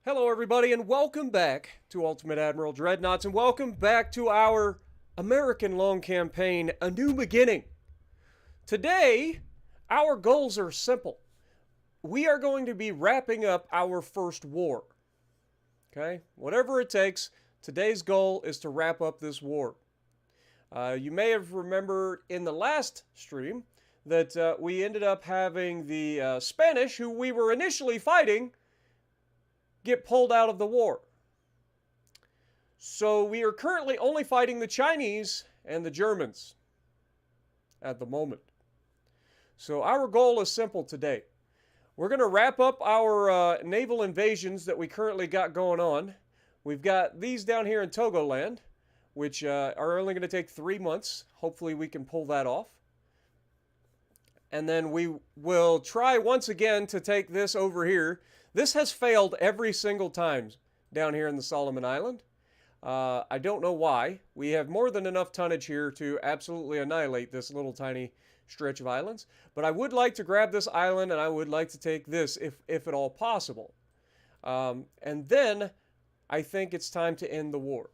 Hello, everybody, and welcome back to Ultimate Admiral Dreadnoughts, and welcome back to our American long campaign, A New Beginning. Today, our goals are simple. We are going to be wrapping up our first war. Okay? Whatever it takes, today's goal is to wrap up this war. You may have remembered in the last stream that we ended up having the Spanish, who we were initially fighting, get pulled out of the war. So we are currently only fighting the Chinese and the Germans at the moment. So our goal is simple today. We're going to wrap up our naval invasions that we currently got going on. We've got these down here in Togoland, which are only going to take 3 months. Hopefully we can pull that off. And then we will try once again to take this over here. This has failed every single time down here in the Solomon Island. I don't know why. We have more than enough tonnage here to absolutely annihilate this little tiny stretch of islands. But I would like to grab this island, and I would like to take this if at all possible. And then I think it's time to end the war.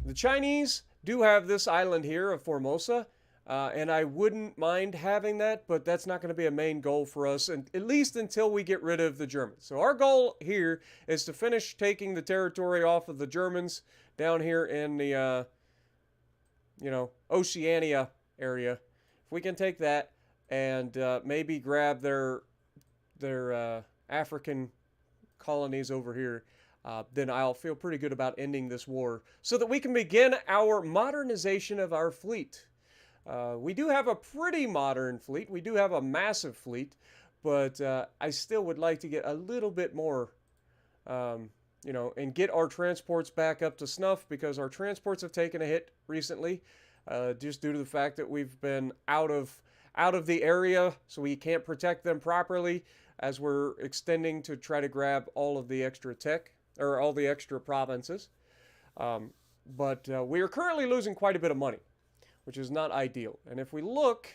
The Chinese do have this island here of Formosa. And I wouldn't mind having that, but that's not going to be a main goal for us, and at least until we get rid of the Germans. So our goal here is to finish taking the territory off of the Germans down here in the, Oceania area. If we can take that and maybe grab their African colonies over here, then I'll feel pretty good about ending this war so that we can begin our modernization of our fleet. We do have a pretty modern fleet. We do have a massive fleet, but I still would like to get a little bit more, and get our transports back up to snuff, because our transports have taken a hit recently, just due to the fact that we've been out of the area, so we can't protect them properly as we're extending to try to grab all of the extra tech, or all the extra provinces. But we are currently losing quite a bit of money, which is not ideal. And if we look,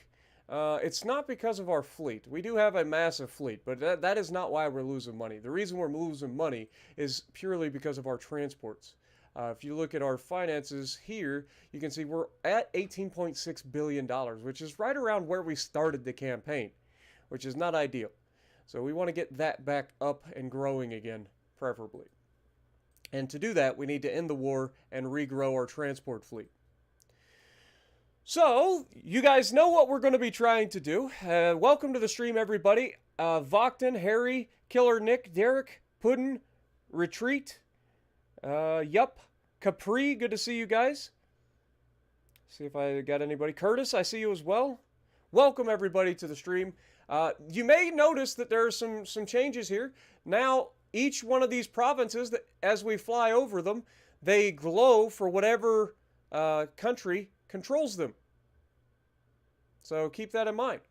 it's not because of our fleet. We do have a massive fleet, but that is not why we're losing money. The reason we're losing money is purely because of our transports. If you look at our finances here, you can see we're at $18.6 billion, which is right around where we started the campaign, which is not ideal. So we want to get that back up and growing again, preferably. And to do that, we need to end the war and regrow our transport fleet. So, you guys know what we're going to be trying to do. Welcome to the stream, everybody. Vokton, Harry, Killer Nick, Derek, Puddin, Retreat, Yup, Capri, good to see you guys. See if I got anybody. Curtis, I see you as well. Welcome, everybody, to the stream. You may notice that there are some changes here. Now, each one of these provinces, as we fly over them, they glow for whatever country controls them. So keep that in mind.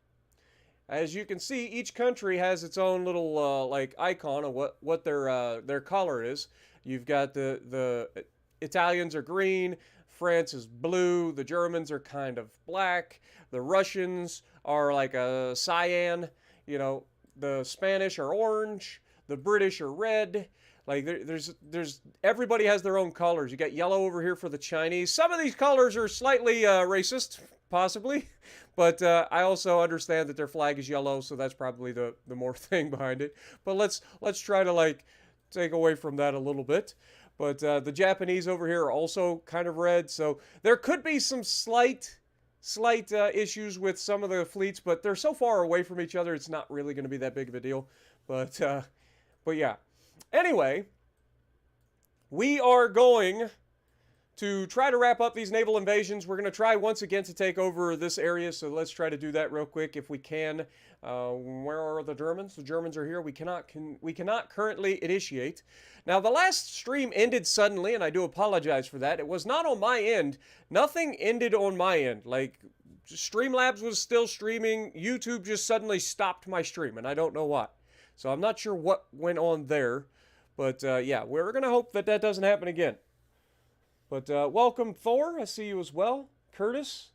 As you can see, each country has its own little icon of what their color is. You've got the Italians are green, France is blue, the Germans are kind of black, the Russians are like a cyan, the Spanish are orange, the British are red. Like there's everybody has their own colors. You got yellow over here for the Chinese. Some of these colors are slightly racist, possibly, but I also understand that their flag is yellow, so that's probably the more thing behind it. But let's try to take away from that a little bit. But the Japanese over here are also kind of red, so there could be some slight issues with some of the fleets, but they're so far away from each other, it's not really going to be that big of a deal. But yeah. Anyway, we are going to try to wrap up these naval invasions. We're going to try once again to take over this area, so let's try to do that real quick if we can. Where are the Germans? The Germans are here. We cannot currently initiate. Now, the last stream ended suddenly, and I do apologize for that. It was not on my end. Nothing ended on my end. Streamlabs was still streaming. YouTube just suddenly stopped my stream, and I don't know why. So I'm not sure what went on there. But yeah, we're going to hope that doesn't happen again. But welcome, Thor. I see you as well. Curtis,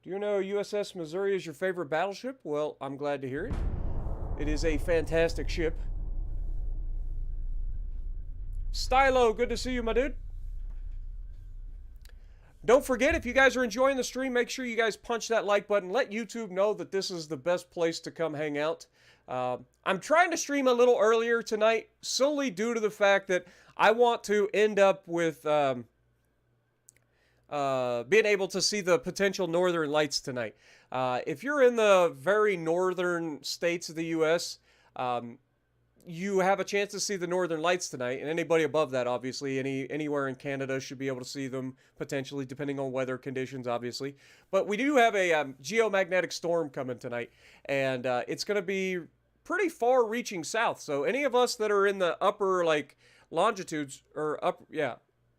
do you know USS Missouri is your favorite battleship? Well, I'm glad to hear it. It is a fantastic ship. Stylo, good to see you, my dude. Don't forget, if you guys are enjoying the stream, make sure you guys punch that like button. Let YouTube know that this is the best place to come hang out. I'm trying to stream a little earlier tonight, solely due to the fact that I want to end up with being able to see the potential northern lights tonight. If you're in the very northern states of the U.S., you have a chance to see the northern lights tonight, and anybody above that, obviously, anywhere in Canada should be able to see them, potentially, depending on weather conditions, obviously. But we do have a geomagnetic storm coming tonight, and it's going to be pretty far-reaching south. So any of us that are in the upper, like, longitudes, or upper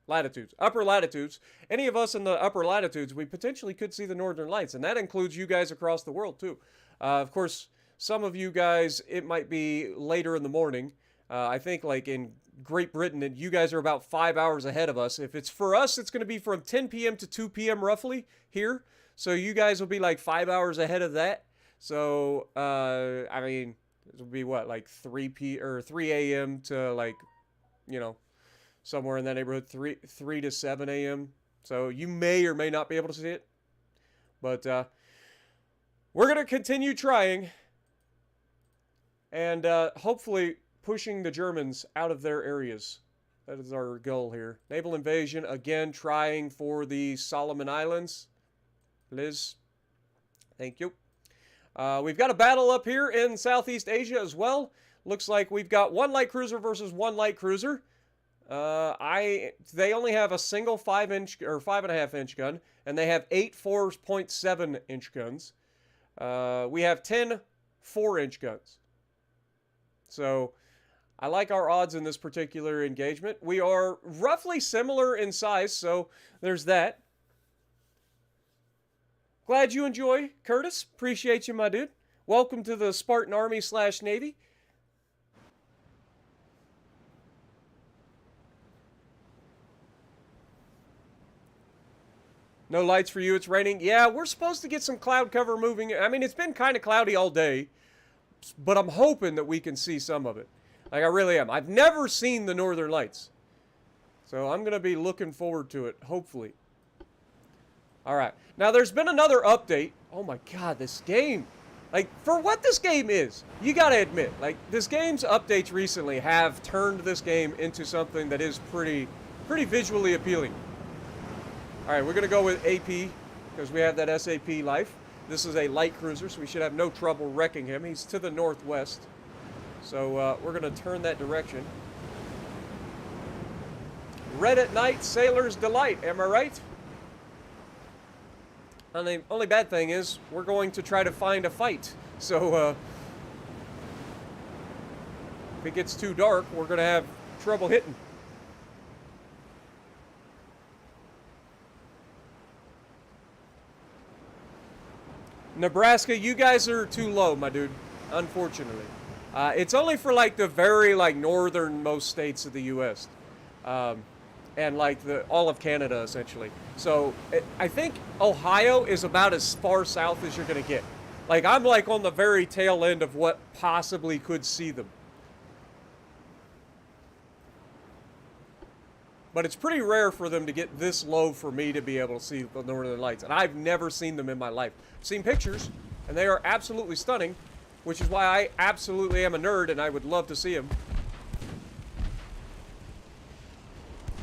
latitudes, any of us in the upper latitudes, we potentially could see the northern lights, and that includes you guys across the world, too. Of course, some of you guys, it might be later in the morning. I think like in Great Britain, you guys are about 5 hours ahead of us. If it's for us, it's going to be from 10 p.m. to 2 p.m. roughly here. So you guys will be like 5 hours ahead of that. So, I mean, it will be what, like 3 a.m. to like, you know, somewhere in that neighborhood, 3 to 7 a.m. So you may or may not be able to see it. But we're going to continue trying. And hopefully pushing the Germans out of their areas. That is our goal here. Naval invasion, again, trying for the Solomon Islands. Liz, thank you. We've got a battle up here in Southeast Asia as well. Looks like we've got one light cruiser versus one light cruiser. They only have a single 5-inch or 5.5-inch gun, and they have 8 4.7-inch guns. We have 10 4-inch guns. So, I like our odds in this particular engagement. We are roughly similar in size, so there's that. Glad you enjoy, Curtis. Appreciate you, my dude. Welcome to the Spartan Army / Navy. No lights for you, it's raining. Yeah, we're supposed to get some cloud cover moving. I mean, it's been kind of cloudy all day. But I'm hoping that we can see some of it. Like, I really am. I've never seen the Northern Lights. So I'm going to be looking forward to it, hopefully. Alright. Now, there's been another update. Oh my god, this game. Like, for what this game is, you got to admit, like, this game's updates recently have turned this game into something that is pretty visually appealing. Alright, we're going to go with AP, because we have that SAP life. This is a light cruiser, so we should have no trouble wrecking him. He's to the northwest. So we're going to turn that direction. Red at night, sailor's delight. Am I right? And the only bad thing is we're going to try to find a fight. So if it gets too dark, we're going to have trouble hitting. Nebraska, you guys are too low, my dude, unfortunately. It's only for, like, the very, like, northernmost states of the U.S. And, like, all of Canada, essentially. So, I think Ohio is about as far south as you're going to get. Like, I'm, like, on the very tail end of what possibly could see them. But it's pretty rare for them to get this low for me to be able to see the Northern Lights. And I've never seen them in my life. I've seen pictures, and they are absolutely stunning, which is why I absolutely am a nerd, and I would love to see them.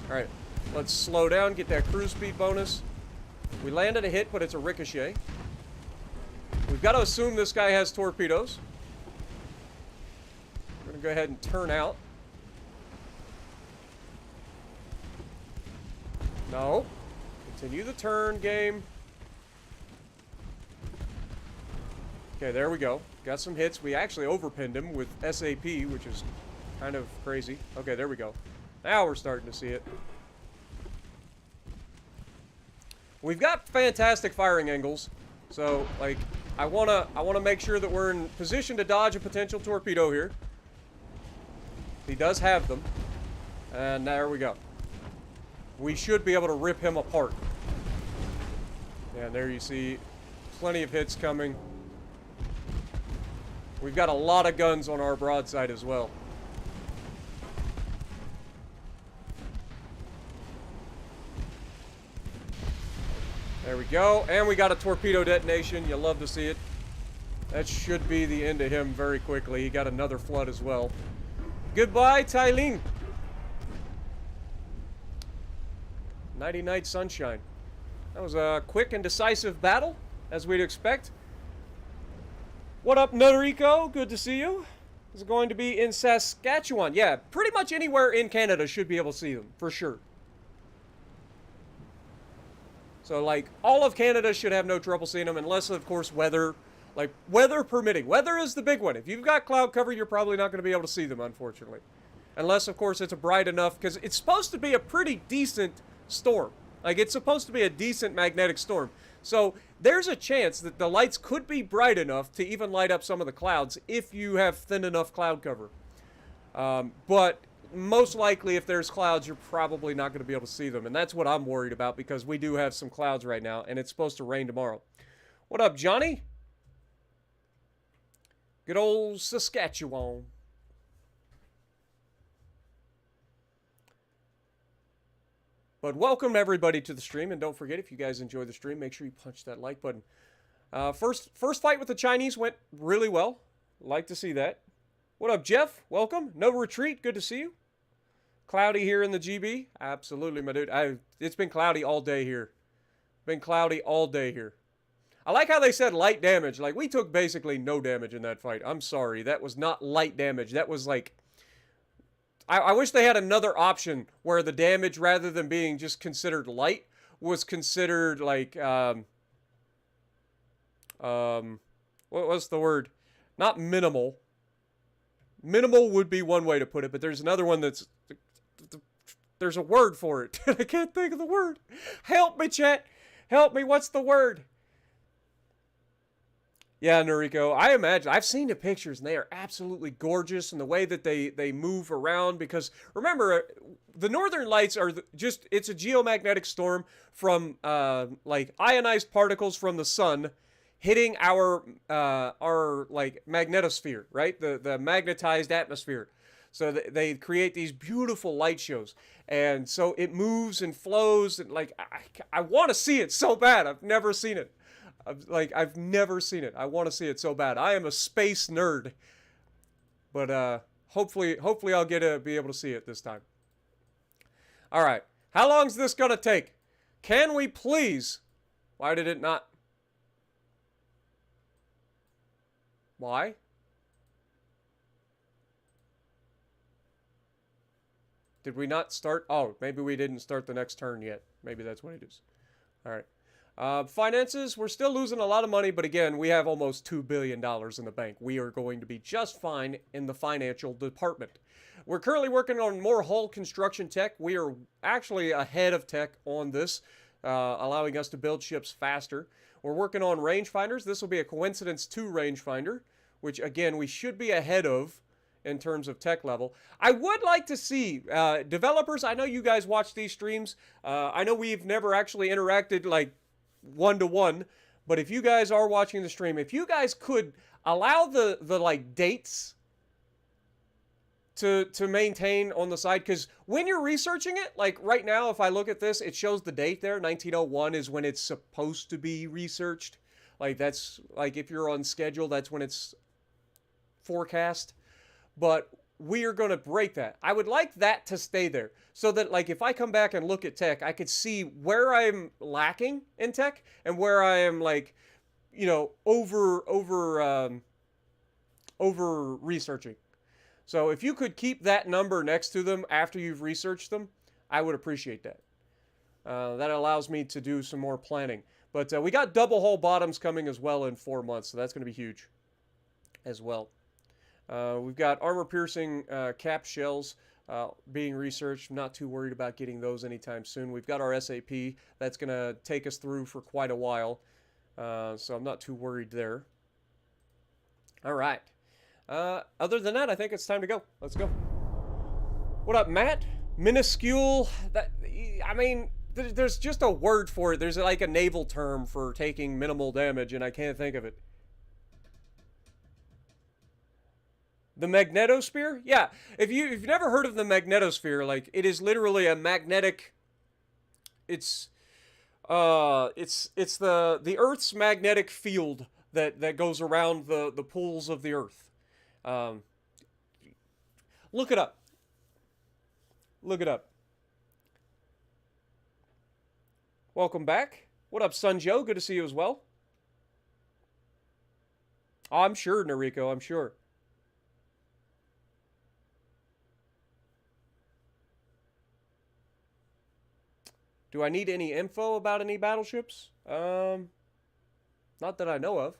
Alright, let's slow down, get that cruise speed bonus. We landed a hit, but it's a ricochet. We've got to assume this guy has torpedoes. We're going to go ahead and turn out. No. Continue the turn, game. Okay, there we go. Got some hits. We actually overpinned him with SAP, which is kind of crazy. Okay, there we go. Now we're starting to see it. We've got fantastic firing angles. So, like, I wanna make sure that we're in position to dodge a potential torpedo here. He does have them. And there we go. We should be able to rip him apart. And there you see plenty of hits coming. We've got a lot of guns on our broadside as well. There we go. And we got a torpedo detonation. You love to see it. That should be the end of him very quickly. He got another flood as well. Goodbye, Tai Ling. Nighty night sunshine. That was a quick and decisive battle, as we'd expect. What up, Noriko? Good to see you. This is going to be in Saskatchewan. Yeah, pretty much anywhere in Canada should be able to see them, for sure. So, like, all of Canada should have no trouble seeing them, unless, of course, weather permitting. Weather is the big one. If you've got cloud cover, you're probably not going to be able to see them, unfortunately. Unless, of course, it's a bright enough, because it's supposed to be a pretty decent storm. Like, it's supposed to be a decent magnetic storm. So, there's a chance that the lights could be bright enough to even light up some of the clouds if you have thin enough cloud cover. But most likely, if there's clouds, you're probably not going to be able to see them. And that's what I'm worried about, because we do have some clouds right now, and it's supposed to rain tomorrow. What up, Johnny? Good old Saskatchewan. But welcome everybody to the stream, and don't forget, if you guys enjoy the stream, make sure you punch that like button. First fight with the Chinese went really well. Like to see that. What up, Jeff? Welcome. No retreat. Good to see you. Cloudy here in the GB. Absolutely, my dude. It's been cloudy all day here. Been cloudy all day here. I like how they said light damage. Like, we took basically no damage in that fight. I'm sorry. That was not light damage. That was like... I wish they had another option where the damage, rather than being just considered light, was considered like... what was the word? Not minimal. Minimal would be one way to put it, but there's another one that's... There's a word for it. I can't think of the word. Help me, chat. Help me. What's the word? Yeah, Noriko, I imagine, I've seen the pictures, and they are absolutely gorgeous, and the way that they move around, because, remember, the Northern Lights are just, it's a geomagnetic storm from, like, ionized particles from the sun hitting our like, magnetosphere, right? The magnetized atmosphere. So they create these beautiful light shows, and so it moves and flows, and, like, I want to see it so bad. I've never seen it. I've never seen it. I want to see it so bad. I am a space nerd. But hopefully I'll get to be able to see it this time. All right. How long is this going to take? Can we please? Why did it not? Why? Did we not start? Oh, maybe we didn't start the next turn yet. Maybe that's what it is. All right. Finances, we're still losing a lot of money, but again, we have almost $2 billion in the bank. We are going to be just fine in the financial department. We're currently working on more hull construction tech. We are actually ahead of tech on this, allowing us to build ships faster. We're working on rangefinders. This will be a Coincidence 2 rangefinder, which again, we should be ahead of in terms of tech level. I would like to see developers. I know you guys watch these streams. I know we've never actually interacted like one-to-one, but if you guys are watching the stream, if you guys could allow the like dates to maintain on the side, because when you're researching it, like right now, if I look at this, it shows the date there. 1901 is when it's supposed to be researched. Like, that's like, if you're on schedule, that's when it's forecast. But we are going to break that. I would like that to stay there, so that, like, if I come back and look at tech, I could see where I'm lacking in tech and where I am, like, you know, over researching. So if you could keep that number next to them after you've researched them, I would appreciate that. That allows me to do some more planning. But we got double hull bottoms coming as well in 4 months, so that's going to be huge as well. We've got armor-piercing cap shells being researched. I'm not too worried about getting those anytime soon. We've got our SAP. That's going to take us through for quite a while, so I'm not too worried there. All right. Other than that, I think it's time to go. Let's go. What up, Matt? Minuscule? I mean, there's just a word for it. There's like a naval term for taking minimal damage, and I can't think of it. The magnetosphere? Yeah. If you've never heard of the magnetosphere, like, it is literally a magnetic... It's... It's the Earth's magnetic field that goes around the poles of the Earth. Um, look it up. Look it up. Welcome back. What up, Sun Joe? Good to see you as well. Oh, I'm sure, Noriko. I'm sure. Do I need any info about any battleships? Not that I know of.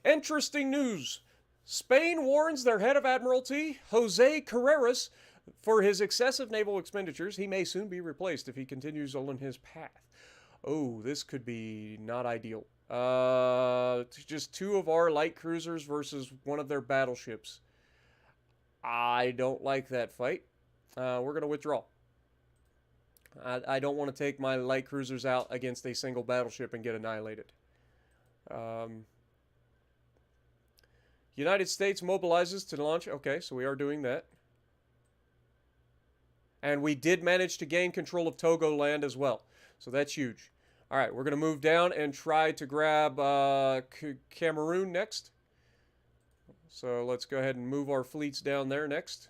Interesting news. Spain warns their head of admiralty, Jose Carreras, for his excessive naval expenditures. He may soon be replaced if he continues on his path. Oh, this could be not ideal. Just two of our light cruisers versus one of their battleships. I don't like that fight. We're going to withdraw. I don't want to take my light cruisers out against a single battleship and get annihilated. United States mobilizes to launch. Okay, so we are doing that. And we did manage to gain control of Togo land as well. So that's huge. All right, we're going to move down and try to grab Cameroon next. So let's go ahead and move our fleets down there next.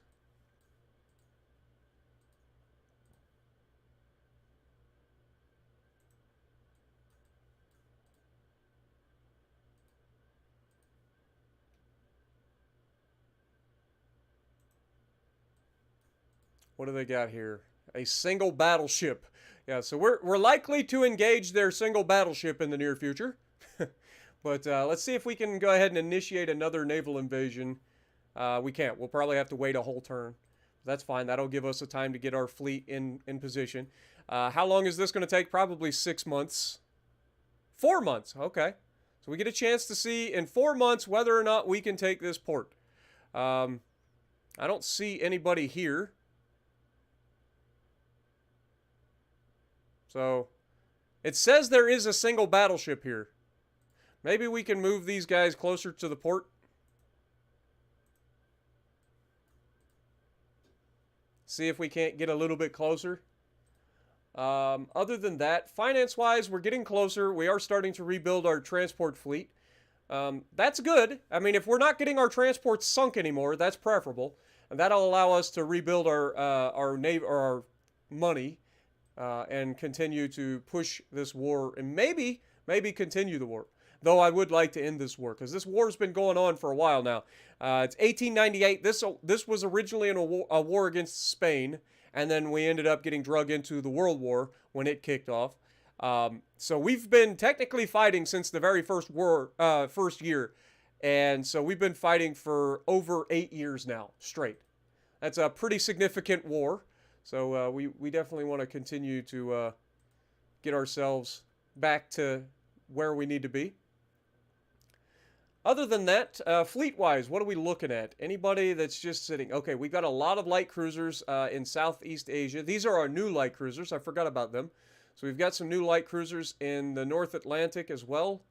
What do they got here? A single battleship. Yeah, so we're likely to engage their single battleship in the near future. But let's see if we can go ahead and initiate another naval invasion. We can't. We'll probably have to wait a whole turn. That's fine. That'll give us a time to get our fleet in position. How long is this going to take? Probably 6 months. 4 months. Okay. So we get a chance to see in 4 months whether or not we can take this port. I don't see anybody here. So, it says there is a single battleship here. Maybe we can move these guys closer to the port. See if we can't get a little bit closer. Other than that, finance-wise, we're getting closer. We are starting to rebuild our transport fleet. That's good. I mean, if we're not getting our transports sunk anymore, that's preferable. And that'll allow us to rebuild our money. And continue to push this war and maybe continue the war. Though I would like to end this war because this war has been going on for a while now. It's 1898. This was originally a war against Spain, and then we ended up getting drug into the World War when it kicked off. So we've been technically fighting since the very first year, and so we've been fighting for over 8 years now straight. That's a pretty significant war. So we definitely want to continue to get ourselves back to where we need to be. Other than that, fleet-wise, what are we looking at? Anybody that's just sitting? Okay, we've got a lot of light cruisers in Southeast Asia. These are our new light cruisers. I forgot about them. So we've got some new light cruisers in the North Atlantic as well.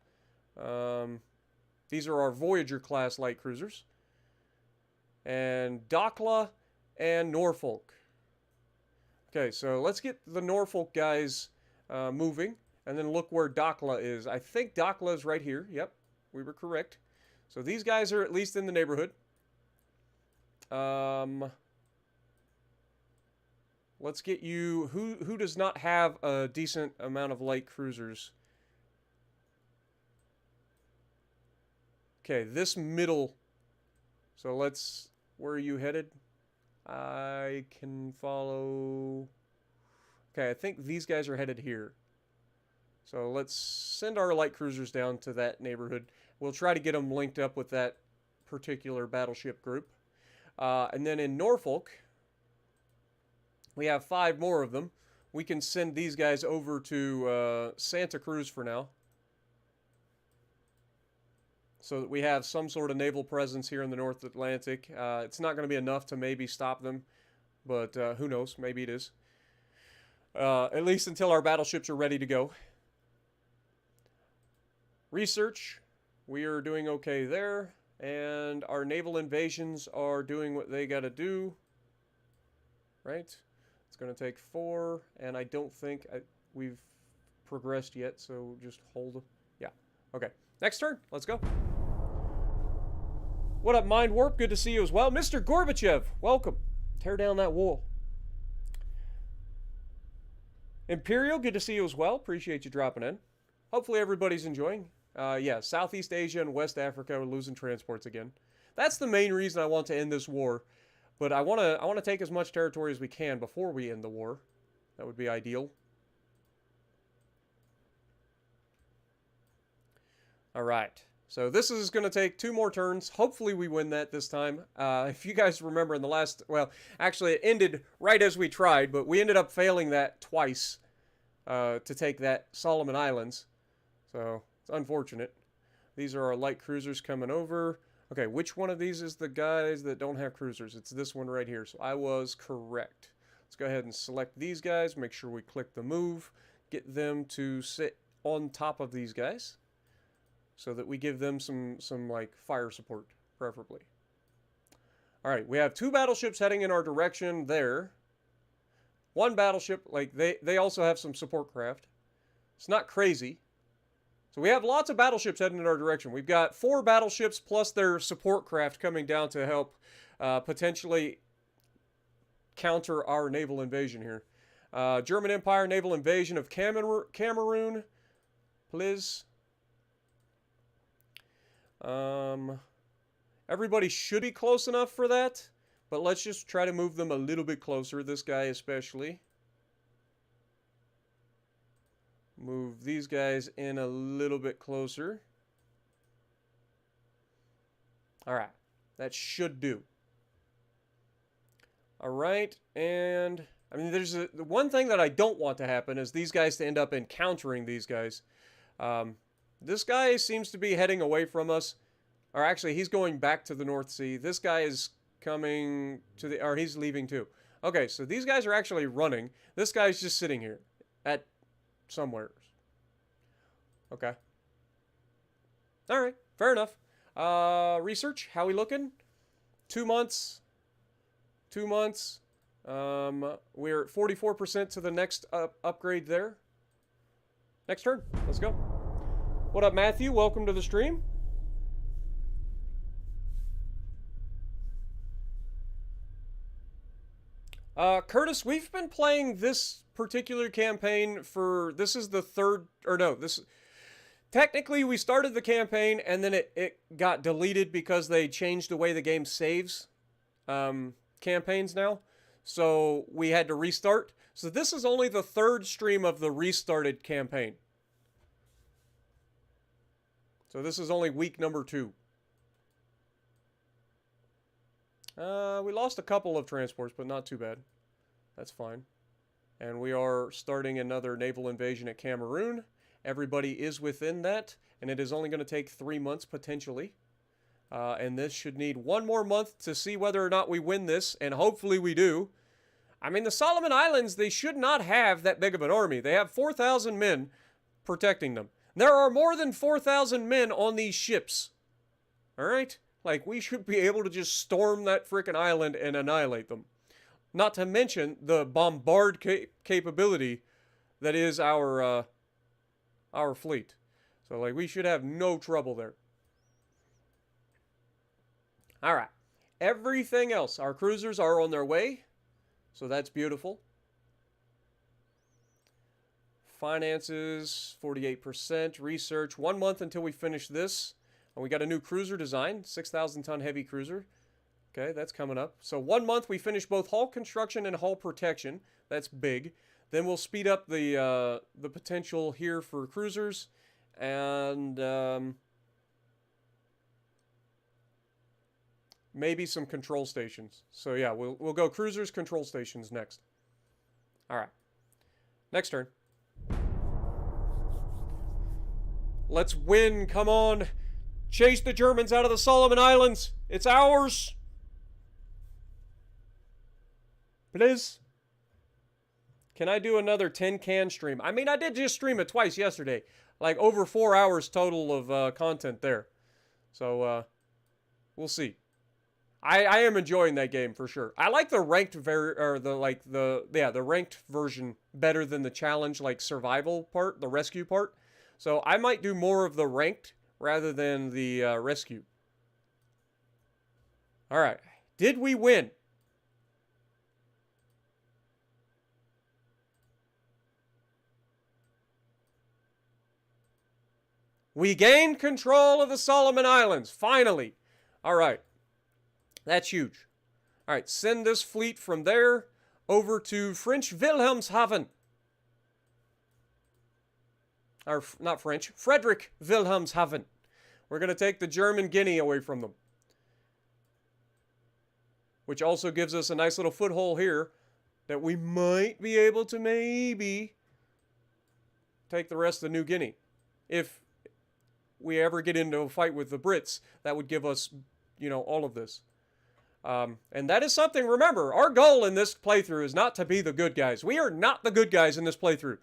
These are our Voyager-class light cruisers. And Dakla and Norfolk. Okay, so let's get the Norfolk guys moving, and then look where Dakla is. I think Dakla is right here. Yep, we were correct. So these guys are at least in the neighborhood. Let's get you... Who does not have a decent amount of light cruisers? Okay, this middle... So let's... Where are you headed? I can follow... Okay, I think these guys are headed here. So let's send our light cruisers down to that neighborhood. We'll try to get them linked up with that particular battleship group. And then in Norfolk, we have 5 more of them. We can send these guys over to Santa Cruz for now. So that we have some sort of naval presence here in the North Atlantic. It's not going to be enough to maybe stop them, but who knows? Maybe it is. At least until our battleships are ready to go. Research, we are doing okay there, and our naval invasions are doing what they got to do. Right? It's going to take 4, and I don't think we've progressed yet, so just hold. Yeah. Okay. Next turn. Let's go. What up, Mind Warp? Good to see you as well. Mr. Gorbachev, welcome. Tear down that wall. Imperial, good to see you as well. Appreciate you dropping in. Hopefully everybody's enjoying. Yeah, Southeast Asia and West Africa are losing transports again. That's the main reason I want to end this war. But I want to take as much territory as we can before we end the war. That would be ideal. All right. So this is going to take 2 more turns. Hopefully we win that this time. If you guys remember in the last... Well, actually it ended right as we tried, but we ended up failing that twice to take that Solomon Islands. So it's unfortunate. These are our light cruisers coming over. Okay, which one of these is the guys that don't have cruisers? It's this one right here. So I was correct. Let's go ahead and select these guys. Make sure we click the move. Get them to sit on top of these guys, so that we give them some like fire support, preferably. All right, we have 2 battleships heading in our direction there. 1 battleship, like they also have some support craft. It's not crazy. So we have lots of battleships heading in our direction. We've got 4 battleships plus their support craft coming down to help potentially counter our naval invasion here. German Empire naval invasion of Cameroon, please. Everybody should be close enough for that, but let's just try to move them a little bit closer, this guy especially. Move these guys in a little bit closer. Alright, that should do. Alright, and I mean, there's the one thing that I don't want to happen is these guys to end up encountering these guys. This guy seems to be heading away from us. Or actually, he's going back to the North Sea. This guy is coming to the... Or he's leaving too. Okay, so these guys are actually running. This guy's just sitting here. At somewhere. Okay. Alright, fair enough. Research, how we looking? 2 months. 2 months. We're at 44% to the next upgrade there. Next turn. Let's go. What up, Matthew? Welcome to the stream. Curtis, we've been playing this particular campaign for... This is the 3rd... Or no, this... Technically, we started the campaign, and then it got deleted because they changed the way the game saves campaigns now. So we had to restart. So this is only the 3rd stream of the restarted campaign. So this is only week number 2. We lost a couple of transports, but not too bad. That's fine. And we are starting another naval invasion at Cameroon. Everybody is within that, and it is only going to take 3 months potentially. And this should need 1 more month to see whether or not we win this, and hopefully we do. I mean, the Solomon Islands, they should not have that big of an army. They have 4,000 men protecting them. There are more than 4,000 men on these ships. Alright? Like, we should be able to just storm that frickin' island and annihilate them. Not to mention the bombard capability that is our fleet. So, like, we should have no trouble there. Alright. Everything else. Our cruisers are on their way. So that's beautiful. Finances, 48%. Research, 1 month until we finish this. And we got a new cruiser design, 6,000 ton heavy cruiser. Okay, that's coming up. So 1 month we finish both hull construction and hull protection. That's big. Then we'll speed up the potential here for cruisers. And maybe some control stations. So yeah, we'll go cruisers, control stations next. Alright. Next turn. Let's win, come on. Chase the Germans out of the Solomon Islands. It's ours. Please. Can I do another 10-can stream? I mean, I did just stream it twice yesterday. Like, over 4 hours total of content there. So, we'll see. I am enjoying that game for sure. I like the ranked the ranked version better than the challenge like survival part, the rescue part. So I might do more of the ranked rather than the rescue. All right. Did we win? We gained control of the Solomon Islands, finally. All right. That's huge. All right, send this fleet from there over to French Wilhelmshaven. Or not French, Frederick Wilhelmshaven. We're going to take the German Guinea away from them. Which also gives us a nice little foothold here that we might be able to maybe take the rest of New Guinea. If we ever get into a fight with the Brits, that would give us, all of this. And that is something, remember, our goal in this playthrough is not to be the good guys. We are not the good guys in this playthrough.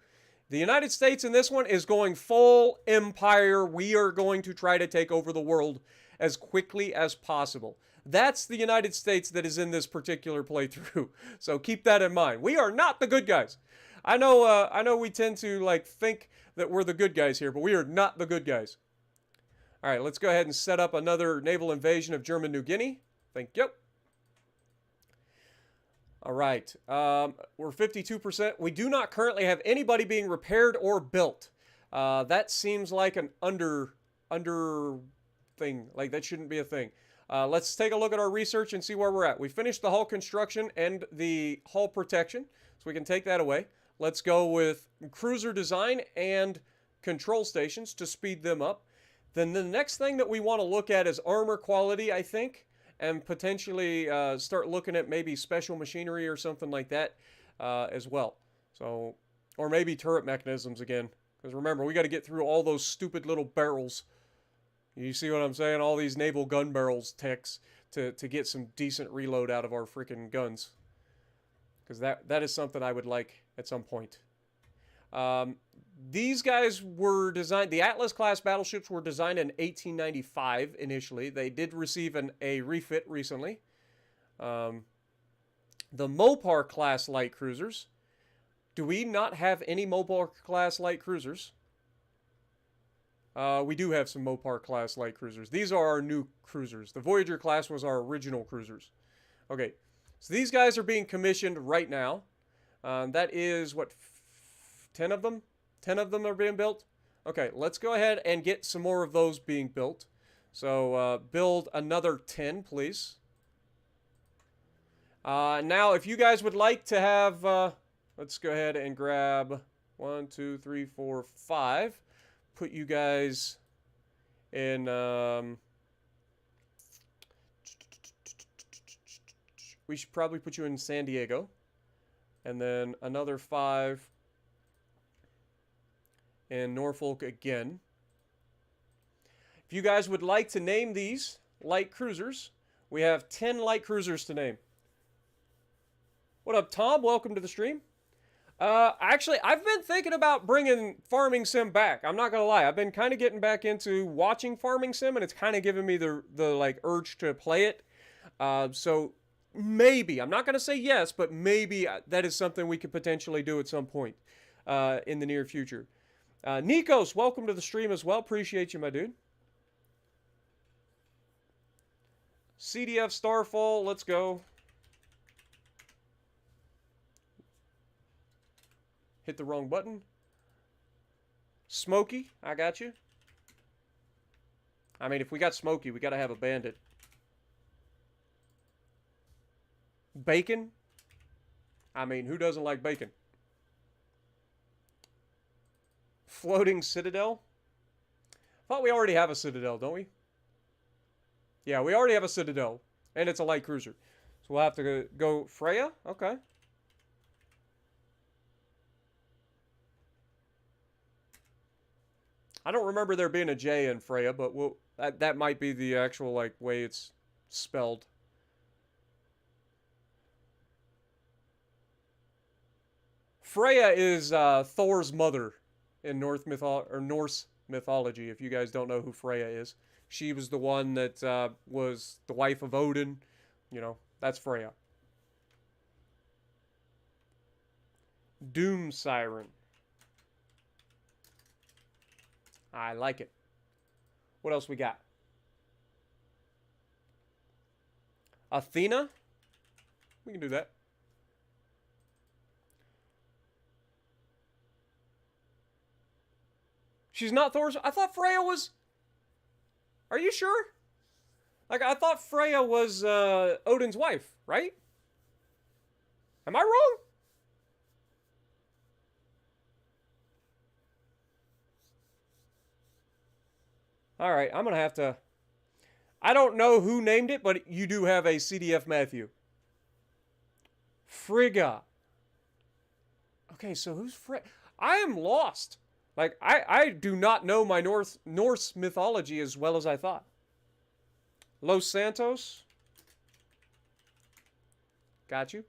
The United States in this one is going full empire. We are going to try to take over the world as quickly as possible. That's the United States that is in this particular playthrough. So keep that in mind. We are not the good guys. I know we tend to think that we're the good guys here, but we are not the good guys. All right, let's go ahead and set up another naval invasion of German New Guinea. Thank you. All right, we're 52%. We do not currently have anybody being repaired or built. That seems like an under thing. Like, that shouldn't be a thing. Let's take a look at our research and see where we're at. We finished the hull construction and the hull protection, so we can take that away. Let's go with cruiser design and control stations to speed them up. Then the next thing that we want to look at is armor quality, I think, and potentially start looking at maybe special machinery or something like that as well. So, or maybe turret mechanisms again. Because remember, we got to get through all those stupid little barrels. You see what I'm saying? All these naval gun barrels techs to get some decent reload out of our freaking guns. Because that is something I would like at some point. These guys were designed, the Atlas class battleships were designed in 1895 initially. They did receive a refit recently. The Mopar class light cruisers. Do we not have any Mopar class light cruisers? We do have some Mopar class light cruisers. These are our new cruisers. The Voyager class was our original cruisers. Okay, so these guys are being commissioned right now. That is, what, 10 of them? 10 of them are being built? Okay, let's go ahead and get some more of those being built. So, build another 10, please. Now, if you guys would like to have, let's go ahead and grab 1, 2, 3, 4, 5. Put you guys in, we should probably put you in San Diego. And then another 5 in Norfolk again. If you guys would like to name these light cruisers, we have 10 light cruisers to name. What up, Tom? Welcome to the stream. Actually, I've been thinking about bringing Farming Sim back. I'm not gonna lie. I've been kind of getting back into watching Farming Sim, and it's kind of giving me the urge to play it. So maybe, I'm not gonna say yes, but maybe that is something we could potentially do at some point in the near future. Nikos, welcome to the stream as well. Appreciate you, my dude. CDF Starfall, let's go. Hit the wrong button. Smokey, I got you. I mean, if we got Smokey, we got to have a bandit. Bacon? I mean, who doesn't like bacon? Floating Citadel? I thought we already have a Citadel, don't we? Yeah, we already have a Citadel. And it's a light cruiser. So we'll have to go Freya? Okay. I don't remember there being a J in Freya, but that might be the actual way it's spelled. Freya is Thor's mother in Norse mythology, if you guys don't know who Freya is. She was the one that was the wife of Odin, You know, that's Freya. Doom Siren. I like it. What else we got? Athena? We can do that. She's not Thor's. I thought Freya was. Are you sure? Like, I thought Freya was Odin's wife, right? Am I wrong? All right, I'm going to have to. I don't know who named it, but you do have a CDF Matthew. Frigga. Okay, so who's Frigga? I am lost. Like, I do not know my Norse mythology as well as I thought. Los Santos. Got you.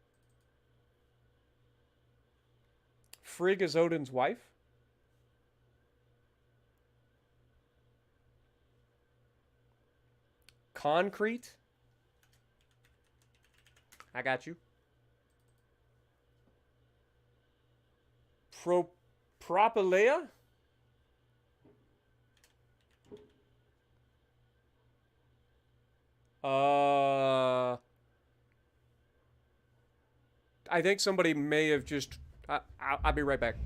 Frigg is Odin's wife. Concrete. I got you. Propylea. I think somebody may have just. I'll be right back.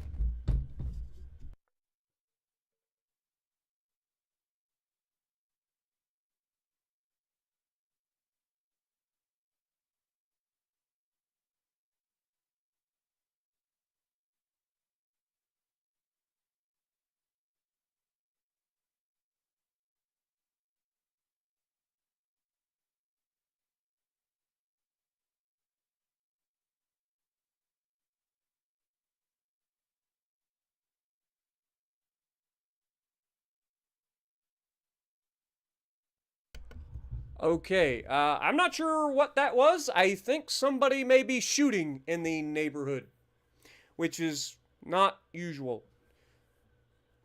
Okay, I'm not sure what that was. I think somebody may be shooting in the neighborhood, which is not usual.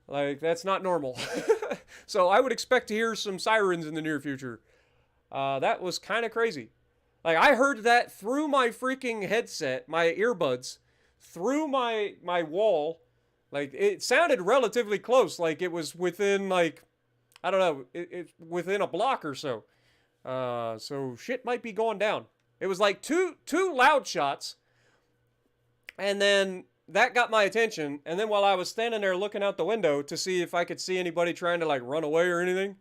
Like, that's not normal. So I would expect to hear some sirens in the near future. That was kind of crazy. Like, I heard that through my freaking headset, my earbuds, through my wall. Like, it sounded relatively close. Like, it was within, like, I don't know, it within a block or so. So shit might be going down. It was like two loud shots, and then that got my attention. And then while I was standing there looking out the window to see if I could see anybody trying to like run away or anything,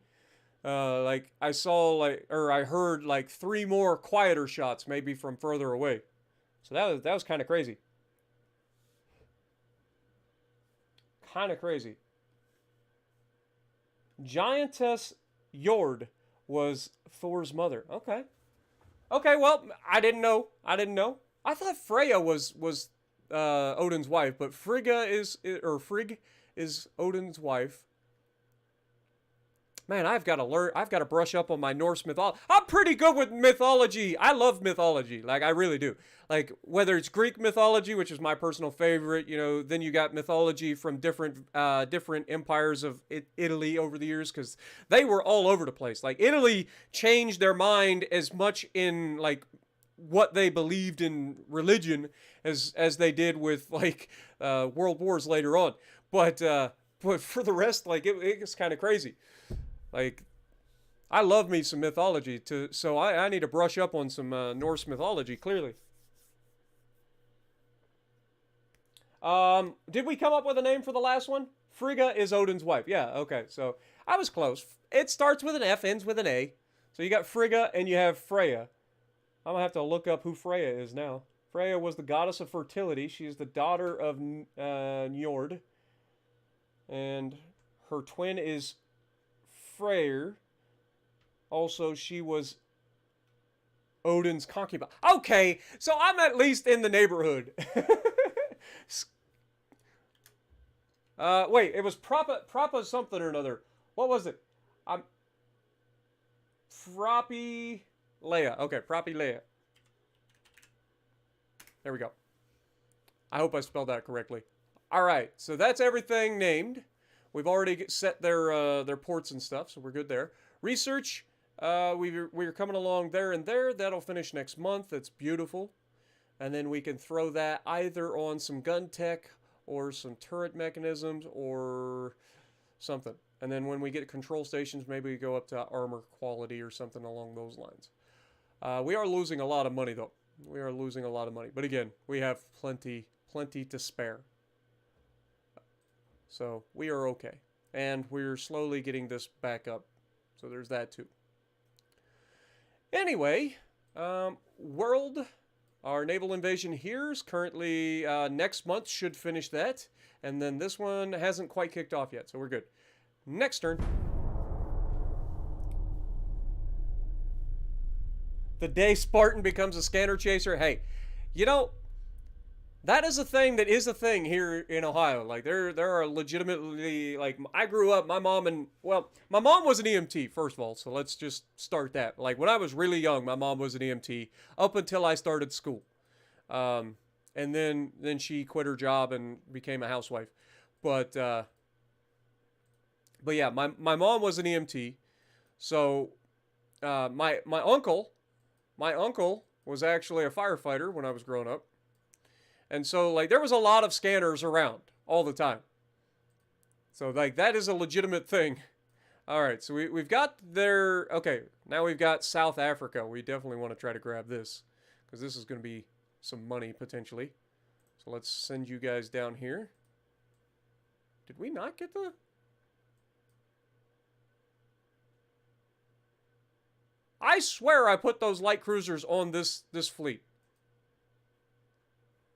like I saw like or I heard like three more quieter shots, maybe from further away. So that was kind of crazy. Kind of crazy. Giantess Jord was Thor's mother. Okay. Okay, well, I didn't know. I didn't know. I thought Freya was Odin's wife, but Frigga is or Frigg is Odin's wife. Man, I've got to learn. I've got to brush up on my Norse mythology. I'm pretty good with mythology. I love mythology. Like, I really do. Like, whether it's Greek mythology, which is my personal favorite, you know, then you got mythology from different empires of Italy over the years, because they were all over the place. Like, Italy changed their mind as much in, like, what they believed in religion as they did with, like, world wars later on. But for the rest, like, it was kind of crazy. Like, I love me some mythology, so I need to brush up on some Norse mythology, clearly. Did we come up with a name for the last one? Frigga is Odin's wife. Yeah, okay, so I was close. It starts with an F, ends with an A. So you got Frigga and you have Freya. I'm going to have to look up who Freya is now. Freya was the goddess of fertility. She is the daughter of Njord. And her twin is Freyr. Also, she was Odin's concubine. Okay, so I'm at least in the neighborhood. Wait, it was Propa something or another. What was it? Proppy Leia. Okay, Proppy Leia. There we go. I hope I spelled that correctly. All right, so that's everything named. We've already set their ports and stuff, so we're good there. Research We're coming along there and there. That'll finish next month. It's beautiful. And then we can throw that either on some gun tech or some turret mechanisms or something. And then when we get control stations, maybe we go up to armor quality or something along those lines. We are losing a lot of money, though. We are losing a lot of money. But again, we have plenty to spare. So we are okay. And we're slowly getting this back up. So there's that, too. Anyway, world... Our naval invasion here is currently next month should finish that. And then this one hasn't quite kicked off yet, so we're good. Next turn. The day Spartan becomes a scanner chaser. Hey, you know, that is a thing that is a thing here in Ohio. Like, there are legitimately, like, I grew up, my mom was an EMT, first of all, so let's just start that. Like, when I was really young, my mom was an EMT up until I started school. And then she quit her job and became a housewife. But yeah, my mom was an EMT. So, my uncle was actually a firefighter when I was growing up. And so, like, there was a lot of scanners around all the time. So, like, that is a legitimate thing. All right, so we've got there. Okay, now we've got South Africa. We definitely want to try to grab this because this is going to be some money, potentially. So let's send you guys down here. Did we not get the... I swear I put those light cruisers on this fleet.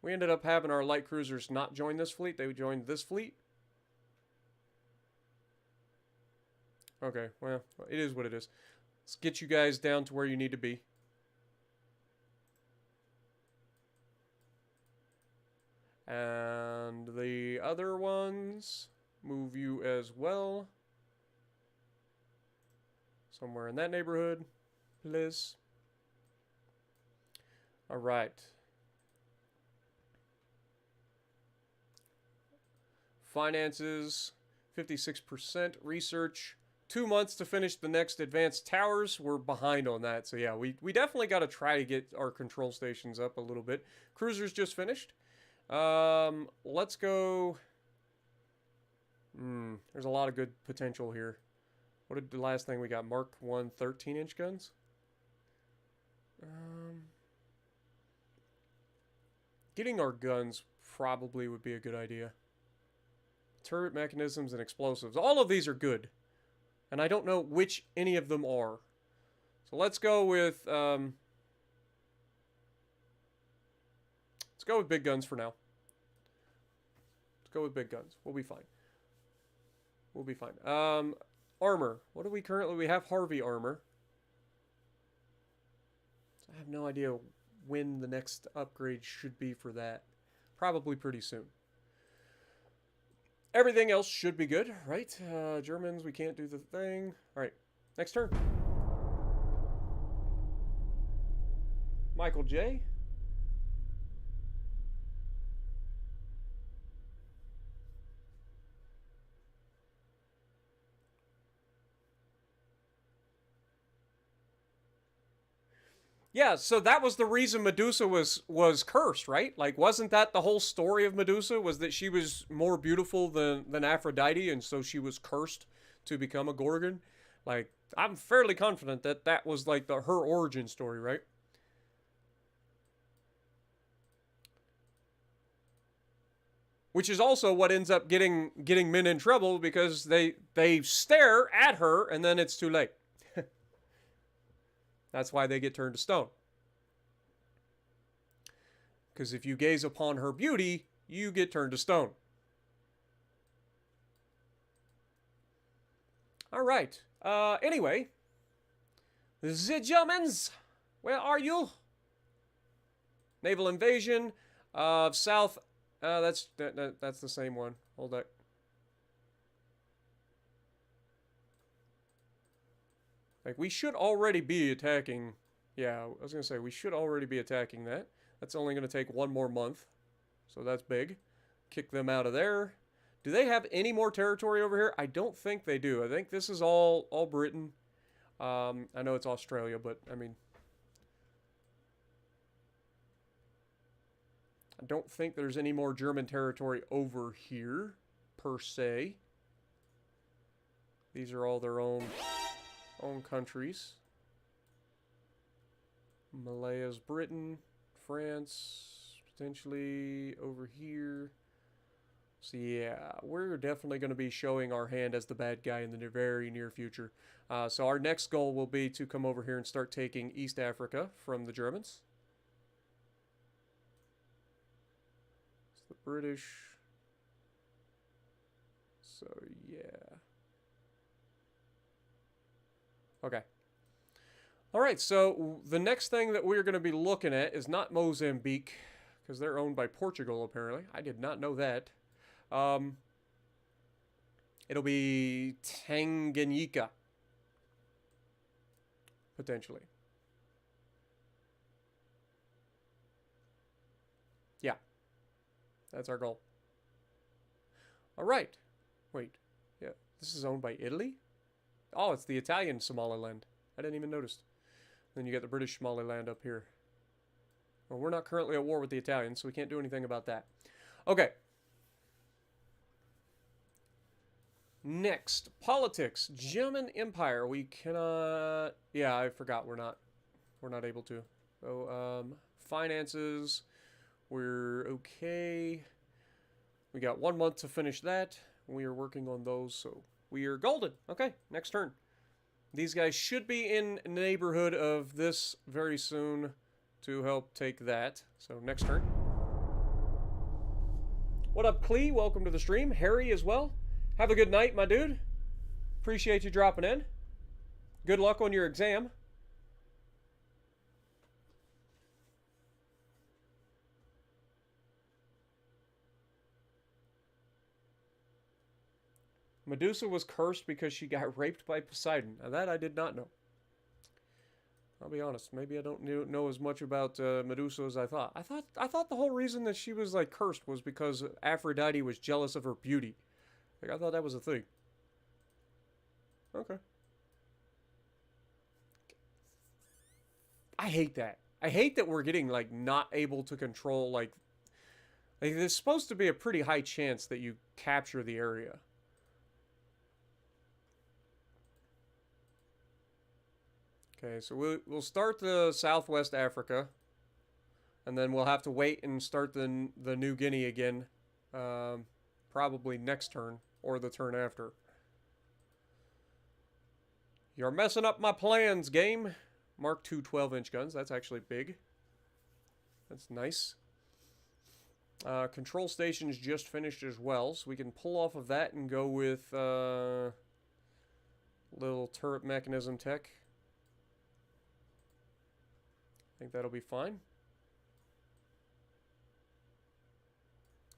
We ended up having our light cruisers not join this fleet. They joined this fleet. Okay, well, it is what it is. Let's get you guys down to where you need to be. And the other ones, move you as well. Somewhere in that neighborhood, please. All right. Finances, 56%. Research, 2 months to finish the next advanced towers. We're behind on that. So yeah, we definitely got to try to get our control stations up a little bit. Cruisers just finished. Let's go. There's a lot of good potential here. What did the last thing we got? Mark 1 13-inch guns? Getting our guns probably would be a good idea. Turret mechanisms and explosives. All of these are good. And I don't know which any of them are. So let's go with big guns for now. Let's go with big guns. We'll be fine. We'll be fine. Armor. What do we currently... We have Harvey armor. I have no idea when the next upgrade should be for that. Probably pretty soon. Everything else should be good, right? Germans, we can't do the thing. All right, next turn. Michael J. Yeah, so that was the reason Medusa was cursed, right? Like, wasn't that the whole story of Medusa? Was that she was more beautiful than Aphrodite, and so she was cursed to become a Gorgon? Like, I'm fairly confident that that was, like, her origin story, right? Which is also what ends up getting men in trouble, because they stare at her, and then it's too late. That's why they get turned to stone. Because if you gaze upon her beauty, you get turned to stone. All right. Anyway. The Germans, where are you? Naval invasion of South... that's the same one. Hold on. Like, we should already be attacking... Yeah, I was going to say, we should already be attacking that. That's only going to take 1 more month. So that's big. Kick them out of there. Do they have any more territory over here? I don't think they do. I think this is all Britain. I know it's Australia, but I mean, I don't think there's any more German territory over here, per se. These are all their own countries. Malaya's Britain, France, potentially over here. So yeah, we're definitely going to be showing our hand as the bad guy in the very near future. So our next goal will be to come over here and start taking East Africa from the Germans. It's the British. So yeah. Okay. All right, so the next thing that we're going to be looking at is not Mozambique, because they're owned by Portugal, apparently. I did not know that. It'll be Tanganyika, potentially. Yeah, that's our goal. All right. Wait, yeah, this is owned by Italy? Oh, it's the Italian Somaliland. I didn't even notice. Then you got the British Somaliland up here. Well, we're not currently at war with the Italians, so we can't do anything about that. Okay. Next, politics. German Empire. We cannot... Yeah, I forgot. We're not able to. So, finances. We're okay. We got 1 month to finish that. We are working on those, so we are golden. Okay, next turn. These guys should be in the neighborhood of this very soon to help take that. So, next turn. What up, Clee? Welcome to the stream. Harry as well. Have a good night, my dude. Appreciate you dropping in. Good luck on your exam. Medusa was cursed because she got raped by Poseidon. Now that I did not know. I'll be honest. Maybe I don't know as much about Medusa as I thought. I thought the whole reason that she was like cursed was because Aphrodite was jealous of her beauty. Like, I thought that was a thing. Okay. I hate that. I hate that we're getting, like, not able to control, like there's supposed to be a pretty high chance that you capture the area. Okay, so we'll start the Southwest Africa. And then we'll have to wait and start the New Guinea again. Probably next turn. Or the turn after. You're messing up my plans, game. Mark II 12-inch guns. That's actually big. That's nice. Control stations just finished as well. So we can pull off of that and go with little turret mechanism tech. I think that'll be fine.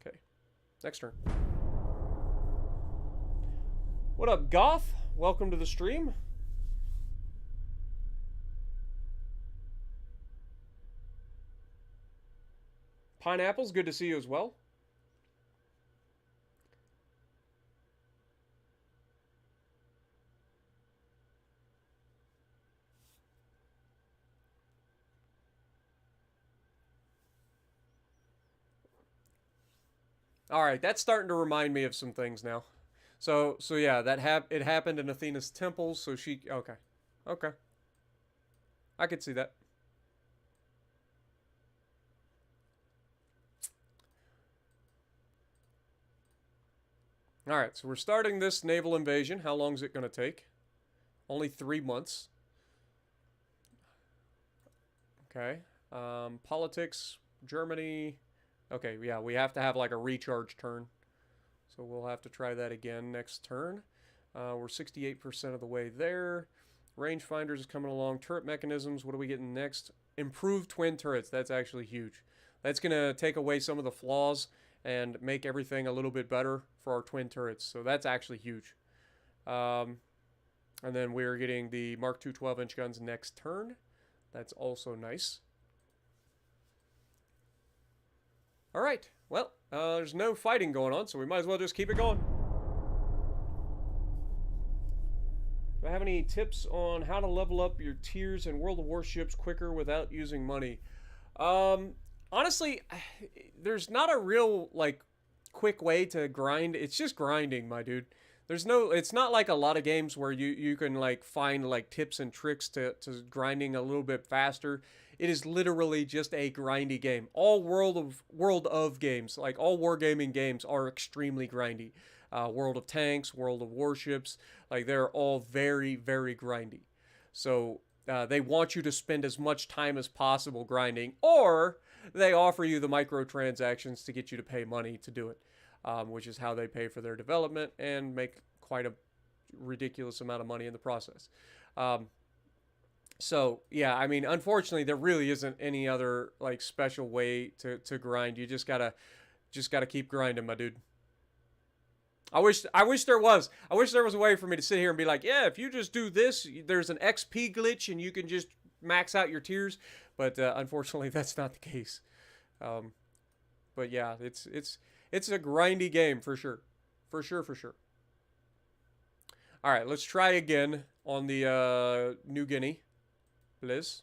Okay. Next turn. What up, Goth? Welcome to the stream. Pineapples, good to see you as well. All right, that's starting to remind me of some things now. So yeah, it happened in Athena's temple, so she... Okay. Okay. I could see that. Alright, so we're starting this naval invasion. How long is it going to take? Only 3 months. Okay. Politics, Germany... Okay, yeah, we have to have like a recharge turn. So we'll have to try that again next turn. We're 68% of the way there. Rangefinders is coming along. Turret mechanisms, what are we getting next? Improved twin turrets. That's actually huge. That's going to take away some of the flaws and make everything a little bit better for our twin turrets. So that's actually huge. And then we're getting the Mark II 12-inch guns next turn. That's also nice. All right. Well, there's no fighting going on, so we might as well just keep it going. Do I have any tips on how to level up your tiers in World of Warships quicker without using money? Honestly, there's not a real like quick way to grind. It's just grinding, my dude. It's not like a lot of games where you can like find like tips and tricks to grinding a little bit faster. It is literally just a grindy game. All World of games, like all wargaming games, are extremely grindy. World of Tanks, World of Warships, like they're all very, very grindy. So they want you to spend as much time as possible grinding, or they offer you the microtransactions to get you to pay money to do it, which is how they pay for their development and make quite a ridiculous amount of money in the process. So yeah, I mean, unfortunately, there really isn't any other like special way to grind. You just gotta keep grinding, my dude. I wish there was. I wish there was a way for me to sit here and be like, yeah, if you just do this, there's an XP glitch and you can just max out your tiers. But unfortunately, that's not the case. But yeah, it's a grindy game for sure, for sure. All right, let's try again on the New Guinea, please.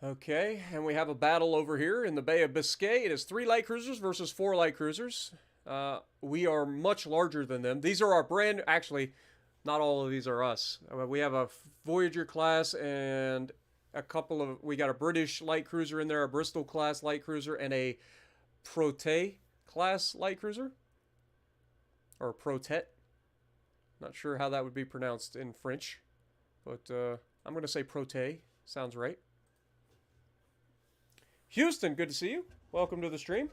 Okay, and we have a battle over here in the Bay of Biscay. It is 3 light cruisers versus 4 light cruisers. We are much larger than them. These are our actually, not all of these are us. We have a Voyager class and we got a British light cruiser in there, a Bristol class light cruiser, and a Prote class light cruiser. Or Protet. Not sure how that would be pronounced in French, but I'm going to say Prote. Sounds right. Houston, good to see you. Welcome to the stream.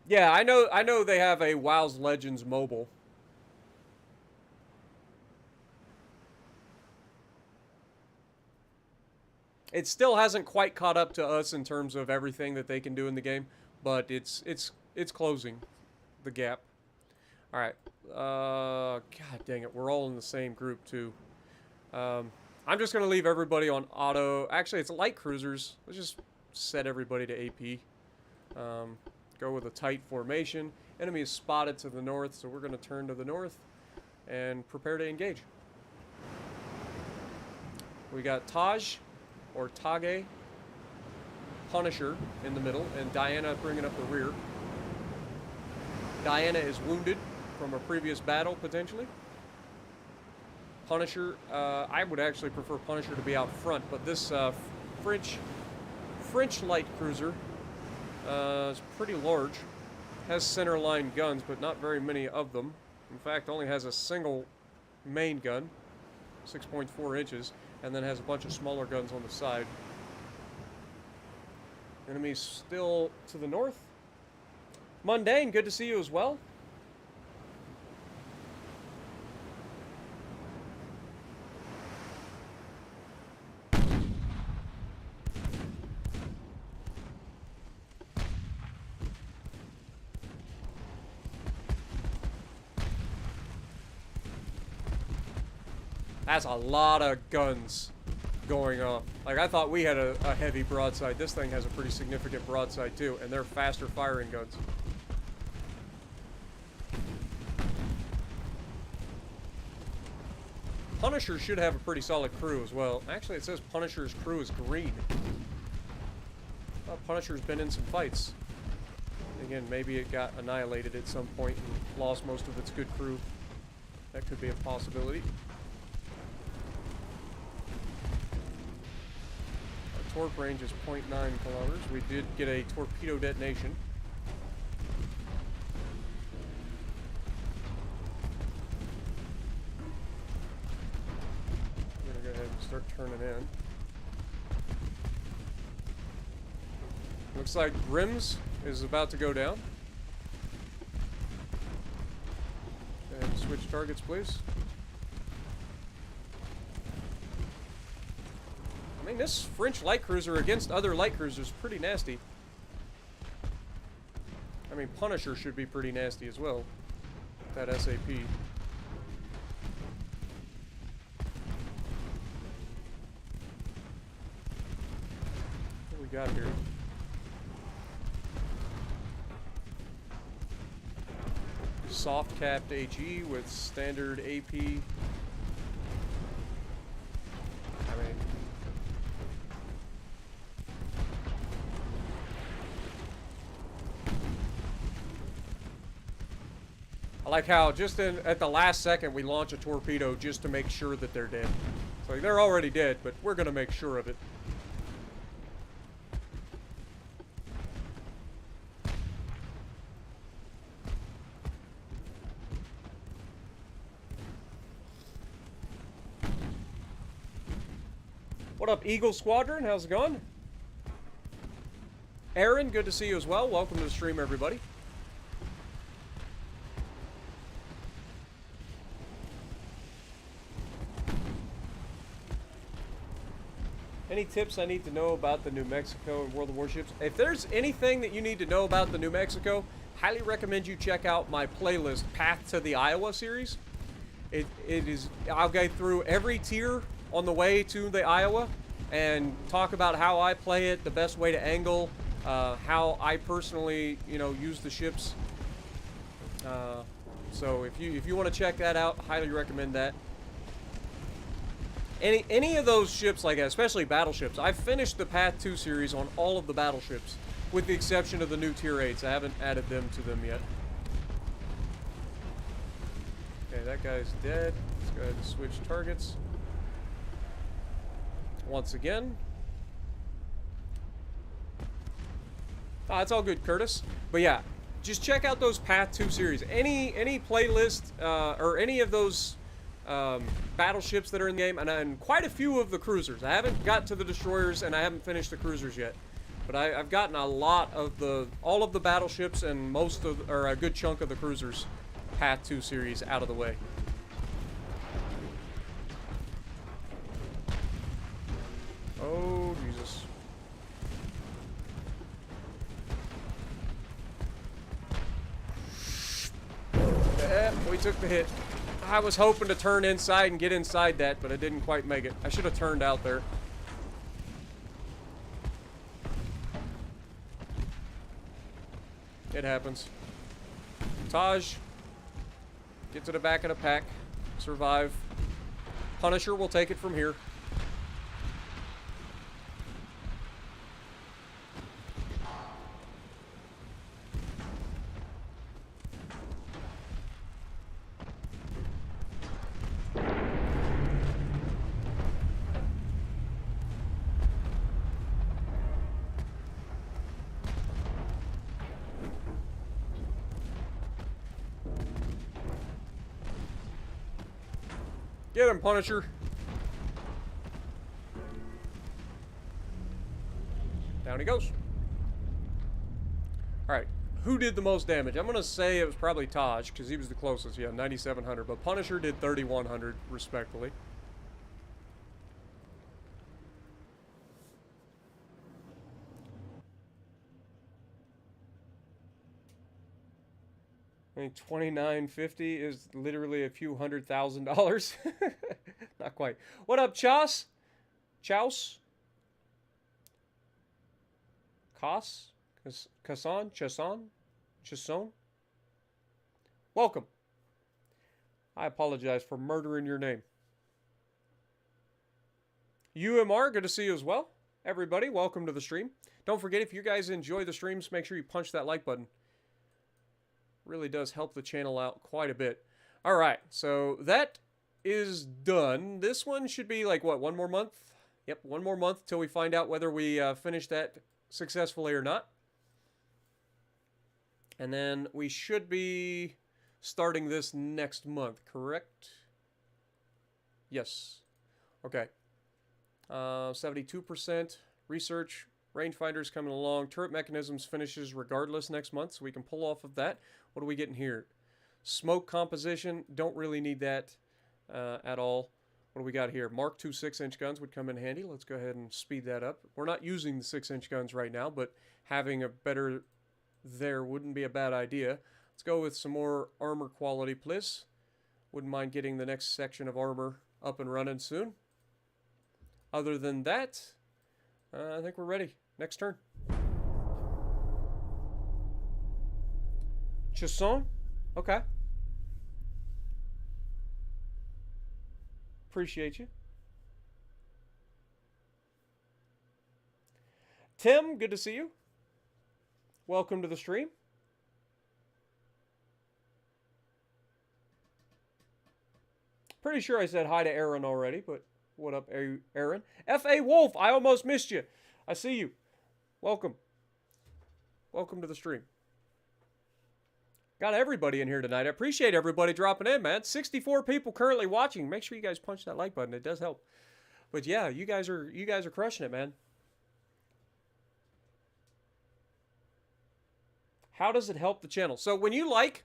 Yeah, I know they have a WoW's Legends mobile. It still hasn't quite caught up to us in terms of everything that they can do in the game, but it's closing the gap. All right. God dang it, we're all in the same group too. I'm just going to leave everybody on auto. Actually, it's light cruisers. Let's just set everybody to AP. Go with a tight formation. Enemy is spotted to the north, so we're going to turn to the north and prepare to engage. We got Taj, or Tage, Punisher in the middle, and Diana bringing up the rear. Diana is wounded from a previous battle, potentially. Punisher, I would actually prefer Punisher to be out front, but this French light cruiser is pretty large. Has centerline guns, but not very many of them. In fact, only has a single main gun, 6.4 inches, and then has a bunch of smaller guns on the side. Enemies still to the north. Mundane, good to see you as well. That's a lot of guns going off. Like, I thought we had a heavy broadside. This thing has a pretty significant broadside too, and they're faster firing guns. Punisher should have a pretty solid crew as well. Actually, it says Punisher's crew is green. I thought Punisher's been in some fights. Again, maybe it got annihilated at some point and lost most of its good crew. That could be a possibility. Torp range is 0.9 kilometers. We did get a torpedo detonation. I'm gonna go ahead and start turning in. Looks like Grimm's is about to go down. And switch targets, please. I mean, this French light cruiser against other light cruisers is pretty nasty. I mean, Punisher should be pretty nasty as well. That SAP. What we got here? soft capped HE with standard AP. I mean, I like how just at the last second we launch a torpedo just to make sure that they're dead. So they're already dead, but we're gonna make sure of it. What up, Eagle Squadron? How's it going? Aaron, good to see you as well. Welcome to the stream, everybody. Any tips I need to know about the New Mexico and World of Warships? If there's anything that you need to know about the New Mexico, highly recommend you check out my playlist, Path to the Iowa series. It is, I'll go through every tier on the way to the Iowa and talk about how I play it, the best way to angle, how I personally, use the ships. So if you want to check that out, highly recommend that. Any of those ships like that, especially battleships, I've finished the Path 2 series on all of the battleships, with the exception of the new Tier 8s. I haven't added them to them yet. Okay, that guy's dead. Let's go ahead and switch targets. Once again. Ah, it's all good, Curtis. But yeah, just check out those Path 2 series. Any playlist, or any of those battleships that are in the game, and quite a few of the cruisers. I haven't got to the destroyers, and I haven't finished the cruisers yet. But I've gotten a lot of all of the battleships and or a good chunk of the cruisers Path 2 series out of the way. Oh, Jesus. We took the hit. I was hoping to turn inside and get inside that, but I didn't quite make it. I should have turned out there. It happens. Taj, get to the back of the pack. Survive. Punisher will take it from here. Get him, Punisher. Down he goes. Alright, who did the most damage? I'm going to say it was probably Taj, because he was the closest. Yeah, 9,700. But Punisher did 3,100, respectfully. I mean, $29.50 is literally a few $100,000. Not quite. What up, Chas? Chaus? Kas? Kasan? Chason? Chason? Welcome. I apologize for murdering your name. UMR, good to see you as well. Everybody, welcome to the stream. Don't forget, if you guys enjoy the streams, make sure you punch that like button. Really does help the channel out quite a bit. All right, so that is done. This one should be like, what, one more month? Yep, one more month till we find out whether we finish that successfully or not. And then we should be starting this next month, correct? Yes. Okay. 72% research. Rangefinder's coming along. Turret mechanisms finishes regardless next month, so we can pull off of that. What are we getting here? Smoke composition. Don't really need that at all. What do we got here? Mark II 6-inch guns would come in handy. Let's go ahead and speed that up. We're not using the 6-inch guns right now, but having a better there wouldn't be a bad idea. Let's go with some more armor quality, please. Wouldn't mind getting the next section of armor up and running soon. Other than that, I think we're ready. Next turn. Chasson? Okay. Appreciate you. Tim, good to see you. Welcome to the stream. Pretty sure I said hi to Aaron already, but what up, Aaron? F.A. Wolf, I almost missed you. I see you. Welcome. Welcome to the stream. Got everybody in here tonight. I appreciate everybody dropping in, man. 64 people currently watching. Make sure you guys punch that like button. It does help. But yeah, you guys are crushing it, man. How does it help the channel? So when you like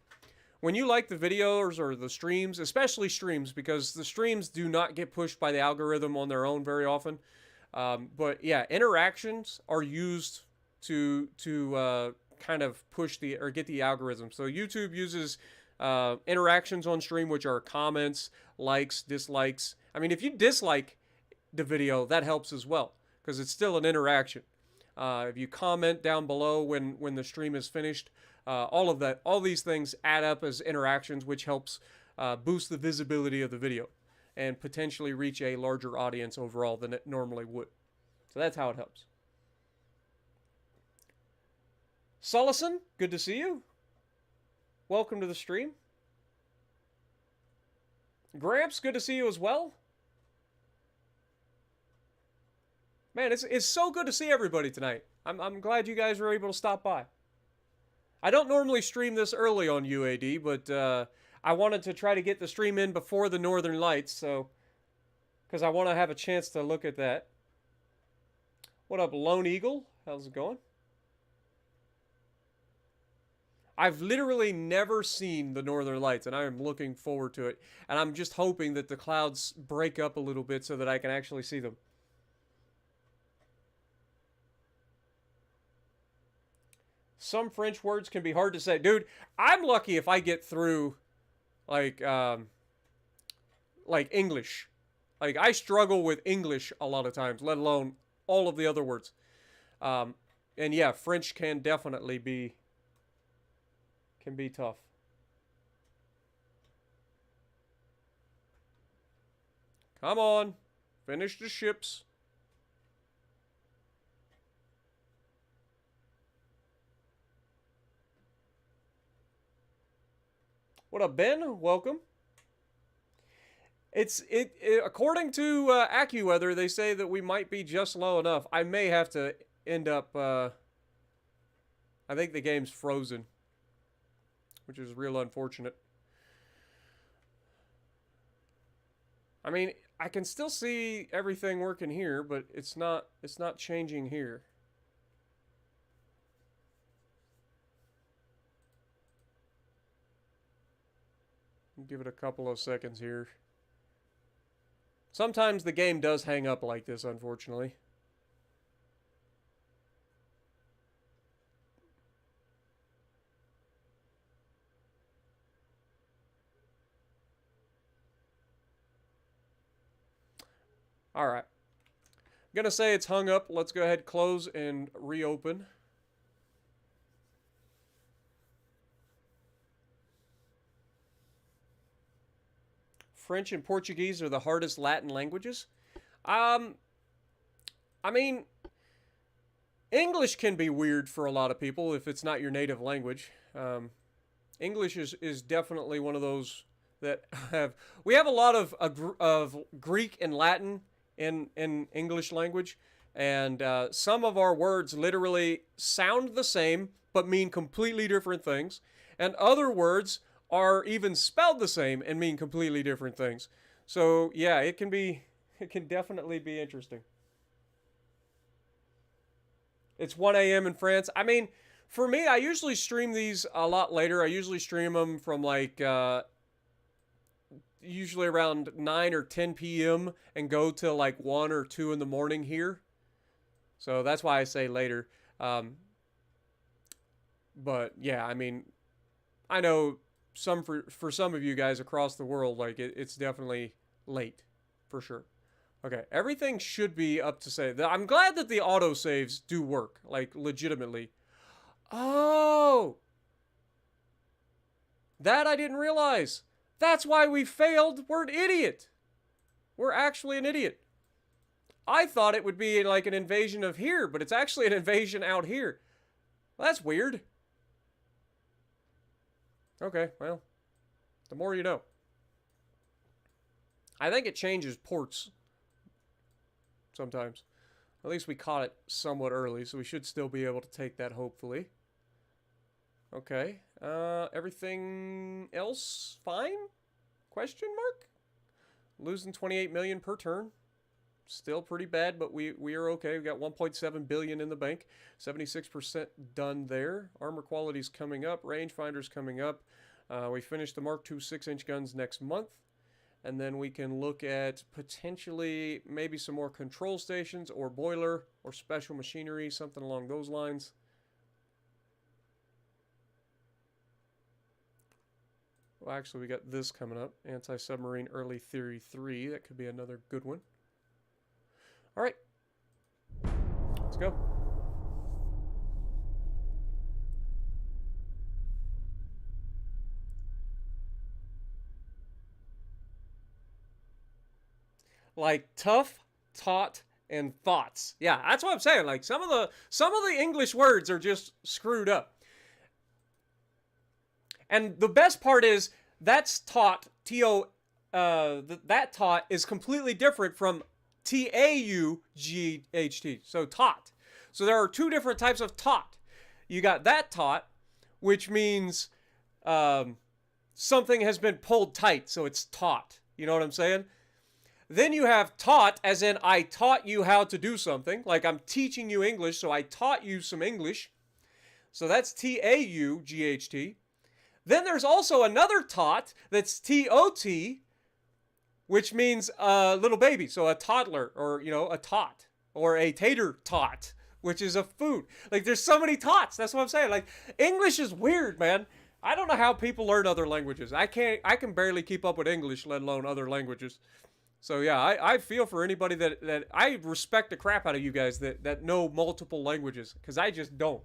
the videos or the streams, especially streams, because the streams do not get pushed by the algorithm on their own very often. But yeah, interactions are used to kind of push or get the algorithm. So YouTube uses interactions on stream, which are comments, likes, dislikes. I mean, if you dislike the video, that helps as well, because it's still an interaction. If you comment down below when the stream is finished, all these things add up as interactions, which helps boost the visibility of the video and potentially reach a larger audience overall than it normally would. So that's how it helps. Sullison, good to see you. Welcome to the stream. Gramps, good to see you as well. Man, it's so good to see everybody tonight. I'm glad you guys were able to stop by. I don't normally stream this early on UAD, but I wanted to try to get the stream in before the Northern Lights, so because I want to have a chance to look at that. What up, Lone Eagle? How's it going? I've literally never seen the Northern Lights, and I am looking forward to it. And I'm just hoping that the clouds break up a little bit so that I can actually see them. Some French words can be hard to say. Dude, I'm lucky if I get through, like English. Like, I struggle with English a lot of times, let alone all of the other words. And yeah, French can definitely be tough. Come on. Finish the ships. What up, Ben? Welcome. According to AccuWeather, they say that we might be just low enough. I may have to end up I think the game's frozen, which is real unfortunate. I mean, I can still see everything working here, but it's not changing here. Give it a couple of seconds here. Sometimes the game does hang up like this, unfortunately. All right. I'm going to say it's hung up. Let's go ahead, close, and reopen. French and Portuguese are the hardest Latin languages. I mean, English can be weird for a lot of people if it's not your native language. English is definitely one of those that we have a lot of Greek and Latin in English language, and some of our words literally sound the same but mean completely different things, and other words are even spelled the same and mean completely different things. So yeah, it can definitely be interesting. It's 1 a.m. in France. I mean, for me, I usually stream these a lot later. I usually stream them from like usually around 9 or 10 p.m. and go till like 1 or 2 in the morning here. So that's why I say later. But yeah, I mean, I know for some of you guys across the world, like it's definitely late for sure. Okay, everything should be up to say. I'm glad that the autosaves do work, like legitimately. Oh, that I didn't realize. That's why we failed. We're an idiot. We're actually an idiot. I thought it would be like an invasion of here, but it's actually an invasion out here. Well, that's weird. Okay, well, the more you know. I think it changes ports sometimes. At least we caught it somewhat early, so we should still be able to take that, hopefully. Okay. Everything else fine? Question mark? Losing 28 million per turn. Still pretty bad, but we are okay. We got 1.7 billion in the bank. 76% done there. Armor quality's coming up. Rangefinder's coming up. We finish the Mark II 6-inch guns next month. And then we can look at potentially maybe some more control stations or boiler or special machinery, something along those lines. Well, actually, we got this coming up. Anti-submarine early theory 3. That could be another good one. All right. Let's go. Like tough, taut, and thoughts. Yeah, that's what I'm saying. Like some of the English words are just screwed up. And the best part is that's taut, T-O, that taut is completely different from T-A-U-G-H-T. So taut. So there are two different types of taut. You got that taut, which means something has been pulled tight, so it's taut. You know what I'm saying? Then you have taught, as in I taught you how to do something. Like I'm teaching you English, so I taught you some English. So that's T-A-U-G-H-T. Then there's also another tot that's T-O-T, which means a little baby. So a toddler, or, you know, a tot. Or a tater tot, which is a food. Like there's so many tots. That's what I'm saying. Like English is weird, man. I don't know how people learn other languages. I can barely keep up with English, let alone other languages. So yeah, I feel for anybody that I respect the crap out of you guys that know multiple languages, because I just don't.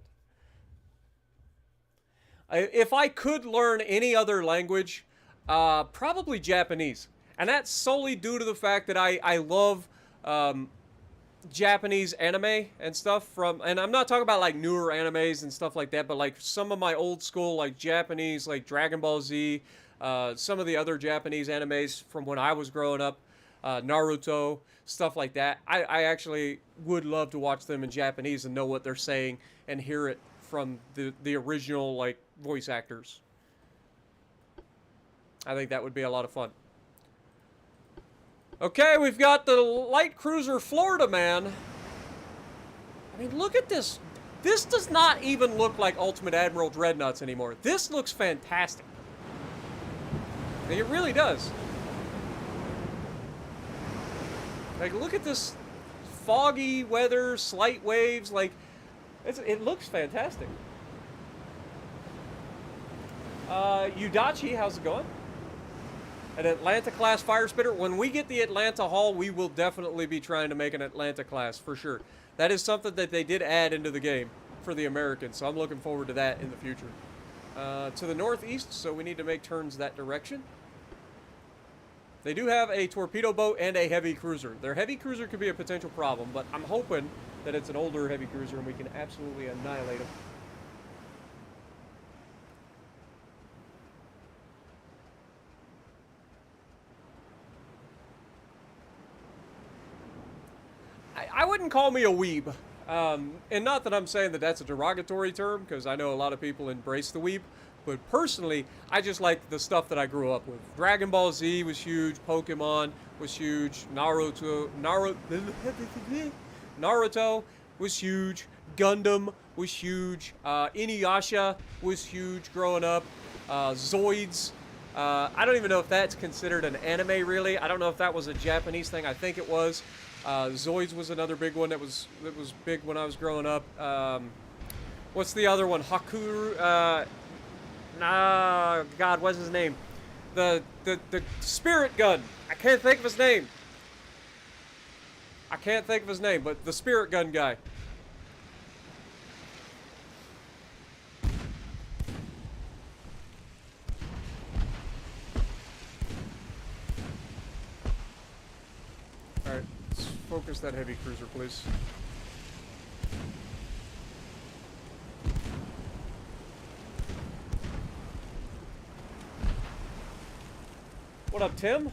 If I could learn any other language, probably Japanese. And that's solely due to the fact that I love Japanese anime and stuff and I'm not talking about like newer animes and stuff like that, but like some of my old school like Japanese, like Dragon Ball Z, some of the other Japanese animes from when I was growing up. Naruto, stuff like that. I actually would love to watch them in Japanese and know what they're saying and hear it from the original like voice actors. I think that would be a lot of fun. Okay, we've got the light cruiser Florida Man. I mean, look at this. This does not even look like Ultimate Admiral Dreadnoughts anymore. This looks fantastic. Like, it really does. Like, look at this foggy weather, slight waves. Like, it looks fantastic. Udachi, how's it going? An Atlanta-class fire spitter. When we get the Atlanta hull, we will definitely be trying to make an Atlanta-class, for sure. That is something that they did add into the game for the Americans, so I'm looking forward to that in the future. To the northeast, so we need to make turns that direction. They do have a torpedo boat and a heavy cruiser. Their heavy cruiser could be a potential problem, but I'm hoping that it's an older heavy cruiser and we can absolutely annihilate them. I wouldn't call me a weeb. And not that I'm saying that that's a derogatory term, because I know a lot of people embrace the weeb. But personally, I just like the stuff that I grew up with. Dragon Ball Z was huge. Pokemon was huge. Naruto was huge. Gundam was huge. Inuyasha was huge growing up. Zoids. I don't even know if that's considered an anime, really. I don't know if that was a Japanese thing. I think it was. Zoids was another big one that was big when I was growing up. What's the other one? Haku. God, what's his name? The spirit gun. I can't think of his name. But the spirit gun guy. Focus that heavy cruiser, please. What up, Tim?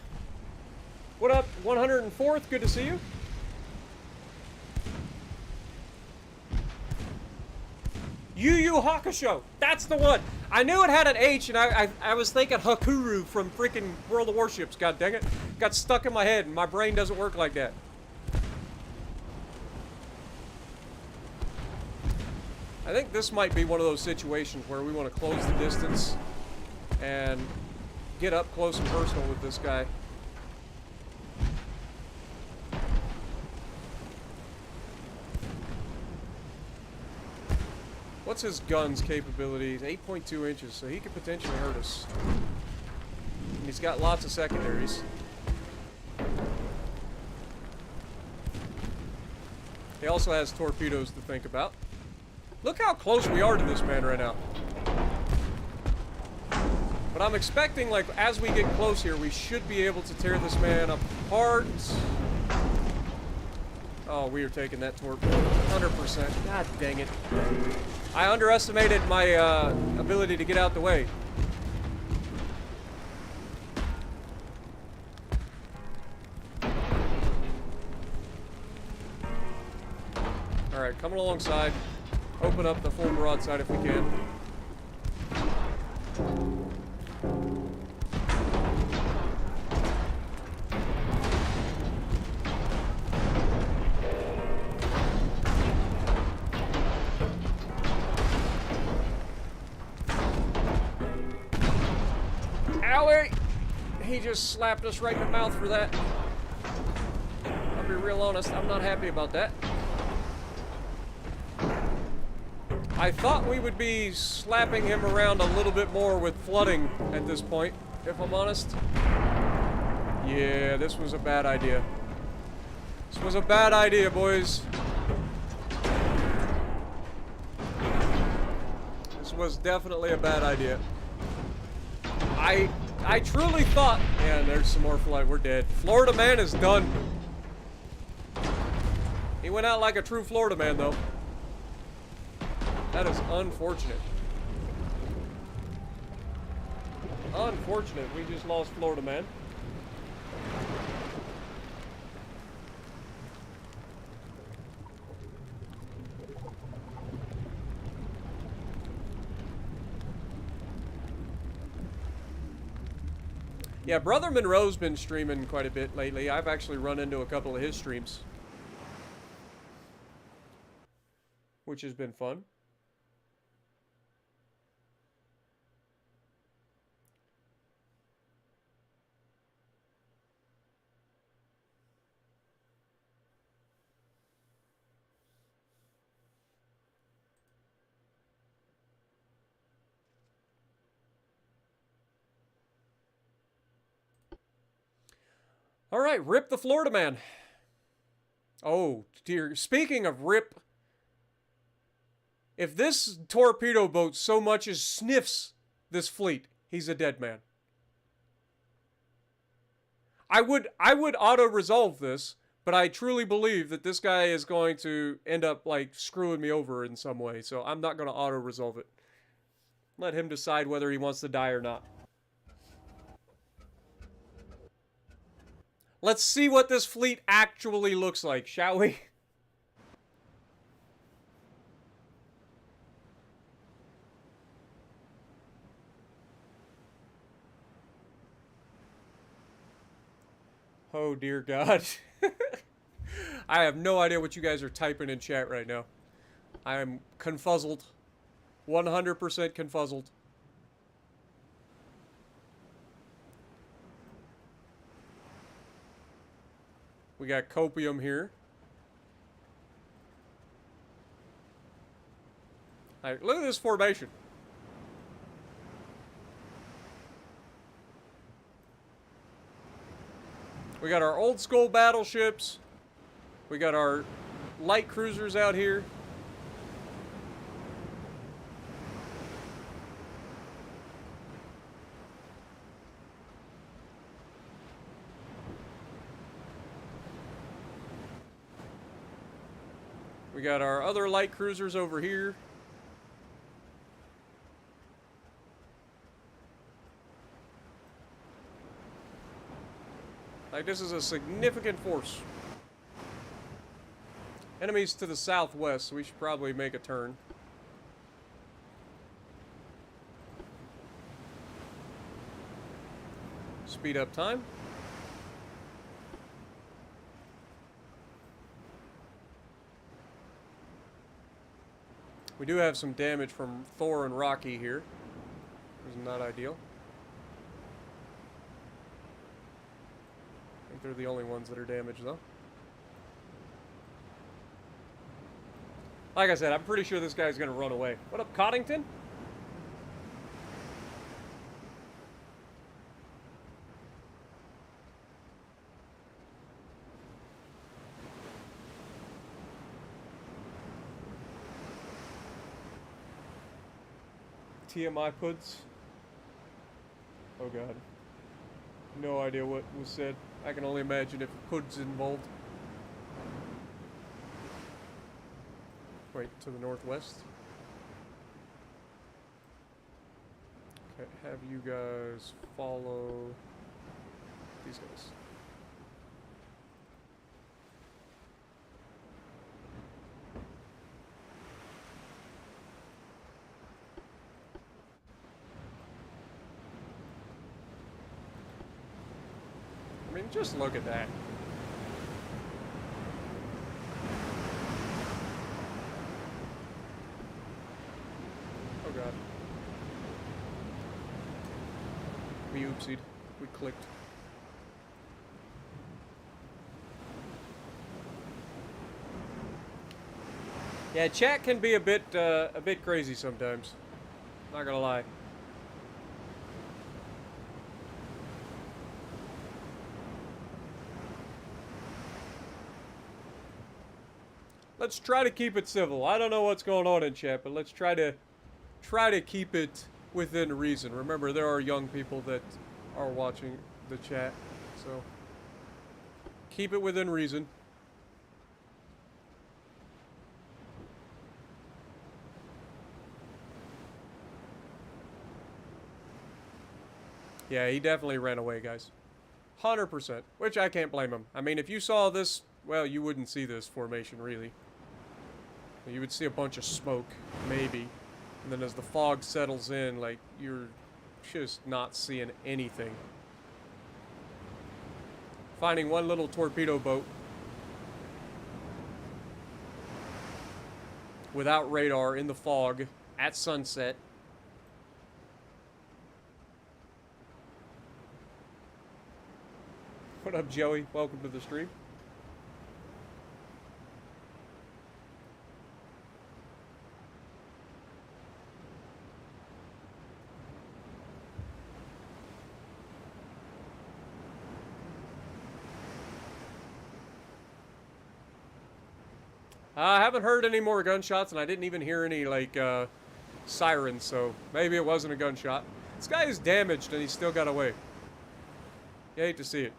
What up, 104th? Good to see you. Yu Yu Hakusho. That's the one. I knew it had an H, and I was thinking Hakuru from freaking World of Warships. God dang it. Got stuck in my head, and my brain doesn't work like that. I think this might be one of those situations where we want to close the distance and get up close and personal with this guy. What's his gun's capabilities? 8.2 inches, so he could potentially hurt us. And he's got lots of secondaries. He also has torpedoes to think about. Look how close we are to this man right now. But I'm expecting, like, as we get close here, we should be able to tear this man apart. Oh, we are taking that torp 100%. God dang it. I underestimated my ability to get out the way. Alright, coming alongside. Open up the full broadside if we can. Owie! He just slapped us right in the mouth for that. I'll be real honest, I'm not happy about that. I thought we would be slapping him around a little bit more with flooding at this point, if I'm honest. Yeah, this was a bad idea. This was a bad idea, boys. This was definitely a bad idea. I truly thought... Yeah, there's some more flight. We're dead. Florida man is done. He went out like a true Florida man, though. That is unfortunate. Unfortunate. We just lost Florida man. Yeah, Brother Monroe's been streaming quite a bit lately. I've actually run into a couple of his streams, which has been fun. All right, rip the Florida man. Oh, dear. Speaking of rip, if this torpedo boat so much as sniffs this fleet, he's a dead man. I would auto-resolve this, but I truly believe that this guy is going to end up, like, screwing me over in some way, so I'm not going to auto-resolve it. Let him decide whether he wants to die or not. Let's see what this fleet actually looks like, shall we? Oh, dear God. I have no idea what you guys are typing in chat right now. I am confuzzled. 100% confuzzled. We got copium here. Alright, look at this formation. We got our old school battleships. We got our light cruisers out here. We got our other light cruisers over here. Like, this is a significant force. Enemies to the southwest, so we should probably make a turn. Speed up time. We do have some damage from Thor and Rocky here. Which is not ideal. I think they're the only ones that are damaged, though. Like I said, I'm pretty sure this guy's gonna run away. What up, Coddington? TMI puds. Oh god. No idea what was said. I can only imagine if puds involved. Wait, to the northwest. Okay, have you guys follow these guys. I mean, just look at that. Oh god. We oopsied. We clicked. Yeah, chat can be a bit crazy sometimes. Not gonna lie. Let's try to keep it civil. I don't know what's going on in chat, but let's try to keep it within reason. Remember, there are young people that are watching the chat, so keep it within reason. Yeah, he definitely ran away, guys. 100%, which I can't blame him. I mean, if you saw this, well, you wouldn't see this formation, really. You would see a bunch of smoke, maybe. And then as the fog settles in, like, you're just not seeing anything. Finding one little torpedo boat without radar in the fog at sunset. What up, Joey? Welcome to the stream. I haven't heard any more gunshots, and I didn't even hear any, like, sirens, so maybe it wasn't a gunshot. This guy is damaged, and he still got away. You hate to see it.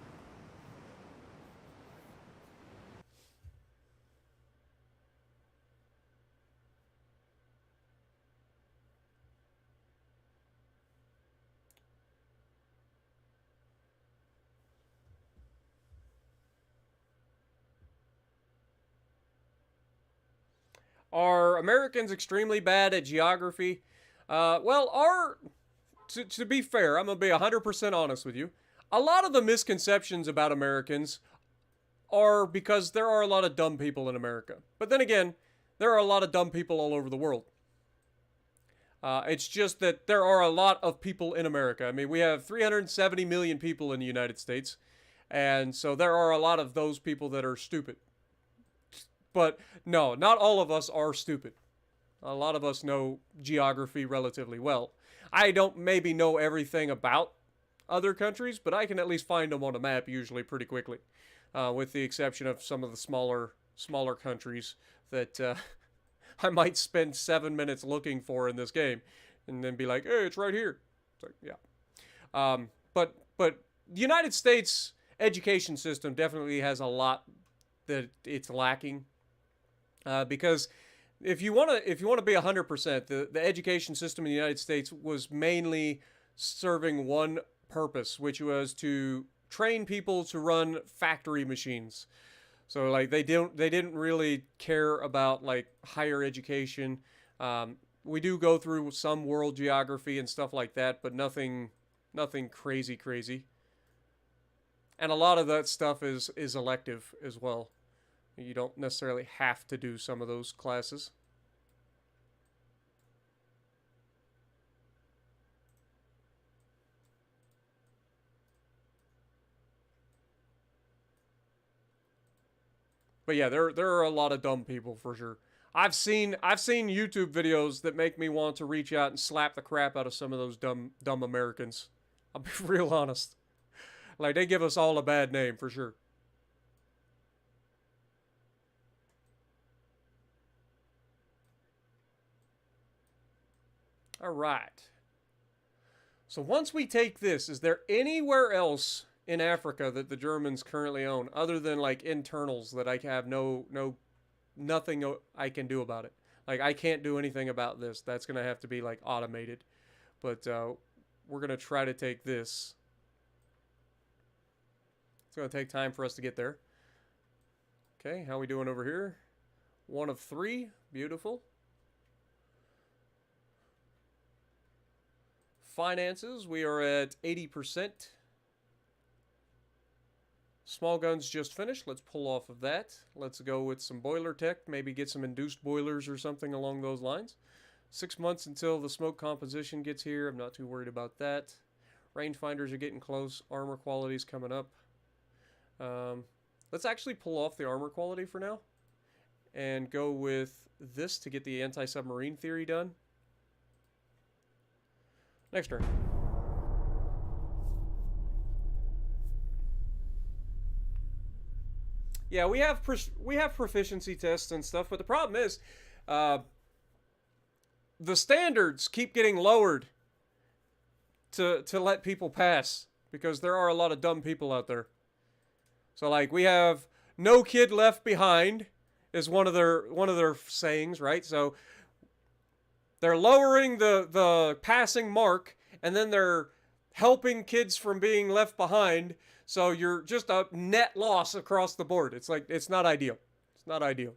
Are Americans extremely bad at geography? Well, to be fair, I'm going to be 100% honest with you. A lot of the misconceptions about Americans are because there are a lot of dumb people in America. But then again, there are a lot of dumb people all over the world. It's just that there are a lot of people in America. I mean, we have 370 million people in the United States. And so there are a lot of those people that are stupid. But no, not all of us are stupid. A lot of us know geography relatively well. I don't maybe know everything about other countries, but I can at least find them on a map usually pretty quickly. With the exception of some of the smaller countries that I might spend 7 minutes looking for in this game. And then be like, hey, it's right here. It's like, yeah. But the United States education system definitely has a lot that it's lacking. Because if you want to be 100%, the education system in the United States was mainly serving one purpose, which was to train people to run factory machines. So like they didn't really care about like higher education. We do go through some world geography and stuff like that, but nothing crazy crazy. And a lot of that stuff is elective as well. You don't necessarily have to do some of those classes. But yeah, there are a lot of dumb people for sure. I've seen YouTube videos that make me want to reach out and slap the crap out of some of those dumb Americans. I'll be real honest. Like they give us all a bad name for sure. All right. So once we take this, is there anywhere else in Africa that the Germans currently own other than like internals that I have nothing I can do about it? Like I can't do anything about this. That's gonna have to be like automated. But we're gonna try to take this. It's gonna take time for us to get there. Okay, how are we doing over here? 1 of 3. Beautiful. Finances, we are at 80%. Small guns just finished. Let's pull off of that. Let's go with some boiler tech. Maybe get some induced boilers or something along those lines. 6 months until the smoke composition gets here. I'm not too worried about that. Rangefinders are getting close. Armor quality is coming up. Let's actually pull off the armor quality for now. And go with this to get the anti-submarine theory done. Next turn. Yeah, we have proficiency tests and stuff, but the problem is, uh, the standards keep getting lowered to let people pass because there are a lot of dumb people out there. So like we have no kid left behind is one of their sayings, right? So they're lowering the passing mark, and then they're helping kids from being left behind. So you're just a net loss across the board. It's like it's not ideal. It's not ideal.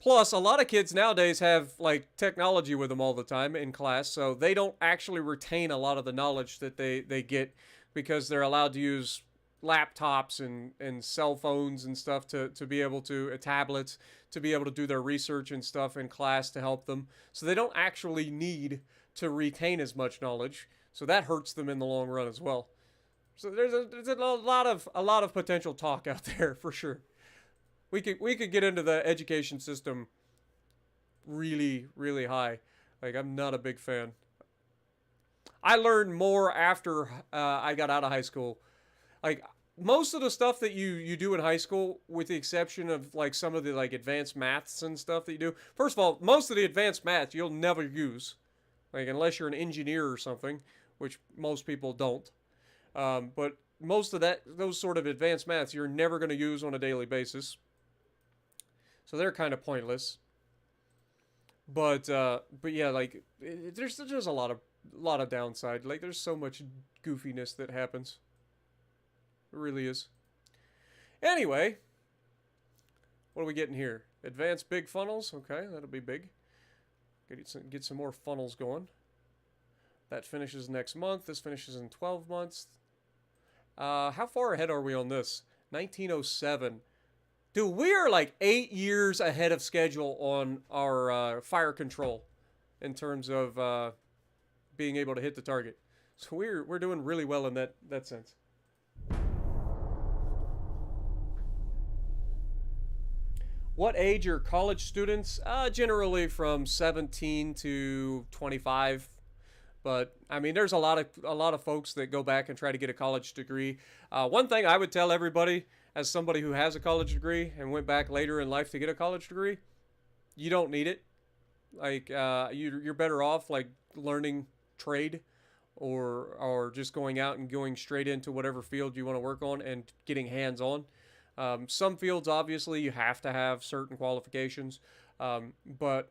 Plus, a lot of kids nowadays have like technology with them all the time in class, so they don't actually retain a lot of the knowledge that they get because they're allowed to use laptops and cell phones and stuff to be able to tablets to be able to do their research and stuff in class to help them. So they don't actually need to retain as much knowledge. So that hurts them in the long run as well. So there's a lot of potential talk out there for sure. We could get into the education system really really high. Like I'm not a big fan. I learned more after I got out of high school. Like most of the stuff that you do in high school, with the exception of like some of the like advanced maths and stuff that you do. First of all, most of the advanced maths you'll never use, like unless you're an engineer or something, which most people don't. But most of those sort of advanced maths you're never going to use on a daily basis. So they're kind of pointless. But yeah, like there's just a lot of downside. Like there's so much goofiness that happens. It really is. Anyway, what are we getting here? Advanced big funnels. Okay, that'll be big. Get some more funnels going. That finishes next month. This finishes in 12 months. How far ahead are we on this? 1907. Dude, we are like 8 years ahead of schedule on our fire control in terms of being able to hit the target. So we're doing really well in that sense. What age are college students? Generally from 17 to 25. But I mean, there's a lot of folks that go back and try to get a college degree. One thing I would tell everybody, as somebody who has a college degree and went back later in life to get a college degree, you don't need it. Like you're better off like learning trade, or just going out and going straight into whatever field you want to work on and getting hands on. Some fields, obviously, you have to have certain qualifications, but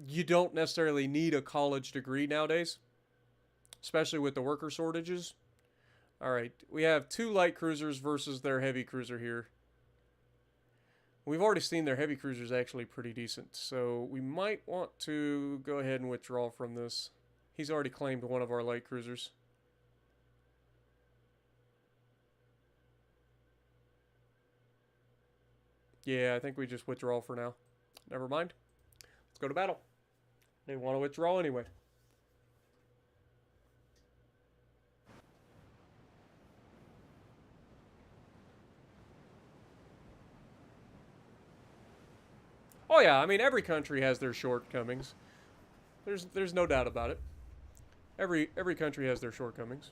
you don't necessarily need a college degree nowadays, especially with the worker shortages. All right, we have 2 light cruisers versus their heavy cruiser here. We've already seen their heavy cruiser is actually pretty decent, so we might want to go ahead and withdraw from this. He's already claimed one of our light cruisers. Yeah, I think we just withdraw for now. Never mind. Let's go to battle. They want to withdraw anyway. Oh yeah, I mean every country has their shortcomings. There's no doubt about it. Every country has their shortcomings.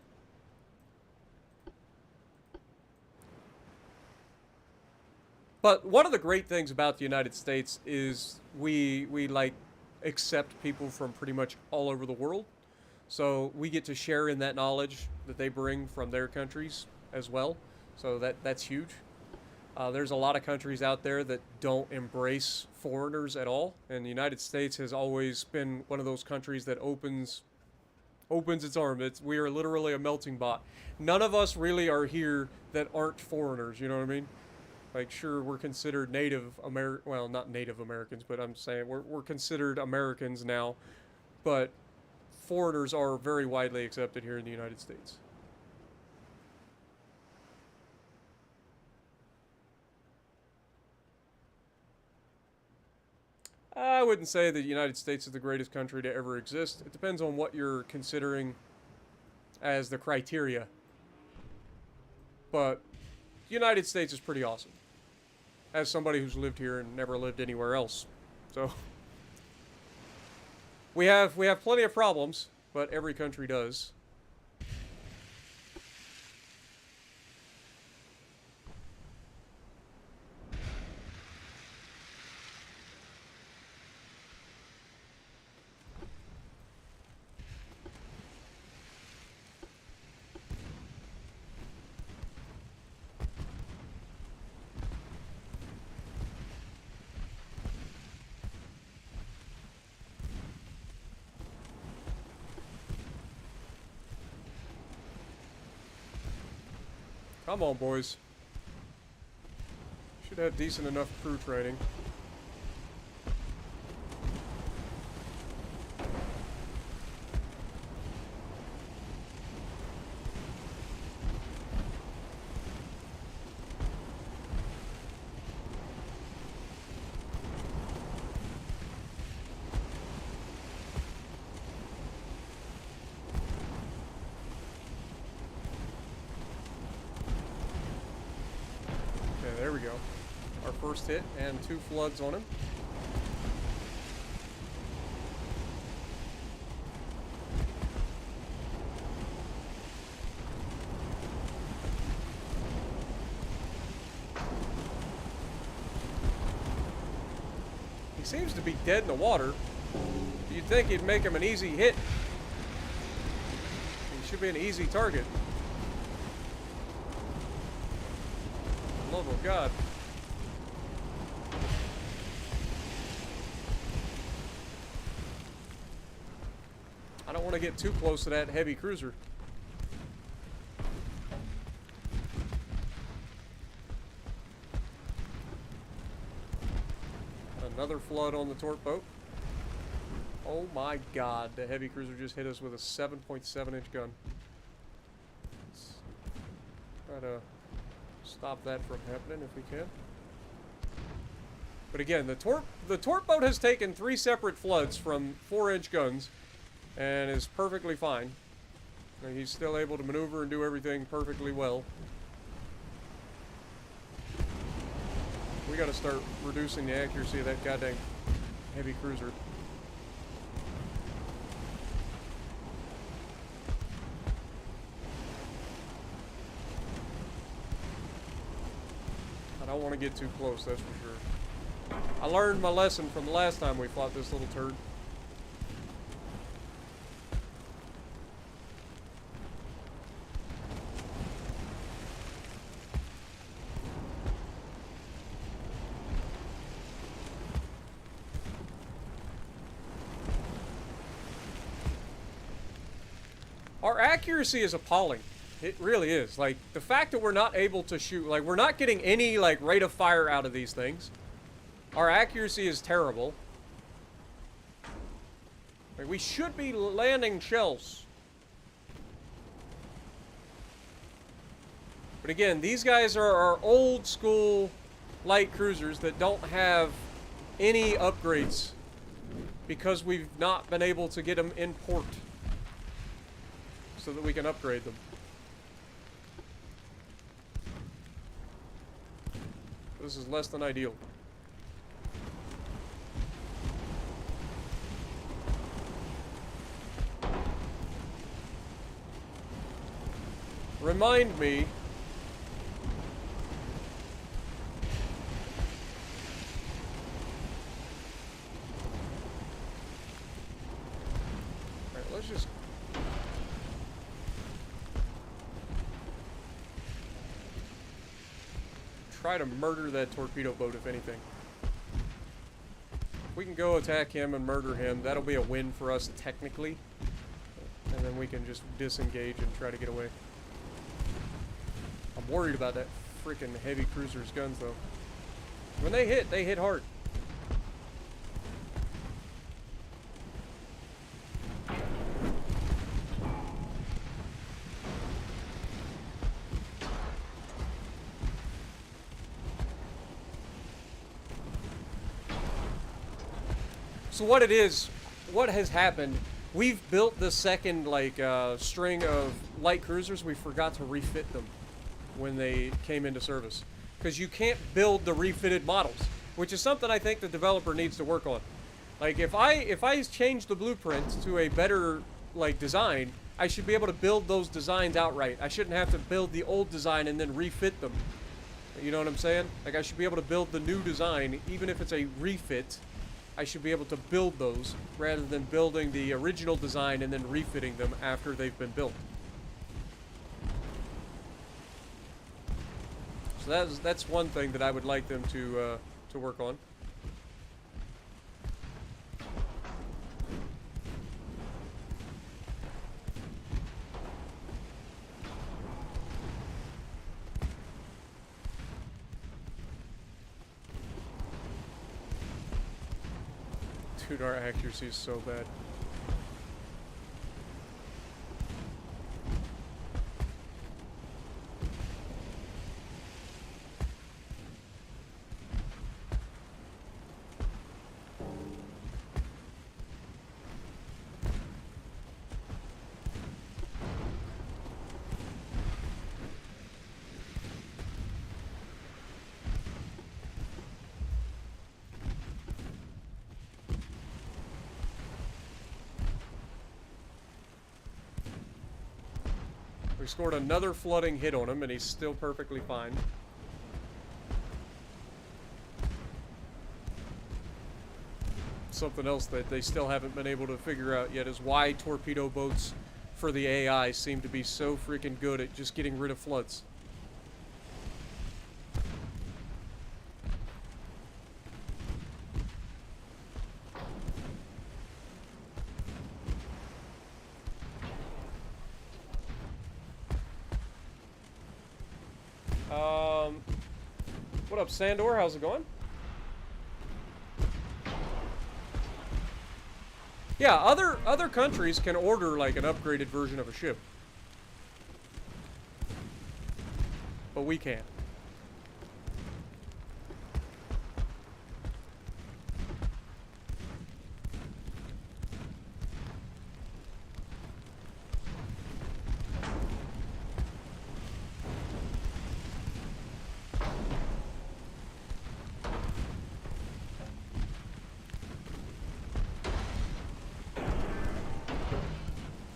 But one of the great things about the United States is we like accept people from pretty much all over the world. So we get to share in that knowledge that they bring from their countries as well. So that's huge. There's a lot of countries out there that don't embrace foreigners at all, and the United States has always been one of those countries that opens its arms. We are literally a melting pot. None of us really are here that aren't foreigners. You know what I mean? Like, sure, we're considered well, not Native Americans, but I'm saying we're considered Americans now, but foreigners are very widely accepted here in the United States. I wouldn't say that the United States is the greatest country to ever exist. It depends on what you're considering as the criteria. But the United States is pretty awesome. As somebody who's lived here and never lived anywhere else. So we have plenty of problems, but every country does. Come on, boys. Should have decent enough crew training. There we go. Our first hit and 2 floods on him. He seems to be dead in the water. You'd think he'd make him an easy hit. He should be an easy target. Love of God. I don't want to get too close to that heavy cruiser. Another flood on the torp boat. Oh my God, the heavy cruiser just hit us with a 7.7-inch gun. Let's try to stop that from happening if we can. But again, the torp boat has taken 3 separate floods from 4-inch guns and is perfectly fine. And he's still able to maneuver and do everything perfectly well. We gotta start reducing the accuracy of that goddamn heavy cruiser. I don't want to get too close, that's for sure. I learned my lesson from the last time we fought this little turd. Our accuracy is appalling. It really is. Like, the fact that we're not able to shoot, like, we're not getting any, like, rate of fire out of these things. Our accuracy is terrible. Like, we should be landing shells. But again, these guys are our old school light cruisers that don't have any upgrades because we've not been able to get them in port so that we can upgrade them. This is less than ideal. Remind me. Alright, let's just try to murder that torpedo boat, if anything. If we can go attack him and murder him, that'll be a win for us technically. And then we can just disengage and try to get away. I'm worried about that freaking heavy cruiser's guns, though. When they hit hard. So what has happened, we've built the second, like, string of light cruisers. We forgot to refit them when they came into service. Because you can't build the refitted models, which is something I think the developer needs to work on. Like, if I change the blueprint to a better, like, design, I should be able to build those designs outright. I shouldn't have to build the old design and then refit them. You know what I'm saying? Like, I should be able to build the new design, even if it's a refit. I should be able to build those rather than building the original design and then refitting them after they've been built. So that's one thing that I would like them to work on. Dude, our accuracy is so bad. We scored another flooding hit on him, and he's still perfectly fine. Something else that they still haven't been able to figure out yet is why torpedo boats for the AI seem to be so freaking good at just getting rid of floods. What up, Sandor? How's it going? Yeah, other countries can order like an upgraded version of a ship, but we can't.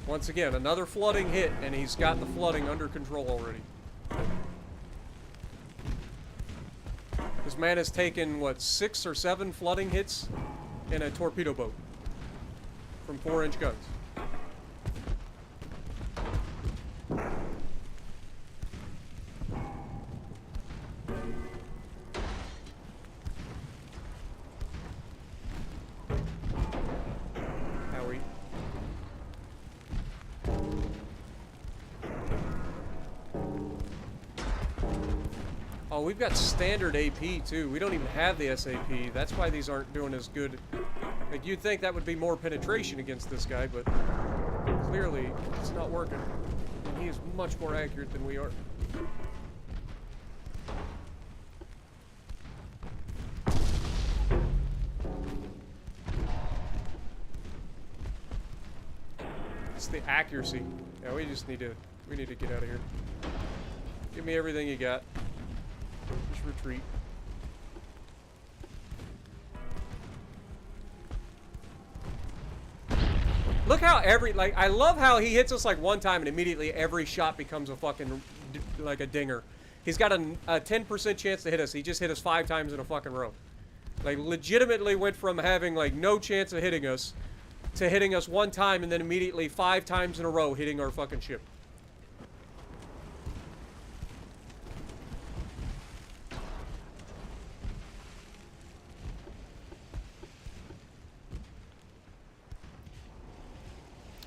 Once again, another flooding hit, and he's got the flooding under control already. This man has taken, what, 6 or 7 flooding hits in a torpedo boat from 4-inch guns. Oh, we've got standard AP too. We don't even have the SAP. That's why these aren't doing as good. Like, you'd think that would be more penetration against this guy, but clearly it's not working. And he is much more accurate than we are. It's the accuracy. Yeah, we need to get out of here. Give me everything you got. Just retreat. Look how I love how he hits us like one time and immediately every shot becomes a fucking, like a dinger. He's got a 10% chance to hit us. He just hit us 5 times in a fucking row. Like, legitimately went from having like no chance of hitting us to hitting us 1 time and then immediately 5 times in a row hitting our fucking ship.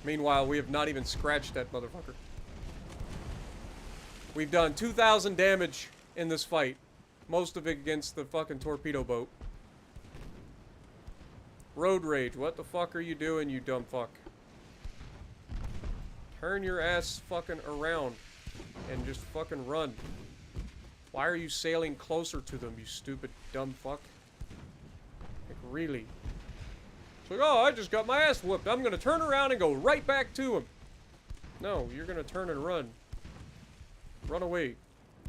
Meanwhile, we have not even scratched that motherfucker. We've done 2,000 damage in this fight. Most of it against the fucking torpedo boat. Road rage, what the fuck are you doing, you dumb fuck? Turn your ass fucking around and just fucking run. Why are you sailing closer to them, you stupid dumb fuck? Like, really? It's like, oh, I just got my ass whooped. I'm gonna turn around and go right back to him. No, you're gonna turn and run. Run away,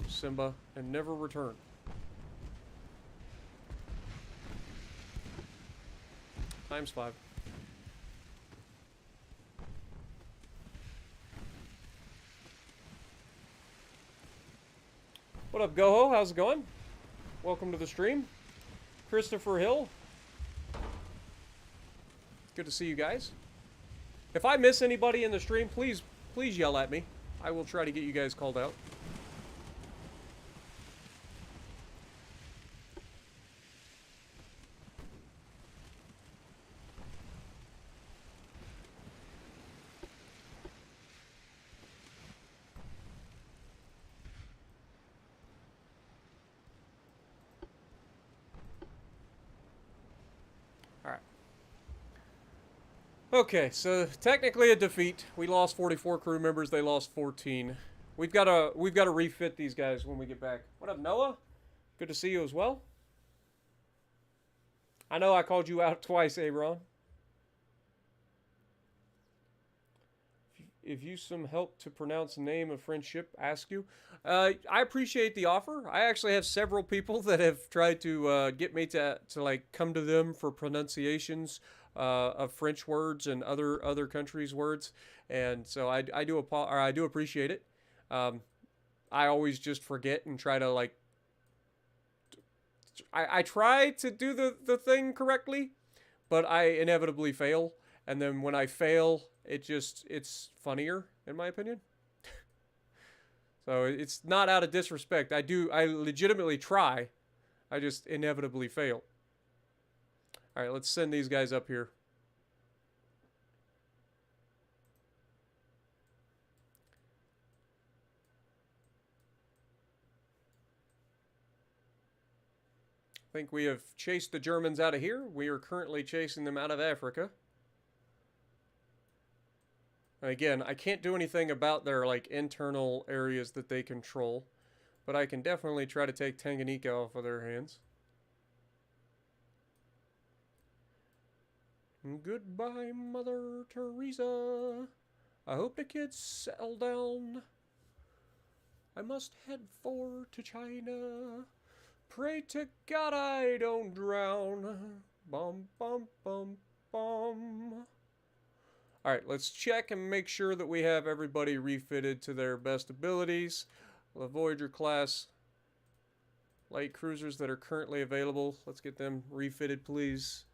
Simba, and never return. ×5. What up, Goho? How's it going? Welcome to the stream. Christopher Hill. Good to see you guys. If I miss anybody in the stream, please yell at me. I will try to get you guys called out. Okay, so technically a defeat. We lost 44 crew members. They lost 14. We've got to refit these guys when we get back. What up, Noah? Good to see you as well. I know I called you out twice, Aaron. If you some help to pronounce the name of friendship, ask you. I appreciate the offer. I actually have several people that have tried to get me to like come to them for pronunciations of French words and other countries' words, and so I do appreciate it. I always just forget and try to like. I try to do the thing correctly, but I inevitably fail, and then when I fail, it's funnier in my opinion. So it's not out of disrespect. I legitimately try. I just inevitably fail. All right, let's send these guys up here. I think we have chased the Germans out of here. We are currently chasing them out of Africa. And again, I can't do anything about their like internal areas that they control, but I can definitely try to take Tanganyika off of their hands. Goodbye, Mother Teresa. I hope the kids settle down. I must head to China. Pray to God I don't drown. Bum, bum, bum, bum. Alright, let's check and make sure that we have everybody refitted to their best abilities. The Voyager class light cruisers that are currently available. Let's get them refitted, please.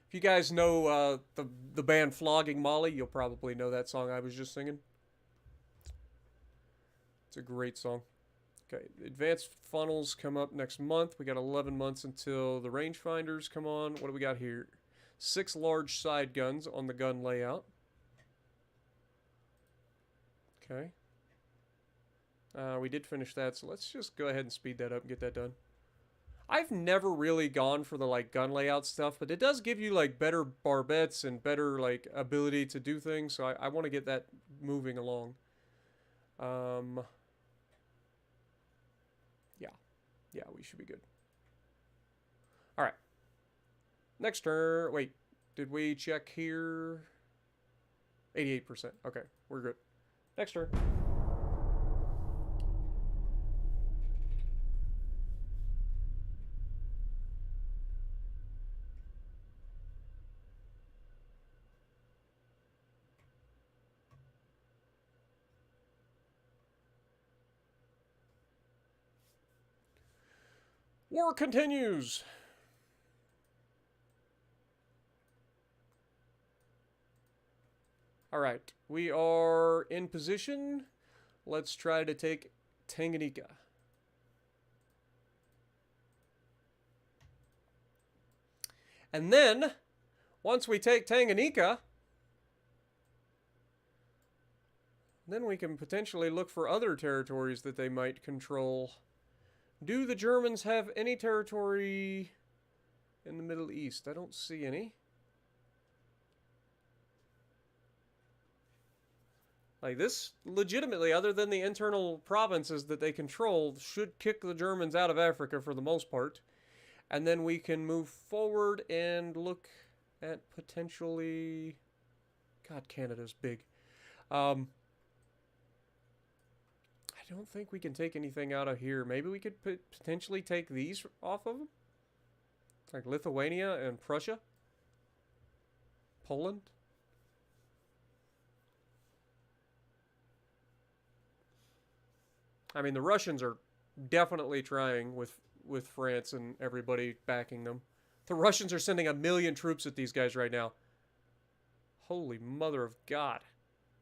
If you guys know the band Flogging Molly, you'll probably know that song I was just singing. It's a great song. Okay, advanced funnels come up next month. We got 11 months until the rangefinders come on. What do we got here? 6 large side guns on the gun layout. Okay. We did finish that, so let's just go ahead and speed that up and get that done. I've never really gone for the like gun layout stuff, but it does give you like better barbettes and better like ability to do things, so I want to get that moving along. Yeah. Yeah, we should be good. All right. Next turn. Wait, did we check here? 88%. Okay, we're good. Next turn. War continues. All right, we are in position. Let's try to take Tanganyika. And then, once we take Tanganyika, then we can potentially look for other territories that they might control. Do the Germans have any territory in the Middle East? I don't see any. Like this, legitimately, other than the internal provinces that they control, should kick the Germans out of Africa for the most part. And then we can move forward and look at potentially... God, Canada's big. I don't think we can take anything out of here. Maybe we could potentially take these off of them? Like Lithuania and Prussia? Poland? I mean, the Russians are definitely trying with France and everybody backing them. The Russians are sending 1 million troops at these guys right now. Holy mother of God.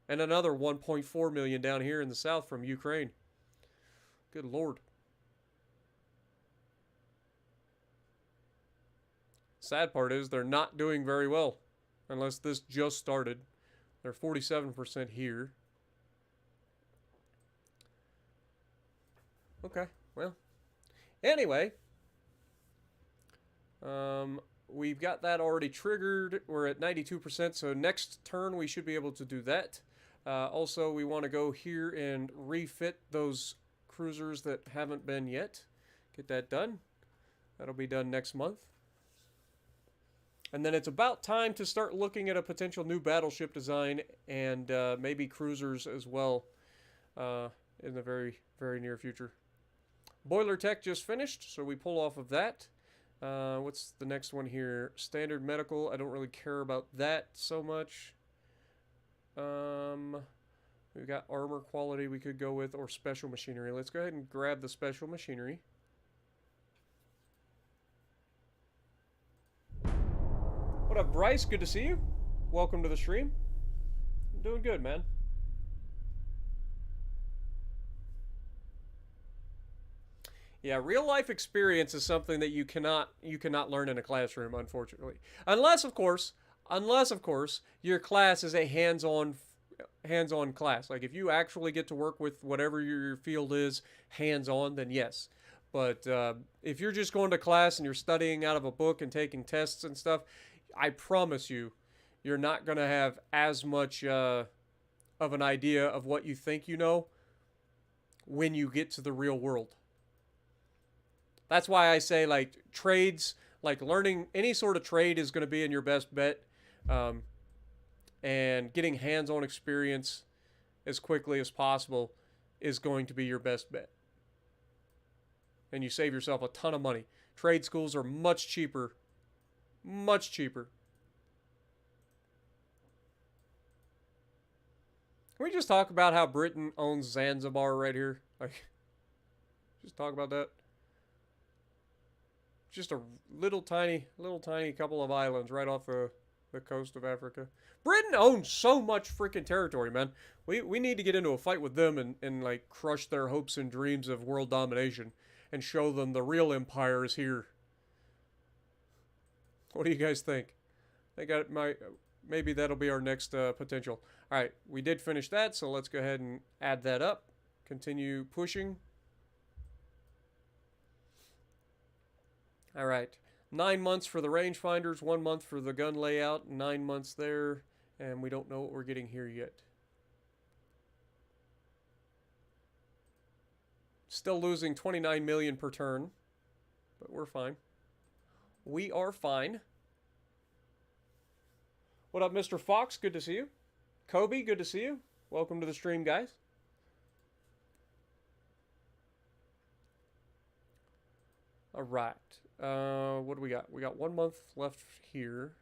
And another 1.4 million down here in the south from Ukraine. Good Lord. Sad part is they're not doing very well. Unless this just started. They're 47% here. Okay, well. Anyway. We've got that already triggered. We're at 92%, so next turn we should be able to do that. Also, we want to go here and refit those cruisers that haven't been yet. Get that done. That'll be done next month. And then it's about time to start looking at a potential new battleship design and maybe cruisers as well in the very, very near future. Boiler tech just finished, so we pull off of that. What's the next one here? Standard medical. I don't really care about that so much. We've got armor quality we could go with, or special machinery. Let's go ahead and grab the special machinery. What up, Bryce? Good to see you. Welcome to the stream. I'm doing good, man. Yeah, real life experience is something that you cannot learn in a classroom, unfortunately. Unless of course, your class is a hands-on class. Like if you actually get to work with whatever your field is hands-on, then yes. But if you're just going to class and you're studying out of a book and taking tests and stuff, I promise you, you're not going to have as much of an idea of what you think you know when you get to the real world. That's why I say, like, trades, like, learning any sort of trade is going to be in your best bet. And getting hands-on experience as quickly as possible is going to be your best bet. And you save yourself a ton of money. Trade schools are much cheaper. Much cheaper. Can we just talk about how Britain owns Zanzibar right here? Like, just talk about that. Just a little tiny couple of islands right off the coast of Africa. Britain owns so much freaking territory, man. We need to get into a fight with them and like crush their hopes and dreams of world domination and show them the real empire is here. What do you guys think? maybe that'll be our next potential. All right, we did finish that, so let's go ahead and add that up. Continue pushing. All right, 9 months for the rangefinders, 1 month for the gun layout, 9 months there, and we don't know what we're getting here yet. Still losing 29 million per turn, but we're fine. We are fine. What up, Mr. Fox? Good to see you. Kobe, good to see you. Welcome to the stream, guys. All right. What do we got? We got 1 month left here.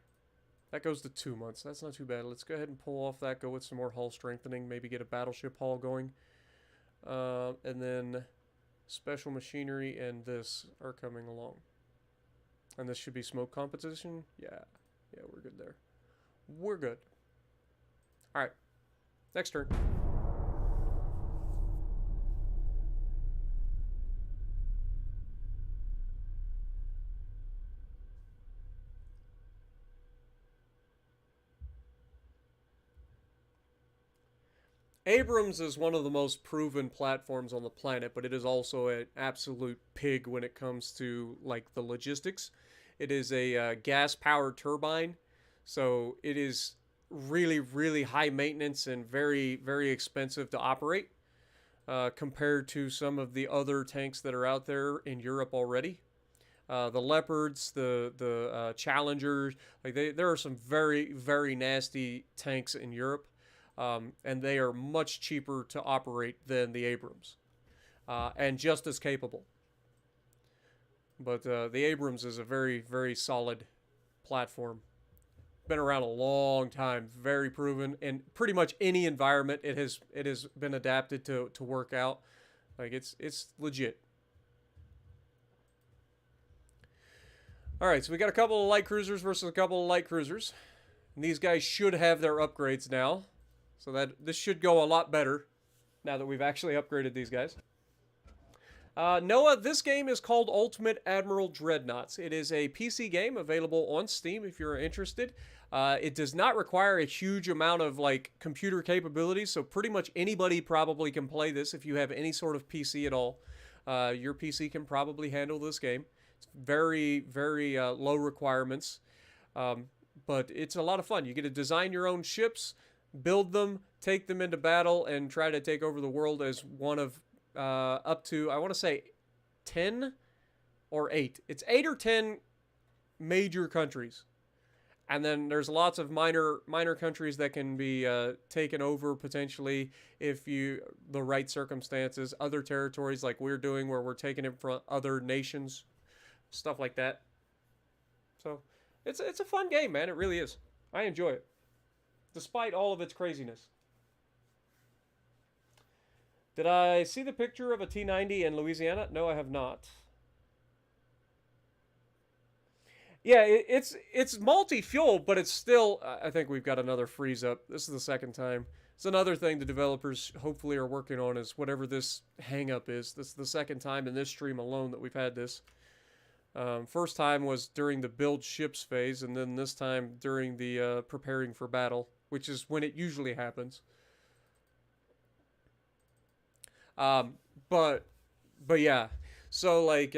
That goes to 2 months. That's not too bad. Let's go ahead and pull off that. Go with some more hull strengthening. Maybe get a battleship hull going. And then special machinery and this are coming along. And this should be smoke competition. Yeah. Yeah, we're good there. We're good. All right. Next turn. Abrams is one of the most proven platforms on the planet, but it is also an absolute pig when it comes to like the logistics. It is a gas-powered turbine, so it is really, really high maintenance and very, very expensive to operate compared to some of the other tanks that are out there in Europe already. The Leopards, the Challengers, like there are some very, very nasty tanks in Europe. And they are much cheaper to operate than the Abrams, and just as capable. But the Abrams is a very, very solid platform. Been around a long time, very proven, and pretty much any environment it has been adapted to work out. Like it's legit. All right, so we got a couple of light cruisers versus a couple of light cruisers, and these guys should have their upgrades now. So that this should go a lot better now that we've actually upgraded these guys. Noah, this game is called Ultimate Admiral Dreadnoughts. It is a PC game available on Steam if you're interested. It does not require a huge amount of like computer capabilities, so pretty much anybody probably can play this if you have any sort of PC at all. Your PC can probably handle this game. It's very, very low requirements, but it's a lot of fun. You get to design your own ships, build them, take them into battle, and try to take over the world as one of up to, I want to say, 10 or 8. It's 8 or 10 major countries. And then there's lots of minor countries that can be taken over potentially if the right circumstances. Other territories like we're doing where we're taking it from other nations. Stuff like that. So it's a fun game, man. It really is. I enjoy it. Despite all of its craziness. Did I see the picture of a T-90 in Louisiana? No, I have not. Yeah, it's multi-fuel, but it's still... I think we've got another freeze up. This is the second time. It's another thing the developers hopefully are working on is whatever this hang-up is. This is the second time in this stream alone that we've had this. First time was during the build ships phase, and then this time during the preparing for battle, which is when it usually happens. But yeah, so like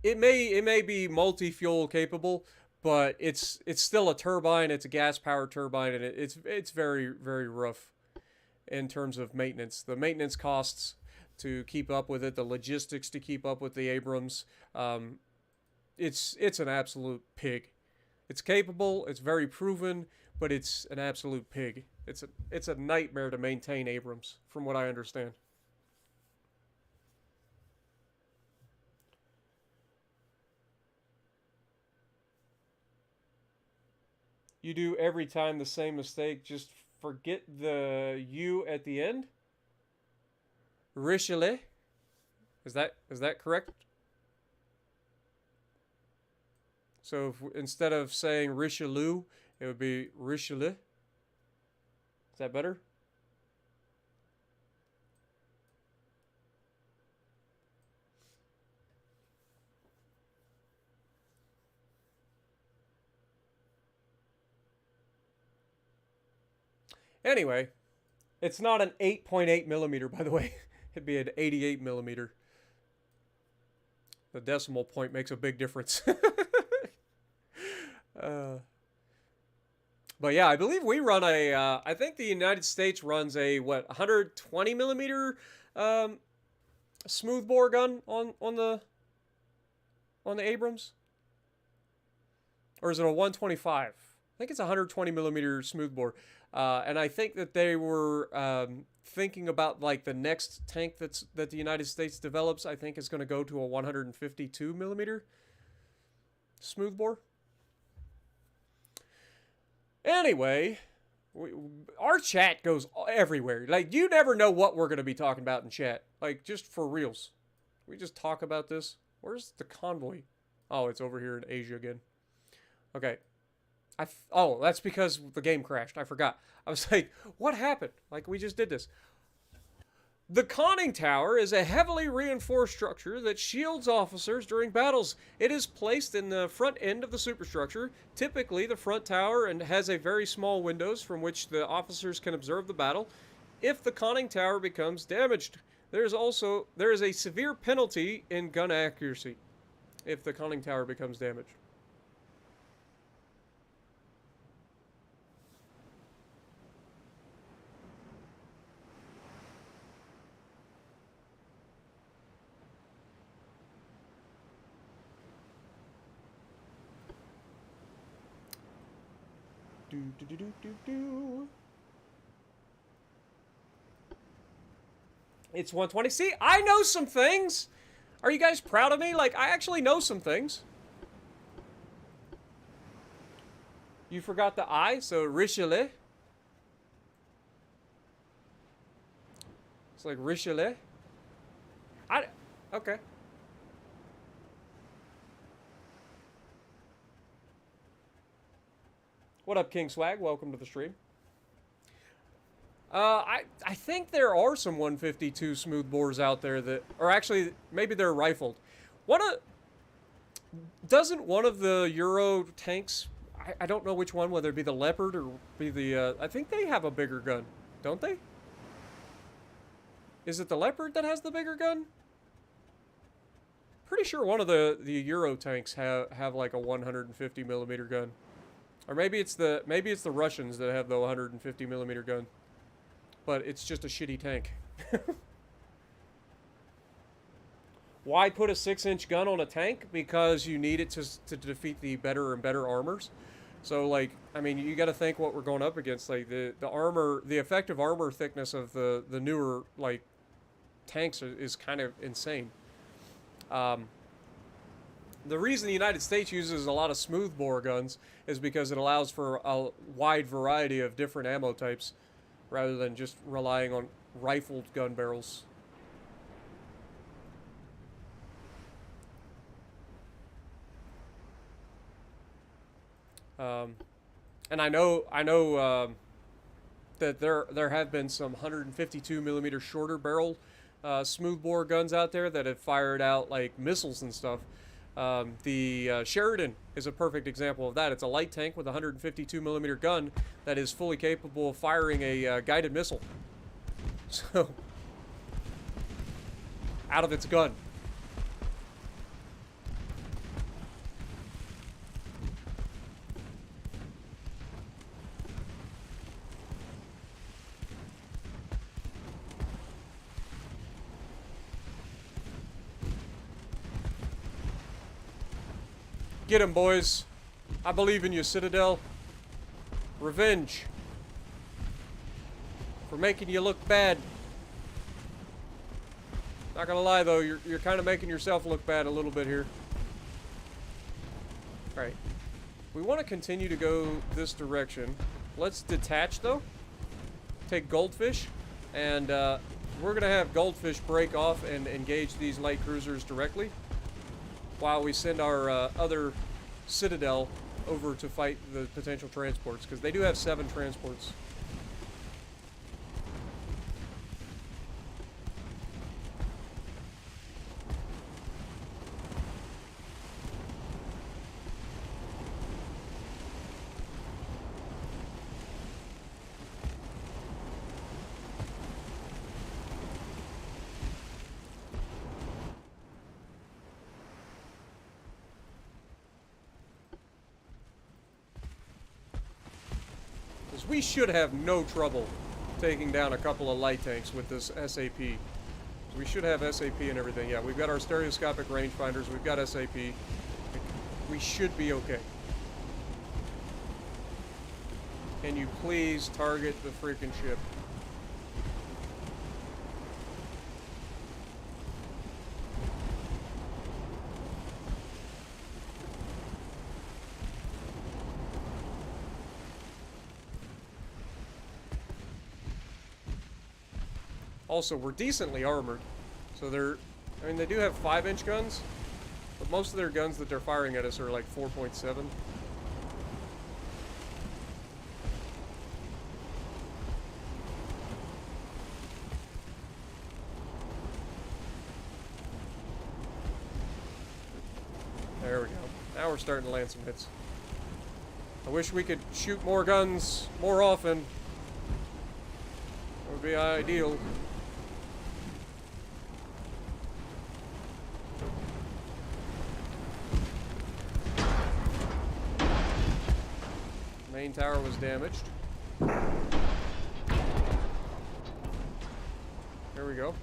it may be multi-fuel capable, but it's still a turbine. It's a gas-powered turbine, and it's very, very rough in terms of maintenance. The maintenance costs to keep up with it, the logistics to keep up with the Abrams, it's an absolute pig. It's capable, it's very proven, but it's an absolute pig. It's a nightmare to maintain Abrams, from what I understand. You do every time the same mistake, just forget the U at the end? Richelieu? Is that correct? So instead of saying Richelieu, it would be Richelieu. Is that better? Anyway, it's not an 8.8 millimeter, by the way. It'd be an 88 millimeter. The decimal point makes a big difference. But yeah, I believe we run a, I think the United States runs a, what, 120 millimeter smoothbore gun on the Abrams? Or is it a 125? I think it's a 120 millimeter smoothbore. And I think that they were thinking about like the next tank that the United States develops, I think is going to go to a 152 millimeter smoothbore. Anyway, our chat goes everywhere. Like, you never know what we're going to be talking about in chat. Like, just for reals. We just talk about this. Where's the convoy? Oh, it's over here in Asia again. Okay. Oh, that's because the game crashed. I forgot. I was like, what happened? Like, we just did this. The conning tower is a heavily reinforced structure that shields officers during battles. It is placed in the front end of the superstructure, typically the front tower, and has a very small windows from which the officers can observe the battle. If the conning tower becomes damaged, there is a severe penalty in gun accuracy if the conning tower becomes damaged. It's 120. See, I know some things. Are you guys proud of me? Like, I actually know some things. You forgot the I, so Richelieu. It's like Richelieu. Okay. What up, King Swag? Welcome to the stream. I think there are some 152 smoothbores out there that, or actually, maybe they're rifled. Doesn't one of the Euro tanks, I don't know which one, whether it be the Leopard or be the, I think they have a bigger gun, don't they? Is it the Leopard that has the bigger gun? Pretty sure one of the Euro tanks have like a 150 millimeter gun. Or maybe it's the Russians that have the 150 millimeter gun. But it's just a shitty tank. Why put a 6-inch gun on a tank? Because you need it to defeat the better and better armors. So, like, I mean, you got to think what we're going up against. Like, the armor, the effective armor thickness of the newer, like, tanks is kind of insane. The reason the United States uses a lot of smoothbore guns is because it allows for a wide variety of different ammo types rather than just relying on rifled gun barrels. And I know that there have been some 152 millimeter shorter barrel smoothbore guns out there that have fired out like missiles and stuff. The Sheridan is a perfect example of that. It's a light tank with a 152 millimeter gun that is fully capable of firing a guided missile. So, out of its gun. Get him, boys. I believe in you, Citadel. Revenge. For making you look bad. Not gonna lie, though, you're kind of making yourself look bad a little bit here. Alright. We want to continue to go this direction. Let's detach, though. Take Goldfish. And we're gonna have Goldfish break off and engage these light cruisers directly, while we send our other Citadel over to fight the potential transports, because they do have 7 transports. Because we should have no trouble taking down a couple of light tanks with this SAP. We should have SAP and everything. Yeah, we've got our stereoscopic rangefinders. We've got SAP. We should be okay. Can you please target the freaking ship? Also, we're decently armored, so they're, I mean, they do have 5-inch guns, but most of their guns that they're firing at us are like 4.7. There we go. Now we're starting to land some hits. I wish we could shoot more guns more often. That would be ideal. Main tower was damaged. There we go.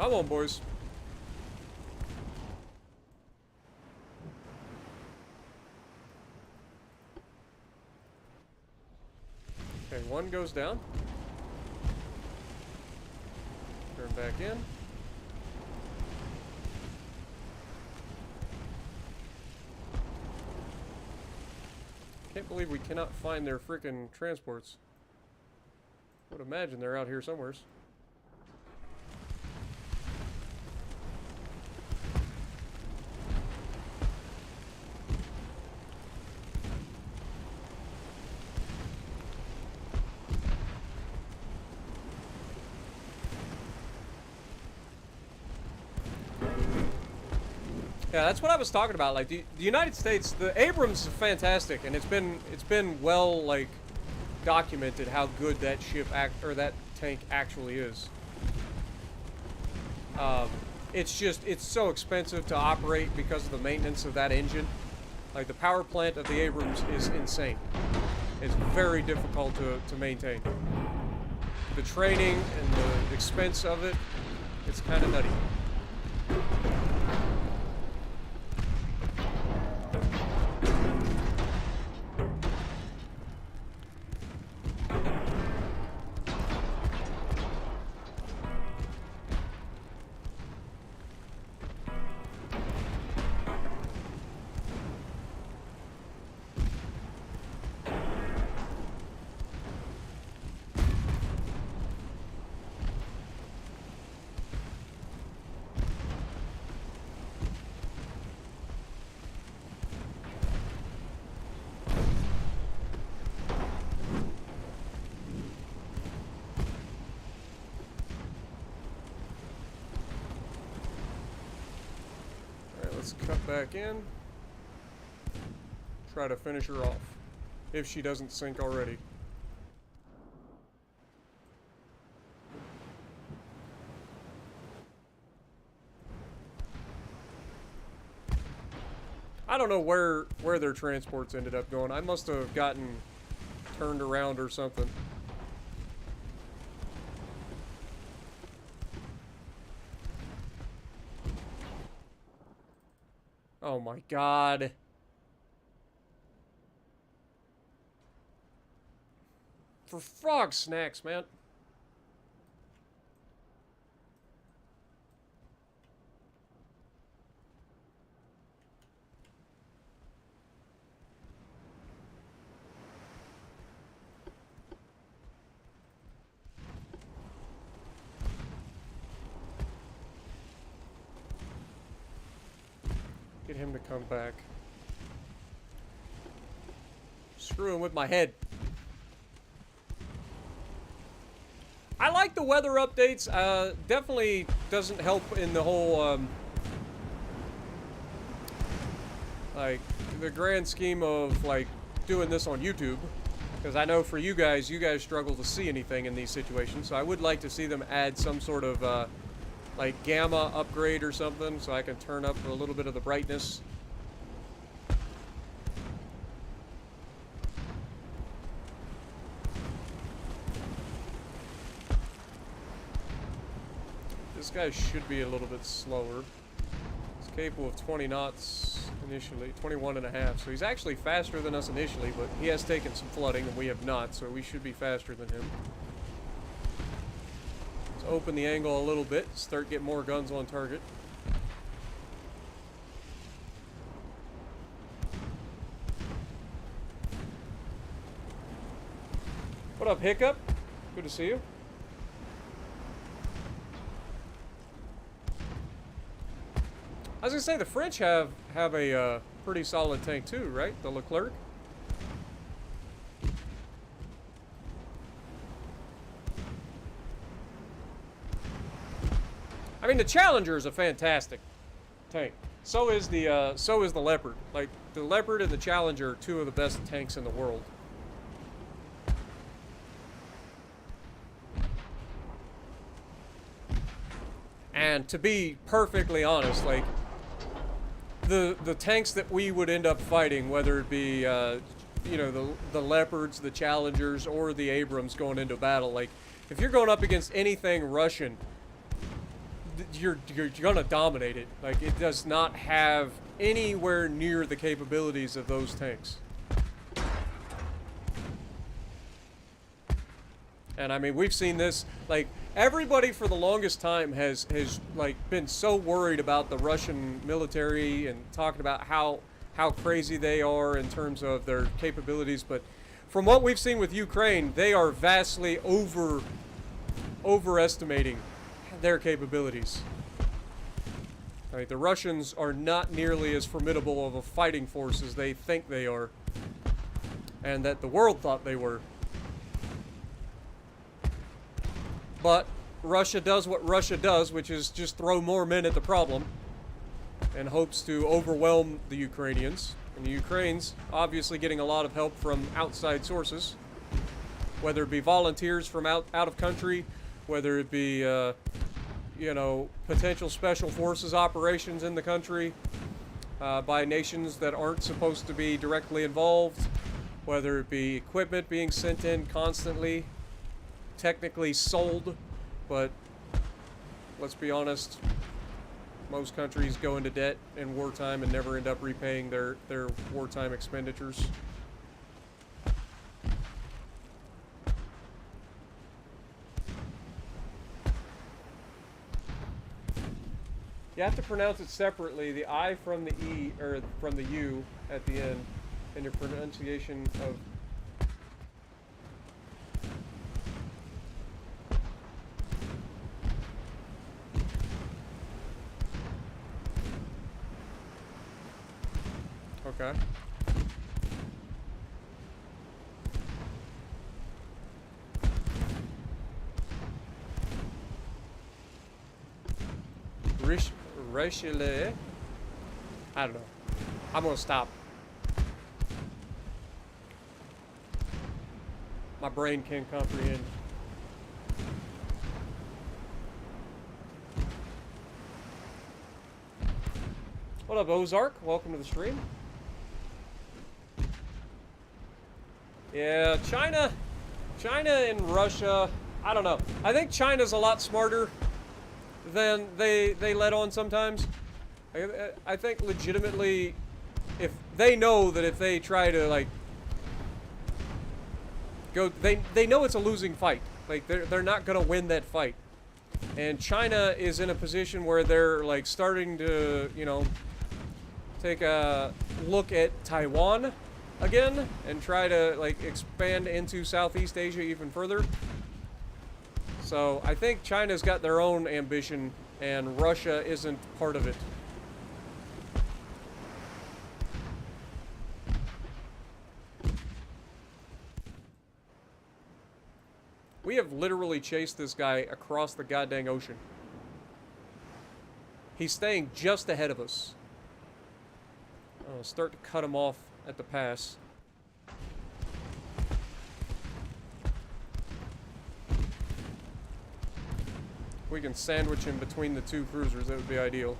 Come on, boys. Okay, one goes down. Turn back in. Can't believe we cannot find their frickin' transports. Would imagine they're out here somewheres. Yeah, that's what I was talking about. Like the United States, the Abrams is fantastic, and it's been well like documented how good that ship or that tank actually is. It's so expensive to operate because of the maintenance of that engine. Like the power plant of the Abrams is insane. It's very difficult to maintain. The training and the expense of it, it's kind of nutty. Let's cut back in. Try to finish her off. If she doesn't sink already. I don't know where their transports ended up going. I must have gotten turned around or something. Oh my god. For frog snacks, man. him to come back. Screwing with my head. I like the weather updates. Definitely doesn't help in the whole, like, the grand scheme of, like, doing this on YouTube. Because I know for you guys struggle to see anything in these situations. So I would like to see them add some sort of, like, gamma upgrade or something, so I can turn up a little bit of the brightness. This guy should be a little bit slower. He's capable of 20 knots initially, 21 and a half. So he's actually faster than us initially, but he has taken some flooding and we have not, so we should be faster than him. Let's open the angle a little bit, start getting more guns on target. What up, Hiccup? Good to see you. I was gonna say the French have a pretty solid tank too, right? The Leclerc. I mean, the Challenger is a fantastic tank. So is the Leopard. Like, the Leopard and the Challenger are two of the best tanks in the world. And to be perfectly honest, like, the tanks that we would end up fighting, whether it be you know, the Leopards, the Challengers, or the Abrams going into battle, like, if you're going up against anything Russian, you're gonna dominate it. Like, it does not have anywhere near the capabilities of those tanks. And I mean, we've seen this, like, everybody for the longest time has like been so worried about the Russian military and talking about how crazy they are in terms of their capabilities, but from what we've seen with Ukraine, they are vastly overestimating their capabilities. Like, the Russians are not nearly as formidable of a fighting force as they think they are, and that the world thought they were. But Russia does what Russia does, which is just throw more men at the problem and hopes to overwhelm the Ukrainians. And the Ukrainians obviously getting a lot of help from outside sources, whether it be volunteers from out of country, whether it be you know, potential special forces operations in the country by nations that aren't supposed to be directly involved, whether it be equipment being sent in constantly, technically sold, but let's be honest, most countries go into debt in wartime and never end up repaying their wartime expenditures. You have to pronounce it separately, the I from the E, or from the U at the end, and your pronunciation of... Okay. Richelieu? I don't know. I'm gonna stop. My brain can't comprehend. What up, Ozark? Welcome to the stream. Yeah, China and Russia, I don't know. I think China's a lot smarter than they let on sometimes. I think legitimately, if they know that if they try to, like, go, they know it's a losing fight. Like, they're not gonna win that fight. And China is in a position where they're, like, starting to, you know, take a look at Taiwan again and try to, like, expand into Southeast Asia even further. So I think China's got their own ambition and Russia isn't part of it. We have literally chased this guy across the goddamn ocean. He's staying just ahead of us. I'll start to cut him off at the pass. If we can sandwich him between the two cruisers, that would be ideal.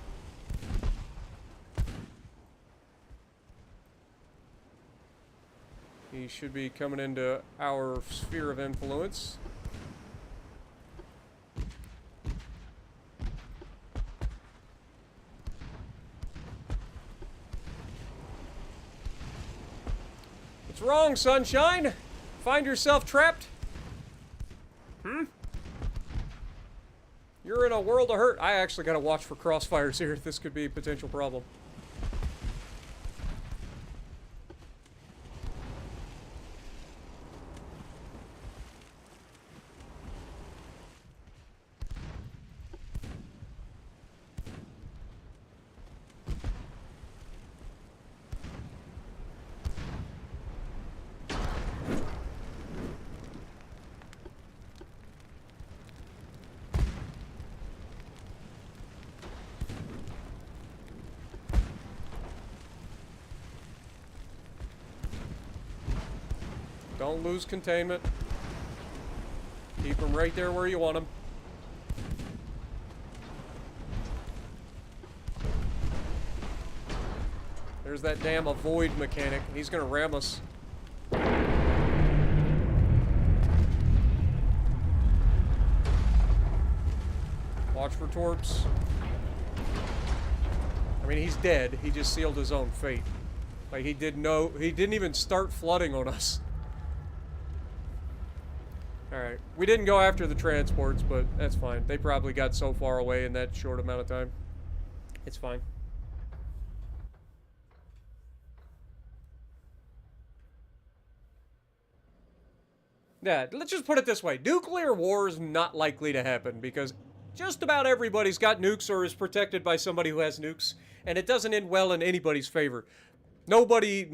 He should be coming into our sphere of influence. What's wrong, sunshine? Find yourself trapped? You're in a world of hurt. I actually gotta watch for crossfires here. This could be a potential problem. Don't lose containment. Keep them right there where you want them. There's that damn avoid mechanic. He's gonna ram us. Watch for torps. I mean, he's dead. He just sealed his own fate. Like, he didn't even start flooding on us. Alright, we didn't go after the transports, but that's fine. They probably got so far away in that short amount of time. It's fine. Yeah, let's just put it this way. Nuclear war is not likely to happen because just about everybody's got nukes or is protected by somebody who has nukes, and it doesn't end well in anybody's favor. Nobody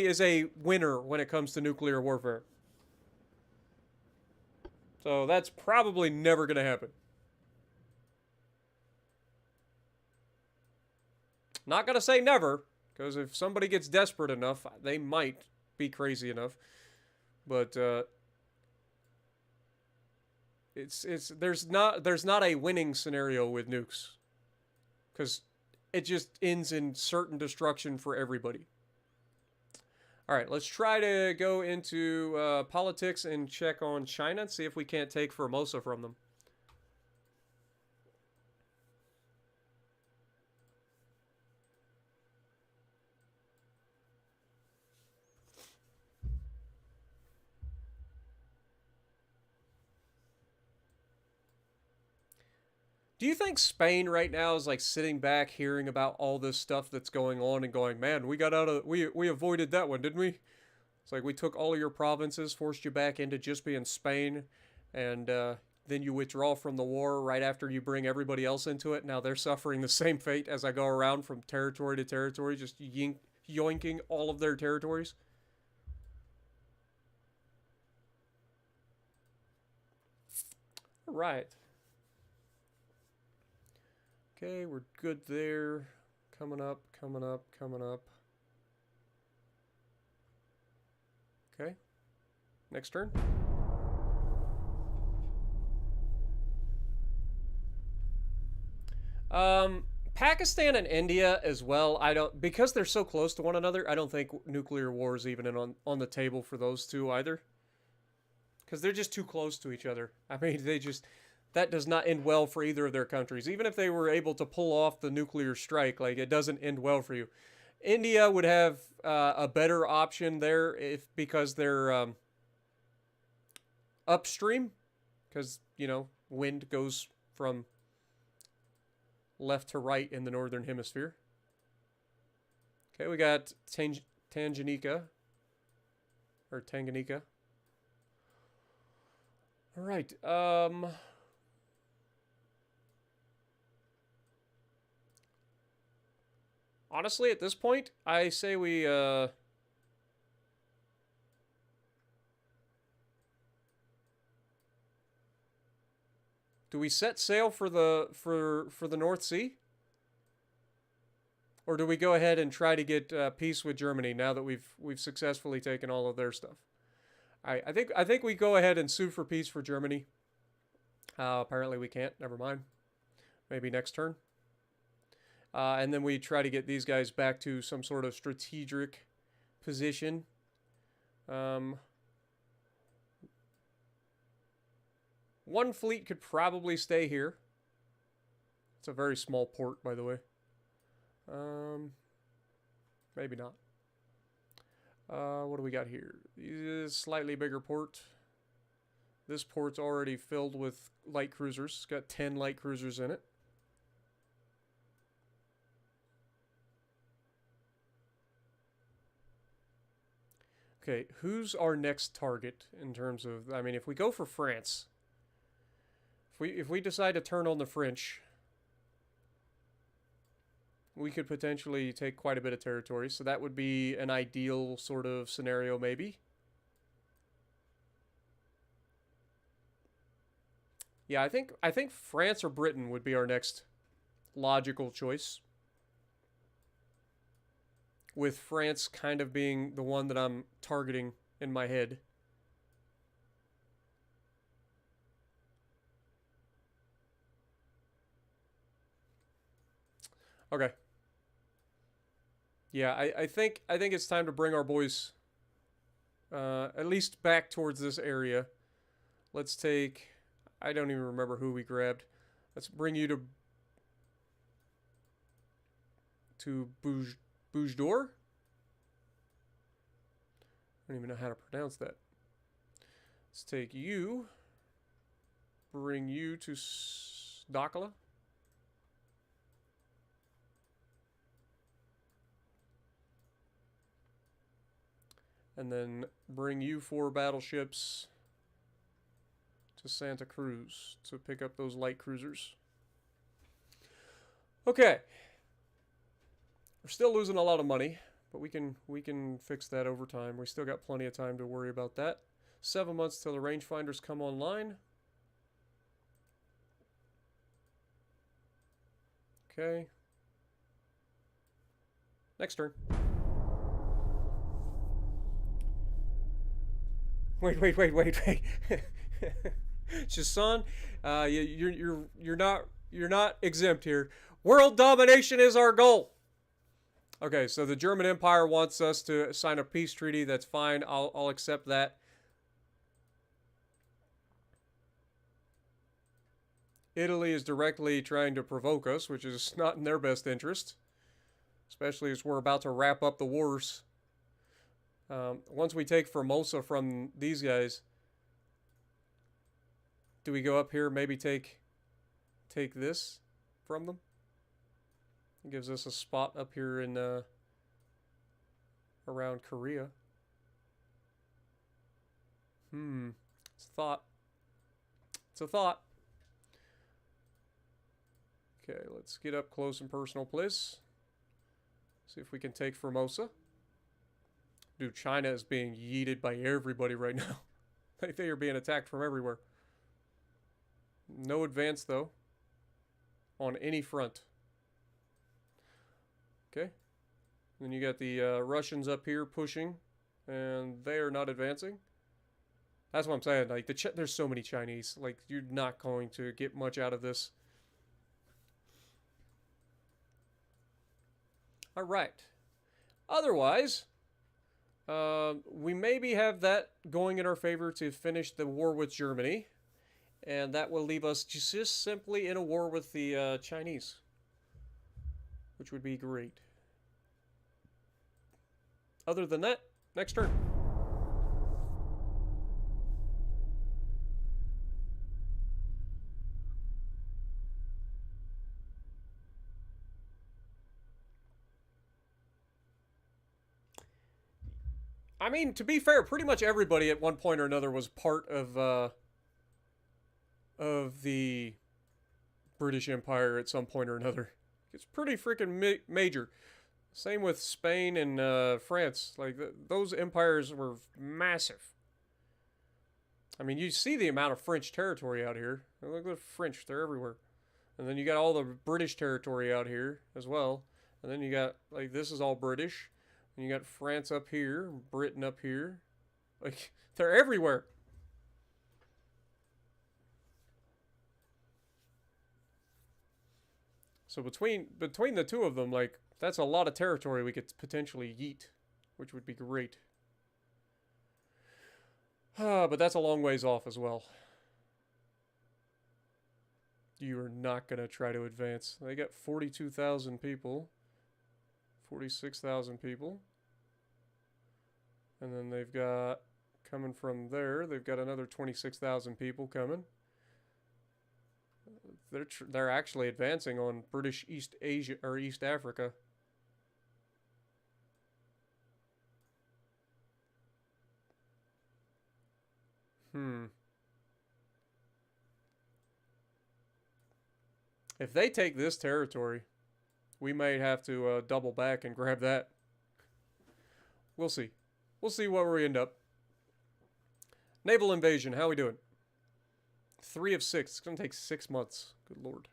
is a winner when it comes to nuclear warfare. So that's probably never going to happen. Not going to say never, because if somebody gets desperate enough, they might be crazy enough. But there's not a winning scenario with nukes, because it just ends in certain destruction for everybody. All right, let's try to go into politics and check on China and see if we can't take Formosa from them. Do you think Spain right now is like sitting back hearing about all this stuff that's going on and going, man, we avoided that one, didn't we? It's like we took all of your provinces, forced you back into just being Spain, and then you withdraw from the war right after you bring everybody else into it. Now they're suffering the same fate as I go around from territory to territory, just yoinking all of their territories. All right. Okay, we're good there. Coming up, coming up, coming up. Okay. Next turn. Pakistan and India as well. Because they're so close to one another, I don't think nuclear war is even on the table for those two either. Because they're just too close to each other. I mean, that does not end well for either of their countries. Even if they were able to pull off the nuclear strike, like, it doesn't end well for you. India would have a better option there because they're upstream. Because, you know, wind goes from left to right in the northern hemisphere. Okay, we got Tanganyika. Or Tanganyika. All right, honestly, at this point, I say we, Do we set sail for the North Sea? Or do we go ahead and try to get peace with Germany now that we've successfully taken all of their stuff? I think we go ahead and sue for peace for Germany. Apparently we can't. Never mind. Maybe next turn. And then we try to get these guys back to some sort of strategic position. One fleet could probably stay here. It's a very small port, by the way. Maybe not. What do we got here? Slightly bigger port. This port's already filled with light cruisers. It's got 10 light cruisers in it. Okay, who's our next target in terms of... I mean, if we go for France... If we decide to turn on the French... we could potentially take quite a bit of territory. So that would be an ideal sort of scenario, maybe. Yeah, I think France or Britain would be our next logical choice. With France kind of being the one that I'm targeting in my head. Okay. Yeah, I think it's time to bring our boys at least back towards this area. Let's take... I don't even remember who we grabbed. Let's bring you to Bouge d'Or? I don't even know how to pronounce that. Let's take you. Bring you to Dakala. And then bring you 4 battleships to Santa Cruz to pick up those light cruisers. Okay. We're still losing a lot of money, but we can fix that over time. We still got plenty of time to worry about that. 7 months till the rangefinders come online. Okay. Next turn. Wait. Jason, you're not exempt here. World domination is our goal. Okay, so the German Empire wants us to sign a peace treaty. That's fine. I'll accept that. Italy is directly trying to provoke us, which is not in their best interest, especially as we're about to wrap up the wars. Once we take Formosa from these guys, do we go up here, maybe take this from them? It gives us a spot up here in around Korea. It's a thought. It's a thought. Okay, let's get up close and personal, please. See if we can take Formosa. Dude, China is being yeeted by everybody right now. They are being attacked from everywhere. No advance, though, on any front. Okay. Then you got the Russians up here pushing, and they are not advancing. That's what I'm saying. Like, there's so many Chinese. Like, you're not going to get much out of this. All right. Otherwise, we maybe have that going in our favor to finish the war with Germany. And that will leave us just simply in a war with the Chinese. Which would be great. Other than that, next turn. I mean, to be fair, pretty much everybody at one point or another was part of the British Empire at some point or another. It's pretty freaking major. Same with Spain and France. Like, those empires were massive. I mean, you see the amount of French territory out here. Look at the French, they're everywhere. And then you got all the British territory out here as well. And then you got, like, this is all British. And you got France up here, Britain up here. Like, they're everywhere. So between the two of them, like, that's a lot of territory we could potentially yeet, which would be great. But that's a long ways off as well. You are not going to try to advance. They got 42,000 people. 46,000 people. And then they've got, coming from there, they've got another 26,000 people coming. They're actually advancing on British East Asia, or East Africa. If they take this territory, we might have to double back and grab that. We'll see. We'll see where we end up. Naval invasion, how we doing? 3 of 6. It's going to take 6 months. Good lord.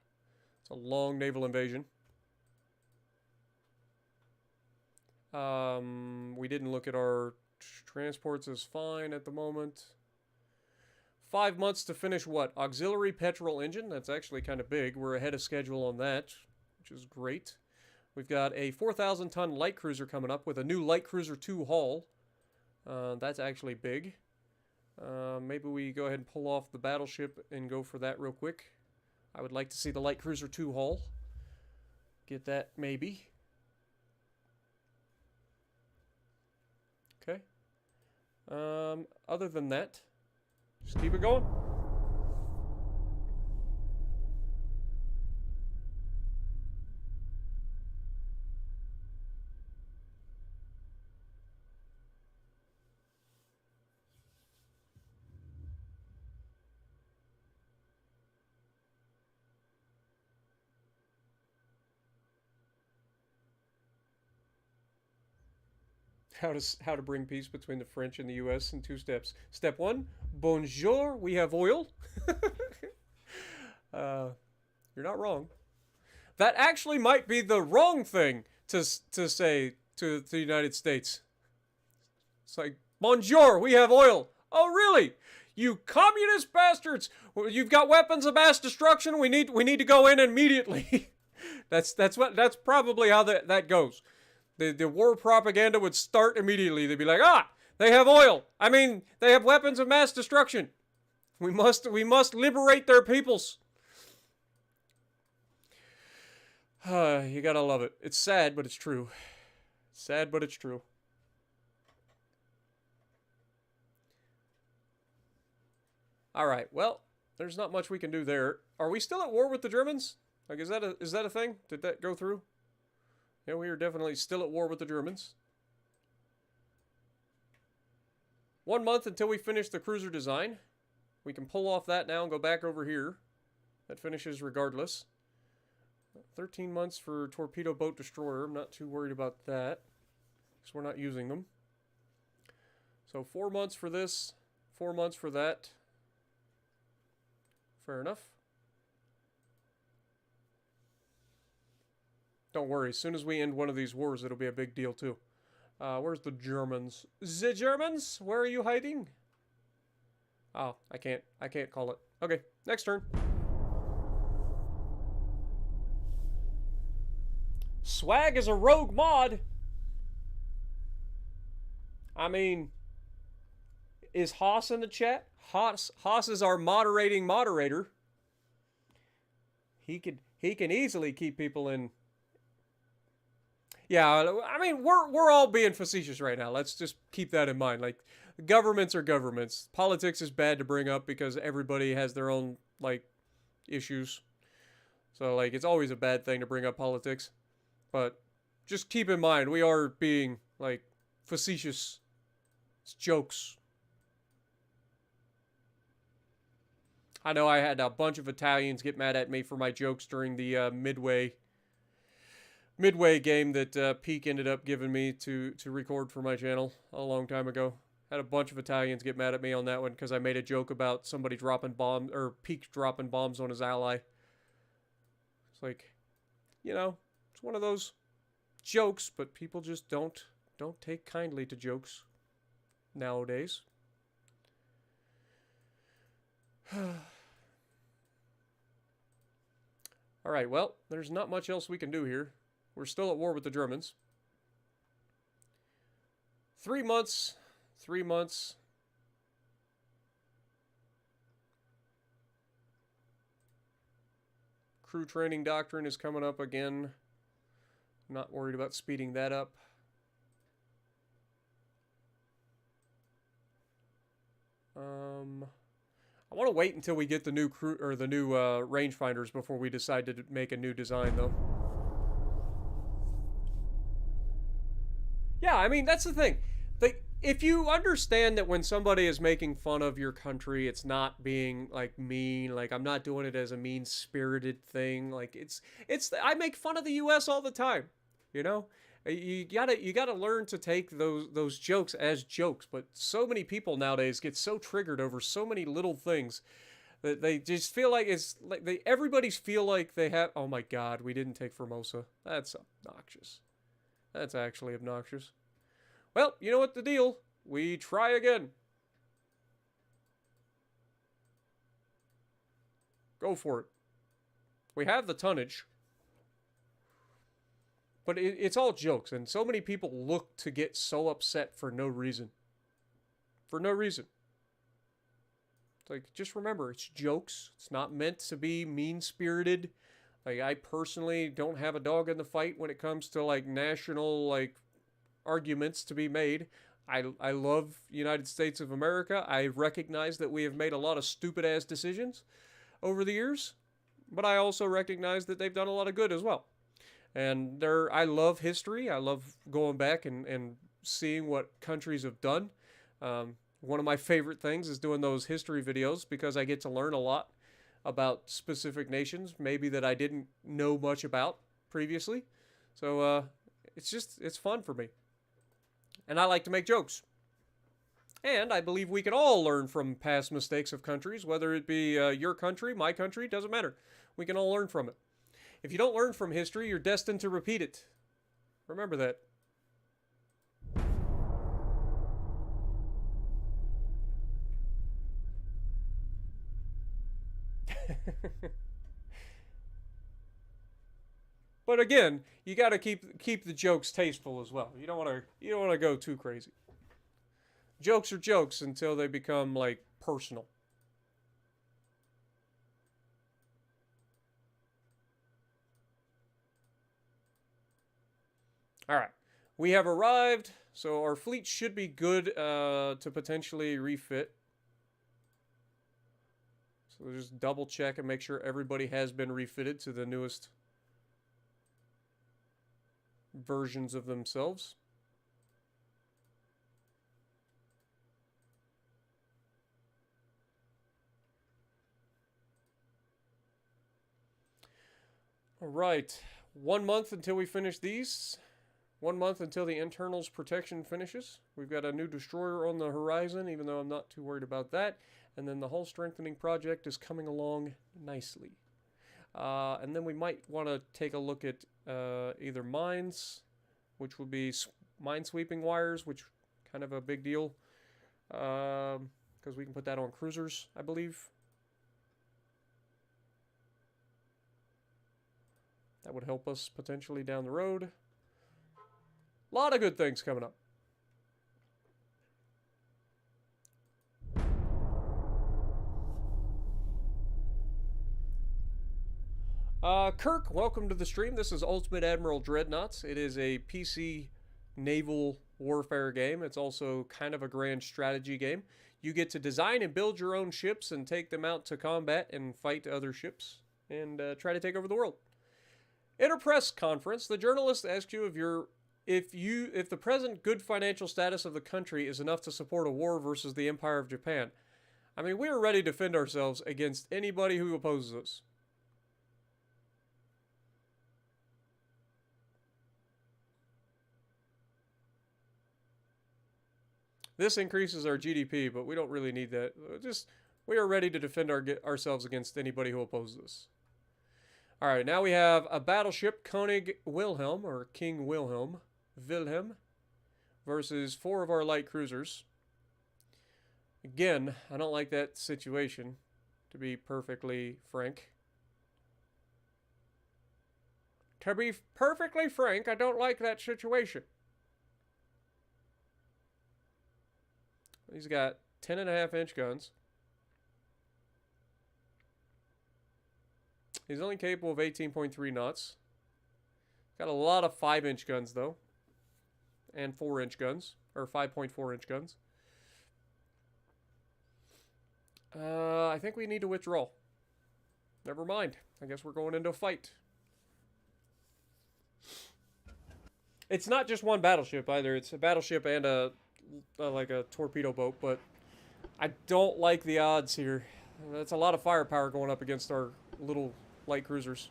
It's a long naval invasion. We didn't look at our transports as fine at the moment. 5 months to finish what? Auxiliary petrol engine. That's actually kind of big. We're ahead of schedule on that, which is great. We've got a 4,000-ton light cruiser coming up with a new light cruiser 2 hull. That's actually big. Maybe we go ahead and pull off the battleship and go for that real quick. I would like to see the light cruiser 2 hull. Get that maybe. Okay. Other than that, just keep it going. How to bring peace between the French and the U.S. in 2 steps. Step 1, bonjour, we have oil. You're not wrong. That actually might be the wrong thing to say to the United States. It's like, bonjour, we have oil. Oh, really? You communist bastards! You've got weapons of mass destruction. We need to go in immediately. that's probably how that goes. The war propaganda would start immediately. They'd be like, they have oil. I mean, they have weapons of mass destruction. We must liberate their peoples. You gotta love it. It's sad, but it's true. Sad, but it's true. All right. Well, there's not much we can do there. Are we still at war with the Germans? Like, is that a thing? Did that go through? Yeah, we are definitely still at war with the Germans. 1 month until we finish the cruiser design. We can pull off that now and go back over here. That finishes regardless. 13 months for torpedo boat destroyer. I'm not too worried about that, because we're not using them. So 4 months for this, 4 months for that. Fair enough. Don't worry, as soon as we end one of these wars, it'll be a big deal too. Where's the Germans? The Germans? Where are you hiding? Oh, I can't call it. Okay, next turn. Swag is a rogue mod. I mean, is Haas in the chat? Haas is our moderating moderator. He can easily keep people in. Yeah, I mean, we're all being facetious right now. Let's just keep that in mind. Like, governments are governments. Politics is bad to bring up because everybody has their own, like, issues. So, like, it's always a bad thing to bring up politics. But just keep in mind, we are being, like, facetious. It's jokes. I know I had a bunch of Italians get mad at me for my jokes during the Midway game that Peak ended up giving me to record for my channel a long time ago. Had a bunch of Italians get mad at me on that one because I made a joke about somebody dropping bombs or peak dropping bombs on his ally. It's like, you know, it's one of those jokes, but people just don't take kindly to jokes nowadays. All right, well, there's not much else we can do here. We're still at war with the Germans. 3 months. 3 months. Crew training doctrine is coming up again. Not worried about speeding that up. I want to wait until we get the new crew or the new rangefinders before we decide to make a new design, though. Yeah, I mean, that's the thing. If you understand that when somebody is making fun of your country, it's not being like mean, like I'm not doing it as a mean-spirited thing. Like it's I make fun of the US all the time, you know? You gotta learn to take those jokes as jokes, but so many people nowadays get so triggered over so many little things that they just feel like it's like everybody's feel like they have, oh my god, we didn't take Formosa. That's obnoxious. That's actually obnoxious. Well, you know what the deal? We try again. Go for it. We have the tonnage. But it's all jokes, and so many people look to get so upset for no reason. For no reason. It's like, just remember, it's jokes. It's not meant to be mean-spirited. Like, I personally don't have a dog in the fight when it comes to, like, national, like, arguments to be made. I love United States of America. I recognize that we have made a lot of stupid-ass decisions over the years, but I also recognize that they've done a lot of good as well. And I love history. I love going back and seeing what countries have done. One of my favorite things is doing those history videos because I get to learn a lot about specific nations, maybe that I didn't know much about previously. So it's fun for me. And I like to make jokes. And I believe we can all learn from past mistakes of countries, whether it be your country, my country, doesn't matter. We can all learn from it. If you don't learn from history, you're destined to repeat it. Remember that. But again, you got to keep the jokes tasteful as well. You don't want to go too crazy. Jokes are jokes until they become like personal. All right, we have arrived, so our fleet should be good to potentially refit. So we'll just double check and make sure everybody has been refitted to the newest versions of themselves. All right, 1 month until we finish these. 1 month until the internals protection finishes. We've got a new destroyer on the horizon, even though I'm not too worried about that. And then the hull strengthening project is coming along nicely. And then we might want to take a look at either mines, which would be minesweeping wires, which kind of a big deal. Because we can put that on cruisers, I believe. That would help us potentially down the road. A lot of good things coming up. Kirk, welcome to the stream. This is Ultimate Admiral Dreadnoughts. It is a PC naval warfare game. It's also kind of a grand strategy game. You get to design and build your own ships and take them out to combat and fight other ships and try to take over the world. In a press conference, the journalist asked you if the present good financial status of the country is enough to support a war versus the Empire of Japan. I mean, we are ready to defend ourselves against anybody who opposes us. This increases our GDP, but we don't really need that. We are ready to defend ourselves against anybody who opposes us. All right, now we have a battleship, König Wilhelm, or King Wilhelm, versus 4 of our light cruisers. Again, I don't like that situation, to be perfectly frank. To be perfectly frank, I don't like that situation. He's got 10.5-inch guns. He's only capable of 18.3 knots. Got a lot of 5-inch guns, though. And 4-inch guns. Or 5.4-inch guns. I think we need to withdraw. Never mind. I guess we're going into a fight. It's not just one battleship, either. It's a battleship and like a torpedo boat, but I don't like the odds here. That's a lot of firepower going up against our little light cruisers.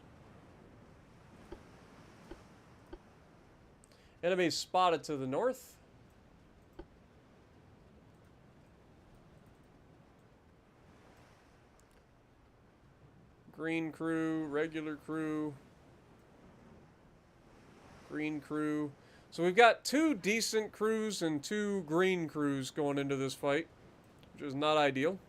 Enemy spotted to the north. Green crew, regular crew, green crew. So we've got 2 decent crews and 2 green crews going into this fight, which is not ideal.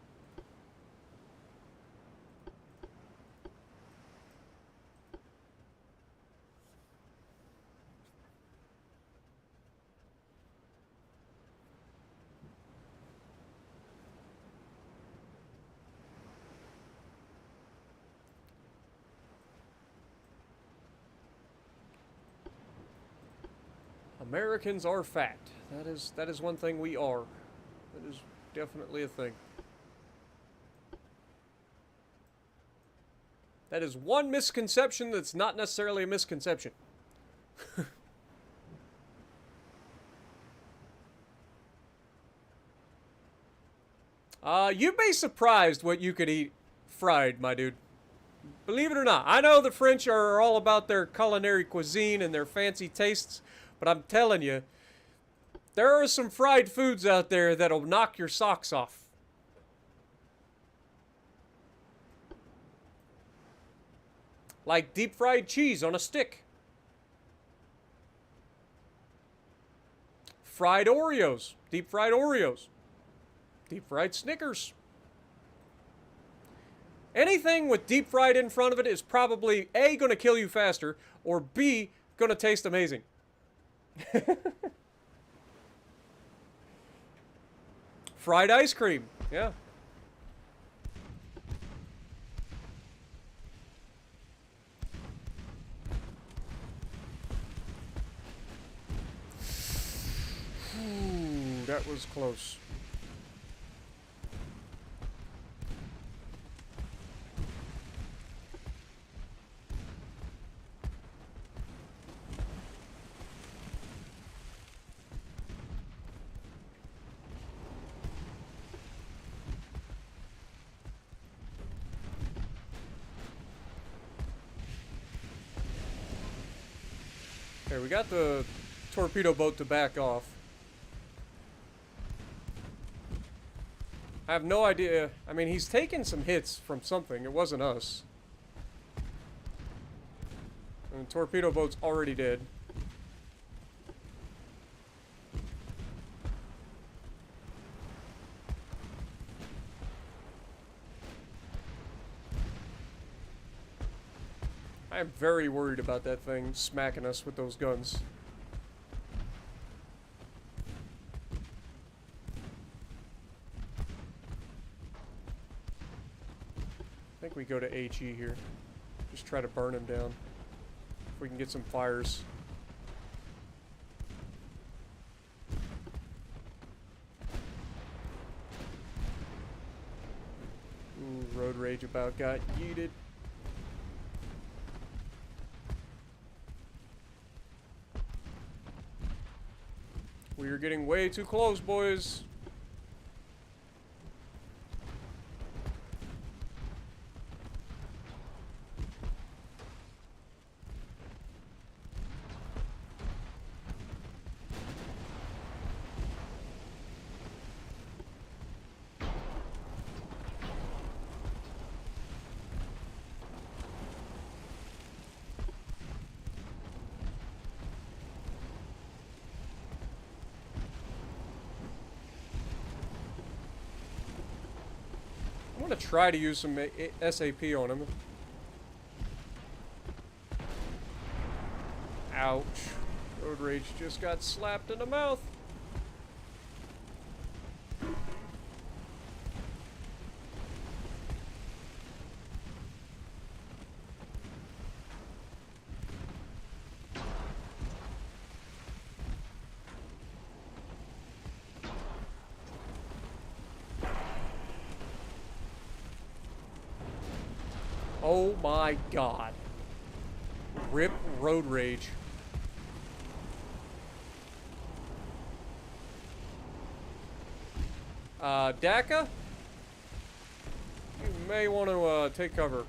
Americans are fact. That is one thing we are. That is definitely a thing. That is one misconception that's not necessarily a misconception. You'd be surprised what you could eat fried, my dude. Believe it or not. I know the French are all about their culinary cuisine and their fancy tastes, but I'm telling you, there are some fried foods out there that'll knock your socks off. Like deep fried cheese on a stick. Fried Oreos. Deep fried Oreos. Deep fried Snickers. Anything with deep fried in front of it is probably A, going to kill you faster, or B, going to taste amazing. Fried ice cream. Yeah. Ooh, that was close. Okay, we got the torpedo boat to back off. I have no idea. I mean, he's taken some hits from something. It wasn't us. And the torpedo boat's already dead. I am very worried about that thing smacking us with those guns. I think we go to HE here. Just try to burn him down. If we can get some fires. Ooh, road rage about got yeeted. We are getting way too close, boys. gonna try to use some SAP on him. Ouch. Road rage just got slapped in the mouth. Oh my god. Rip road rage. DACA? You may want to take cover.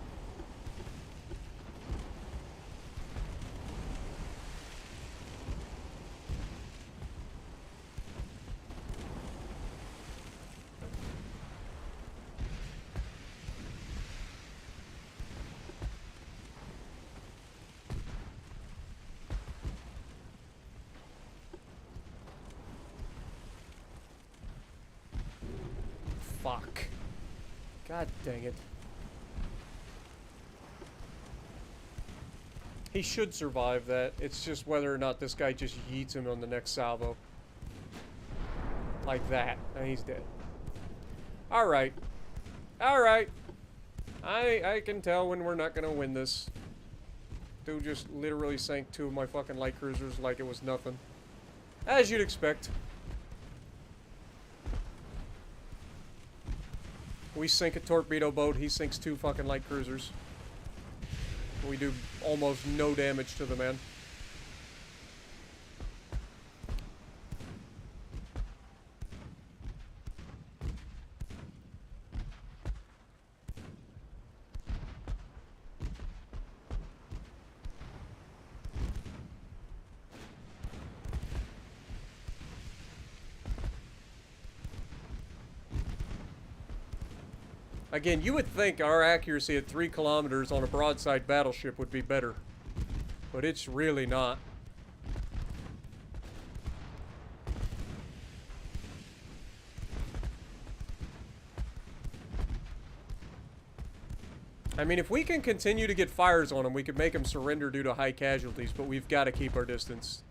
Fuck. God dang it. He should survive that. It's just whether or not this guy just yeets him on the next salvo. Like that. And he's dead. Alright. Alright. I can tell when we're not gonna win this. Dude just literally sank 2 of my fucking light cruisers like it was nothing. As you'd expect. We sink a torpedo boat, he sinks 2 fucking light cruisers. We do almost no damage to the man. Again, you would think our accuracy at 3 kilometers on a broadside battleship would be better. But it's really not. I mean, if we can continue to get fires on them, we could make them surrender due to high casualties, but we've got to keep our distance.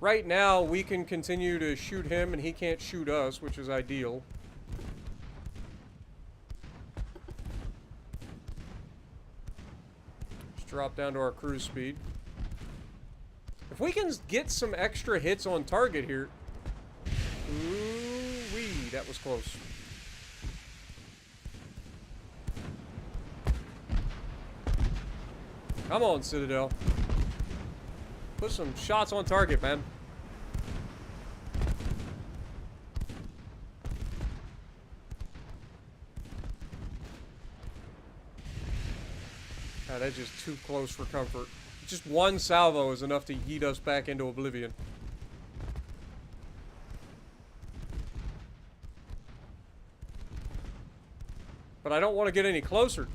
Right now, we can continue to shoot him and he can't shoot us, which is ideal. Just drop down to our cruise speed. If we can get some extra hits on target here. Ooh-wee, that was close. Come on, Citadel. Put some shots on target, man. God, that's just too close for comfort. Just one salvo is enough to yeet us back into oblivion. But I don't want to get any closer.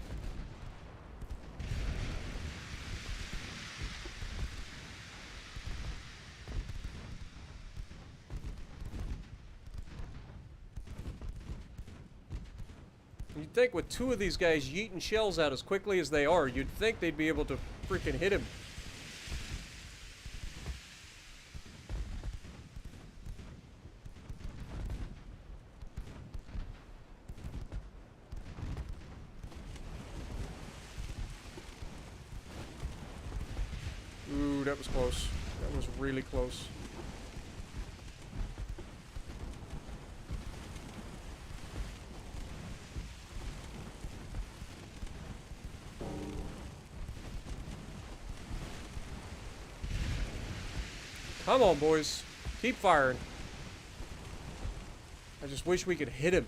You'd think with 2 of these guys yeeting shells out as quickly as they are, you'd think they'd be able to freaking hit him. Ooh, that was close. That was really close. Come on, boys. Keep firing. I just wish we could hit him.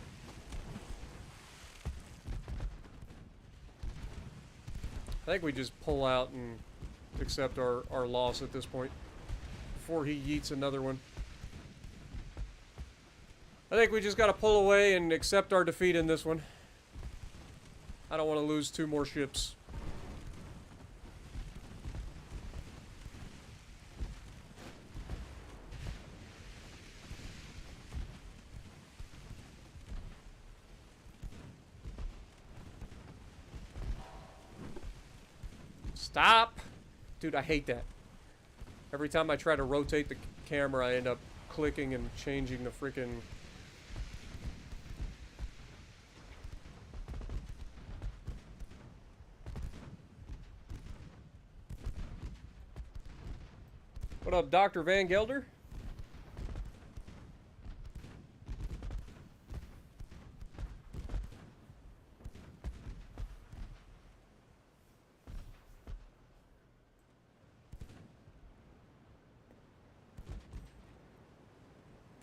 I think we just pull out and accept our loss at this point before he yeets another one. I think we just gotta pull away and accept our defeat in this one. I don't want to lose 2 more ships. Stop! Dude, I hate that. Every time I try to rotate the camera, I end up clicking and changing the freaking... What up, Dr. Van Gelder?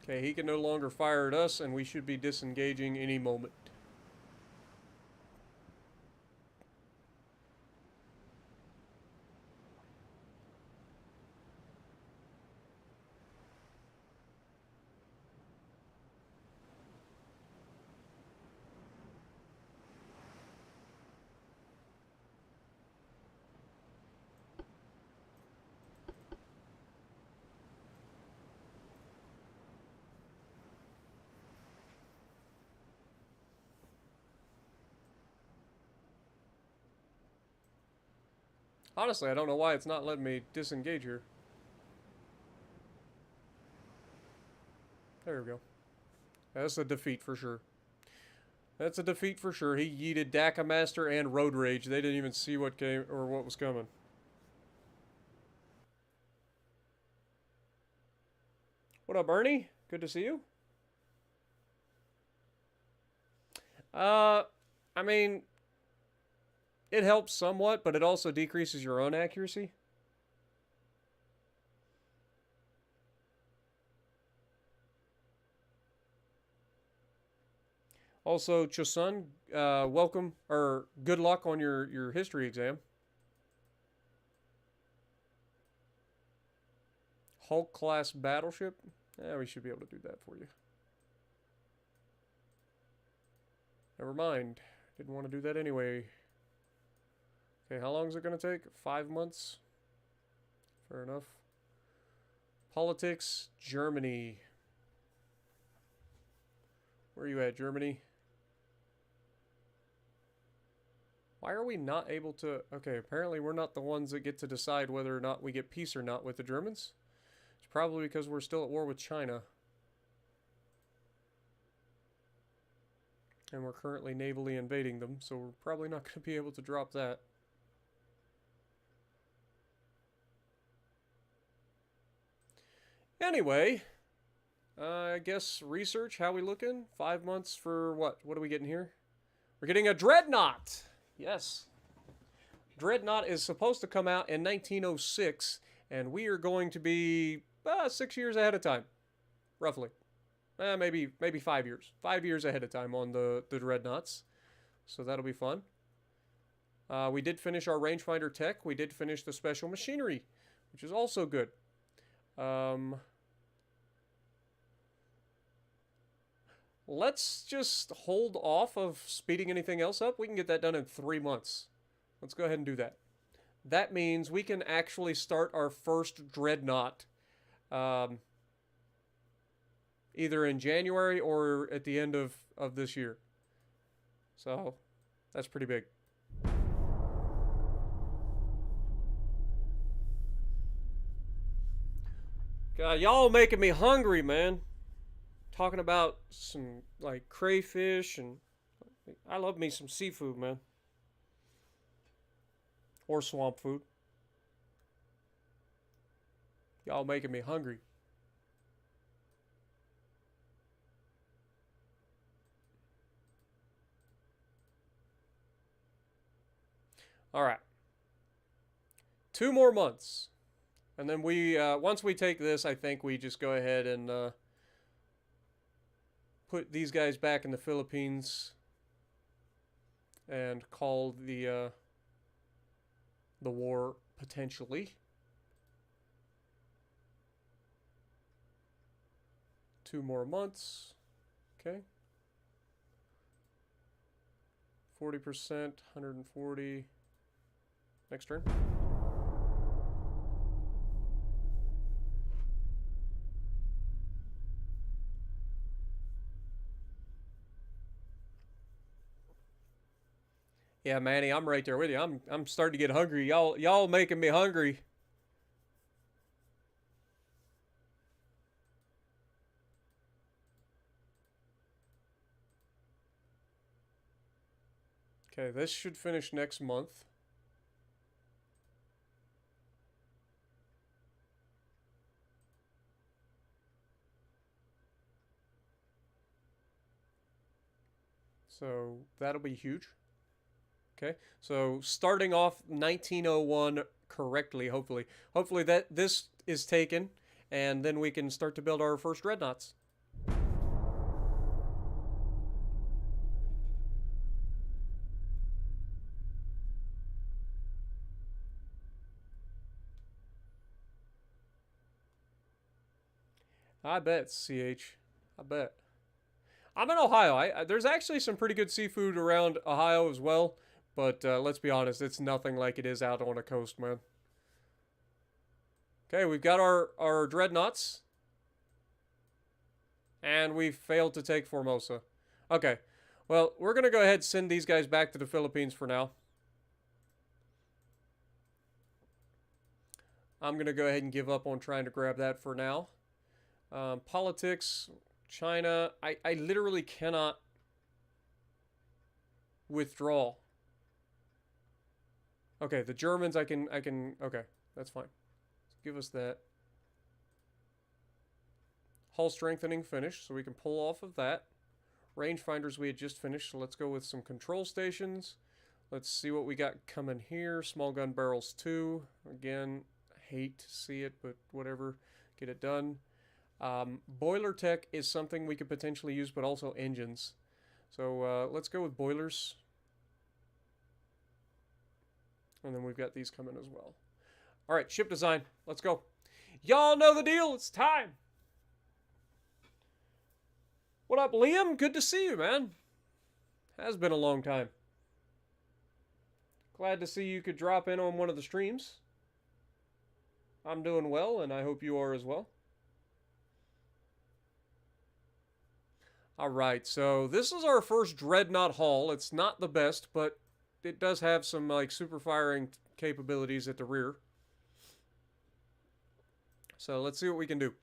Okay, he can no longer fire at us, and we should be disengaging any moment. Honestly, I don't know why it's not letting me disengage here. There we go. That's a defeat for sure. That's a defeat for sure. He yeeted Daka Master and Road Rage. They didn't even see what came or what was coming. What up, Ernie? Good to see you. I mean, it helps somewhat, but it also decreases your own accuracy. Also, Chosun, welcome, or good luck on your history exam. Hulk-class battleship? Yeah, we should be able to do that for you. Never mind. Didn't want to do that anyway. Okay, how long is it going to take? 5 months? Fair enough. Politics, Germany. Where are you at, Germany? Why are we not able to... Okay, apparently we're not the ones that get to decide whether or not we get peace or not with the Germans. It's probably because we're still at war with China. And we're currently navally invading them, so we're probably not going to be able to drop that. Anyway, I guess research, how we looking? 5 months for what? What are we getting here? We're getting a Dreadnought! Yes. Dreadnought is supposed to come out in 1906, and we are going to be 6 years ahead of time, roughly. Maybe 5 years. 5 years ahead of time on the Dreadnoughts. So that'll be fun. We did finish our rangefinder tech. We did finish the special machinery, which is also good. Let's just hold off of speeding anything else up. We can get that done in 3 months. Let's go ahead and do that. That means we can actually start our first Dreadnought either in January or at the end of this year. So that's pretty big. God, y'all making me hungry, man. Talking about some, like, crayfish, and I love me some seafood, man. Or swamp food. Y'all making me hungry. Alright. 2 more months. And then we, once we take this, I think we just go ahead and put these guys back in the Philippines and call the the war potentially. 2 more months. Okay. 40%, 140. Next turn. Yeah, Manny, I'm right there with you. I'm starting to get hungry. Y'all making me hungry. Okay, this should finish next month. So that'll be huge. Okay, so starting off 1901 correctly, hopefully. Hopefully that this is taken, and then we can start to build our first dreadnoughts. I bet, CH. I bet. I'm in Ohio. There's actually some pretty good seafood around Ohio as well, but let's be honest, it's nothing like it is out on the coast, man. Okay, we've got our dreadnoughts. And we failed to take Formosa. Okay, well, we're going to go ahead and send these guys back to the Philippines for now. I'm going to go ahead and give up on trying to grab that for now. Politics, China, I literally cannot withdraw. Okay, the Germans I can, okay, that's fine. Give us that. Hull strengthening finished, so we can pull off of that. Rangefinders we had just finished, so let's go with some control stations. Let's see what we got coming here. Small gun barrels 2. Again, hate to see it, but whatever. Get it done. Boiler tech is something we could potentially use, but also engines. So let's go with boilers. And then we've got these coming as well. All right, ship design. Let's go. Y'all know the deal. It's time. What up, Liam? Good to see you, man. Has been a long time. Glad to see you could drop in on one of the streams. I'm doing well, and I hope you are as well. Alright, so this is our first Dreadnought hull. It's not the best, but it does have some like super firing capabilities at the rear. So let's see what we can do.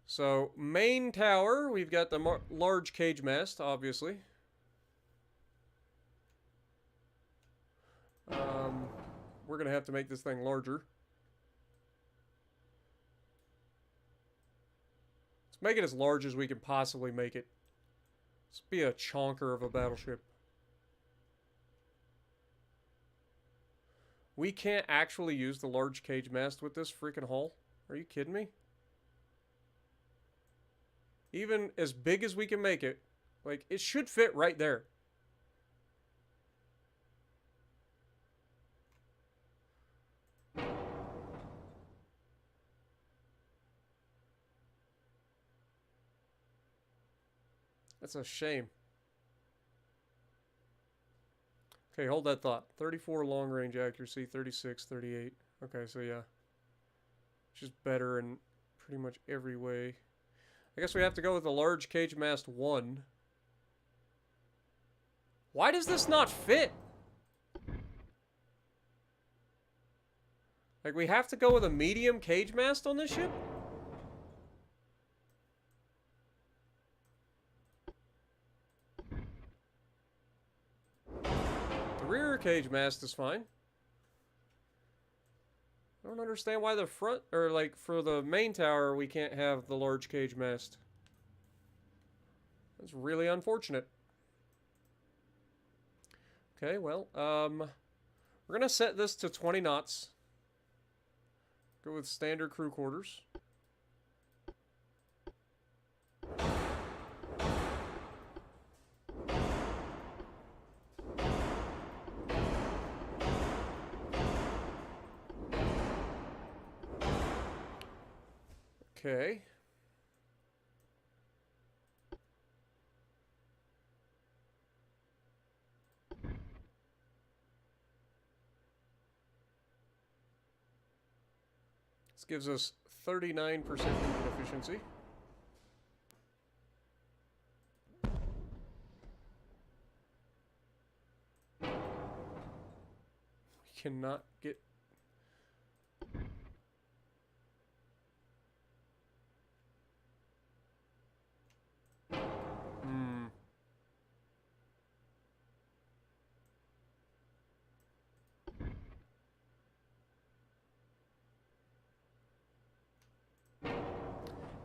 So main tower, we've got the large cage mast, obviously. We're going to have to make this thing larger. Let's make it as large as we can possibly make it. Let's be a chonker of a battleship. We can't actually use the large cage mast with this freaking hull? Are you kidding me? Even as big as we can make it, like, it should fit right there. That's a shame. Okay, hold that thought. 34 long range accuracy, 36, 38. Okay, so yeah. Just better in pretty much every way. I guess we have to go with the large cage mast 1. Why does this not fit? Like, we have to go with a medium cage mast on this ship? The rear cage mast is fine. I don't understand why the front, or like for the main tower, we can't have the large cage mast. That's really unfortunate. Okay, well, we're gonna set this to 20 knots. Go with standard crew quarters. Okay. This gives us 39% engine efficiency. We cannot get...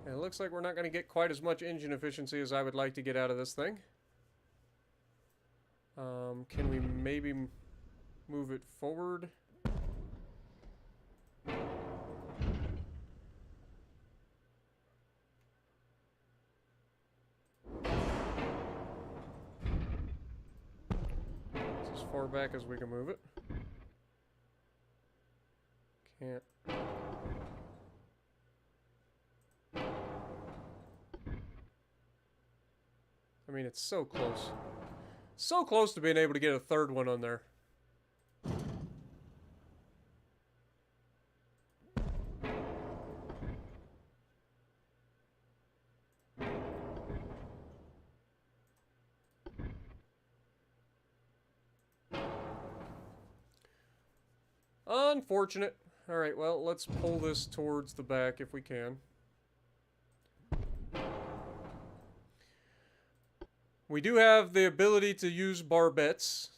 It looks like we're not going to get quite as much engine efficiency as I would like to get out of this thing. Can we maybe move it forward? It's as far back as we can move it. Can't. I mean, it's so close. So close to being able to get a third one on there. Unfortunate. Alright, well, let's pull this towards the back if we can. We do have the ability to use barbettes.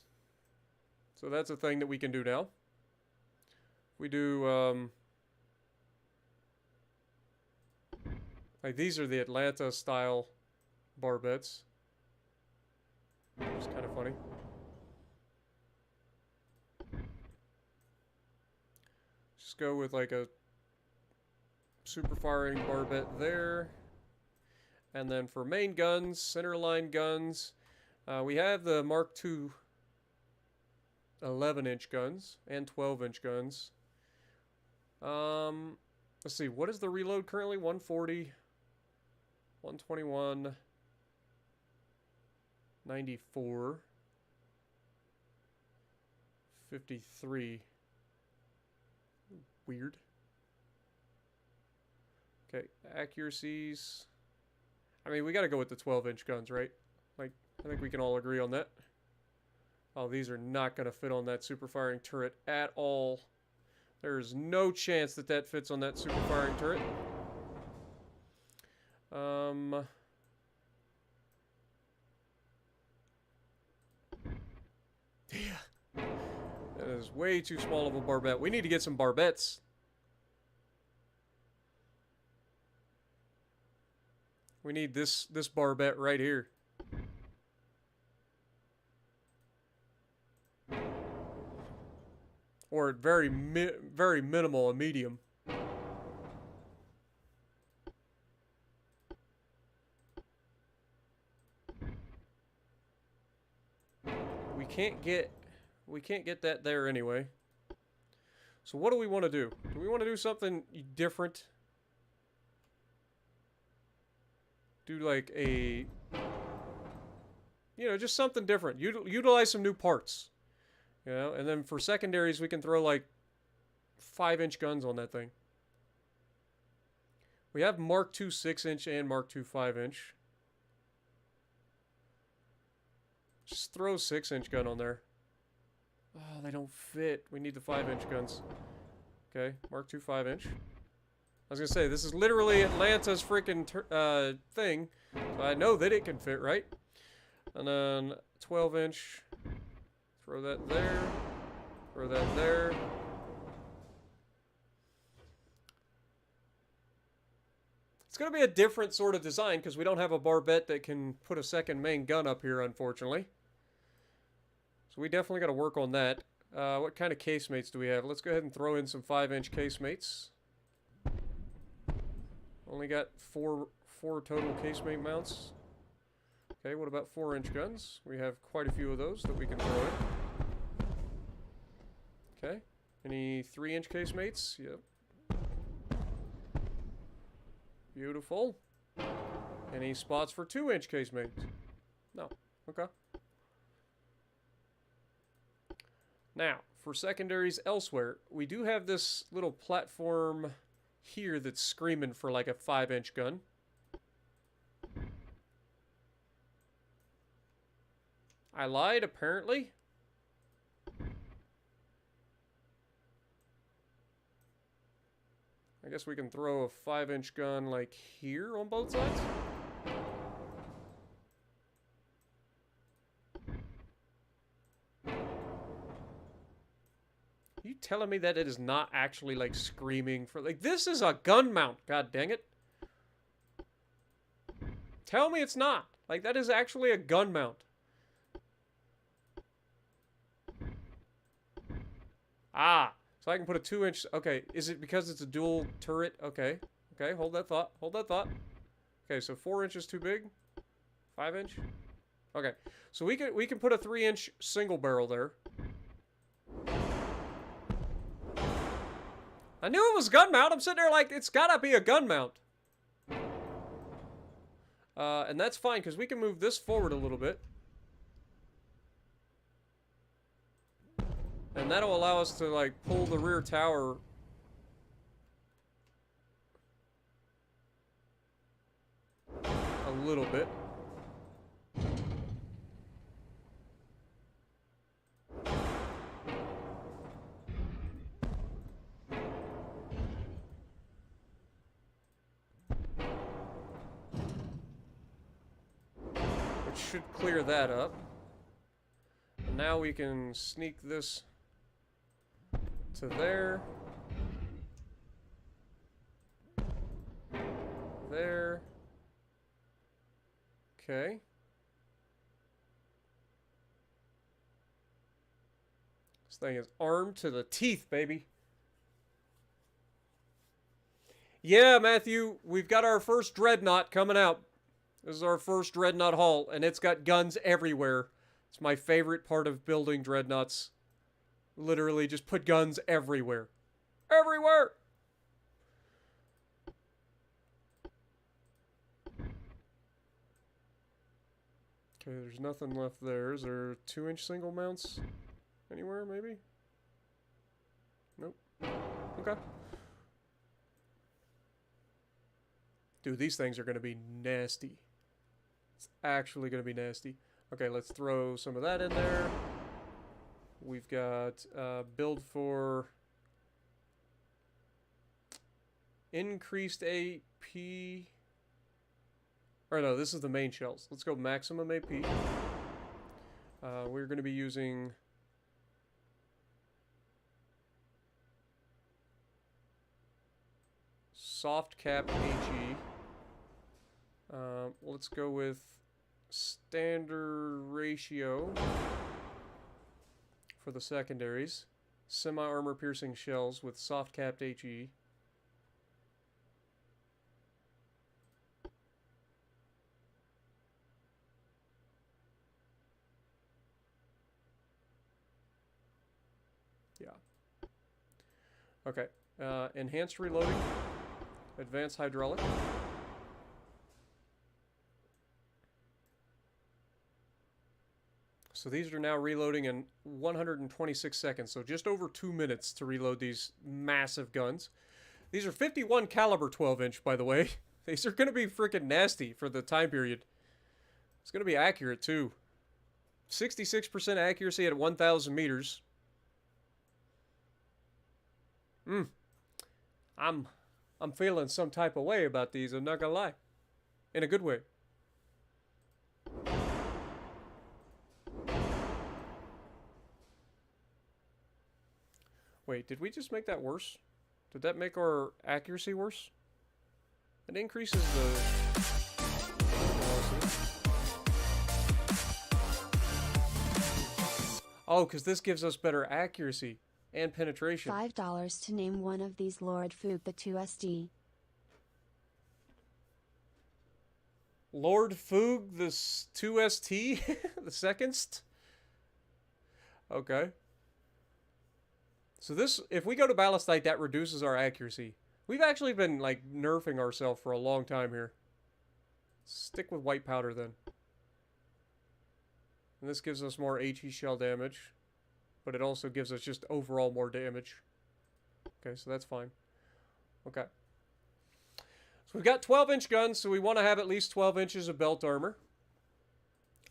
So that's a thing that we can do now. We do, like, these are the Atlanta style barbettes. It's kind of funny. Just go with like a super firing barbette there. And then for main guns, centerline guns, we have the Mark II 11-inch guns and 12-inch guns. Let's see, what is the reload currently? 140, 121, 94, 53. Weird. Okay, accuracies. I mean, we gotta go with the 12-inch guns, right? Like, I think we can all agree on that. Oh, these are not gonna fit on that super firing turret at all. There is no chance that that fits on that super firing turret. Yeah. That is way too small of a barbette. We need to get some barbettes. We need this barbette right here. Or at very minimal, a medium. We can't get that there anyway. So what do we want to do? Do we want to do something different? Do like a, you know, just something different. Utilize some new parts. You know, and then for secondaries, we can throw like 5-inch guns on that thing. We have Mark II 6-inch and Mark II 5-inch. Just throw a 6-inch gun on there. Oh, they don't fit. We need the 5-inch guns. Okay, Mark II 5-inch. I was gonna say, this is literally Atlanta's freaking thing. So I know that it can fit, right? And then 12-inch. Throw that there. Throw that there. It's gonna be a different sort of design because we don't have a barbette that can put a second main gun up here, unfortunately. So we definitely got to work on that. What kind of casemates do we have? Let's go ahead and throw in some 5-inch casemates. Only got four total casemate mounts. Okay, what about 4-inch guns? We have quite a few of those that we can throw in. Okay, any 3-inch casemates? Yep. Beautiful. Any spots for 2-inch casemates? No. Okay. Now, for secondaries elsewhere, we do have this little platform here that's screaming for like a 5-inch gun. I lied, apparently. I guess we can throw a 5-inch gun like here on both sides. Are you telling me that it is not actually like screaming for like this is a gun mount, god dang it. Tell me it's not. Like that is actually a gun mount. Ah, so I can put a 2-inch. Okay, is it because it's a dual turret? Okay. Okay, hold that thought. Hold that thought. Okay, so 4 inches too big. 5-inch. Okay, so we can put a 3-inch single barrel there. I knew it was gun mount. I'm sitting there like it's gotta be a gun mount. And that's fine because we can move this forward a little bit. And that'll allow us to like pull the rear tower a little bit. Which should clear that up. And now we can sneak this to there. There. Okay. This thing is armed to the teeth, baby. Yeah, Matthew, we've got our first dreadnought coming out. This is our first dreadnought haul, and it's got guns everywhere. It's my favorite part of building dreadnoughts. Literally, just put guns everywhere. Everywhere! Okay, there's nothing left there. Is there 2-inch single mounts anywhere, maybe? Nope. Okay. Dude, these things are going to be nasty. It's actually going to be nasty. Okay, let's throw some of that in there. We've got build for increased AP. Or no, this is the main shells. Let's go maximum AP. We're going to be using soft cap HE. Let's go with standard ratio for the secondaries. Semi-armor piercing shells with soft capped HE. Yeah. Okay. Enhanced reloading. Advanced hydraulic. So these are now reloading in 126 seconds, so just over 2 minutes to reload these massive guns. These are 51 caliber 12-inch, by the way. These are going to be freaking nasty for the time period. It's going to be accurate, too. 66% accuracy at 1,000 meters. I'm feeling some type of way about these, I'm not going to lie. In a good way. Wait, did we just make that worse? Did that make our accuracy worse? It increases the... Oh, because this gives us better accuracy and penetration. $5 to name one of these Lord Foog the 2SD. Lord Foog the 2ST? The secondst? Okay. So this, if we go to ballistite, that reduces our accuracy. We've actually been, like, nerfing ourselves for a long time here. Stick with white powder, then. And this gives us more HE shell damage. But it also gives us just overall more damage. Okay, so that's fine. Okay. So we've got 12-inch guns, so we want to have at least 12 inches of belt armor.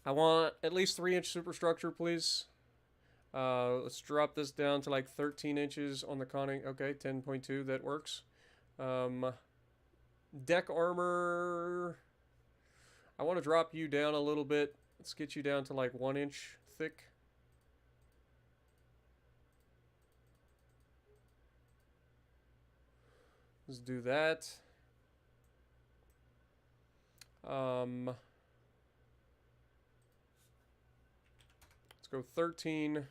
I want at least 3-inch superstructure, please. Let's drop this down to like 13 inches on the conning. Okay, 10.2, that works. Deck armor. I want to drop you down a little bit. Let's get you down to like 1 inch thick. Let's do that. Let's go 13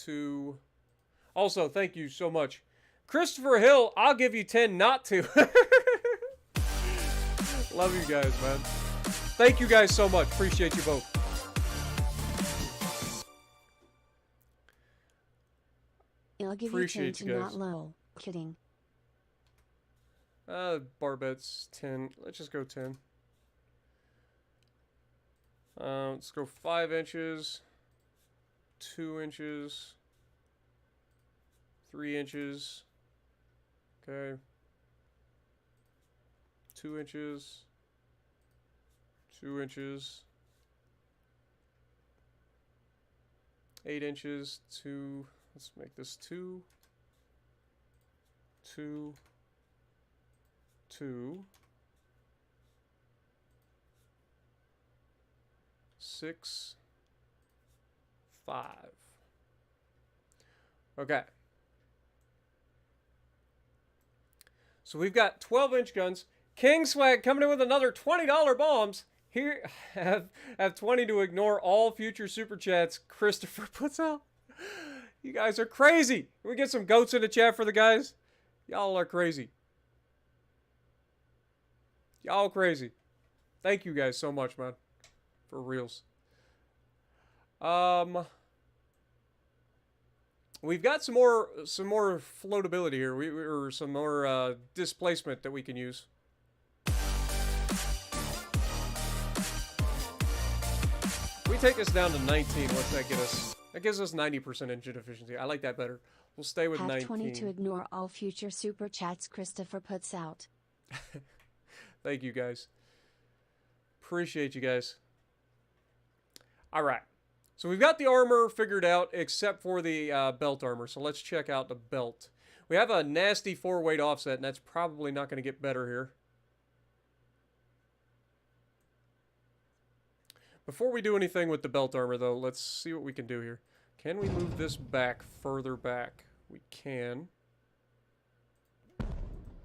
to... Also, thank you so much. Christopher Hill, I'll give you 10 not to. Love you guys, man. Thank you guys so much. Appreciate you both. I'll give Appreciate you 10 you to guys. not low. Kidding. Barbet's 10. Let's just go 10. Let's go 5 inches. 2 inches. 3 inches. Okay. 2 inches. 2 inches. 8 inches. 2. Let's make this 2. 2. 2. 6. 5. Okay. So we've got 12-inch guns. King Swag coming in with another $20 bombs. Here, have 20 to ignore all future super chats Christopher puts out. You guys are crazy. Can we get some goats in the chat for the guys? Y'all are crazy. Y'all crazy. Thank you guys so much, man. For reals. We've got some more floatability here. Or some more displacement that we can use. We take this down to 19. What's that get us? That gives us 90% engine efficiency. I like that better. We'll stay with Have 19. 20 to ignore all future super chats Christopher puts out. Thank you guys. Appreciate you guys. All right. So we've got the armor figured out except for the belt armor. So let's check out the belt. We have a nasty 4-weight offset, and that's probably not going to get better here. Before we do anything with the belt armor, though, let's see what we can do here. Can we move this back further back? We can.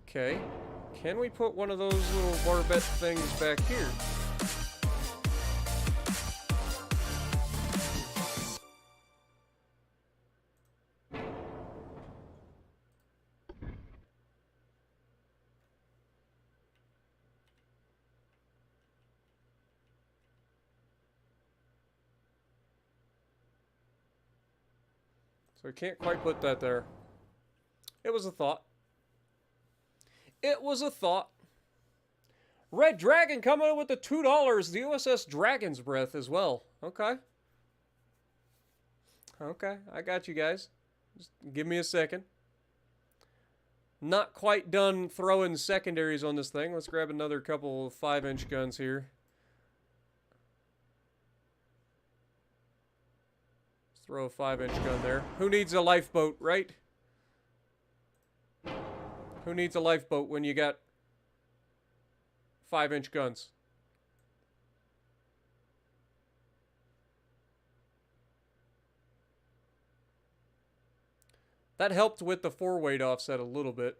Okay. Can we put one of those little barbette things back here? So I can't quite put that there. It was a thought. It was a thought. Red Dragon coming in with the $2. The USS Dragon's Breath as well. Okay. Okay, I got you guys. Just give me a second. Not quite done throwing secondaries on this thing. Let's grab another couple of 5-inch guns here. Let's throw a 5-inch gun there. Who needs a lifeboat, right? Who needs a lifeboat when you got 5-inch guns? That helped with the 4-weight offset a little bit.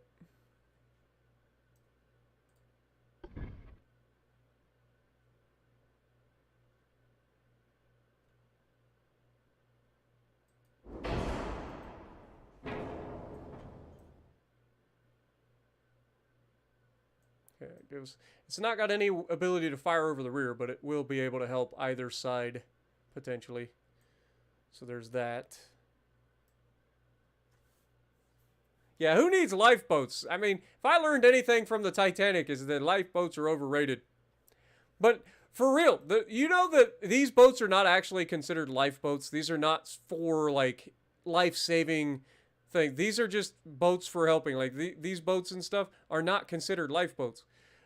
Okay, it's not got any ability to fire over the rear, but it will be able to help either side, potentially. So there's that. Yeah, who needs lifeboats? I mean, if I learned anything from the Titanic is that lifeboats are overrated. But for real, you know that these boats are not actually considered lifeboats. These are not for like life-saving thing. These are just boats for helping. Like these boats and stuff are not considered lifeboats.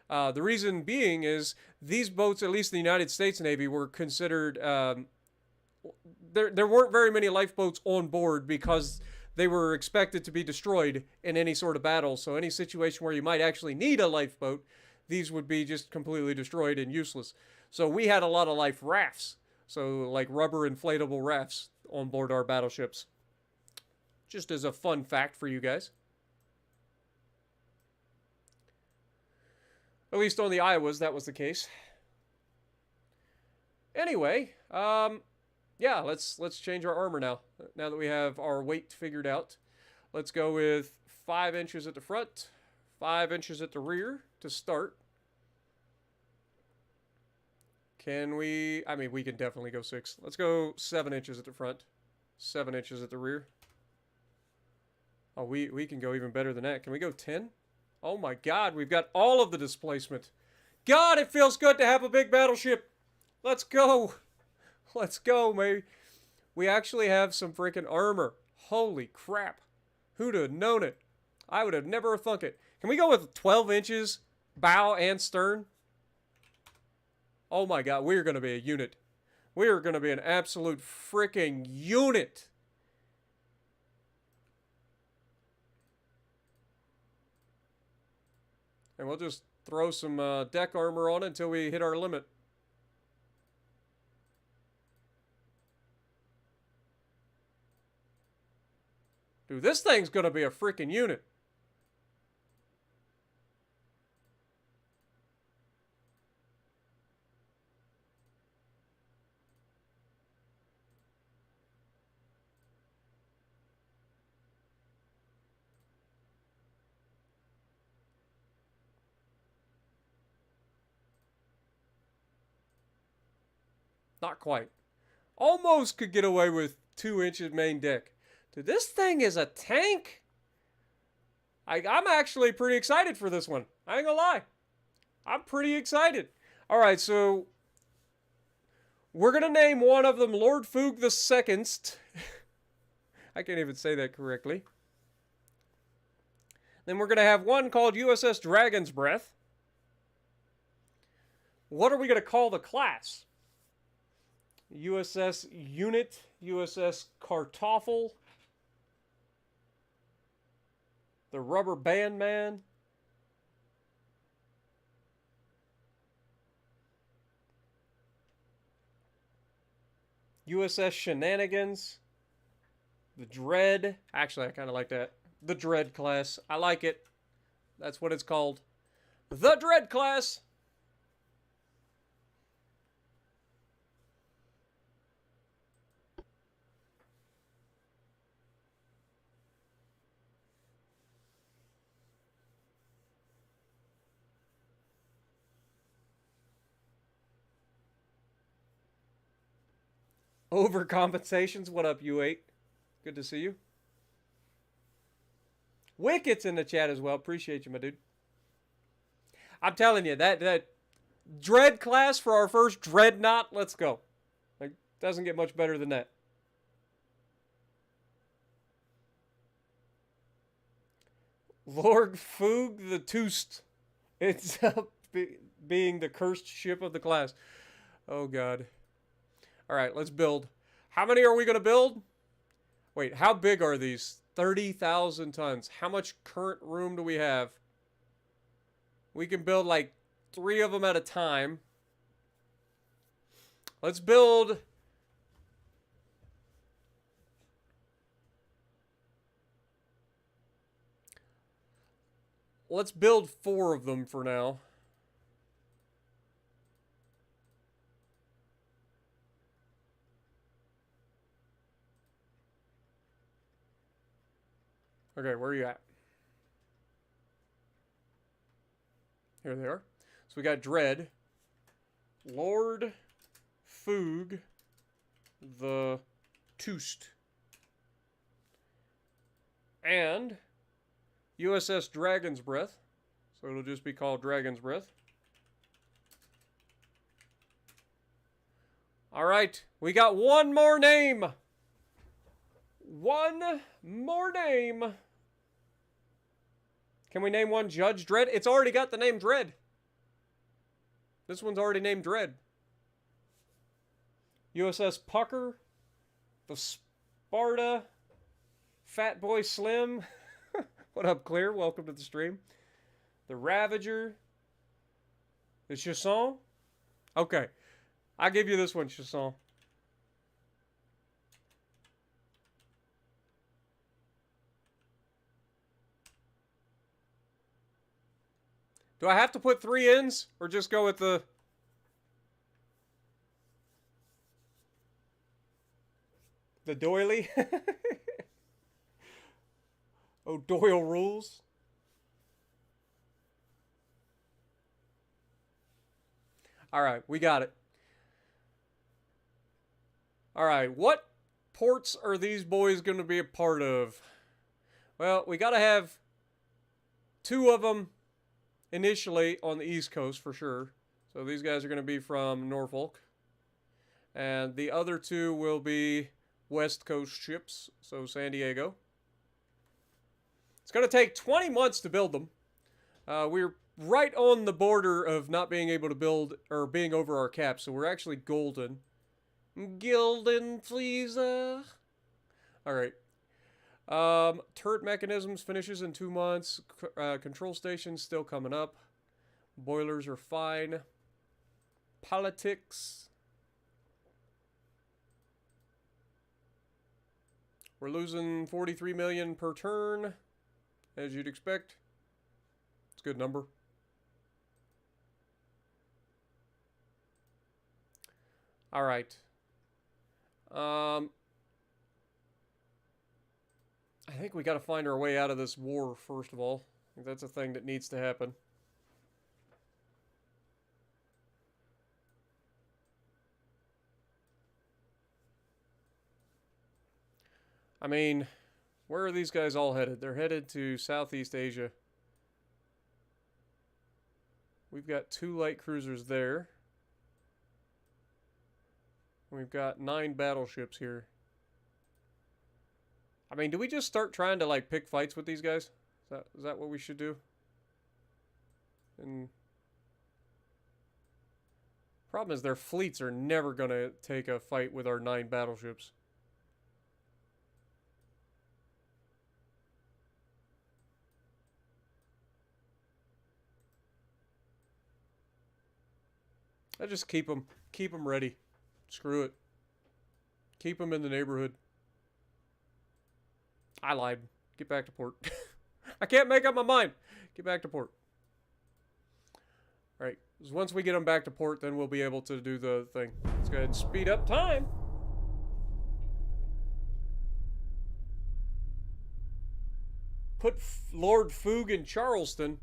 The reason being is these boats, at least the United States Navy, were considered. There weren't very many lifeboats on board because they were expected to be destroyed in any sort of battle. So any situation where you might actually need a lifeboat, these would be just completely destroyed and useless. So we had a lot of life rafts. So like rubber inflatable rafts on board our battleships. Just as a fun fact for you guys. At least on the Iowas, that was the case. Anyway, yeah, let's change our armor now. Now that we have our weight figured out, let's go with 5 inches at the front, 5 inches at the rear to start. Can we? I mean, we can definitely go 6. Let's go 7 inches at the front, 7 inches at the rear. Oh, we can go even better than that. Can we go 10? Oh my God, we've got all of the displacement. God, it feels good to have a big battleship. Let's go. Let's go, maybe. We actually have some freaking armor. Holy crap. Who'd have known it? I would have never thunk it. Can we go with 12 inches bow and stern? Oh my God, we're going to be a unit. We're going to be an absolute freaking unit. And we'll just throw some deck armor on it until we hit our limit. Dude, this thing's going to be a freaking unit. Not quite. Almost could get away with 2 inches main deck. Dude, this thing is a tank. I'm actually pretty excited for this one. I ain't gonna lie. I'm pretty excited. All right, so we're gonna name one of them Lord Foog the Second. I can't even say that correctly. Then we're gonna have one called USS Dragon's Breath. What are we gonna call the class? USS Unit, USS Kartoffel, the Rubber Band Man, USS Shenanigans, the Dread. Actually, I kind of like that. The Dread class. I like it. That's what it's called. The Dread class. Overcompensations. What up, U8? Good to see you. Wicket's in the chat as well. Appreciate you, my dude. I'm telling you, that Dread class for our first Dreadnought, let's go. Like, doesn't get much better than that. Lord Foog the Toost. It's up being the cursed ship of the class. Oh, God. All right, let's build. How many are we going to build? Wait, how big are these? 30,000 tons. How much current room do we have? We can build like 3 of them at a time. Let's build. Let's build 4 of them for now. Okay, where are you at? Here they are. So we got Dread, Lord Foog the Toost, and USS Dragon's Breath. So it'll just be called Dragon's Breath. Alright, we got one more name. One more name. Can we name one Judge Dredd? It's already got the name Dredd. This one's already named Dredd. USS Pucker. The Sparta. Fat Boy Slim. What up, Clear? Welcome to the stream. The Ravager. The Chasson. Okay. I'll give you this one, Chasson. Do I have to put 3 N's or just go with the doily? Oh, Doyle rules. All right, we got it. All right, what ports are these boys going to be a part of? Well, we got to have 2 of them initially on the East Coast for sure. So these guys are going to be from Norfolk. And the other 2 will be West Coast ships, so San Diego. It's going to take 20 months to build them. We're right on the border of not being able to build, or being over our cap, so we're actually golden. Golden, please. All right. Turret mechanisms finishes in 2 months. Control stations still coming up. Boilers are fine. Politics. We're losing 43 million per turn, as you'd expect. It's a good number. All right. I think we got to find our way out of this war, first of all. I think that's a thing that needs to happen. I mean, where are these guys all headed? They're headed to Southeast Asia. We've got 2 light cruisers there. We've got 9 battleships here. I mean, do we just start trying to, like, pick fights with these guys? Is that what we should do? And problem is their fleets are never going to take a fight with our 9 battleships. I just keep them ready. Screw it. Keep them in the neighborhood. I lied. Get back to port. I can't make up my mind. Get back to port. All right. So once we get them back to port, then we'll be able to do the thing. Let's go ahead and speed up time. Put Lord Foog in Charleston.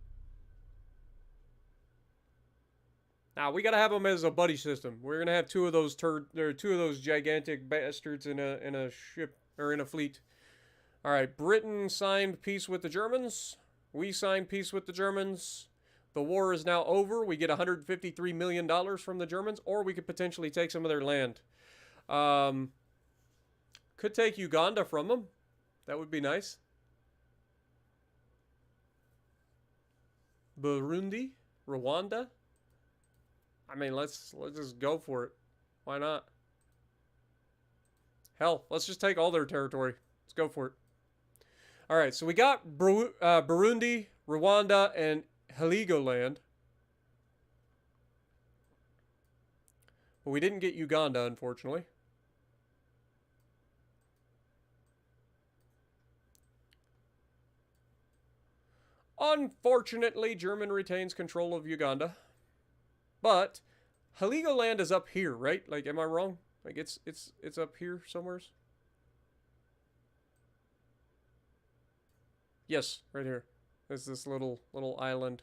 Now we gotta have them as a buddy system. We're gonna have 2 of those 2 of those gigantic bastards in a ship or in a fleet. All right, Britain signed peace with the Germans. We signed peace with the Germans. The war is now over. We get $153 million from the Germans, or we could potentially take some of their land. Could take Uganda from them. That would be nice. Burundi, Rwanda. I mean, let's just go for it. Why not? Hell, let's just take all their territory. Let's go for it. All right, so we got Burundi, Rwanda, and Heligoland. But we didn't get Uganda, unfortunately. Unfortunately, German retains control of Uganda. But Heligoland is up here, right? Like, am I wrong? Like, it's up here somewhere. Yes, right here. There's this little island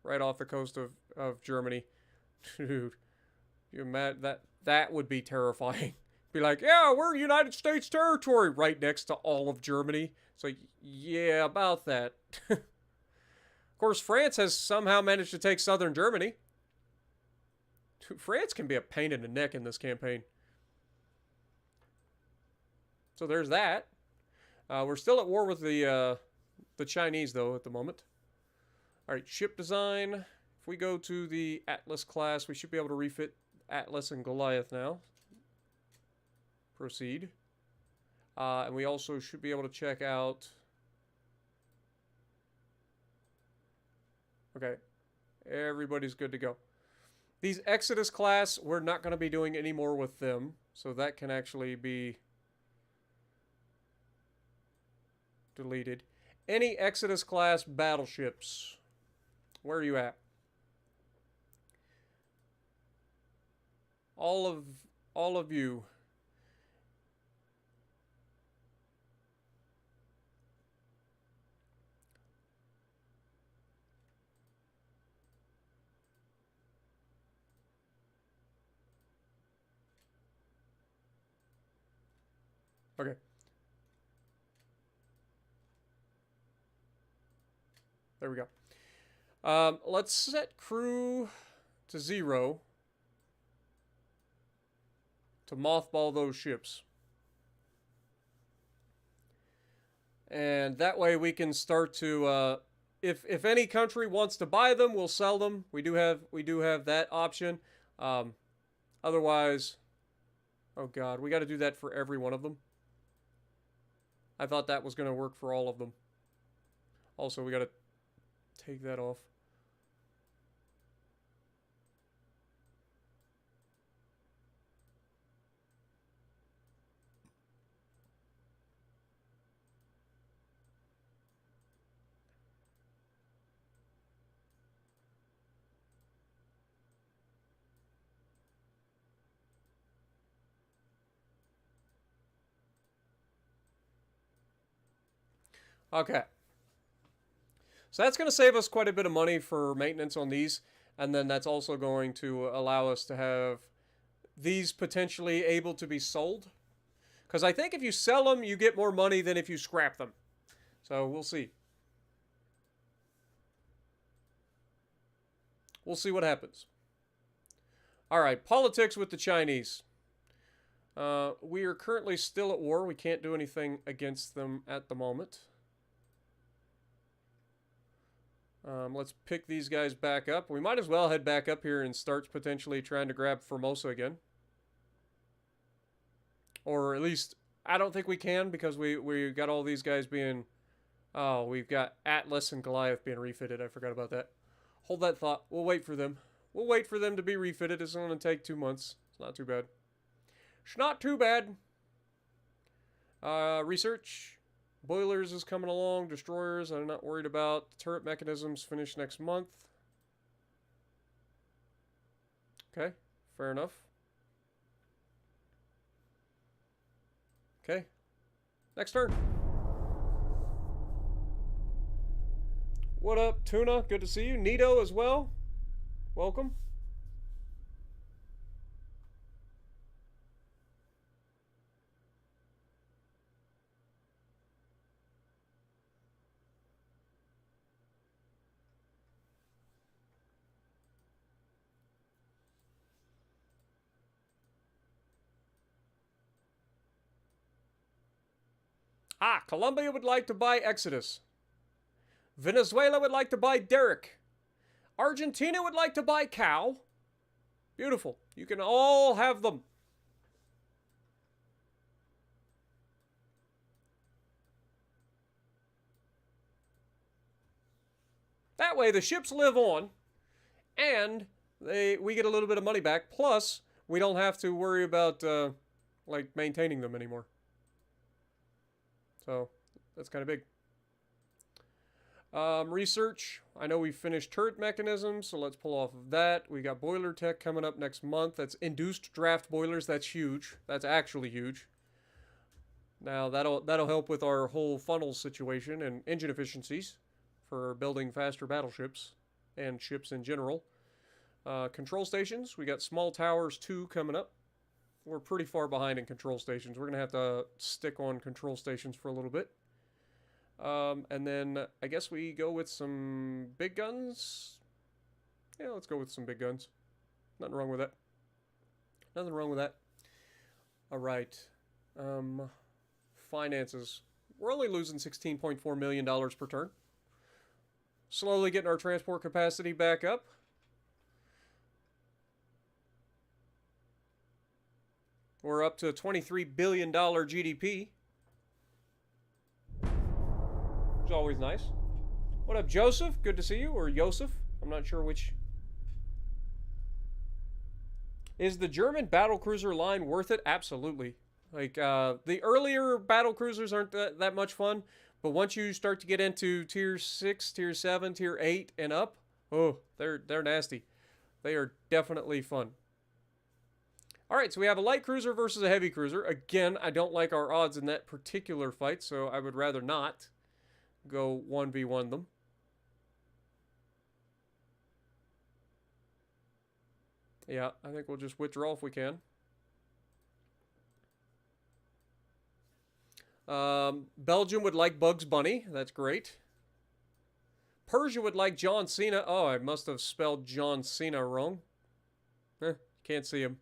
right off the coast of Germany. Dude, you mad that would be terrifying. be like, yeah, we're United States territory right next to all of Germany. So, yeah, about that. Of course, France has somehow managed to take southern Germany. France can be a pain in the neck in this campaign. So there's that. We're still at war with the Chinese, though, at the moment. All right, ship design. If we go to the Atlas class, we should be able to refit Atlas and Goliath now. Proceed. And we also should be able to check out... Okay. Everybody's good to go. These Exodus class, we're not going to be doing any more with them. So that can actually be deleted. Any Exodus class battleships. Where are you at? All of you. Okay. There we go. Let's set crew to 0 to mothball those ships. And that way we can start to if any country wants to buy them, we'll sell them. We do have that option. Otherwise, oh god, we got to do that for every one of them. I thought that was going to work for all of them. Also, we got to take that off. Okay. So that's going to save us quite a bit of money for maintenance on these. And then that's also going to allow us to have these potentially able to be sold. Because I think if you sell them, you get more money than if you scrap them. So we'll see. We'll see what happens. All right, politics with the Chinese. We are currently still at war. We can't do anything against them at the moment. Let's pick these guys back up. We might as well head back up here and start potentially trying to grab Formosa again. Or at least, I don't think we can because we got all these guys being... Oh, we've got Atlas and Goliath being refitted. I forgot about that. Hold that thought. We'll wait for them. We'll wait for them to be refitted. It's going to take 2 months. It's not too bad. It's not too bad. Research. Boilers is coming along. Destroyers, I'm not worried about. Turret mechanisms finish next month. Okay, fair enough. Okay, next turn. What up, Tuna? Good to see you. Nito as well. Welcome. Ah, Colombia would like to buy Exodus. Venezuela would like to buy Derek. Argentina would like to buy Cow. Beautiful. You can all have them. That way the ships live on, and we get a little bit of money back. Plus, we don't have to worry about like maintaining them anymore. So that's kind of big. Research. I know we finished turret mechanisms, so let's pull off of that. We got boiler tech coming up next month. That's induced draft boilers. That's huge. That's actually huge. Now that'll help with our whole funnel situation and engine efficiencies for building faster battleships and ships in general. Control stations. We got small towers 2 coming up. we're pretty far behind in control stations. We're going to have to stick on control stations for a little bit. And then I guess we go with some big guns. Yeah, let's go with some big guns. Nothing wrong with that. Nothing wrong with that. All right. Finances. We're only losing $16.4 million per turn. Slowly getting our transport capacity back up. We're up to a $23 billion GDP. Which is always nice. What up, Joseph? Good to see you. Or Joseph. I'm not sure which. Is the German battlecruiser line worth it? Absolutely. Like, the earlier battlecruisers aren't that much fun, but once you start to get into tier 6, tier 7, tier 8, and up, oh, they're nasty. They are definitely fun. Alright, so we have a light cruiser versus a heavy cruiser. Again, I don't like our odds in that particular fight, so I would rather not go 1v1 them. Yeah, I think we'll just withdraw if we can. Belgium would like Bugs Bunny. That's great. Persia would like John Cena. Oh, I must have spelled John Cena wrong. Can't see him.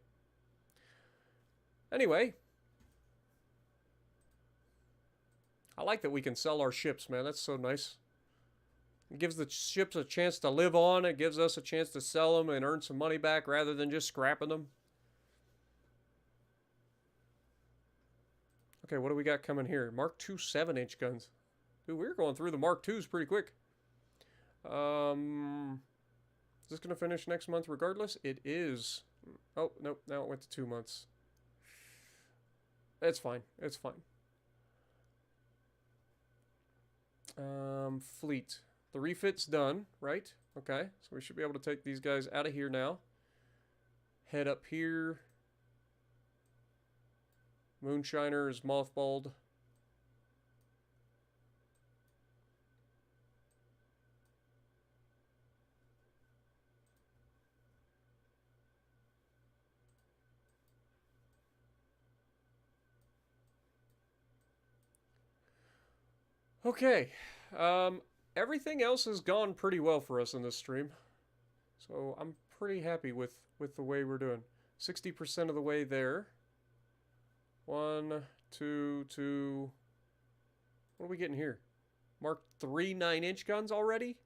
Anyway. I like that we can sell our ships, man. That's so nice. It gives the ships a chance to live on. It gives us a chance to sell them and earn some money back rather than just scrapping them. Okay, what do we got coming here? Mark II 7-inch guns. Dude, we're going through the Mark IIs pretty quick. Is this going to finish next month regardless? It is. Oh, nope. Now it went to 2 months. It's fine. It's fine. Fleet. The refit's done, right? Okay, so we should be able to take these guys out of here now. Head up here. Moonshiner is mothballed. Okay, everything else has gone pretty well for us in this stream. So I'm pretty happy with the way we're doing. 60% of the way there. 1, 2, 2. What are we getting here? Mark III 9-inch guns already?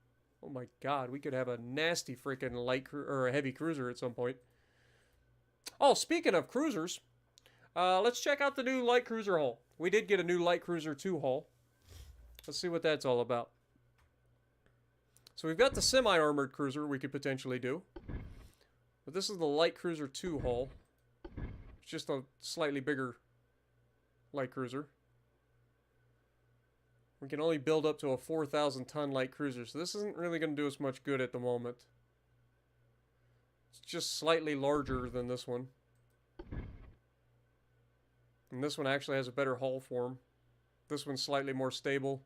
Oh my god, we could have a nasty freaking or a heavy cruiser at some point. Oh, speaking of cruisers, let's check out the new light cruiser hull. We did get a new light cruiser 2 hull. Let's see what that's all about. So we've got the semi-armored cruiser we could potentially do. But this is the light cruiser 2 hull. It's just a slightly bigger light cruiser. We can only build up to a 4,000-ton light cruiser, so this isn't really going to do us much good at the moment. It's just slightly larger than this one. And this one actually has a better hull form. This one's slightly more stable.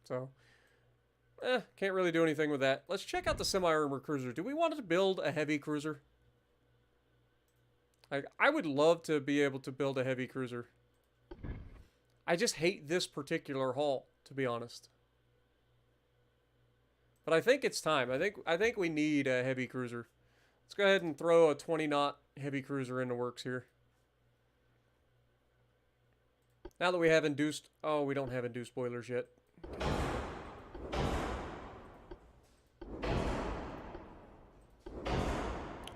So, can't really do anything with that. Let's check out the semi-armored cruiser. Do we want to build a heavy cruiser? I would love to be able to build a heavy cruiser. I just hate this particular hull, to be honest. But I think it's time. I think we need a heavy cruiser. Let's go ahead and throw a 20-knot heavy cruiser in the works here. Now that we have induced... Oh, we don't have induced boilers yet.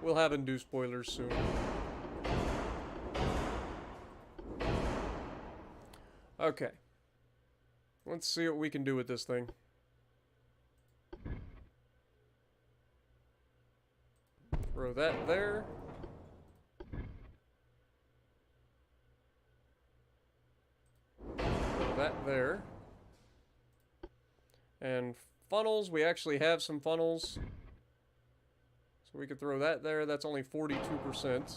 We'll have induced boilers soon. Okay. Let's see what we can do with this thing. Throw that there. Throw that there. And funnels, we actually have some funnels. So we could throw that there. That's only 42%.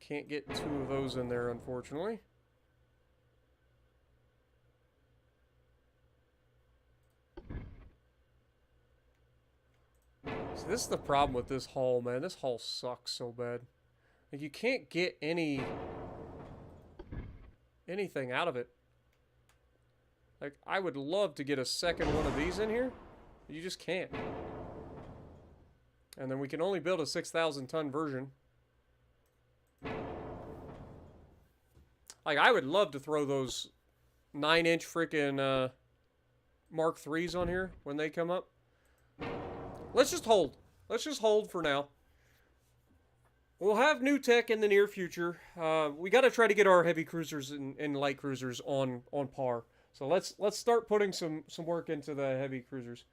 Can't get 2 of those in there, unfortunately. So this is the problem with this hull, man. This hull sucks so bad. Like, you can't get anything out of it. Like, I would love to get a second one of these in here. But you just can't. And then we can only build a 6,000 ton version. Like, I would love to throw those 9-inch freaking Mark IIIs on here when they come up. Let's just hold. Let's just hold for now. We'll have new tech in the near future. We got to try to get our heavy cruisers and light cruisers on par. So let's start putting some work into the heavy cruisers.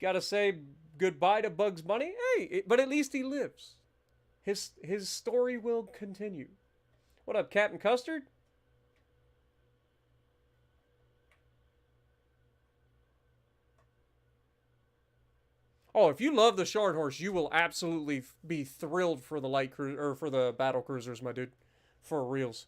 Got to say goodbye to Bugs Bunny. Hey, but at least he lives. His story will continue. What up, Captain Custard? Oh, if you love the Shard Horse, you will absolutely be thrilled for the light or for the battle cruisers, my dude. For reals.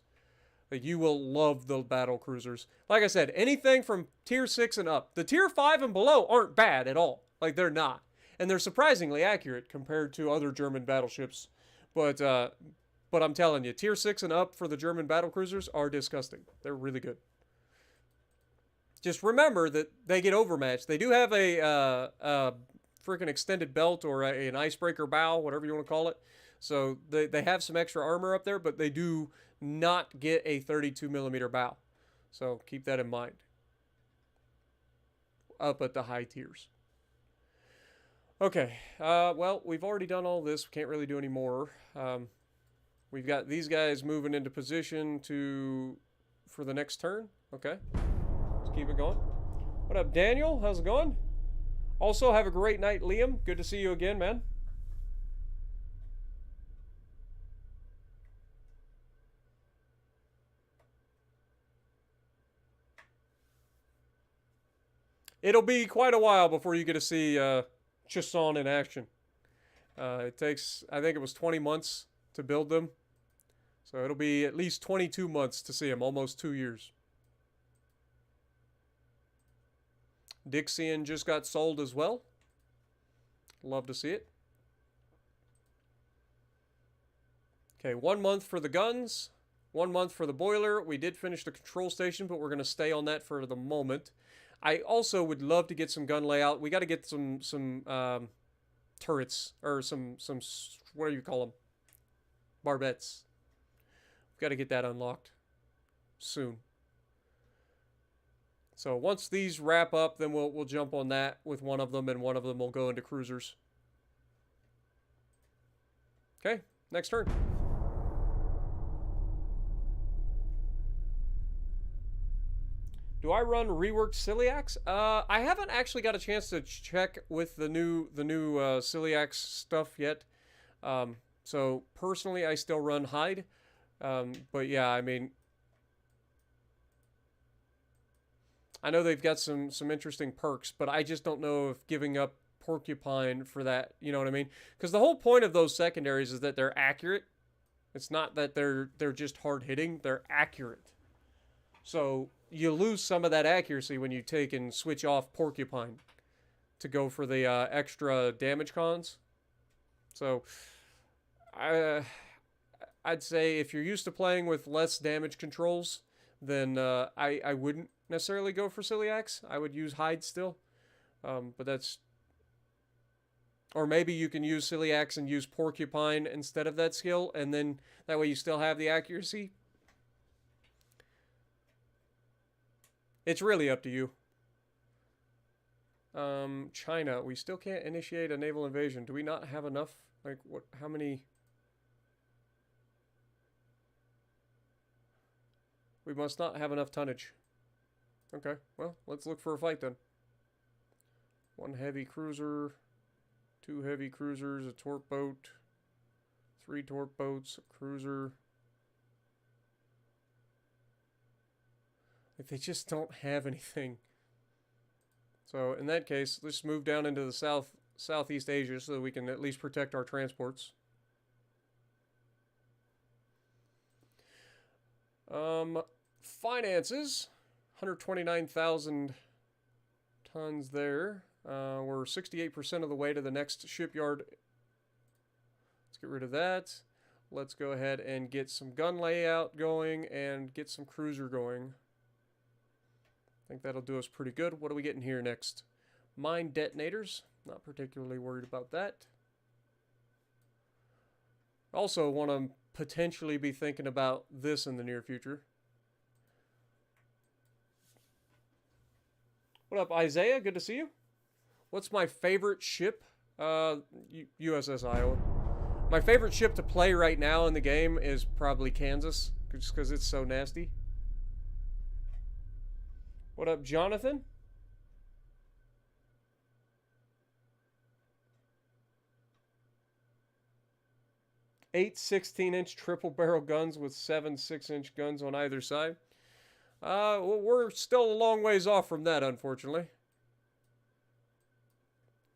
Like, you will love the battle cruisers. Like I said, anything from tier 6 and up. The tier 5 and below aren't bad at all. Like, they're not. And they're surprisingly accurate compared to other German battleships. But I'm telling you, tier 6 and up for the German battle cruisers are disgusting. They're really good. Just remember that they get overmatched. They do have a freaking extended belt or an icebreaker bow, whatever you want to call it. So they have some extra armor up there, but they do not get a 32 millimeter bow. So keep that in mind. Up at the high tiers. Okay, well, we've already done all this. We can't really do any more. We've got these guys moving into position for the next turn. Okay, let's keep it going. What up, Daniel? How's it going? Also, have a great night, Liam. Good to see you again, man. It'll be quite a while before you get to see Chasson in action. It takes, I think it was 20 months to build them. So it'll be at least 22 months to see him, almost 2 years. Dixian just got sold as well. Love to see it. Okay, 1 month for the guns, 1 month for the boiler. We did finish the control station, but we're going to stay on that for the moment. I also would love to get some gun layout. We got to get some turrets, or some what do you call them? Barbettes. We've got to get that unlocked soon. So once these wrap up, then we'll jump on that with one of them, and one of them will go into cruisers. Okay, next turn. Do I run reworked celiacs? I haven't actually got a chance to check with the new celiacs stuff yet. So personally, I still run hide. But yeah, I mean, I know they've got some interesting perks, but I just don't know if giving up porcupine for that, you know what I mean? Because the whole point of those secondaries is that they're accurate. It's not that they're just hard hitting; they're accurate. So you lose some of that accuracy when you take and switch off porcupine to go for the extra damage cons. So I'd say if you're used to playing with less damage controls, then I wouldn't necessarily go for celiacs. I would use hide still, but that's, or maybe you can use celiacs and use porcupine instead of that skill, and then that way you still have the accuracy. It's really up to you. China, we still can't initiate a naval invasion. Do we not have enough? Like, what? How many? We must not have enough tonnage. Okay, well, let's look for a fight then. 1 heavy cruiser, 2 heavy cruisers, a torp boat, 3 torp boats, a cruiser. Like, they just don't have anything. So in that case, let's move down into the Southeast Asia so that we can at least protect our transports. Finances. 129,000 tons there. We're 68% of the way to the next shipyard. Let's get rid of that. Let's go ahead and get some gun layout going and get some cruiser going. I think that'll do us pretty good. What are we getting here next? Mine detonators. Not particularly worried about that. Also want to potentially be thinking about this in the near future. What up, Isaiah? Good to see you. What's my favorite ship? USS Iowa. My favorite ship to play right now in the game is probably Kansas, just because it's so nasty. What up, Jonathan? Eight 16-inch triple barrel guns with 7 6-inch guns on either side. Well, we're still a long ways off from that, unfortunately.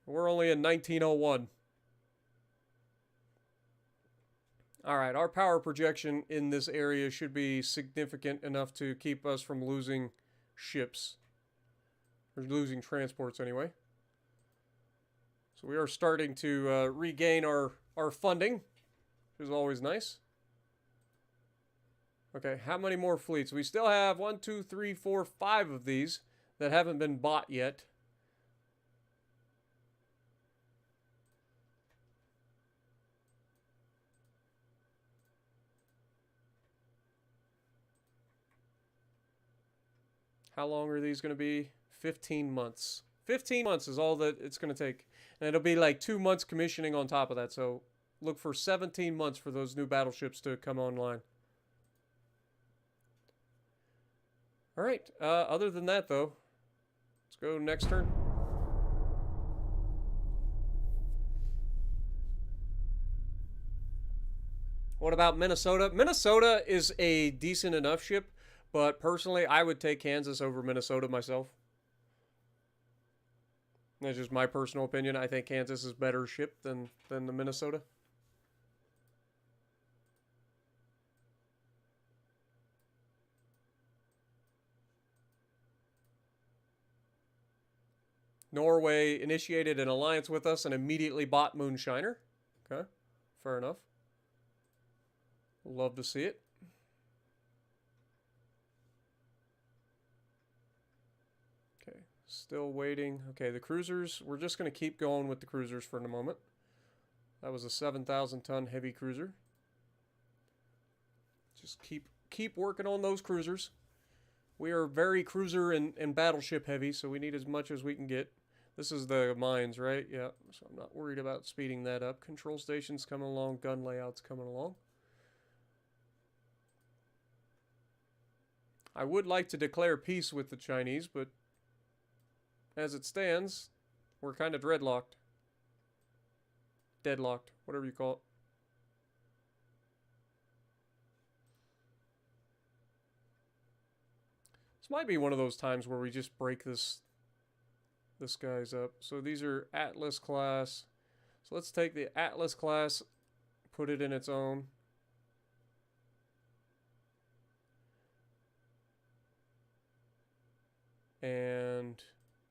We're only in 1901. Alright, our power projection in this area should be significant enough to keep us from losing ships. Or losing transports, anyway. So we are starting to regain our funding, which is always nice. Okay, how many more fleets? We still have 1, 2, 3, 4, 5 of these that haven't been bought yet. How long are these going to be? 15 months. 15 months is all that it's going to take. And it'll be like 2 months commissioning on top of that. So look for 17 months for those new battleships to come online. Alright, other than that though, let's go next turn. What about Minnesota? Minnesota is a decent enough ship, but personally I would take Kansas over Minnesota myself. That's just my personal opinion. I think Kansas is a better ship than the Minnesota. Norway initiated an alliance with us and immediately bought Moonshiner. Okay, fair enough. Love to see it. Okay, still waiting. Okay, the cruisers, we're just going to keep going with the cruisers for a moment. That was a 7,000-ton heavy cruiser. Just keep working on those cruisers. We are very cruiser and battleship heavy, so we need as much as we can get. This is the mines, right? Yeah, so I'm not worried about speeding that up. Control stations coming along, gun layouts coming along. I would like to declare peace with the Chinese, but as it stands, we're kind of dreadlocked. Deadlocked, whatever you call it. This might be one of those times where we just break this guy's up. So these are Atlas class. So let's take the Atlas class, put it in its own. And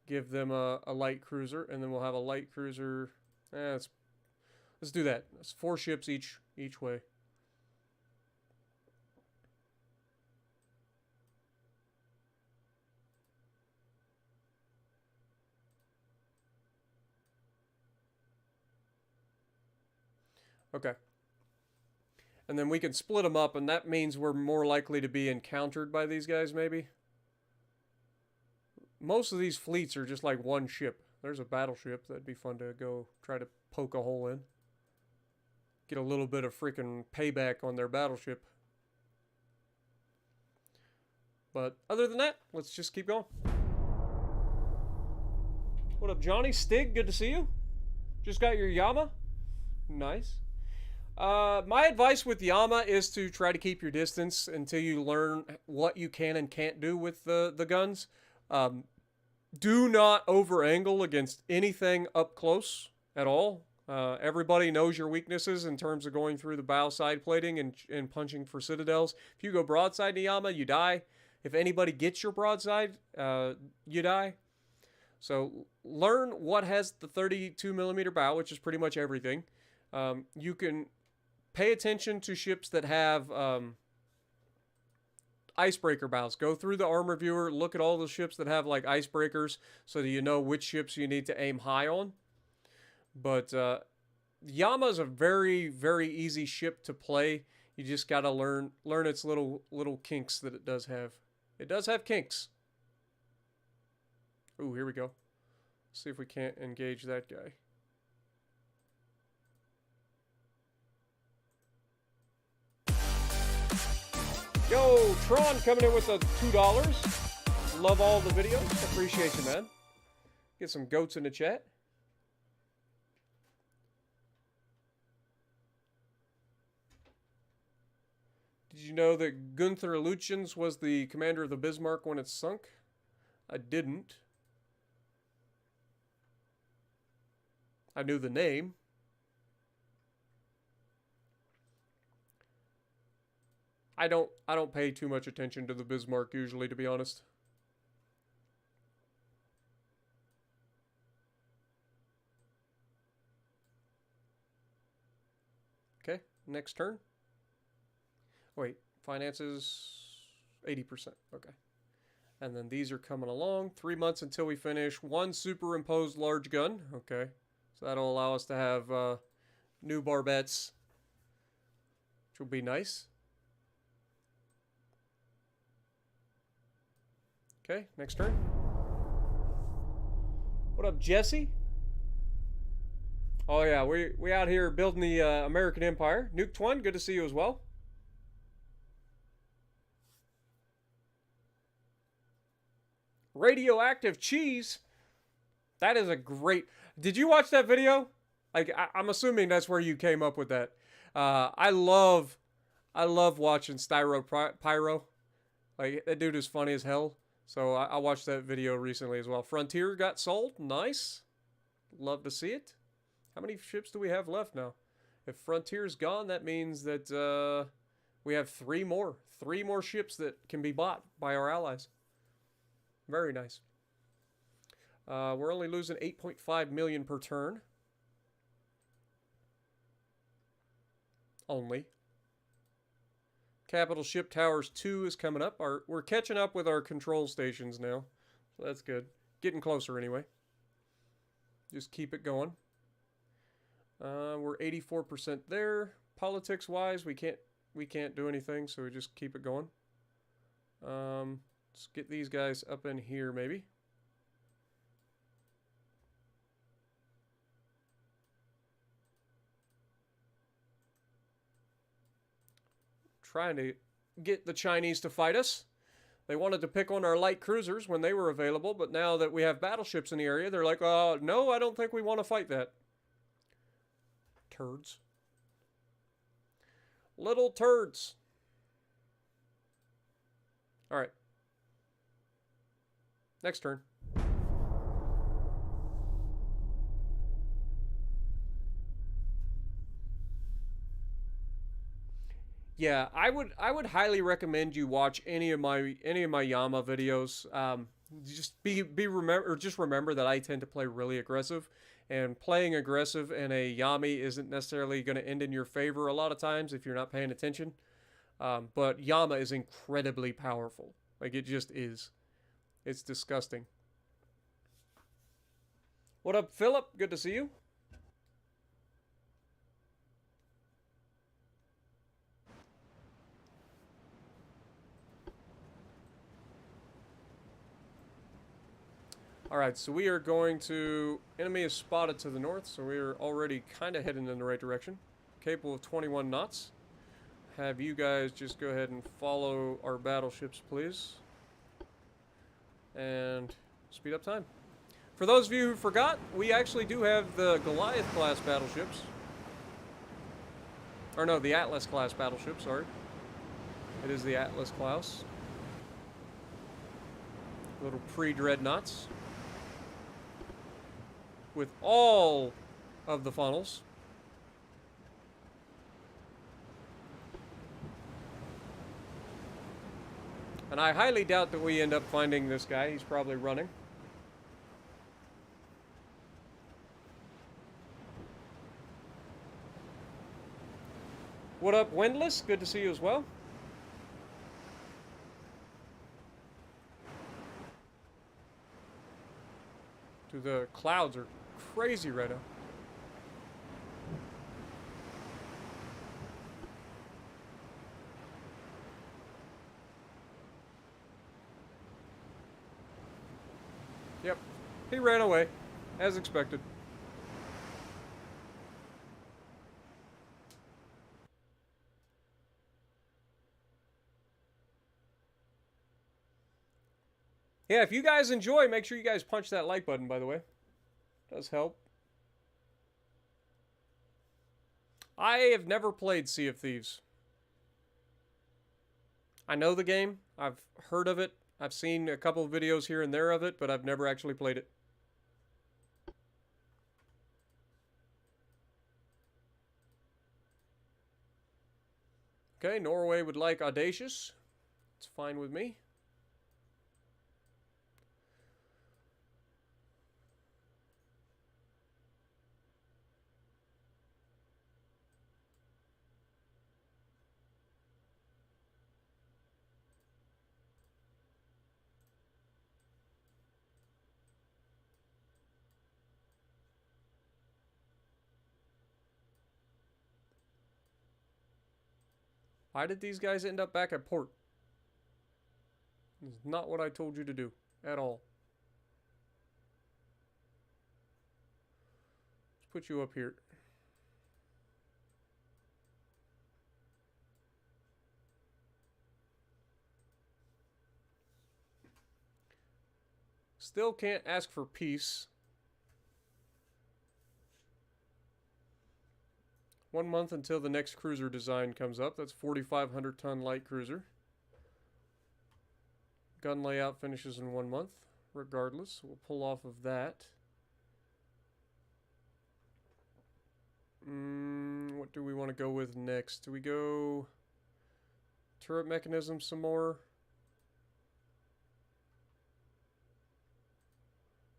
give them a light cruiser, and then we'll have a light cruiser. Let's do that. It's 4 ships each way. Okay. And then we can split them up, and that means we're more likely to be encountered by these guys, maybe. Most of these fleets are just like one ship. There's a battleship. That'd be fun to go try to poke a hole in. Get a little bit of freaking payback on their battleship. But other than that, let's just keep going. What up, Johnny? Stig, good to see you. Just got your Yama? Nice. My advice with Yama is to try to keep your distance until you learn what you can and can't do with the guns. Do not over-angle against anything up close at all. Everybody knows your weaknesses in terms of going through the bow side plating and punching for citadels. If you go broadside to Yama, you die. If anybody gets your broadside, you die. So learn what has the 32 millimeter bow, which is pretty much everything. You can pay attention to ships that have icebreaker bows. Go through the armor viewer, look at all the ships that have like icebreakers, so that you know which ships you need to aim high on. But Yama is a very, very easy ship to play. You just gotta learn its little kinks that it does have. It does have kinks. Ooh, here we go. See if we can't engage that guy. Yo, Tron coming in with the $2. Love all the videos. Appreciate you, man. Get some goats in the chat. Did you know that Gunther Lutyens was the commander of the Bismarck when it sunk? I didn't. I knew the name. I don't pay too much attention to the Bismarck usually, to be honest. Okay, next turn. Wait, finances 80%. Okay. And then these are coming along. 3 months until we finish. 1 superimposed large gun. Okay. So that'll allow us to have new barbettes, which will be nice. Okay, next turn. What up, Jesse? Oh yeah, we out here building the American Empire. Nuke Twin, good to see you as well. Radioactive cheese. That is a great. Did you watch that video? Like I'm assuming that's where you came up with that. I love watching Styro Pyro. Like that dude is funny as hell. So I watched that video recently as well. Frontier got sold. Nice. Love to see it. How many ships do we have left now? If Frontier's gone, that means that we have 3 more. 3 more ships that can be bought by our allies. Very nice. We're only losing 8.5 million per turn. Only. Capital Ship Towers 2 is coming up. We're catching up with our control stations now. So that's good. Getting closer anyway. Just keep it going. We're 84% there. Politics-wise, we can't do anything, so we just keep it going. Let's get these guys up in here, maybe. Trying to get the Chinese to fight us. They wanted to pick on our light cruisers when they were available, but now that we have battleships in the area, they're like, no, I don't think we want to fight that. Turds. Little turds. All right. Next turn. Yeah, I would highly recommend you watch any of my Yama videos. Just remember that I tend to play really aggressive, and playing aggressive in a Yami isn't necessarily going to end in your favor a lot of times if you're not paying attention. But Yama is incredibly powerful. Like it just is. It's disgusting. What up, Philip? Good to see you. Alright, so we are going to... Enemy is spotted to the north, so we are already kind of heading in the right direction. Capable of 21 knots. Have you guys just go ahead and follow our battleships, please. And speed up time. For those of you who forgot, we actually do have the Goliath-class battleships. Or no, the Atlas-class battleship, sorry. It is the Atlas-class. Little pre-dreadnoughts. With all of the funnels. And I highly doubt that we end up finding this guy. He's probably running. What up, Windless? Good to see you as well. Dude, the clouds are crazy right now. Yep, he ran away, as expected. Yeah, if you guys enjoy, make sure you guys punch that like button, by the way. Does help. I have never played Sea of Thieves. I know the game. I've heard of it. I've seen a couple of videos here and there of it, but I've never actually played it. Okay, Norway would like Audacious. It's fine with me. Why did these guys end up back at port? It's not what I told you to do at all. Let's put you up here. Still can't ask for peace. 1 month until the next cruiser design comes up. That's 4,500 ton light cruiser. Gun layout finishes in 1 month, regardless. We'll pull off of that. What do we want to go with next? Do we go turret mechanism some more?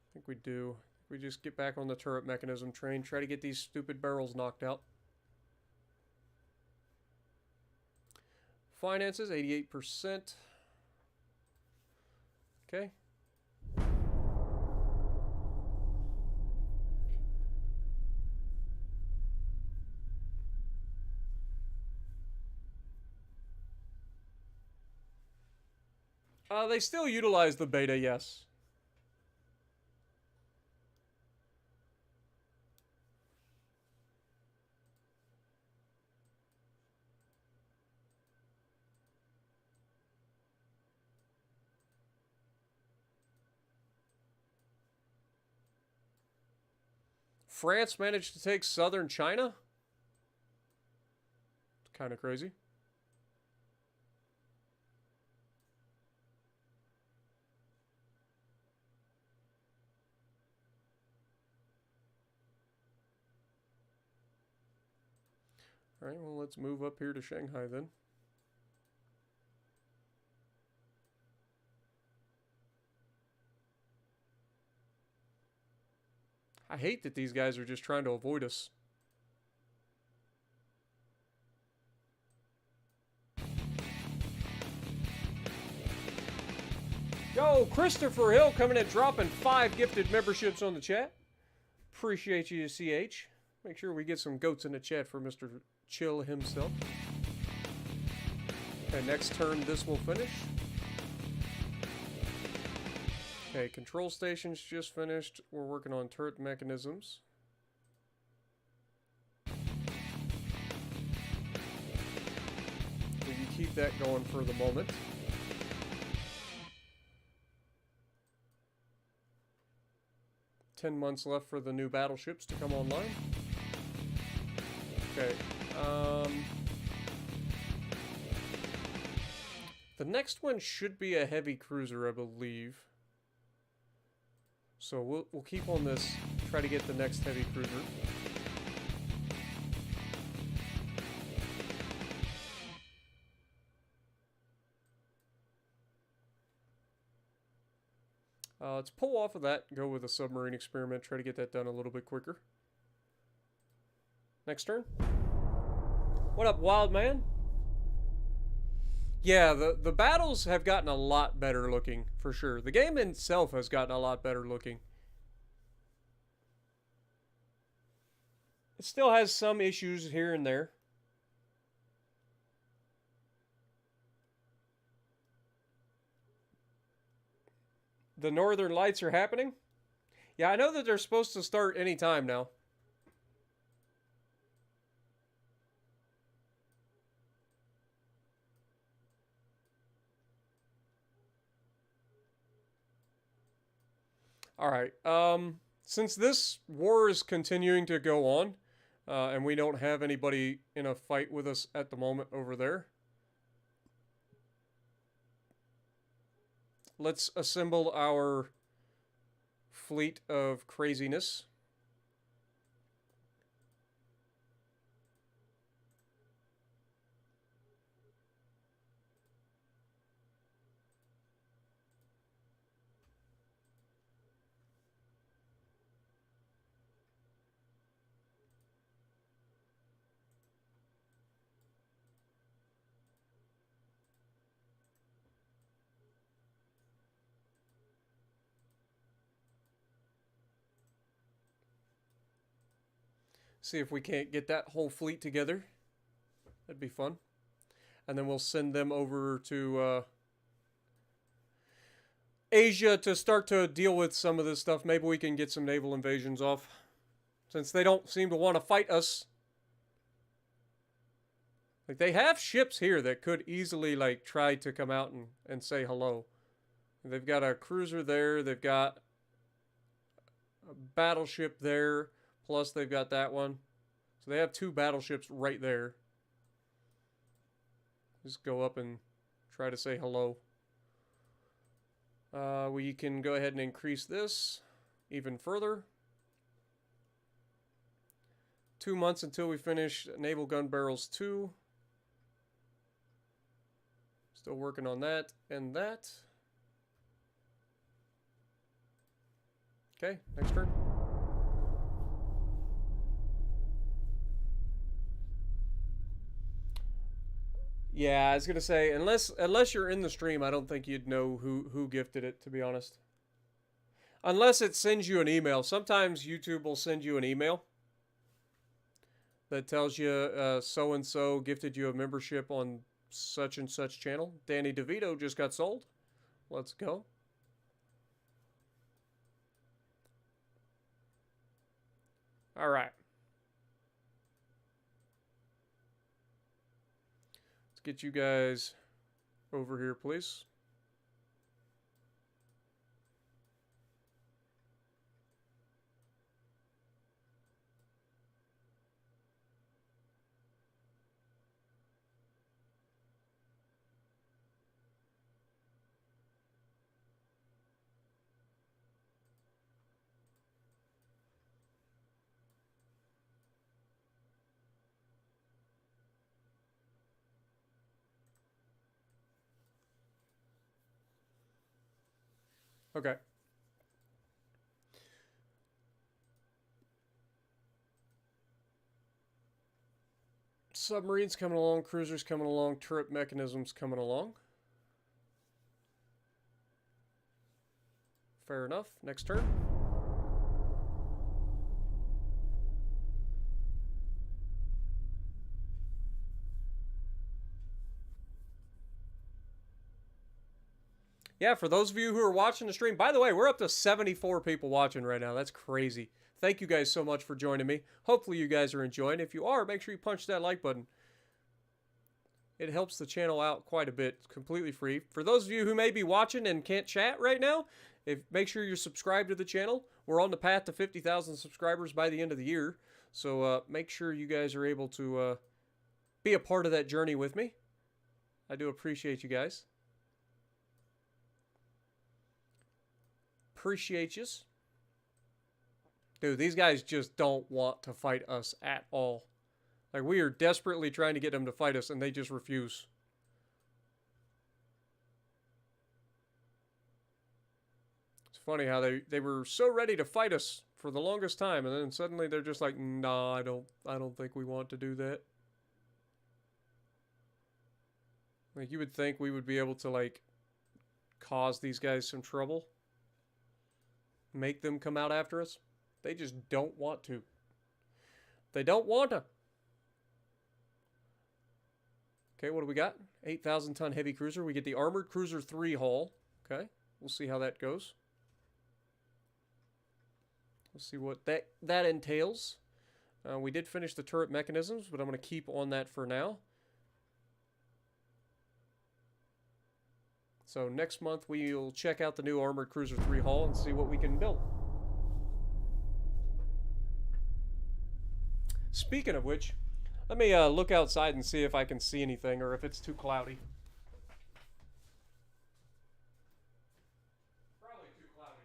I think we do. We just get back on the turret mechanism train, try to get these stupid barrels knocked out. Finances, 88%. Okay. They still utilize the beta, yes. France managed to take southern China? It's kind of crazy. All right, well, let's move up here to Shanghai then. I hate that these guys are just trying to avoid us. Yo, Christopher Hill coming in, dropping 5 gifted memberships on the chat. Appreciate you, CH. Make sure we get some goats in the chat for Mr. Chill himself. Okay, next turn this will finish. Okay, control stations just finished. We're working on turret mechanisms. We can keep that going for the moment. $10 left for the new battleships to come online. Okay. The next one should be a heavy cruiser, I believe. So we'll keep on this, try to get the next heavy cruiser. Let's pull off of that, go with a submarine experiment, try to get that done a little bit quicker. Next turn. What up, wild man? Yeah, the battles have gotten a lot better looking, for sure. The game itself has gotten a lot better looking. It still has some issues here and there. The Northern Lights are happening? Yeah, I know that they're supposed to start any time now. All right. Since this war is continuing to go on, and we don't have anybody in a fight with us at the moment over there, let's assemble our fleet of craziness. See if we can't get that whole fleet together. That'd be fun. And then we'll send them over to Asia to start to deal with some of this stuff. Maybe we can get some naval invasions off. Since they don't seem to want to fight us. Like, they have ships here that could easily, like, try to come out and say hello. They've got a cruiser there. They've got a battleship there. Plus, they've got that one. So they have 2 battleships right there. Just go up and try to say hello. We can go ahead and increase this even further. 2 months until we finish Naval Gun Barrels 2. Still working on that and that. Okay, next turn. Yeah, I was gonna say, unless you're in the stream, I don't think you'd know who gifted it, to be honest. Unless it sends you an email. Sometimes YouTube will send you an email that tells you so and so gifted you a membership on such and such channel. Danny DeVito just got sold. Let's go. All right. Let's get you guys over here, please. Okay. Submarines coming along, cruisers coming along, turret mechanisms coming along. Fair enough. Next turn. Yeah, for those of you who are watching the stream, by the way, we're up to 74 people watching right now. That's crazy. Thank you guys so much for joining me. Hopefully you guys are enjoying. If you are, make sure you punch that like button. It helps the channel out quite a bit. It's completely free. For those of you who may be watching and can't chat right now, make sure you're subscribed to the channel. We're on the path to 50,000 subscribers by the end of the year. So make sure you guys are able to be a part of that journey with me. I do appreciate you guys. Appreciate yous. Dude, these guys just don't want to fight us at all. Like, we are desperately trying to get them to fight us, and they just refuse. It's funny how they were so ready to fight us for the longest time, and then suddenly they're just like, nah, I don't think we want to do that. Like, you would think we would be able to, like, cause these guys some trouble. Make them come out after us. They just don't want to. They don't want to. Okay, what do we got? 8,000-ton heavy cruiser. We get the Armored Cruiser 3 hull. Okay, we'll see how that goes. We'll see what that entails. We did finish the turret mechanisms, but I'm going to keep on that for now. So next month we'll check out the new Armored Cruiser 3 hull and see what we can build. Speaking of which, let me look outside and see if I can see anything or if it's too cloudy. Probably too cloudy.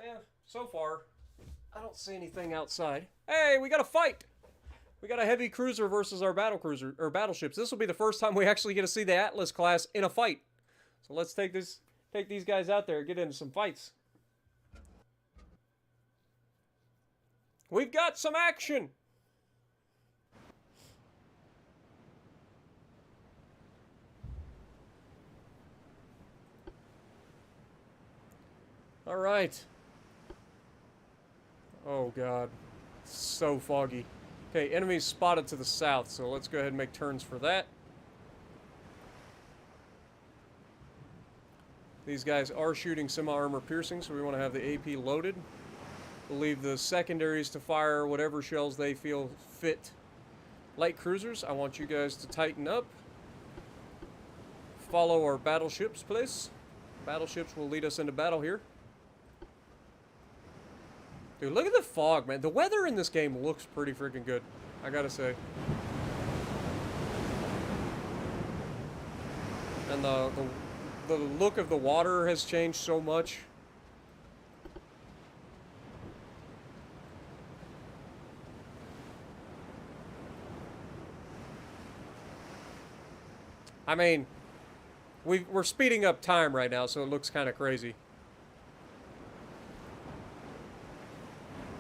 Yeah, so far, I don't see anything outside. Hey, we got a fight! We got a heavy cruiser versus our battle cruiser or battleships. This will be the first time we actually get to see the Atlas class in a fight. So let's take these guys out there and get into some fights. We've got some action! All right. Oh god, so foggy. Okay, enemies spotted to the south, so let's go ahead and make turns for that. These guys are shooting semi-armor piercing, so we want to have the AP loaded. We'll leave the secondaries to fire whatever shells they feel fit. Light cruisers, I want you guys to tighten up. Follow our battleships, please. Battleships will lead us into battle here. Dude, look at the fog, man. The weather in this game looks pretty freaking good, I gotta say. And the look of the water has changed so much. I mean, we're speeding up time right now, so it looks kind of crazy.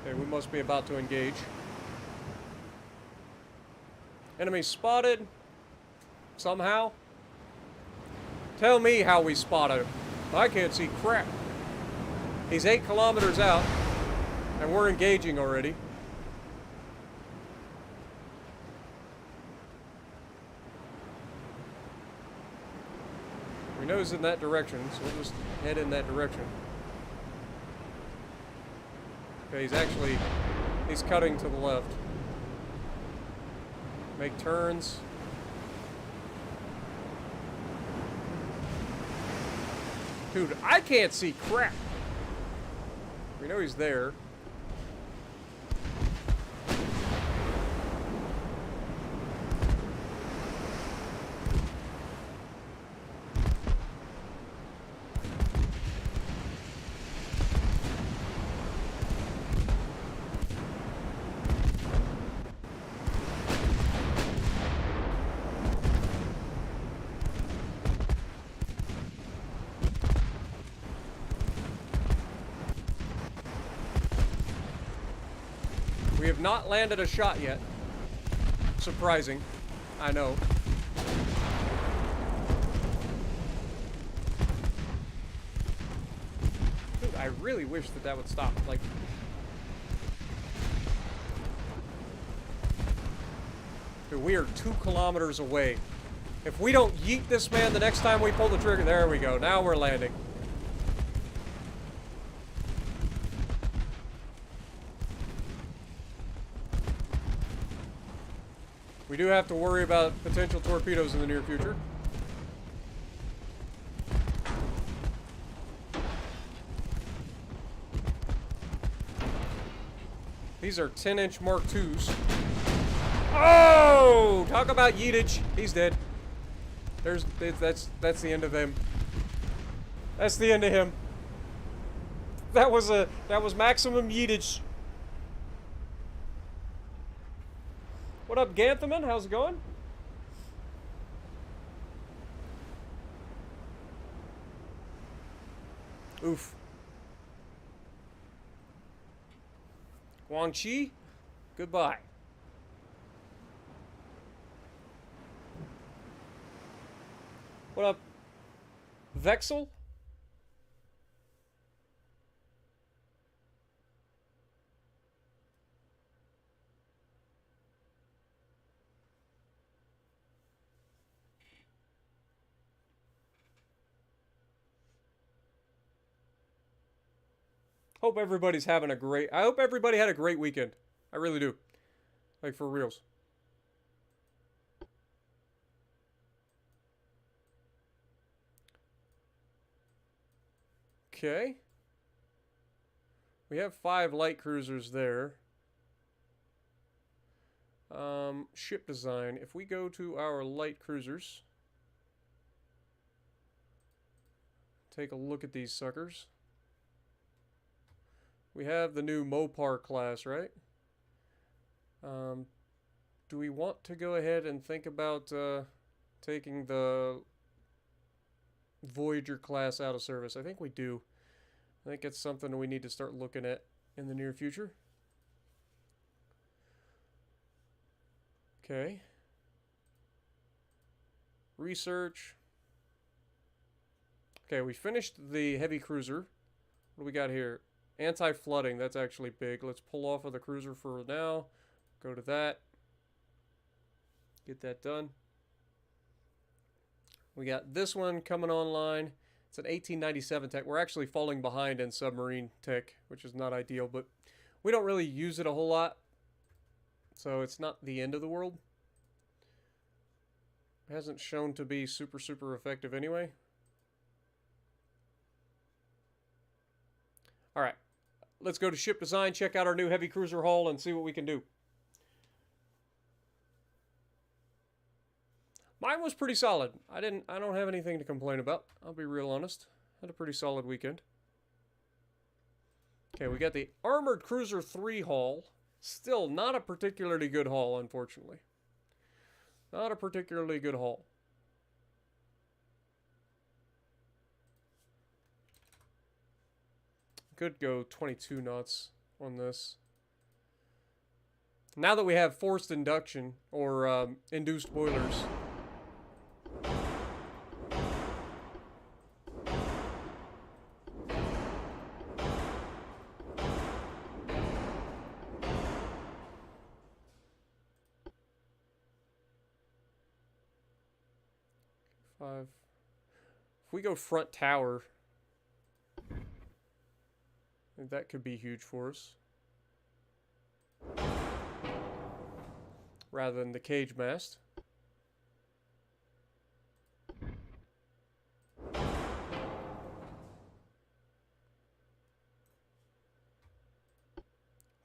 Okay, we must be about to engage. Enemy spotted. Somehow. Tell me how we spotted him. I can't see crap. He's 8 kilometers out, and we're engaging already. We know he's in that direction, so we'll just head in that direction. Okay, he's cutting to the left. Make turns. Dude, I can't see crap. We know he's there. We have not landed a shot yet. Surprising. I know. Dude, I really wish that would stop. Like... Dude, we are 2 kilometers away. If we don't yeet this man the next time we pull the trigger... There we go. Now we're landing. We do have to worry about potential torpedoes in the near future. These are 10-inch Mark IIs. Oh! Talk about yeetage. He's dead. That's the end of him. That's the end of him. That was maximum yeetage. What up, Ganthaman? How's it going? Oof. Guangxi, goodbye. What up, Vexel? Hope everybody's having a great... I hope everybody had a great weekend. I really do. Like, for reals. Okay. We have 5 light cruisers there. Ship design. If we go to our light cruisers... Take a look at these suckers. We have the new Mopar class, right? Do we want to go ahead and think about taking the Voyager class out of service? I think we do. I think it's something we need to start looking at in the near future. Okay. Research. Okay, we finished the heavy cruiser. What do we got here? Anti-flooding, that's actually big. Let's pull off of the cruiser for now. Go to that. Get that done. We got this one coming online. It's an 1897 tech. We're actually falling behind in submarine tech, which is not ideal, but we don't really use it a whole lot. So it's not the end of the world. It hasn't shown to be super, super effective anyway. Alright. Let's go to ship design, check out our new heavy cruiser hull, and see what we can do. Mine was pretty solid. I don't have anything to complain about. I'll be real honest. Had a pretty solid weekend. Okay, we got the Armored Cruiser 3 hull. Still not a particularly good hull, unfortunately. Not a particularly good hull. Could go 22 knots on this. Now that we have forced induction, or induced boilers. If we go front tower, that could be huge for us. Rather than the cage mast.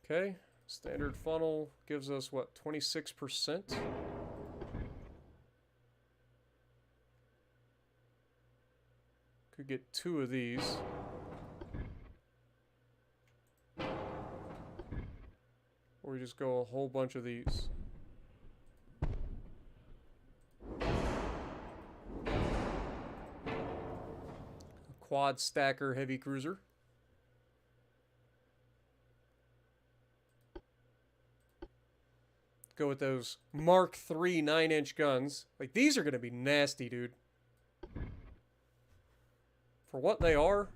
Okay, standard funnel gives us what, 26%? Could get 2 of these. Or we just go a whole bunch of these. Quad stacker heavy cruiser. Go with those Mark III 9-inch guns. Like, these are going to be nasty, dude. For what they are.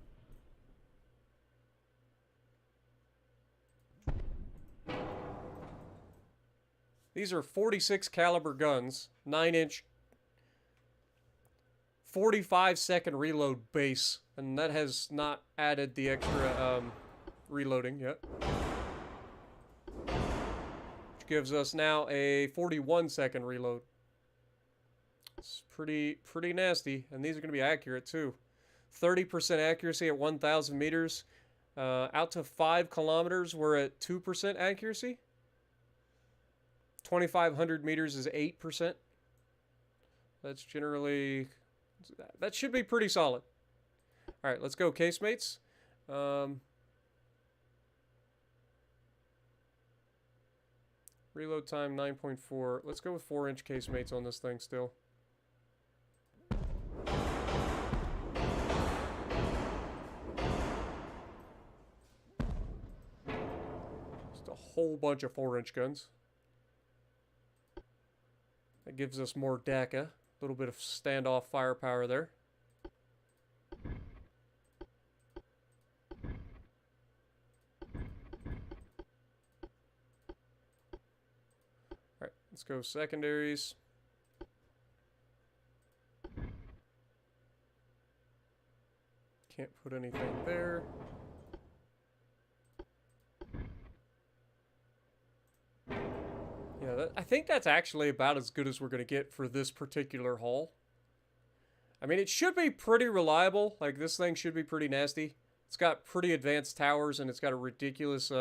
These are 46 caliber guns, 9-inch, 45-second reload base, and that has not added the extra reloading yet. Which gives us now a 41-second reload. It's pretty nasty, and these are going to be accurate too. 30% accuracy at 1,000 meters. Out to 5 kilometers, we're at 2% accuracy. 2,500 meters is 8%. That's generally... That should be pretty solid. All right, let's go casemates. Reload time 9.4. Let's go with 4-inch casemates on this thing still. Just a whole bunch of 4-inch guns. That gives us more DACA. A little bit of standoff firepower there. Alright, let's go secondaries. Can't put anything there. Yeah, I think that's actually about as good as we're going to get for this particular haul. I mean, it should be pretty reliable. Like, this thing should be pretty nasty. It's got pretty advanced towers, and it's got a ridiculous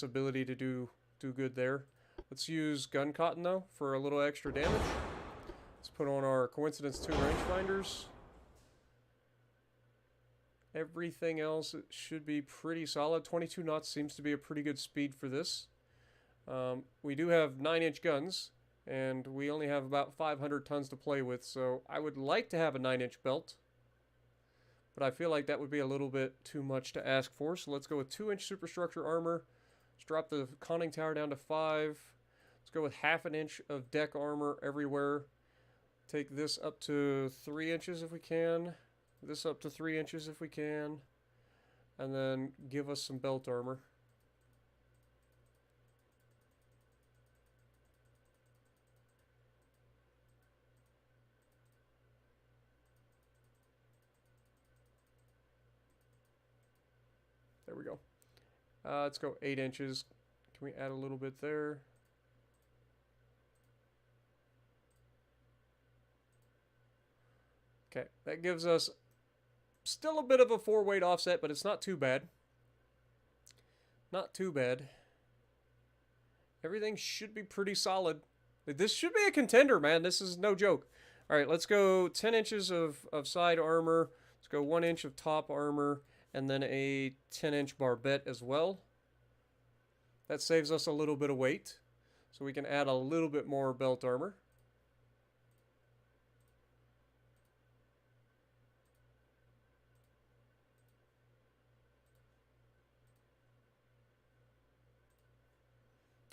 ability to do good there. Let's use gun cotton, though, for a little extra damage. Let's put on our Coincidence 2 rangefinders. Everything else should be pretty solid. 22 knots seems to be a pretty good speed for this. We do have 9-inch guns, and we only have about 500 tons to play with, so I would like to have a 9-inch belt. But I feel like that would be a little bit too much to ask for, so let's go with 2-inch superstructure armor. Let's drop the conning tower down to 5. Let's go with 1/2 inch of deck armor everywhere. Take this up to 3 inches if we can. This up to 3 inches if we can. And then give us some belt armor. There we go. Let's go 8 inches. Can we add a little bit there? Okay, that gives us still a bit of a 4-weight offset, but it's not too bad. Not too bad. Everything should be pretty solid. This should be a contender, man. This is no joke. All right, let's go 10 inches of side armor. Let's go 1 inch of top armor, and then a 10-inch barbette as well. That saves us a little bit of weight, so we can add a little bit more belt armor.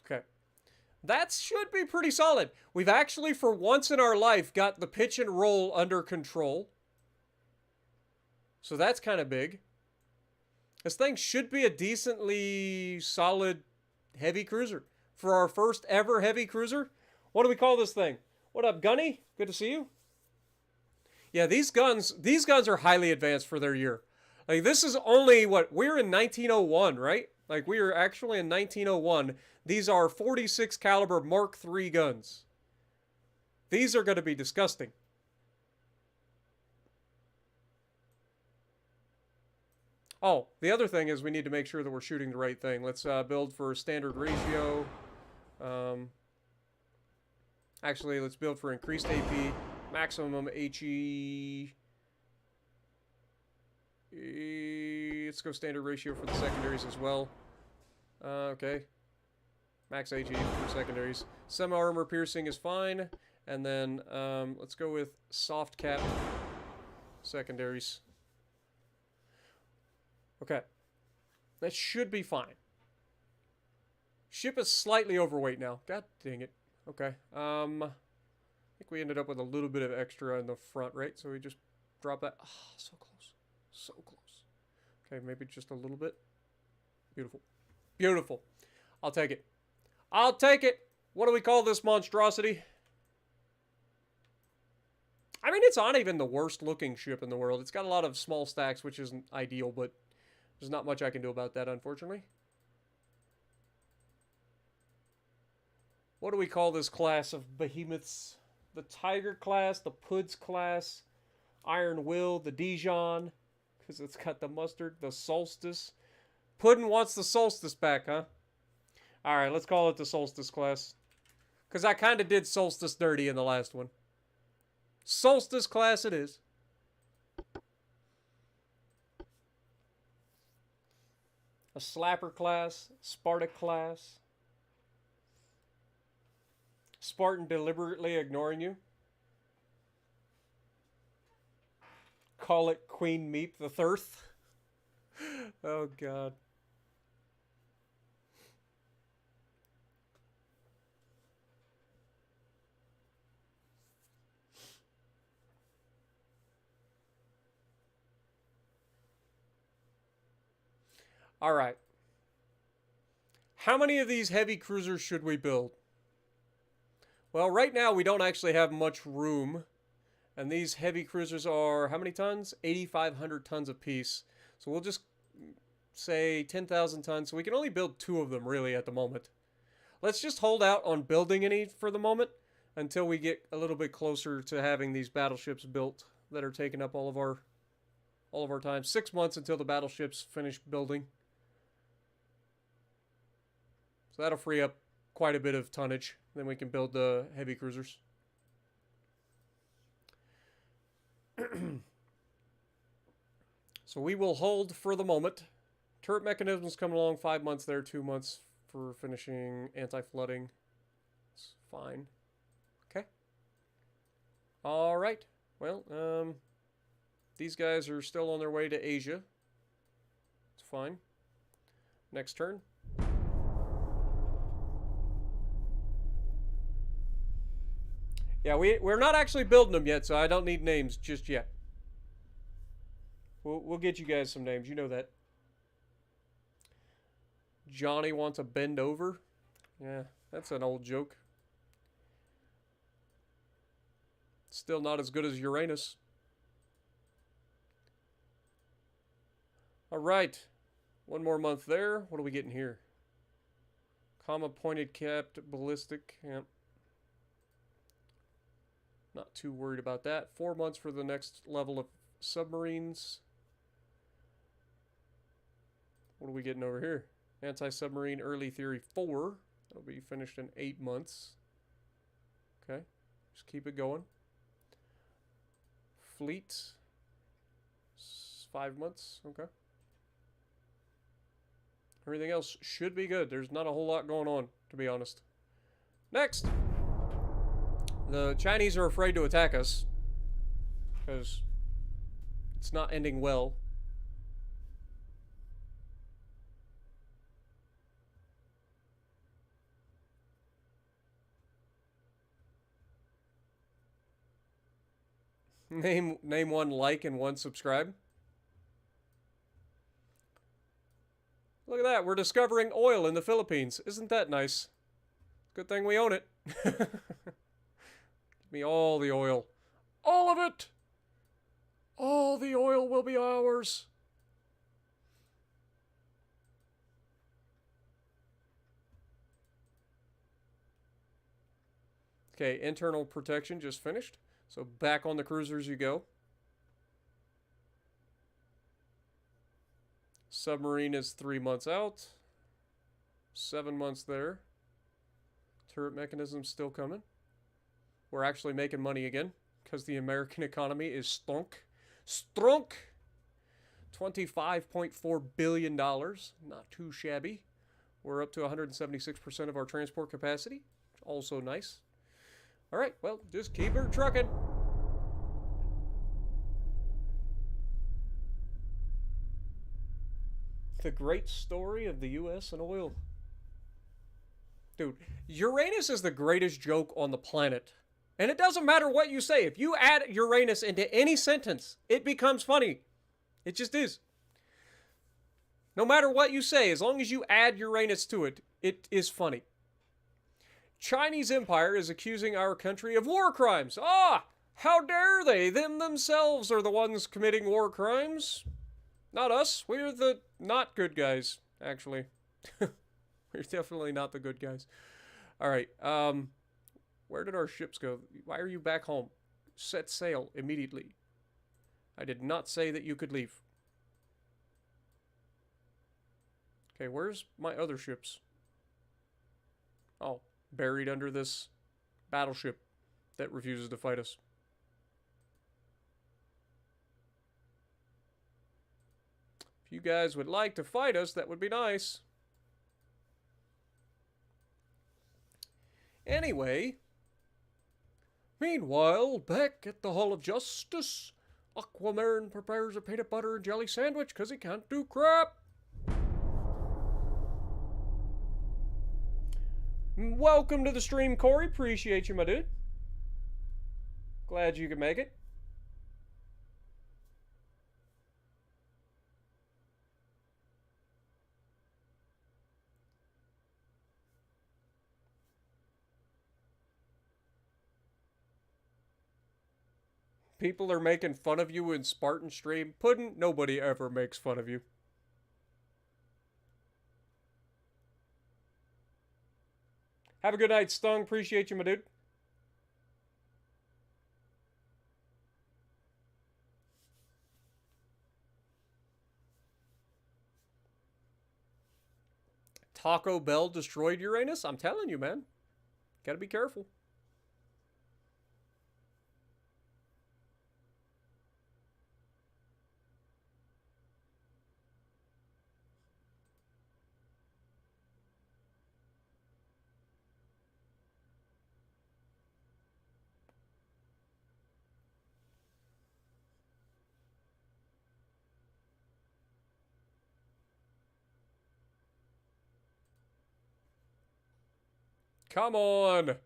Okay. That should be pretty solid. We've actually, for once in our life, got the pitch and roll under control. So that's kind of big. This thing should be a decently solid heavy cruiser. For our first ever heavy cruiser. What do we call this thing? What up, Gunny? Good to see you. Yeah, these guns are highly advanced for their year. Like, this is only, what, we're in 1901, right? Like, we are actually in 1901. These are 46 caliber Mark III guns. These are going to be disgusting. Oh, the other thing is we need to make sure that we're shooting the right thing. Let's build for standard ratio. Actually, let's build for increased AP, maximum HE. Let's go standard ratio for the secondaries as well. Okay. Max HE for secondaries. Semi-armor piercing is fine. And then let's go with soft cap secondaries. Okay. That should be fine. Ship is slightly overweight now. God dang it. Okay. I think we ended up with a little bit of extra in the front, right? So we just drop that. Oh, so close. So close. Okay, maybe just a little bit. Beautiful. Beautiful. I'll take it. I'll take it. What do we call this monstrosity? I mean, it's not even the worst looking ship in the world. It's got a lot of small stacks, which isn't ideal, but there's not much I can do about that, unfortunately. What do we call this class of behemoths? The Tiger class, the Puds class, Iron Will, the Dijon, because it's got the mustard, the Solstice. Puddin wants the Solstice back, huh? Alright, let's call it the Solstice class. Because I kind of did Solstice dirty in the last one. Solstice class it is. A slapper class. Sparta class. Spartan deliberately ignoring you. Call it Queen Meep the Thirth. Oh, God. All right. How many of these heavy cruisers should we build? Well, right now we don't actually have much room. And these heavy cruisers are how many tons? 8,500 tons apiece. So we'll just say 10,000 tons. So we can only build 2 of them really at the moment. Let's just hold out on building any for the moment until we get a little bit closer to having these battleships built that are taking up all of our time. 6 months until the battleships finish building. So that'll free up quite a bit of tonnage. Then we can build the heavy cruisers. So we will hold for the moment. Turret mechanisms coming along, 5 months there, 2 months for finishing anti-flooding. It's fine. Okay. All right. Well, these guys are still on their way to Asia. It's fine. Next turn. Yeah, we're not actually building them yet, so I don't need names just yet. We'll get you guys some names. You know that. Johnny wants a bend over. Yeah, that's an old joke. Still not as good as Uranus. All right. 1 more month there. What are we getting here? Comma pointed capped ballistic. Yep. Not too worried about that. 4 months for the next level of submarines. What are we getting over here? Anti-submarine early theory 4. That'll be finished in 8 months. Okay. Just keep it going. Fleet. 5 months. Okay. Everything else should be good. There's not a whole lot going on, to be honest. Next! The Chinese are afraid to attack us. Because it's not ending well. Name 1 like and 1 subscribe. Look at that, we're discovering oil in the Philippines. Isn't that nice? Good thing we own it. Give me all the oil. All of it! All the oil will be ours. Okay, internal protection just finished. So back on the cruisers you go. Submarine is 3 months out. 7 months there. Turret mechanism's still coming. We're actually making money again because the American economy is stunk. Strunk! $25.4 billion. Not too shabby. We're up to 176% of our transport capacity. Also nice. Alright, well, just keep her trucking. The great story of the U.S. and oil. Dude, Uranus is the greatest joke on the planet. And it doesn't matter what you say. If you add Uranus into any sentence, it becomes funny. It just is. No matter what you say, as long as you add Uranus to it, it is funny. Chinese Empire is accusing our country of war crimes. Ah! How dare they? Them themselves are the ones committing war crimes. Not us. We're the not good guys, actually. We're definitely not the good guys. Alright, where did our ships go? Why are you back home? Set sail immediately. I did not say that you could leave. Okay, where's my other ships? Oh, buried under this battleship that refuses to fight us. If you guys would like to fight us, that would be nice. Anyway, meanwhile, back at the Hall of Justice, Aquaman prepares a peanut butter and jelly sandwich because he can't do crap. Welcome to the stream, Corey. Appreciate you, my dude. Glad you could make it. People are making fun of you in Spartan stream. Puddin', nobody ever makes fun of you. Have a good night, Stung. Appreciate you, my dude. Taco Bell destroyed Uranus? I'm telling you, man. Gotta be careful. Come on.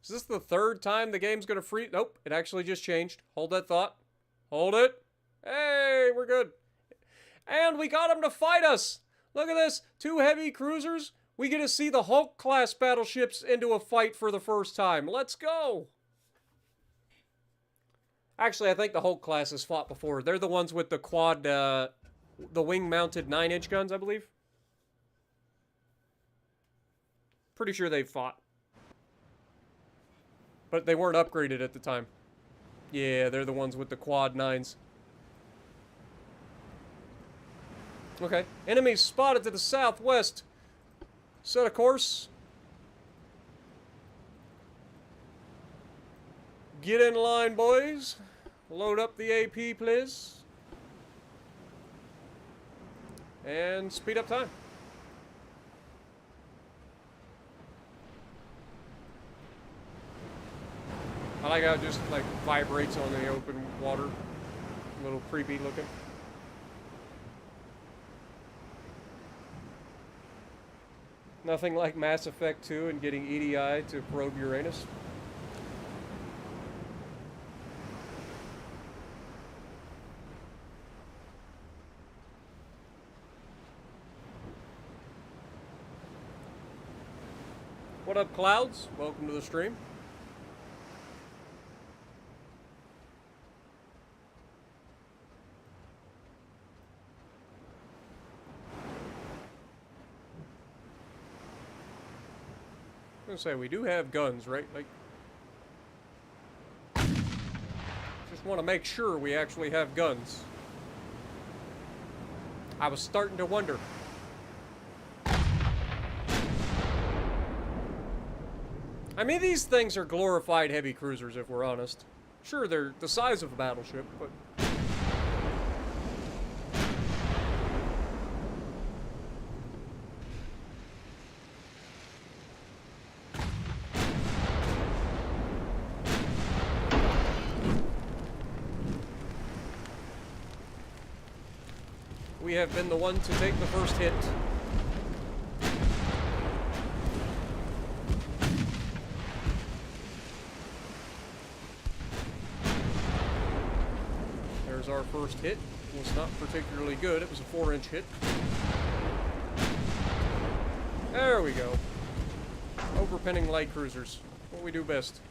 Is this the third time the game's gonna freeze? Nope, it actually just changed. Hold that thought. Hold it. Hey, we're good. And we got them to fight us. Look at this. 2 heavy cruisers. We get to see the Hulk-class battleships into a fight for the first time. Let's go. Actually, I think the Hulk-class has fought before. They're the ones with the quad, the wing-mounted 9-inch guns, I believe. Pretty sure they've fought. But they weren't upgraded at the time. Yeah, they're the ones with the quad 9s. Okay. Enemies spotted to the southwest. Set a course. Get in line, boys. Load up the AP, please. And speed up time. I like how it just, like, vibrates on the open water. A little creepy looking. Nothing like Mass Effect 2 and getting EDI to probe Uranus. What up, Clouds? Welcome to the stream. I was gonna say, we do have guns, right? Like, just want to make sure we actually have guns. I was starting to wonder. I mean, these things are glorified heavy cruisers, if we're honest. Sure, they're the size of a battleship, but... we have been the one to take the first hit. There's our first hit. It was not particularly good. It was a 4-inch hit. There we go. Overpenning light cruisers. What we do best.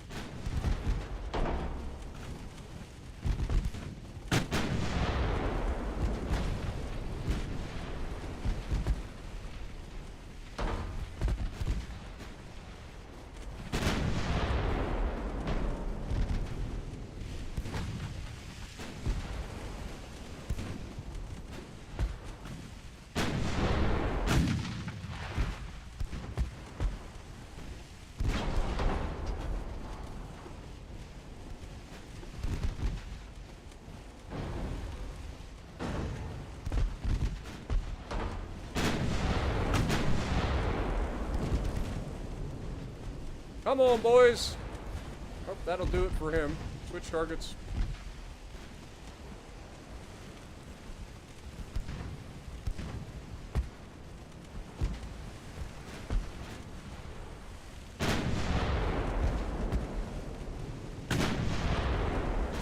Come on, boys. Oh, that'll do it for him. Switch targets.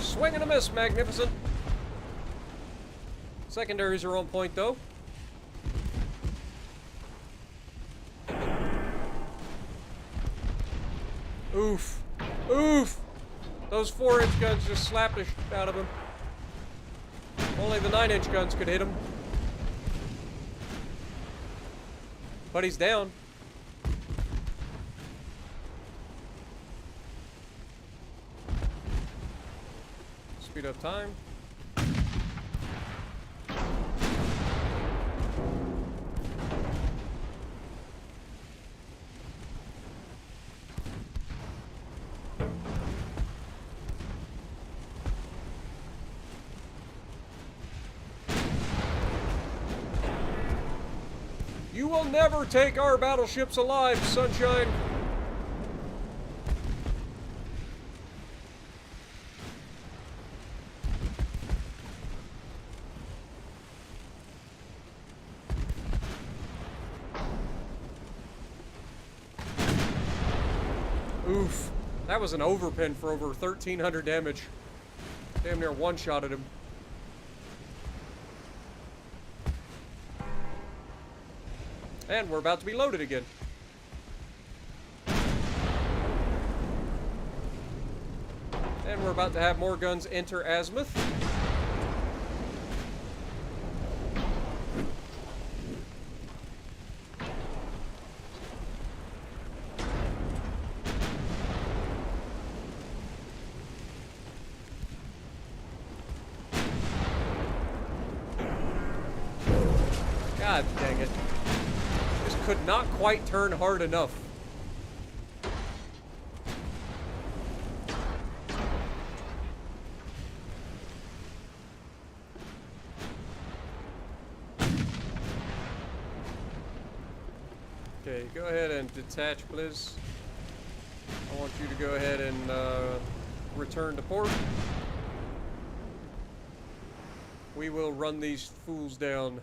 Swing and a miss, magnificent. Secondaries are on point, though. Oof. Oof! Those 4-inch guns just slapped the shit out of him. Only the 9-inch guns could hit him. But he's down. Speed up time. You will never take our battleships alive, sunshine. Oof. That was an overpin for over 1,300 damage. Damn near one-shotted him. And we're about to be loaded again. And we're about to have more guns enter azimuth. God dang it. Could not quite turn hard enough. Okay, go ahead and detach, please. I want you to go ahead and return to port. We will run these fools down.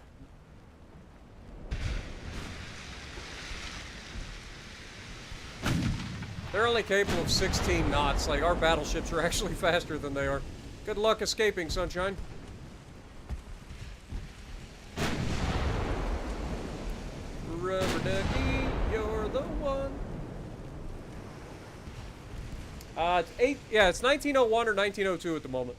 They're only capable of 16 knots. Like, our battleships are actually faster than they are. Good luck escaping, sunshine. Rubber ducky, you're the one. It's 1901 or 1902 at the moment.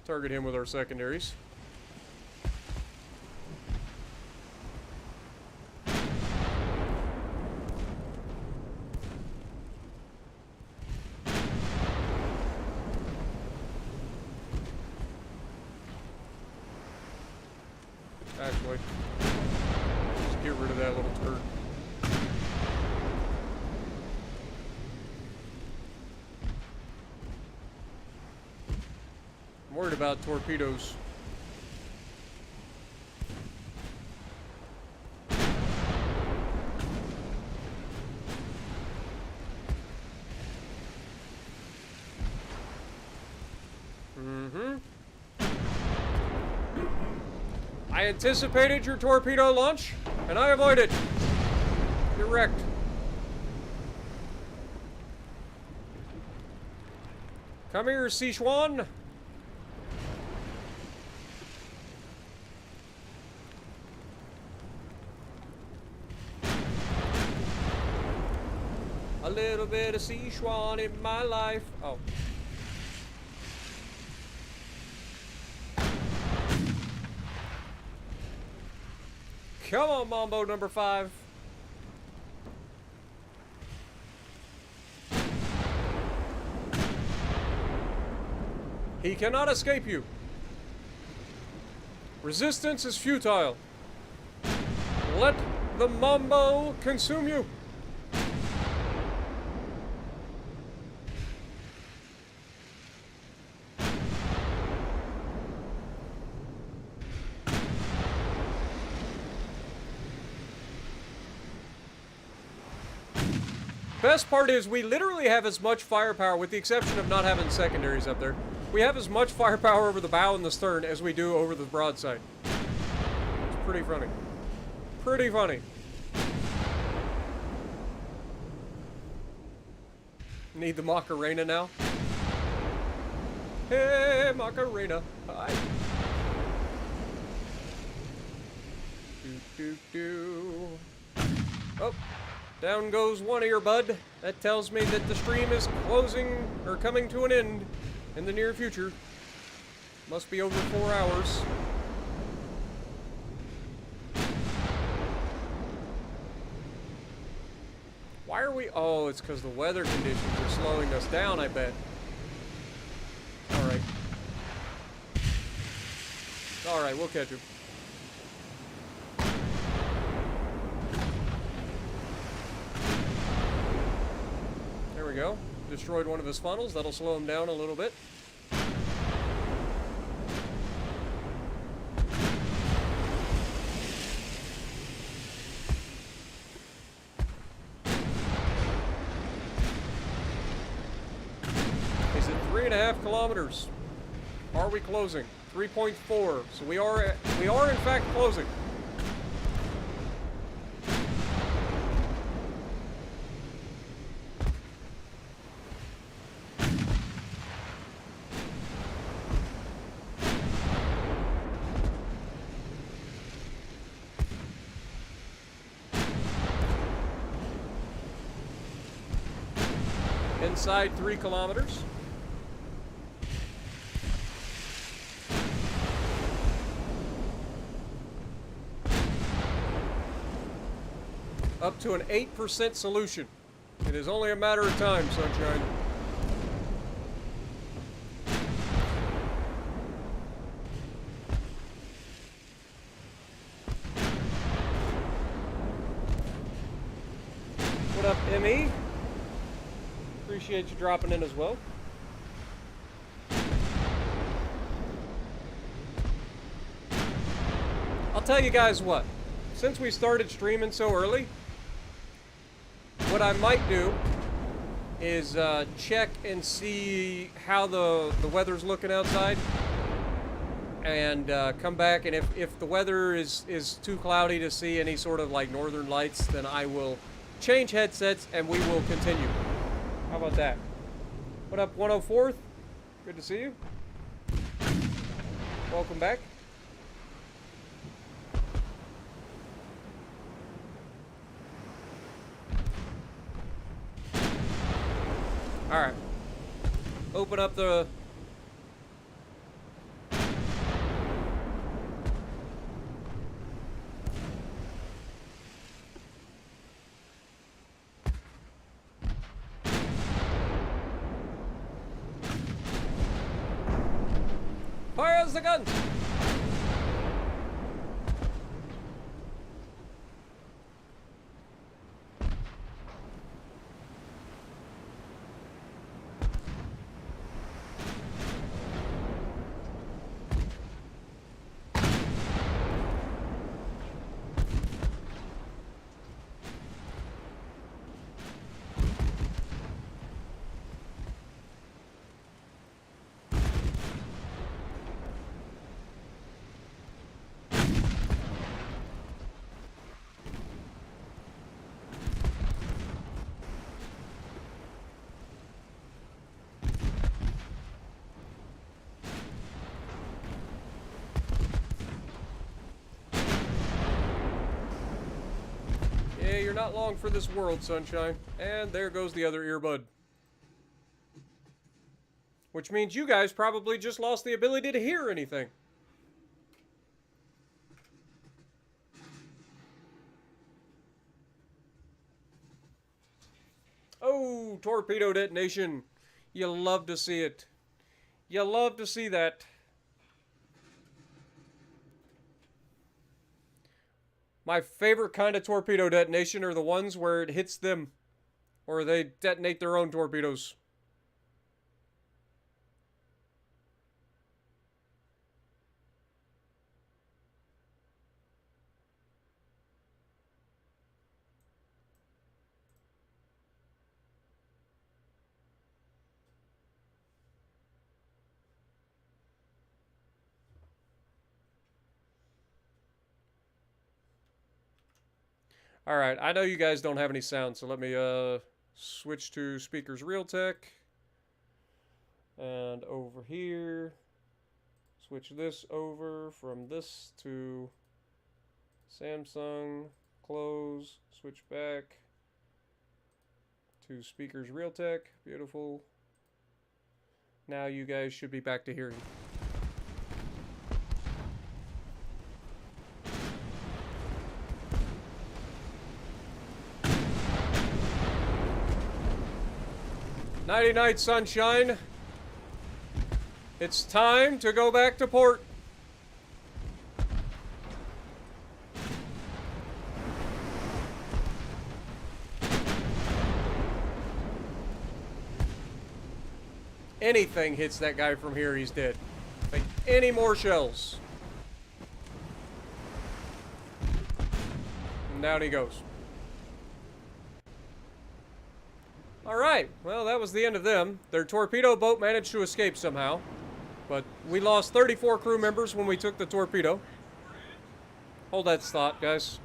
Target him with our secondaries. Actually, just get rid of that little turd. I'm worried about torpedoes. I anticipated your torpedo launch, and I avoided. You're wrecked. Come here, Sichuan. A little bit of Sichuan in my life. Oh. Come on, Mambo number 5. He cannot escape you. Resistance is futile. Let the Mambo consume you. best part is we literally have as much firepower, with the exception of not having secondaries up there. We have as much firepower over the bow and the stern as we do over the broadside. It's pretty funny. Pretty funny. Need the Macarena now? Hey, Macarena. Hi. Oh, down goes one earbud. That tells me that the stream is closing or coming to an end in the near future. Must be over 4 hours. Why are we... Oh, it's because the weather conditions are slowing us down, I bet. Alright. Alright, we'll catch him. There we go. Destroyed one of his funnels. That'll slow him down a little bit. He's at 3.5 kilometers. Are we closing? 3.4. So we are in fact closing. Inside 3 kilometers. Up to an 8% solution. It is only a matter of time, sunshine. What up, ME? Appreciate you dropping in as well. I'll tell you guys what. Since we started streaming so early, what I might do is check and see how the weather's looking outside, and come back, and if the weather is too cloudy to see any sort of like northern lights, then I will change headsets and we will continue. How about that? What up, 104th? Good to see you. Welcome back. Alright. Open up the... Fires the guns! Yeah, you're not long for this world, sunshine. And there goes the other earbud. Which means you guys probably just lost the ability to hear anything. Oh, torpedo detonation. You love to see it. You love to see that. My favorite kind of torpedo detonation are the ones where it hits them, or they detonate their own torpedoes. All right, I know you guys don't have any sound, so let me switch to speakers Realtek. And over here, switch this over from this to Samsung, close, switch back to speakers Realtek. Beautiful. Now you guys should be back to hearing. Nighty night, sunshine. It's time to go back to port. Anything hits that guy from here, he's dead. Like any more shells. And down he goes. Alright, well, that was the end of them. Their torpedo boat managed to escape somehow. But we lost 34 crew members when we took the torpedo. Hold that thought, guys.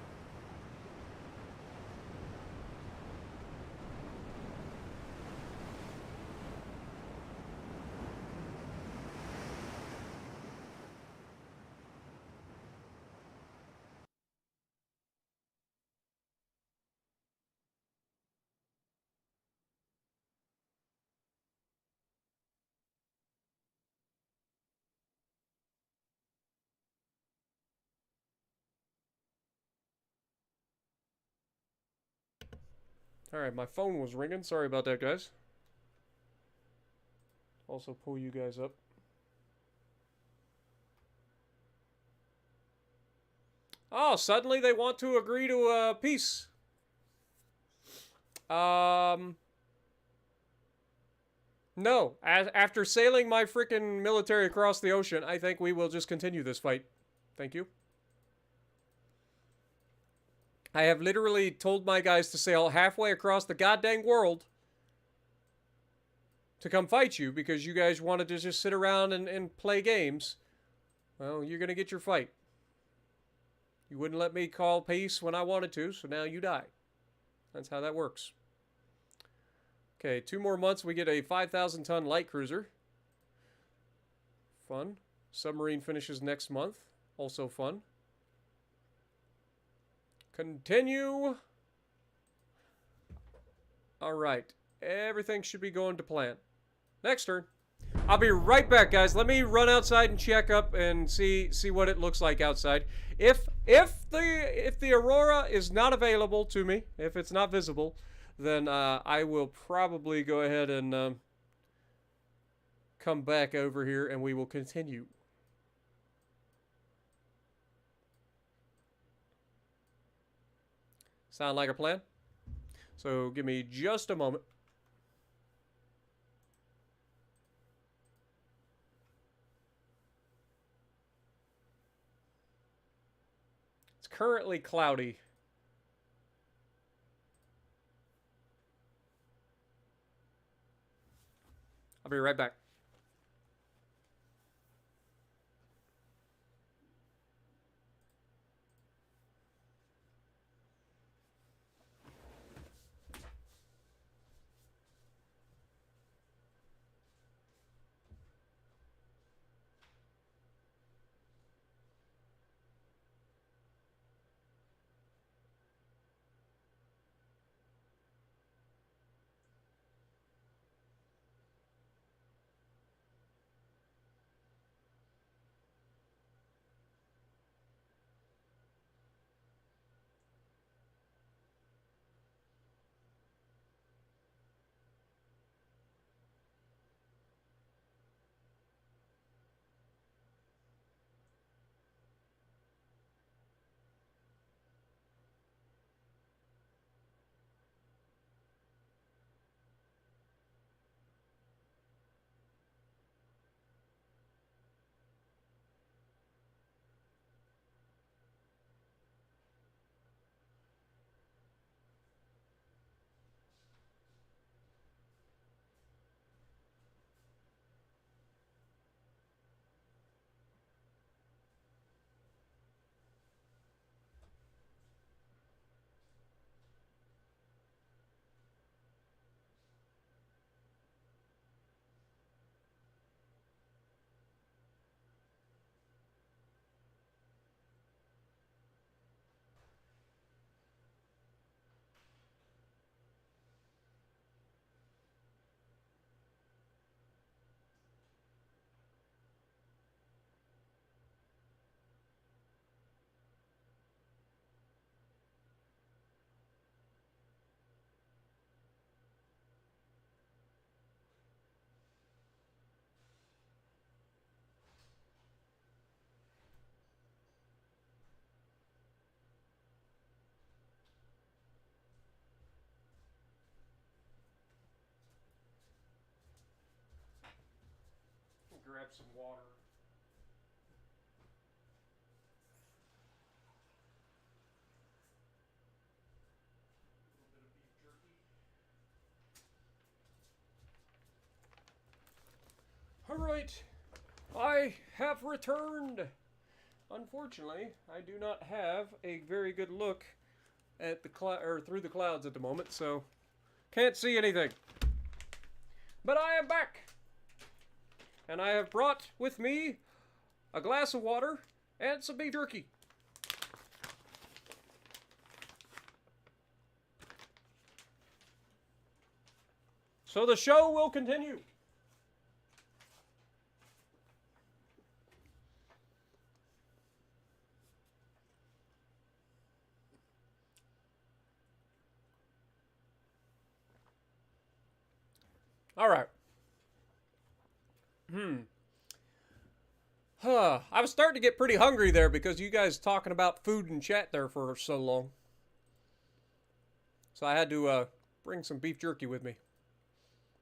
Alright, my phone was ringing. Sorry about that, guys. Also pull you guys up. Oh, suddenly they want to agree to peace. No. After sailing my freaking military across the ocean, I think we will just continue this fight. Thank you. I have literally told my guys to sail halfway across the goddamn world to come fight you because you guys wanted to just sit around and play games. Well, you're going to get your fight. You wouldn't let me call peace when I wanted to, so now you die. That's how that works. Okay, 2 more months, we get a 5,000-ton light cruiser. Fun. Submarine finishes next month. Also fun. Continue. All right. Everything should be going to plan. Next turn. I'll be right back, guys. Let me run outside and check up and see what it looks like outside. If the aurora is not available to me, if it's not visible, then I will probably go ahead and come back over here and we will continue. Sound like a plan? So give me just a moment. It's currently cloudy. I'll be right back. grab some water. All right, I have returned. Unfortunately, I do not have a very good look at the through the clouds at the moment, so can't see anything. But I am back, and I have brought with me a glass of water and some beef jerky. So the show will continue. All right. I was starting to get pretty hungry there because you guys talking about food and chat there for so long. So I had to bring some beef jerky with me.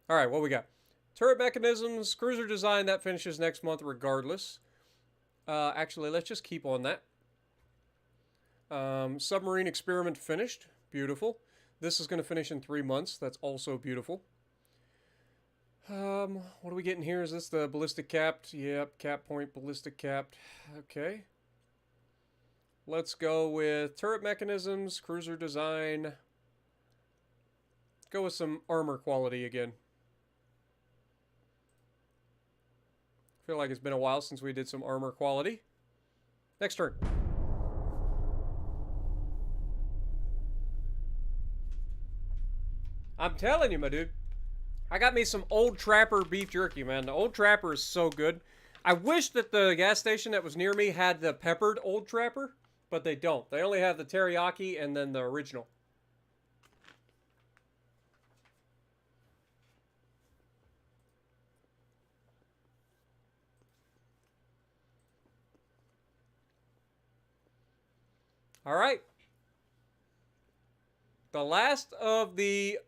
All right, what we got? Turret mechanisms, cruiser design, that finishes next month regardless. Actually, let's just keep on that. Submarine experiment finished. Beautiful. This is going to finish in 3 months. That's also beautiful. What are we getting here? Is this the ballistic capped? Yep, cap point, ballistic capped. Okay. Let's go with turret mechanisms, cruiser design. Go with some armor quality again. Feel like it's been a while since we did some armor quality. Next turn. I'm telling you, my dude. I got me some Old Trapper beef jerky, man. The Old Trapper is so good. I wish that the gas station that was near me had the peppered Old Trapper, but they don't. They only have the teriyaki and then the original. All right. The last of the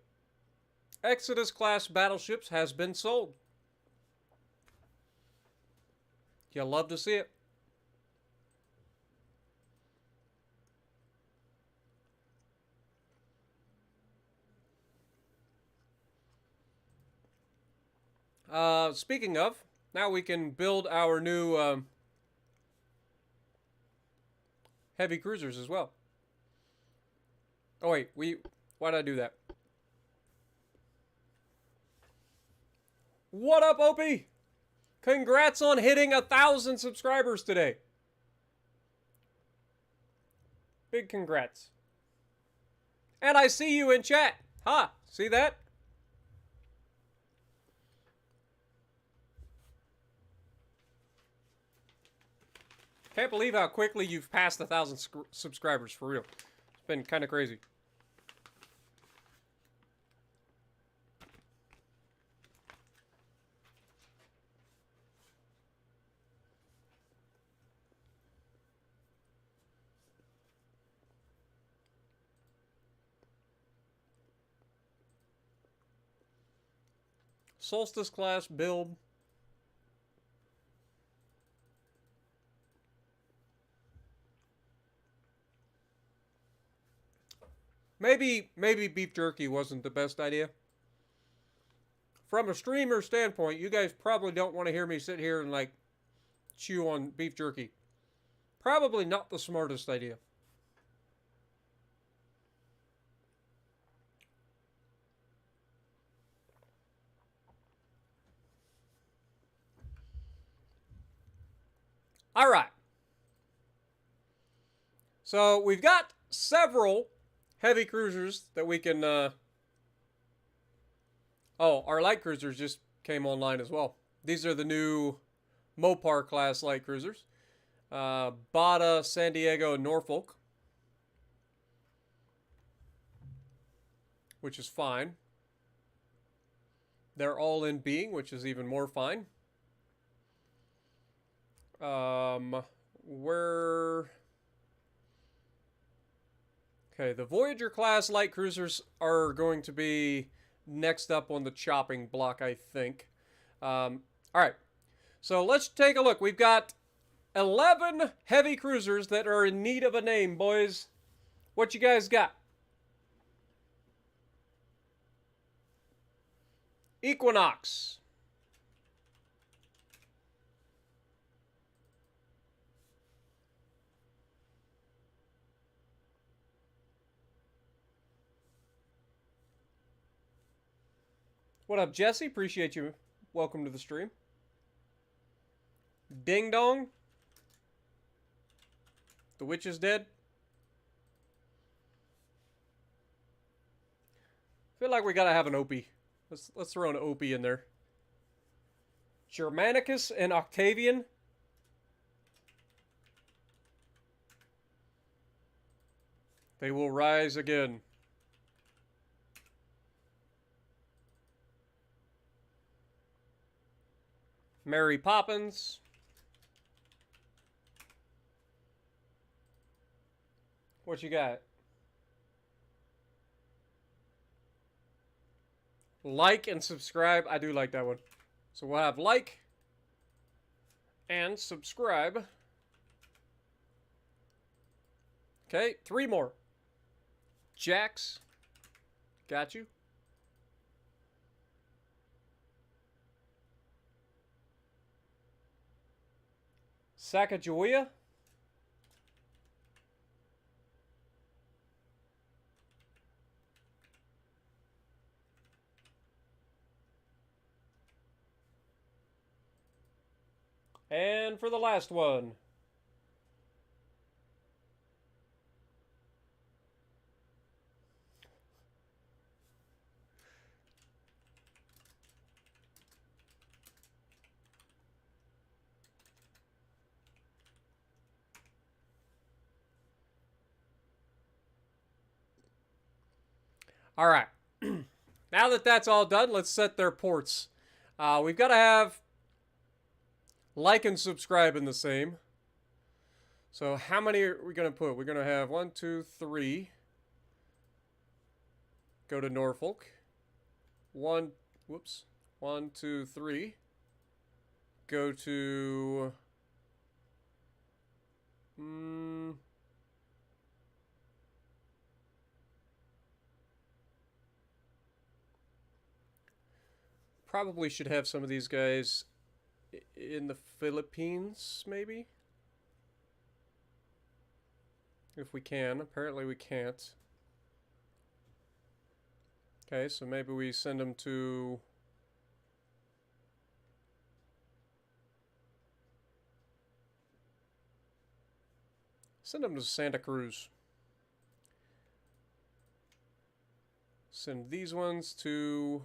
Exodus class battleships has been sold. You'll love to see it. Speaking of, now we can build our new heavy cruisers as well. Oh wait, why did I do that? What up, Opie? Congrats on hitting 1,000 subscribers today. Big congrats. And I see you in chat. Ha, see that? Can't believe how quickly you've passed 1,000 subscribers, for real. It's been kind of crazy. Solstice class build. Maybe beef jerky wasn't the best idea. From a streamer standpoint, you guys probably don't want to hear me sit here and like chew on beef jerky. Probably not the smartest idea. All right. So we've got several heavy cruisers that we can... Oh, our light cruisers just came online as well. These are the new Mopar class light cruisers. Bada, San Diego, and Norfolk. Which is fine. They're all in being, which is even more fine. Okay, the Voyager class light cruisers are going to be next up on the chopping block, I think. All right. So let's take a look. We've got 11 heavy cruisers that are in need of a name, boys. What you guys got? Equinox. What up, Jesse? Appreciate you. Welcome to the stream. Ding Dong. The witch is dead. I feel like we gotta have an Opie. Let's throw an Opie in there. Germanicus and Octavian. They will rise again. Mary Poppins. What you got? Like and subscribe. I do like that one. So we'll have like and subscribe. Okay, 3 more. Jax. Got you. Sacagawea. And for the last one. All right. Now that that's all done, let's set their ports. We've got to have like and subscribe in the same. So how many are we going to put? We're going to have 1, 2, 3. Go to Norfolk. 1, 2, 3. Go to... Probably should have some of these guys in the Philippines, maybe? If we can. Apparently we can't. Okay, so maybe we send them to... Send them to Santa Cruz. Send these ones to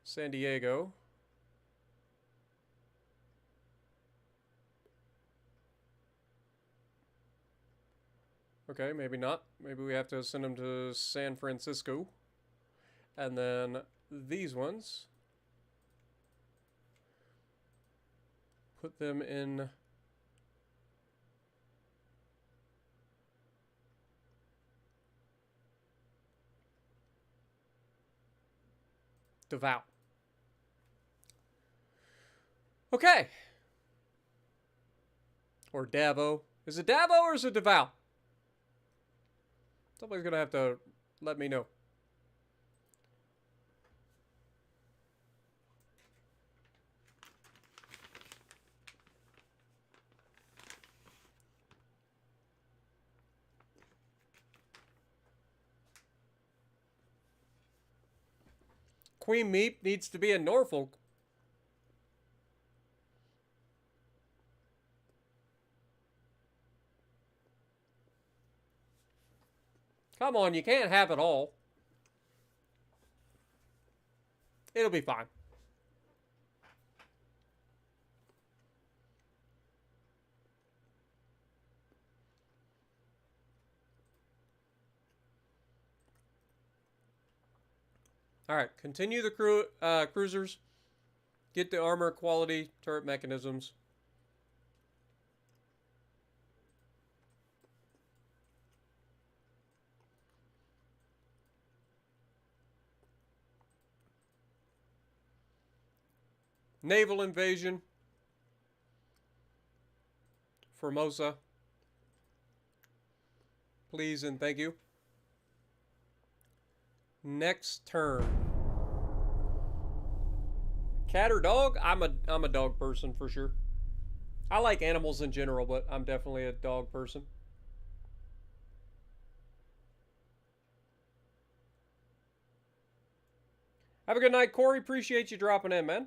San Diego. Okay, maybe not. Maybe we have to send them to San Francisco. And then these ones. Put them in... Naval. Okay. Or Davo. Is it Davo or is it Naval? Somebody's going to have to let me know. Queen Meep needs to be in Norfolk. Come on, you can't have it all. It'll be fine. All right, continue the cruisers. Get the armor quality, turret mechanisms. Naval invasion. Formosa. Please and thank you. Next turn. Cat or dog? I'm a dog person for sure. I like animals in general, but I'm definitely a dog person. Have a good night, Corey. Appreciate you dropping in, man.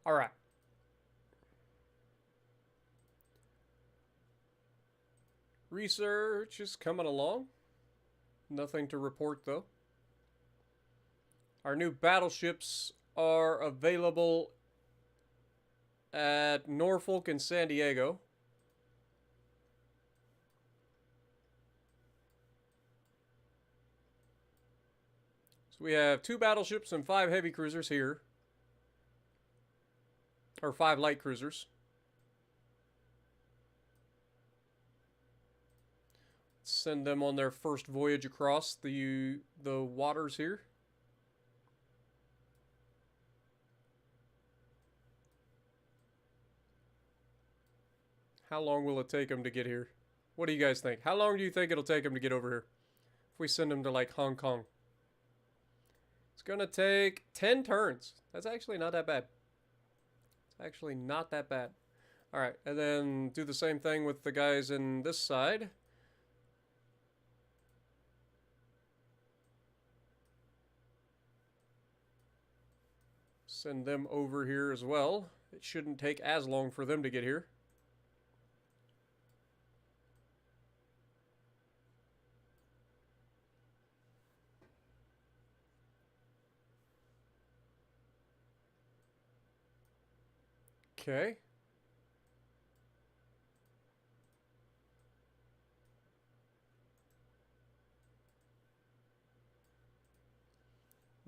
All right. Research is coming along. Nothing to report, though. Our new battleships are available at Norfolk and San Diego. So we have 2 battleships and 5 heavy cruisers here. Or 5 light cruisers. Send them on their first voyage across the waters here. How long will it take them to get here? What do you guys think? How long do you think it'll take them to get over here? If we send them to like Hong Kong. It's gonna take 10 turns. That's actually not that bad. It's actually not that bad. Alright, and then do the same thing with the guys in this side. Send them over here as well. It shouldn't take as long for them to get here. Okay.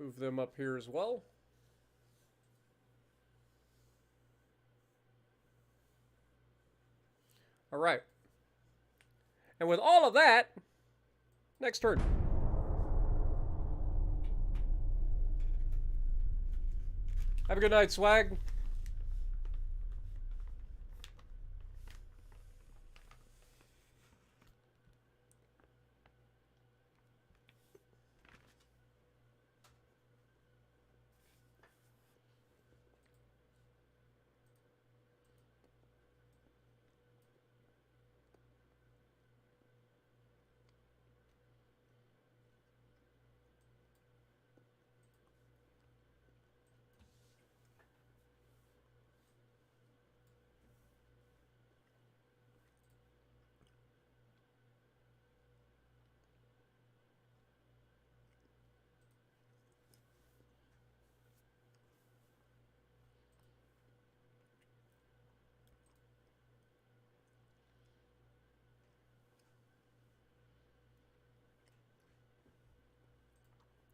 Move them up here as well. All right. And with all of that, next turn. Have a good night, Swag.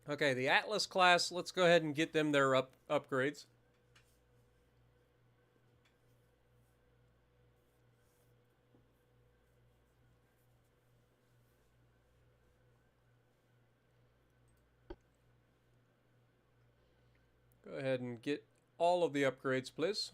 Okay, the Atlas class, let's go ahead and get them their upgrades. Go ahead and get all of the upgrades, please.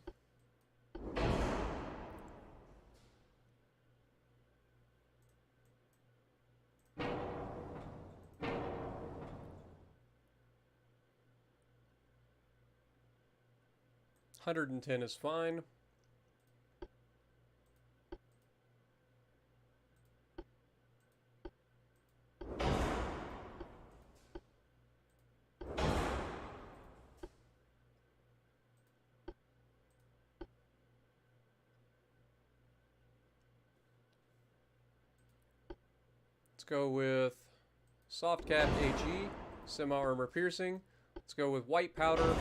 $110 is fine. go with soft cap HE, semi-armor piercing. Let's go with white powder,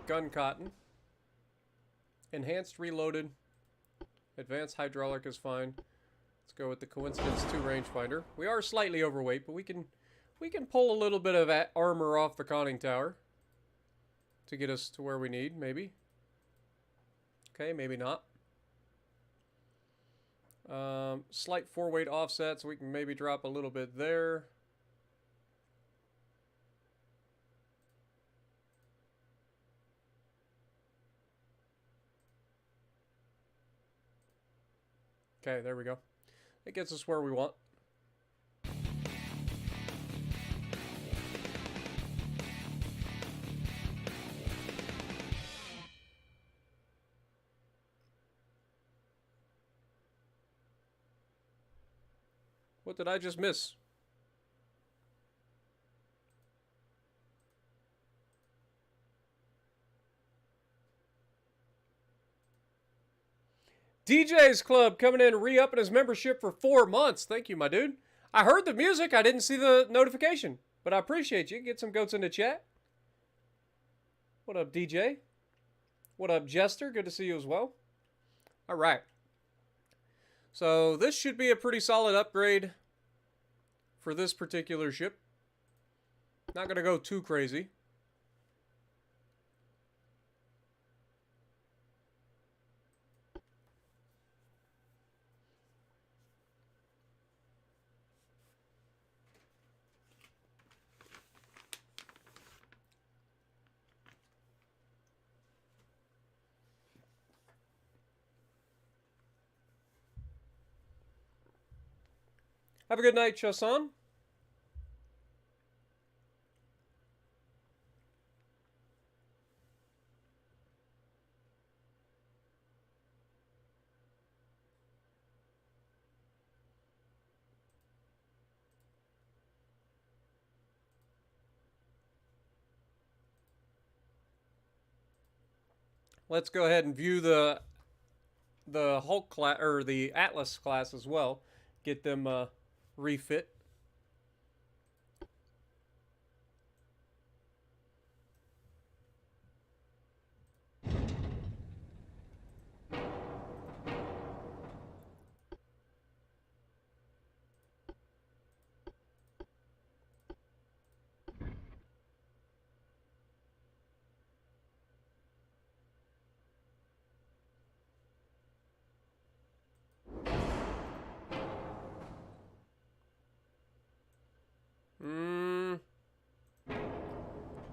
gun cotton. Enhanced reloaded. Advanced hydraulic is fine. Let's go with the coincidence 2 rangefinder. We are slightly overweight, but we can pull a little bit of armor off the conning tower to get us to where we need, maybe. Okay, maybe not. Slight 4-weight offset, so we can maybe drop a little bit there. Okay, there we go. It gets us where we want. What did I just miss? DJ's Club coming in, re-upping his membership for 4 months. Thank you, my dude. I heard the music. I didn't see the notification, but I appreciate you. Get some goats in the chat. What up, DJ? What up, Jester? Good to see you as well. All right. So this should be a pretty solid upgrade for this particular ship. Not going to go too crazy. Have a good night, Chosan. Let's go ahead and view the Hulk class or the Atlas class as well. Get them refit.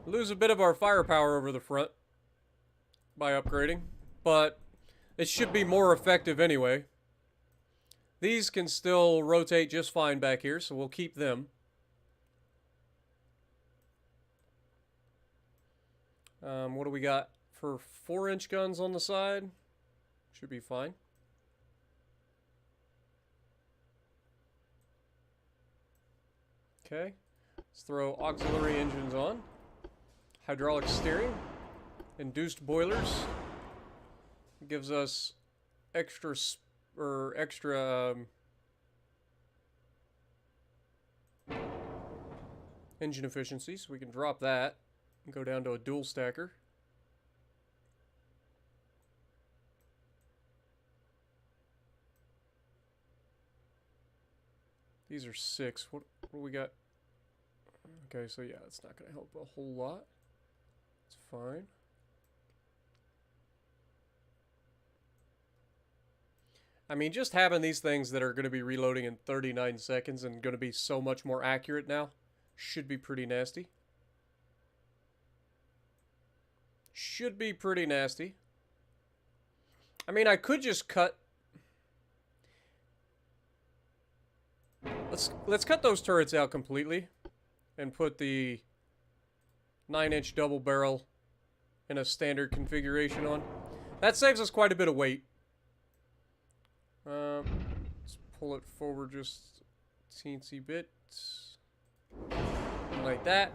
Lose a bit of our firepower over the front by upgrading, but it should be more effective anyway. These can still rotate just fine back here, so we'll keep them. What do we got for 4-inch guns on the side? Should be fine. Okay, let's throw auxiliary engines on. Hydraulic steering, induced boilers, gives us extra engine efficiency, so we can drop that and go down to a dual stacker. These are 6. What do we got? Okay, so yeah, it's not going to help a whole lot. It's fine. I mean, just having these things that are going to be reloading in 39 seconds and going to be so much more accurate now should be pretty nasty. Should be pretty nasty. I mean, I could just cut... Let's cut those turrets out completely and put the 9-inch double barrel in a standard configuration on. That saves us quite a bit of weight. Let's pull it forward just a teensy bit. Like that.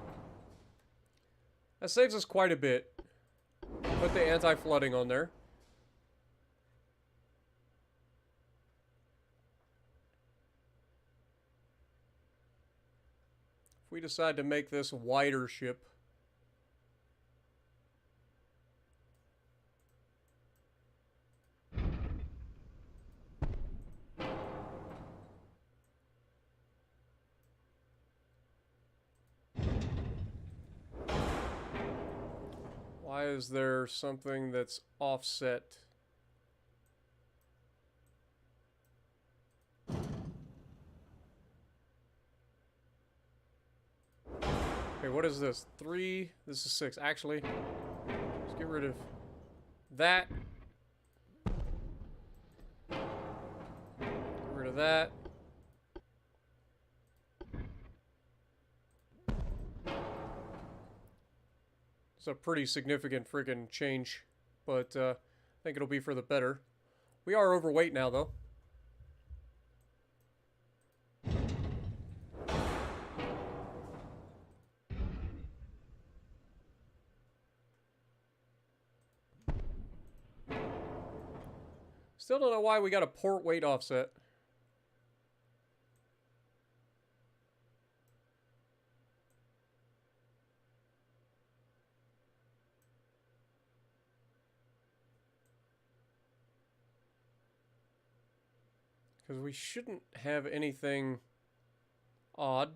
That saves us quite a bit. Put the anti-flooding on there. If we decide to make this a wider ship, why is there something that's offset? Okay, what is this? 3, this is 6. Actually, let's get rid of that. Get rid of that. It's a pretty significant friggin' change, but I think it'll be for the better. We are overweight now, though. Still don't know why we got a port weight offset. Because we shouldn't have anything odd.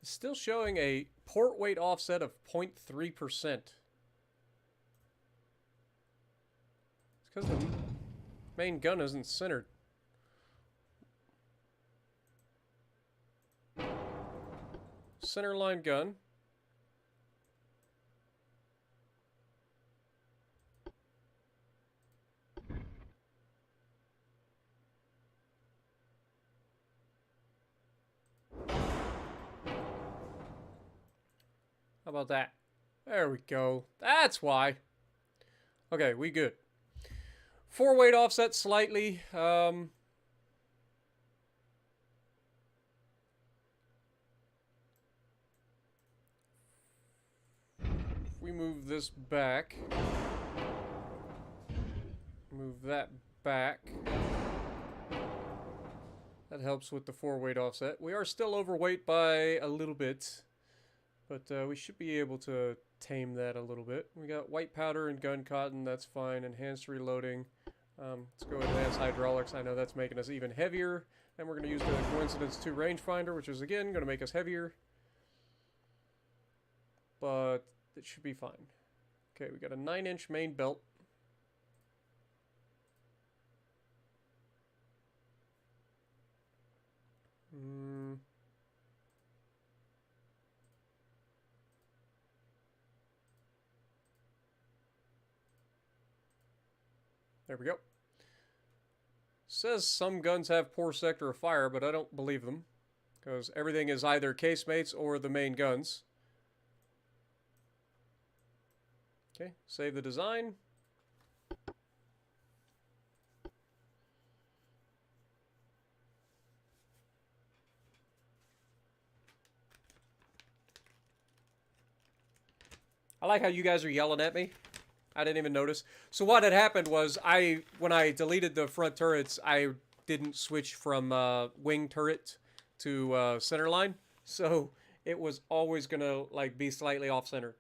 It's still showing a port weight offset of 0.3%. It's because the main gun isn't centered. Centerline gun. How about that? There we go. That's why. Okay, we good. 4 weight offset slightly. If we move this back, move that back, that helps with the 4 weight offset. We are still overweight by a little bit, but we should be able to tame that a little bit. We got white powder and gun cotton, that's fine. Enhanced reloading. Let's go advanced hydraulics. I know that's making us even heavier. And we're going to use the coincidence 2 rangefinder, which is again going to make us heavier. But it should be fine. Okay, we got a 9-inch main belt. There we go. Says some guns have poor sector of fire, but I don't believe them. Because everything is either casemates or the main guns. Okay, save the design. I like how you guys are yelling at me. I didn't even notice. So what had happened was when I deleted the front turrets, I didn't switch from wing turret to centerline. So it was always going to like be slightly off center.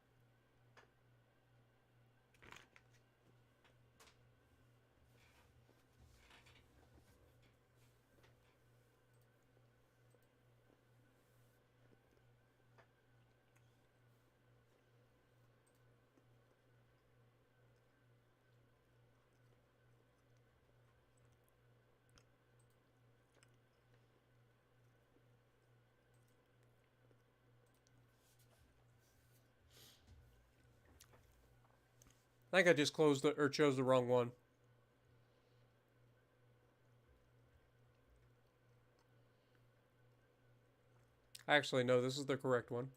I think I just closed or chose the wrong one. Actually, no, this is the correct one.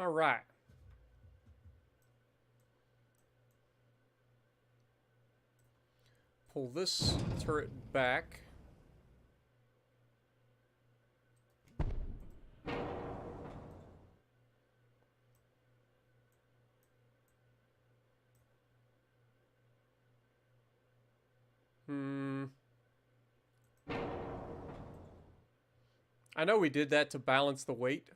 All right. Pull this turret back. I know we did that to balance the weight.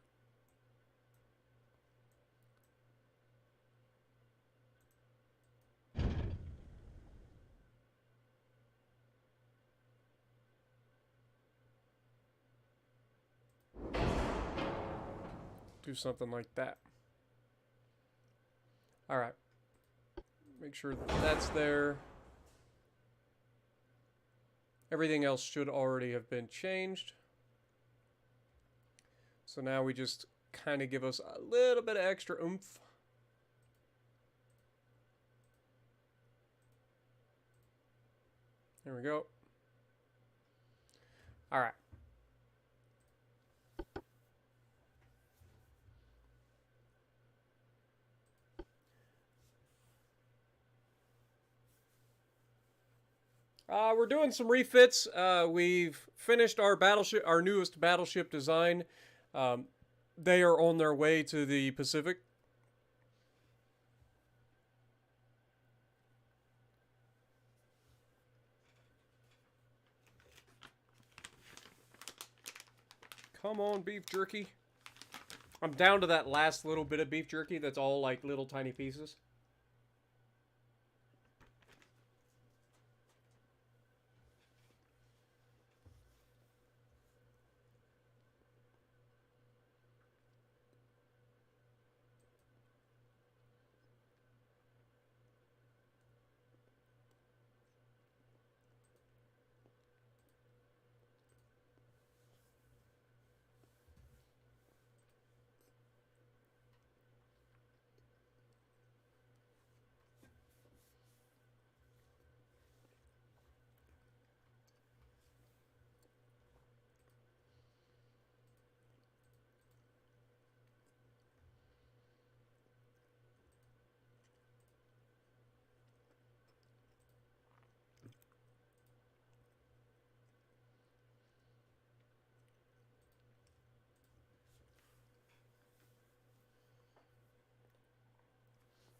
Do something like that. All right. Make sure that's there. Everything else should already have been changed. So now we just kind of give us a little bit of extra oomph. There we go. All right. We're doing some refits. We've finished our battleship, our newest battleship design. They are on their way to the Pacific. Come on, beef jerky. I'm down to that last little bit of beef jerky that's all like little tiny pieces.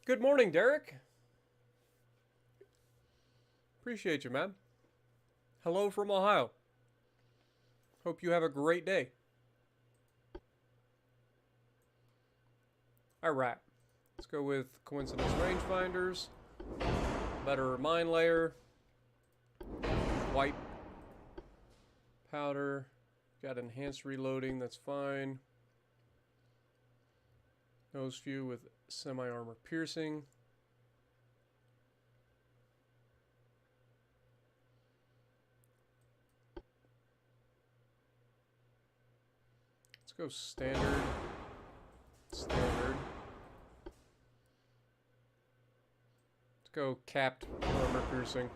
Good morning, Derek. Appreciate you, man. Hello from Ohio. Hope you have a great day. All right. Let's go with coincidence rangefinders. Better mine layer. White powder. Got enhanced reloading. That's fine. Nose view with semi-armor piercing. Let's go standard. Standard. Let's go capped armor piercing.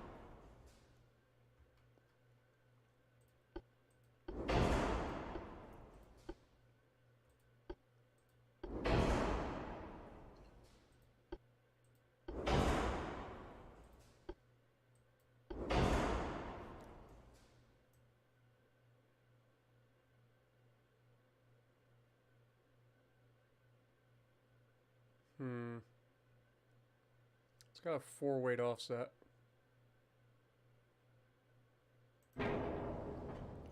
It's got a 4-weight offset. Get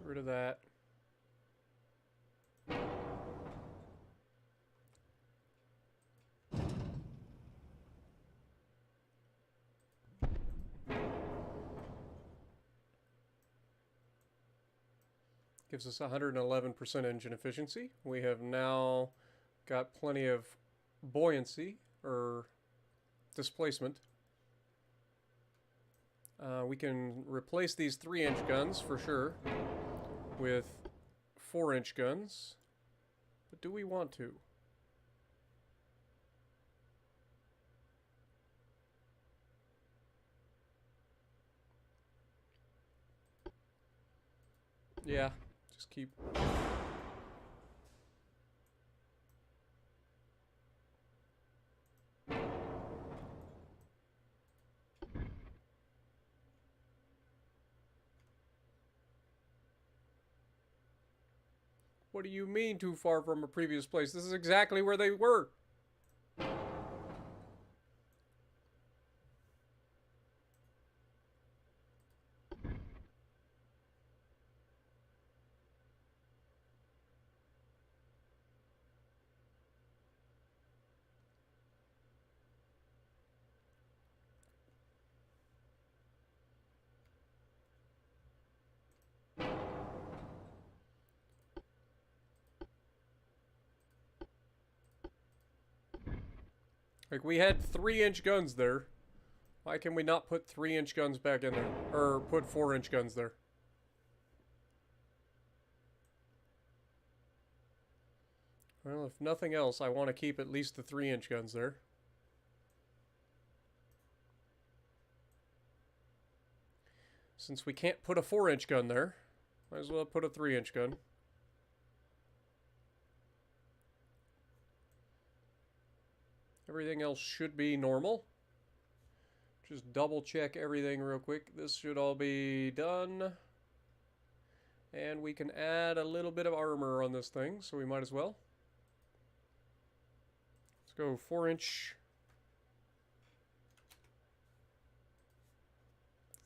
rid of that. Gives us 111% engine efficiency. We have now got plenty of buoyancy, or displacement. We can replace these 3-inch guns for sure with 4-inch guns. But do we want to? Yeah, just keep... What do you mean too far from a previous place? This is exactly where they were. Like, we had 3-inch guns there. Why can we not put 3-inch guns back in there? Or put 4-inch guns there? Well, if nothing else, I want to keep at least the 3-inch guns there. Since we can't put a 4-inch gun there, might as well put a 3-inch gun. Everything else should be normal. Just double check everything real quick. This should all be done. And we can add a little bit of armor on this thing, so we might as well. Let's go 4-inch.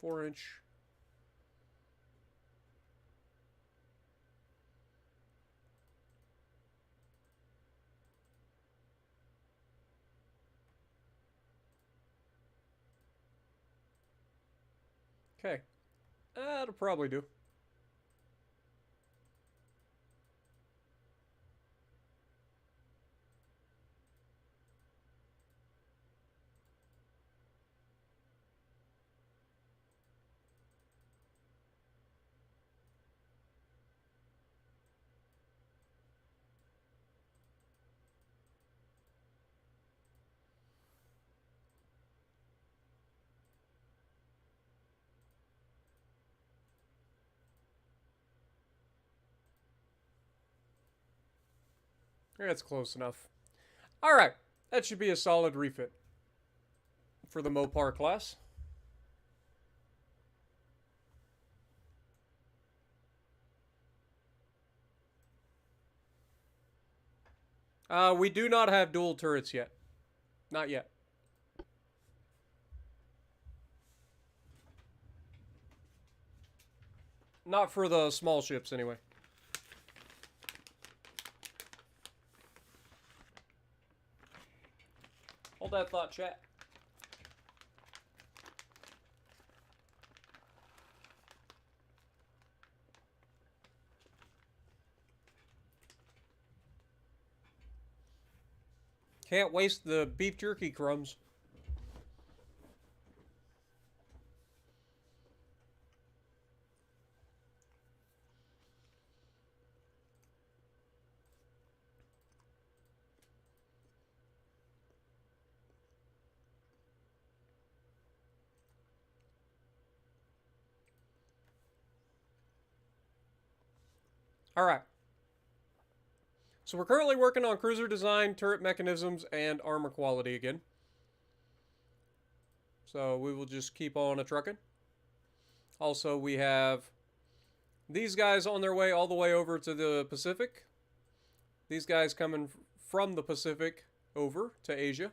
4-inch. Okay. That'll probably do. That's close enough. Alright, that should be a solid refit for the Mopar class. We do not have dual turrets yet. Not yet. Not for the small ships, anyway. Hold that thought, chat. Can't waste the beef jerky crumbs. Alright. So we're currently working on cruiser design, turret mechanisms, and armor quality again. So we will just keep on a-trucking. Also, we have these guys on their way all the way over to the Pacific. These guys coming from the Pacific over to Asia.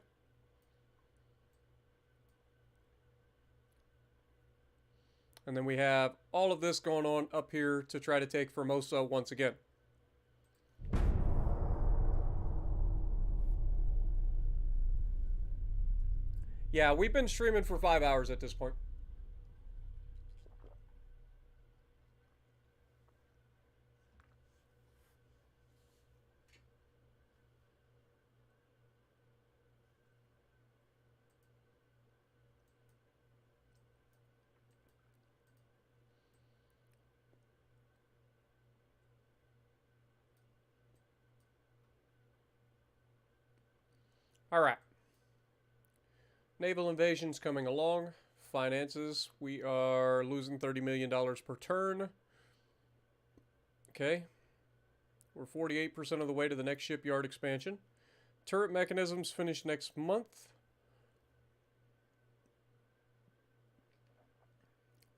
And then we have all of this going on up here to try to take Formosa once again. Yeah, we've been streaming for 5 hours at this point. Alright. Naval invasion's coming along. Finances, we are losing $30 million per turn. Okay. We're 48% of the way to the next shipyard expansion. Turret mechanisms finish next month.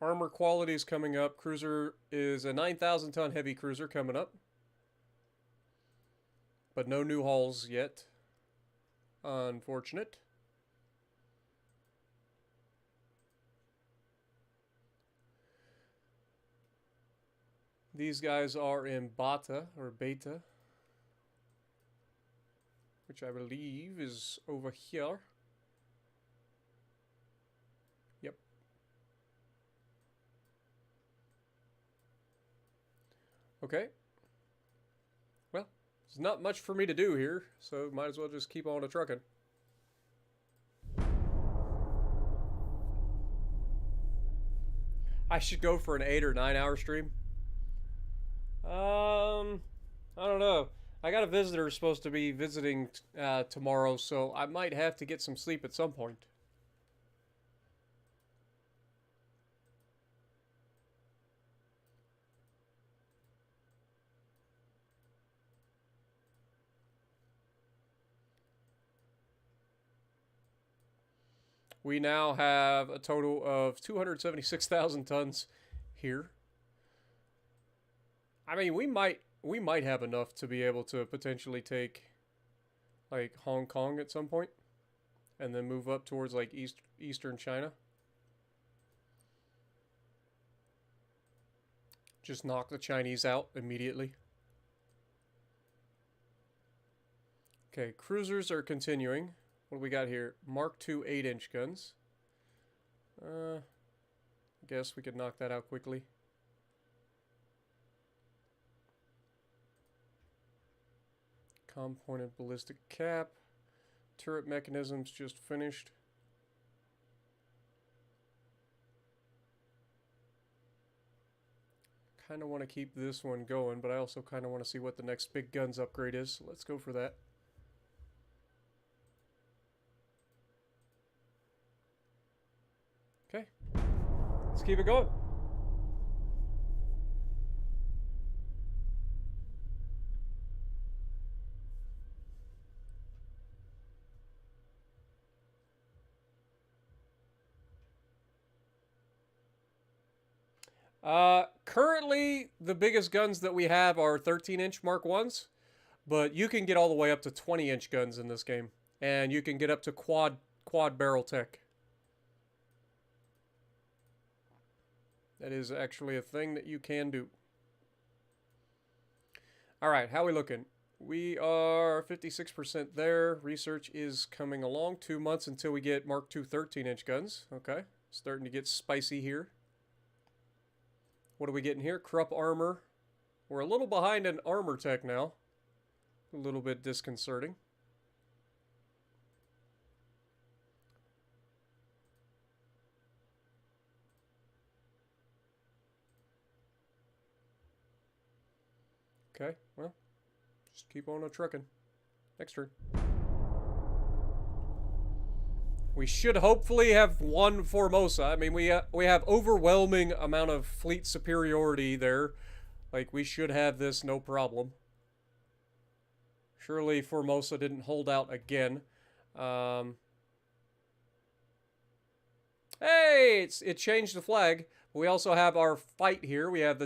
Armor quality is coming up. Cruiser is a 9,000 ton heavy cruiser coming up. but no new hulls yet. Unfortunate. These guys are in beta, which I believe is over here. Yep. Okay. Well, there's not much for me to do here, so might as well just keep on trucking. I should go for an 8 or 9 hour stream. I don't know. I got a visitor who's supposed to be visiting tomorrow, so I might have to get some sleep at some point. We now have a total of 276,000 tons here. I mean, we might have enough to be able to potentially take like Hong Kong at some point and then move up towards like eastern China. Just knock the Chinese out immediately. Okay, cruisers are continuing. What do we got here? Mark II 8-inch guns. I guess we could knock that out quickly. Compounded ballistic cap. Turret mechanisms just finished. Kind of want to keep this one going, but I also kind of want to see what the next big guns upgrade is. So let's go for that. Okay. Let's keep it going. Currently, the biggest guns that we have are 13-inch Mark 1s, but you can get all the way up to 20-inch guns in this game, and you can get up to quad barrel tech. That is actually a thing that you can do. All right, how are we looking? We are 56% there. Research is coming along. 2 months until we get Mark II 13-inch guns. Okay, starting to get spicy here. What are we getting here? Krupp armor. We're a little behind in armor tech now. A little bit disconcerting. Okay, well, just keep on trucking. Next turn. We should hopefully have one Formosa. I mean, we have overwhelming amount of fleet superiority there. Like, we should have this no problem. Surely Formosa didn't hold out again. Hey, it changed the flag. We also have our fight here. We have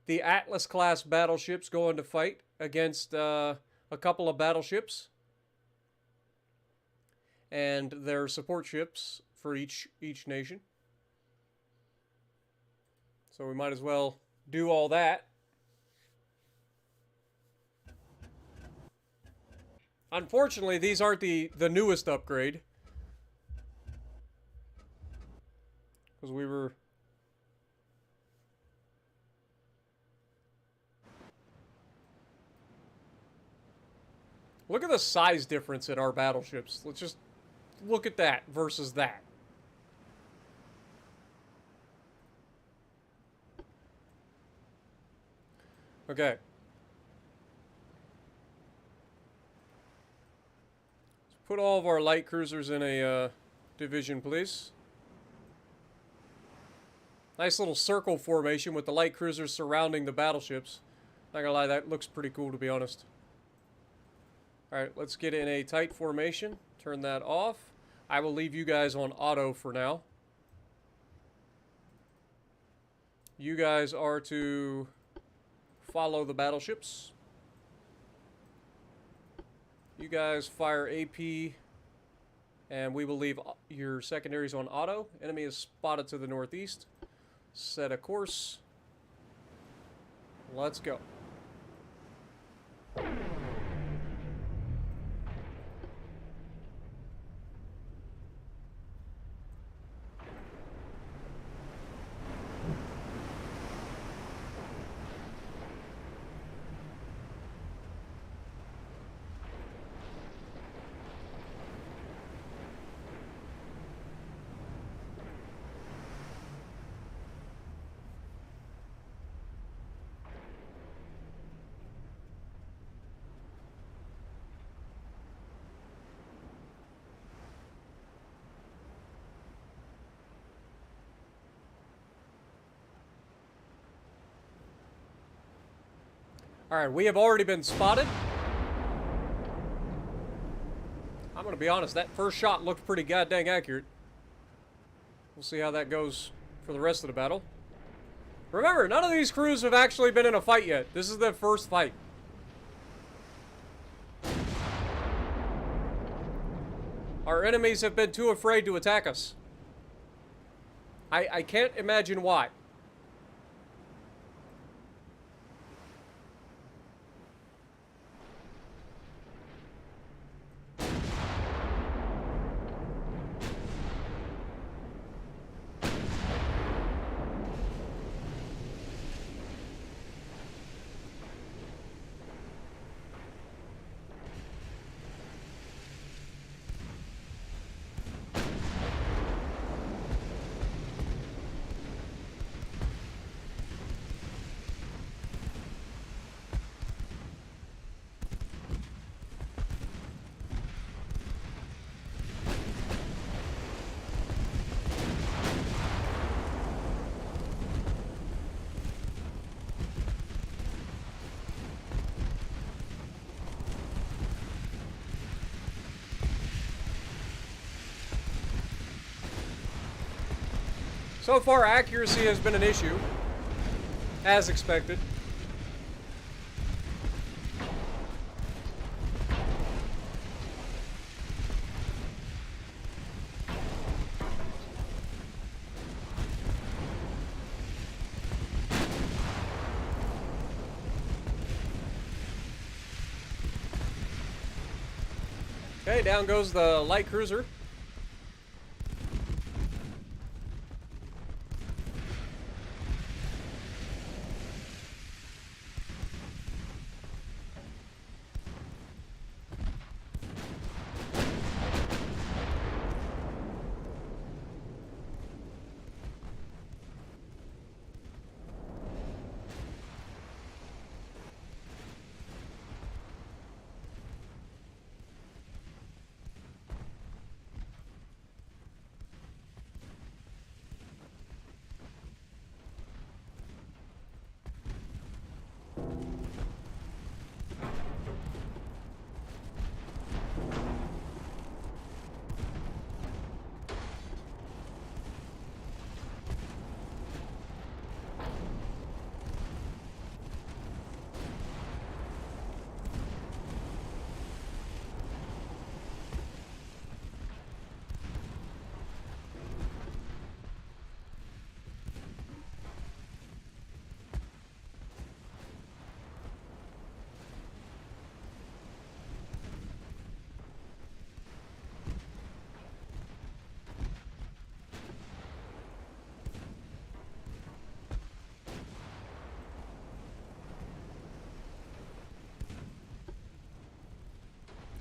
the Atlas class battleships going to fight against a couple of battleships. And their support ships for each nation. So we might as well do all that. Unfortunately, these aren't the newest upgrade. Because we were... Look at the size difference in our battleships. Let's just... Look at that versus that. Okay. Let's put all of our light cruisers in a division, please. Nice little circle formation with the light cruisers surrounding the battleships. Not gonna lie, that looks pretty cool, to be honest. Alright, let's get in a tight formation. Turn that off. I will leave you guys on auto for now. You guys are to follow the battleships. You guys fire AP, and we will leave your secondaries on auto. Enemy is spotted to the northeast. Set a course. Let's go. Alright, we have already been spotted. I'm gonna be honest, that first shot looked pretty goddamn accurate. We'll see how that goes for the rest of the battle. Remember, none of these crews have actually been in a fight yet. This is their first fight. Our enemies have been too afraid to attack us. I can't imagine why. So far, accuracy has been an issue, as expected. Okay, down goes the light cruiser.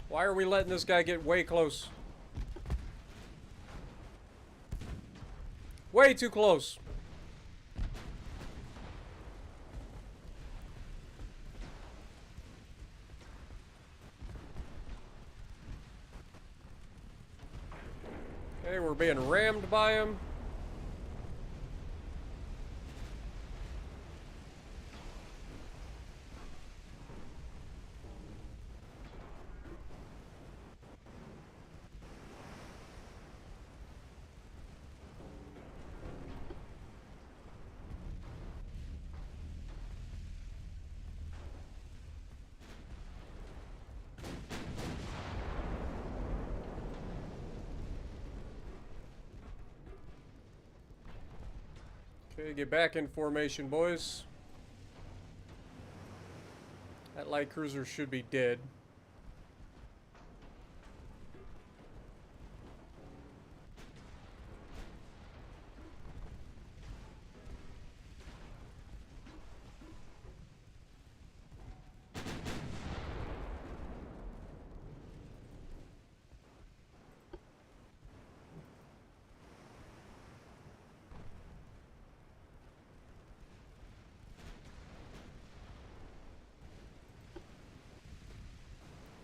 Why are we letting this guy get way close? Way too close. Okay, we're being rammed by him. Okay, get back in formation, boys. That light cruiser should be dead.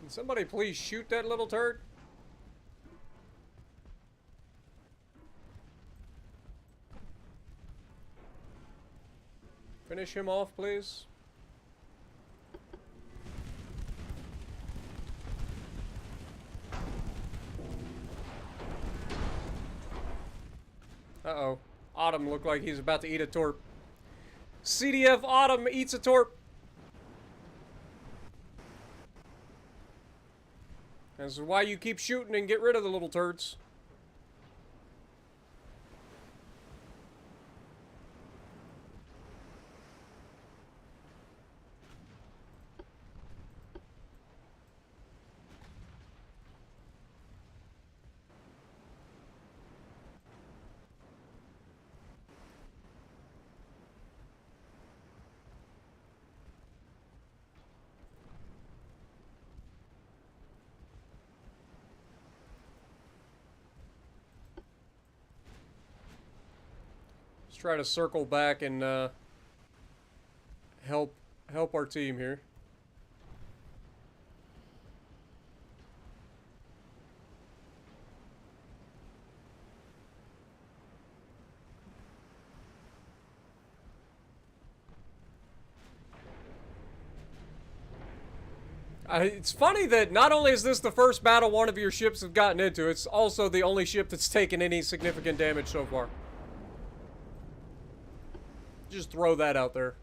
Can somebody please shoot that little turd? Finish him off, please. Uh-oh. Autumn looked like he's about to eat a torp. CDF Autumn eats a torp. This is why you keep shooting and get rid of the little turds. Let's try to circle back and help our team here. It's funny that not only is this the first battle one of your ships have gotten into, it's also the only ship that's taken any significant damage so far. Just throw that out there.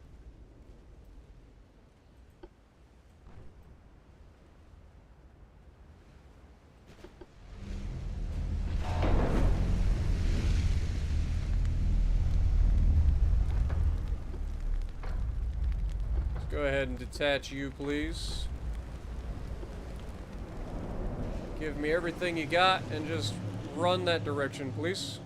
Let's go ahead and detach you, please. Give me everything you got and just run that direction, please.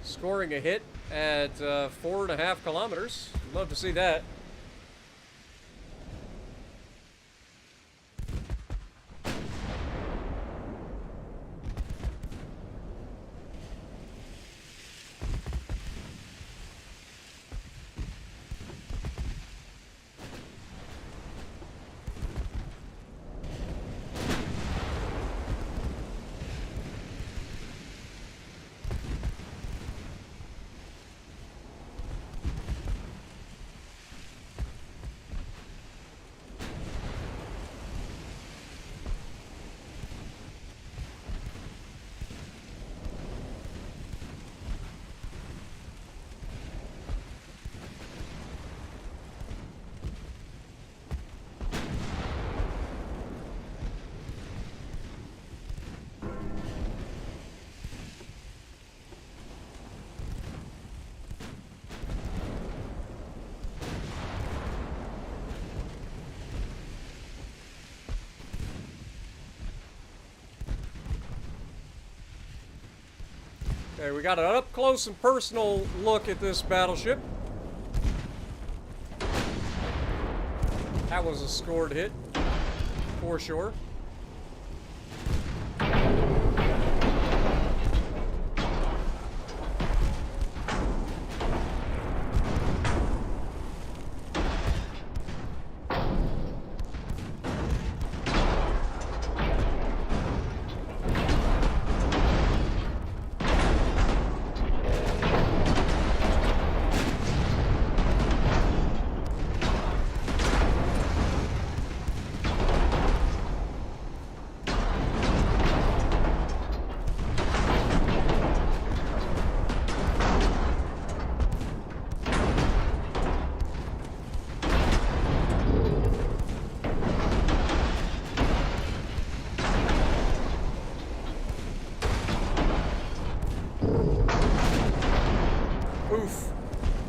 Scoring a hit at 4.5 kilometers. Love to see that. Okay, we got an up close and personal look at this battleship. That was a scored hit, for sure.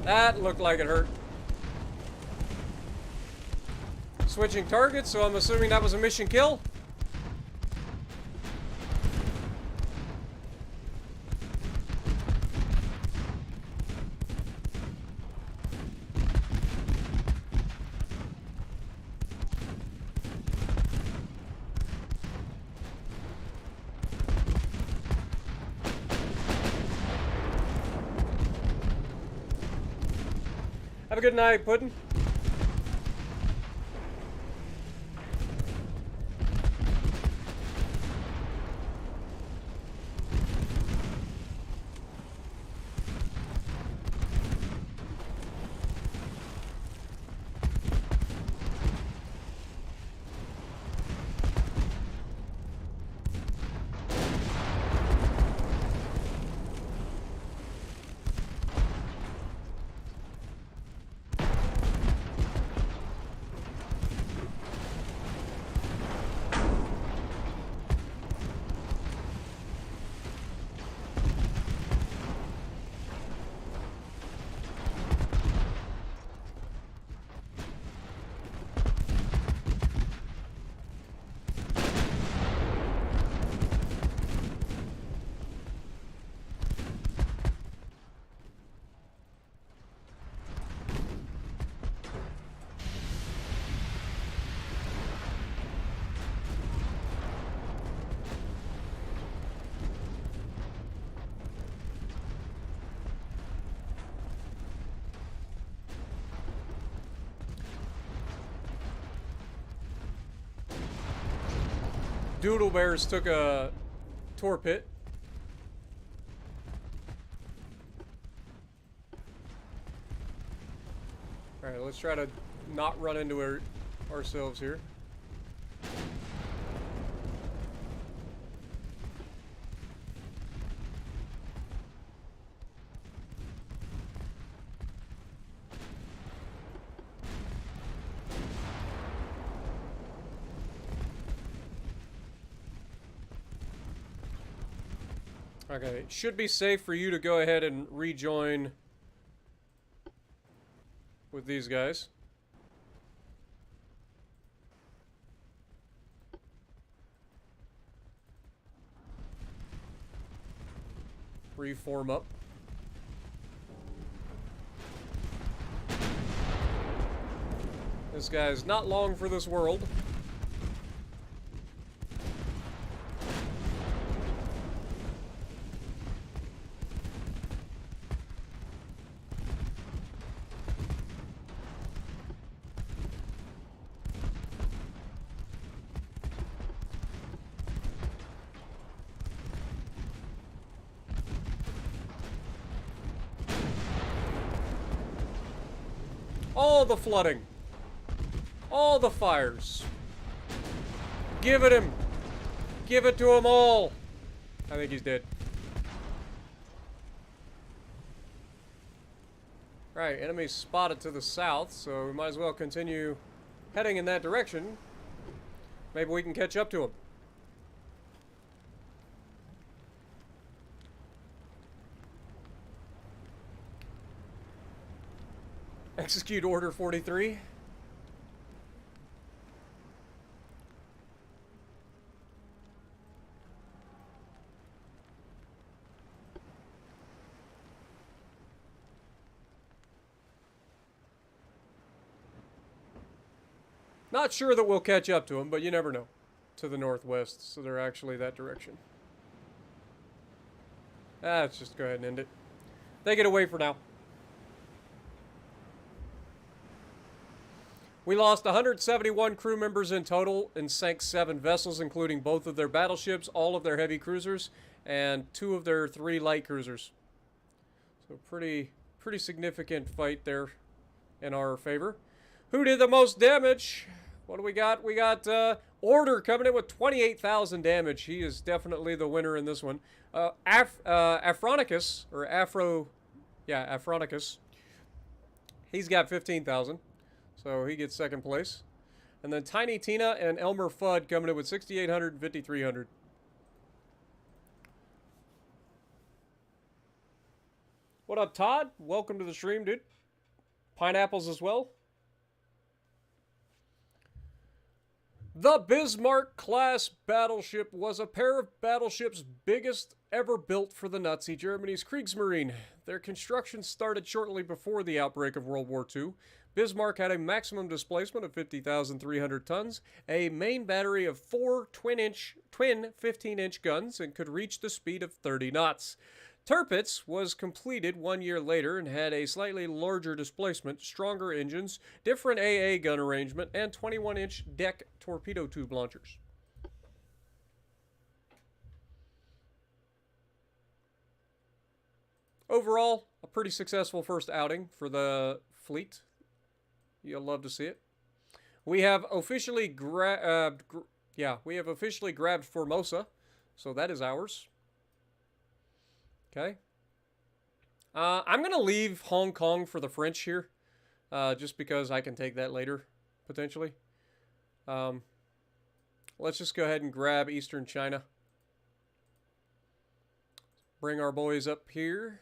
That looked like it hurt. Switching targets, so I'm assuming that was a mission kill. Have a good night, Puddin'. Doodle Bears took a tour pit. Alright, let's try to not run into ourselves here. Okay, it should be safe for you to go ahead and rejoin with these guys. Reform up. This guy's not long for this world. All the flooding. All the fires. Give it him. Give it to them all. I think he's dead. Right, enemy spotted to the south, so we might as well continue heading in that direction. Maybe we can catch up to him. Execute Order 43. Not sure that we'll catch up to them, but you never know. To the northwest, so they're actually that direction. Let's just go ahead and end it. They get away for now. We lost 171 crew members in total and sank 7 vessels, including both of their battleships, all of their heavy cruisers, and 2 of their 3 light cruisers. So pretty significant fight there in our favor. Who did the most damage? What do we got? We got Order coming in with 28,000 damage. He is definitely the winner in this one. Afronicus, or Afronicus, he's got 15,000. So he gets second place. And then Tiny Tina and Elmer Fudd coming in with 6,800 and 5,300. What up, Todd? Welcome to the stream, dude. Pineapples as well. The Bismarck-class battleship was a pair of battleships biggest ever built for the Nazi Germany's Kriegsmarine. Their construction started shortly before the outbreak of World War II. Bismarck had a maximum displacement of 50,300 tons, a main battery of 4 twin 15-inch guns, and could reach the speed of 30 knots. Tirpitz was completed 1 year later and had a slightly larger displacement, stronger engines, different AA gun arrangement, and 21-inch deck torpedo tube launchers. Overall, a pretty successful first outing for the fleet. You'll love to see it. We have officially grabbed Formosa, so that is ours. Okay. I'm going to leave Hong Kong for the French here, just because I can take that later, potentially. Let's just go ahead and grab Eastern China. Bring our boys up here.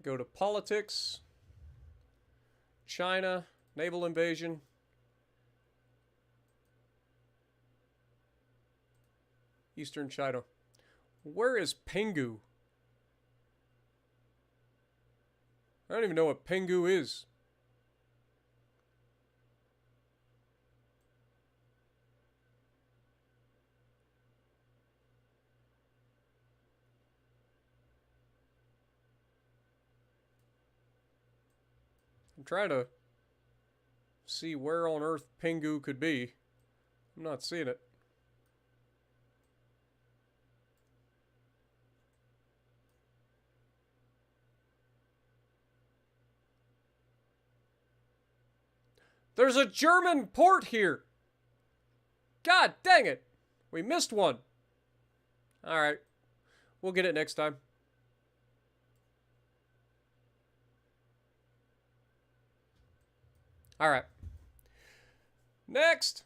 Go to politics, China, naval invasion, Eastern China. Where is Penghu? I don't even know what Penghu is. I'm trying to see where on earth Penghu could be. I'm not seeing it. There's a German port here. God dang it. We missed one. All right. We'll get it next time. All right. Next.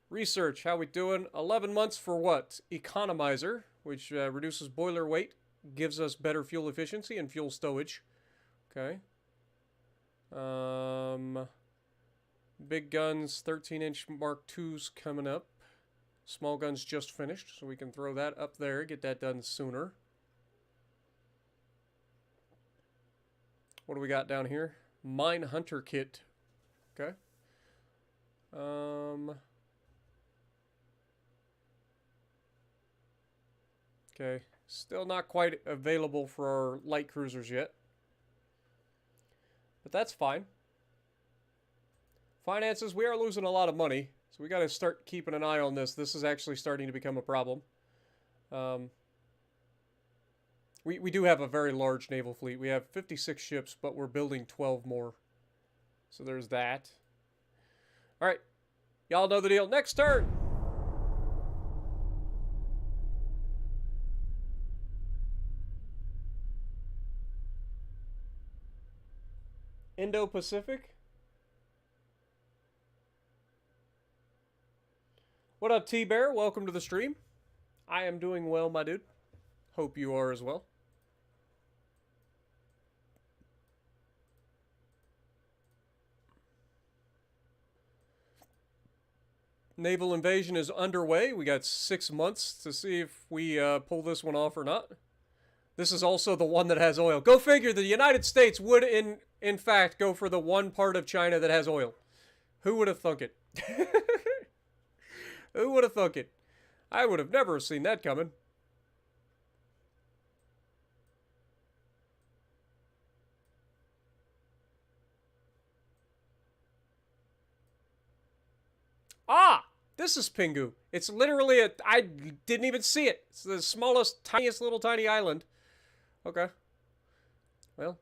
Research. How we doing? 11 months for what? Economizer, which reduces boiler weight, gives us better fuel efficiency and fuel stowage. Okay. Big guns, 13-inch Mark IIs coming up. Small guns just finished, so we can throw that up there, get that done sooner. What do we got down here? Mine Hunter Kit. Okay. Okay. Still not quite available for our light cruisers yet. But that's fine. Finances, we are losing a lot of money. So we got to start keeping an eye on this. This is actually starting to become a problem. We do have a very large naval fleet. We have 56 ships, but we're building 12 more. So there's that. All right. Y'all know the deal. Next turn. Indo-Pacific. What up, T-Bear? Welcome to the stream. I am doing well, my dude. Hope you are as well. Naval invasion is underway. We got 6 months to see if we pull this one off or not. This is also the one that has oil. Go figure, the United States would, in fact, go for the one part of China that has oil. Who would have thunk it? Who would have thunk it? I would have never seen that coming. Ah! This is Penghu. It's literally a... I didn't even see it. It's the smallest, tiniest little tiny island. Okay. Well.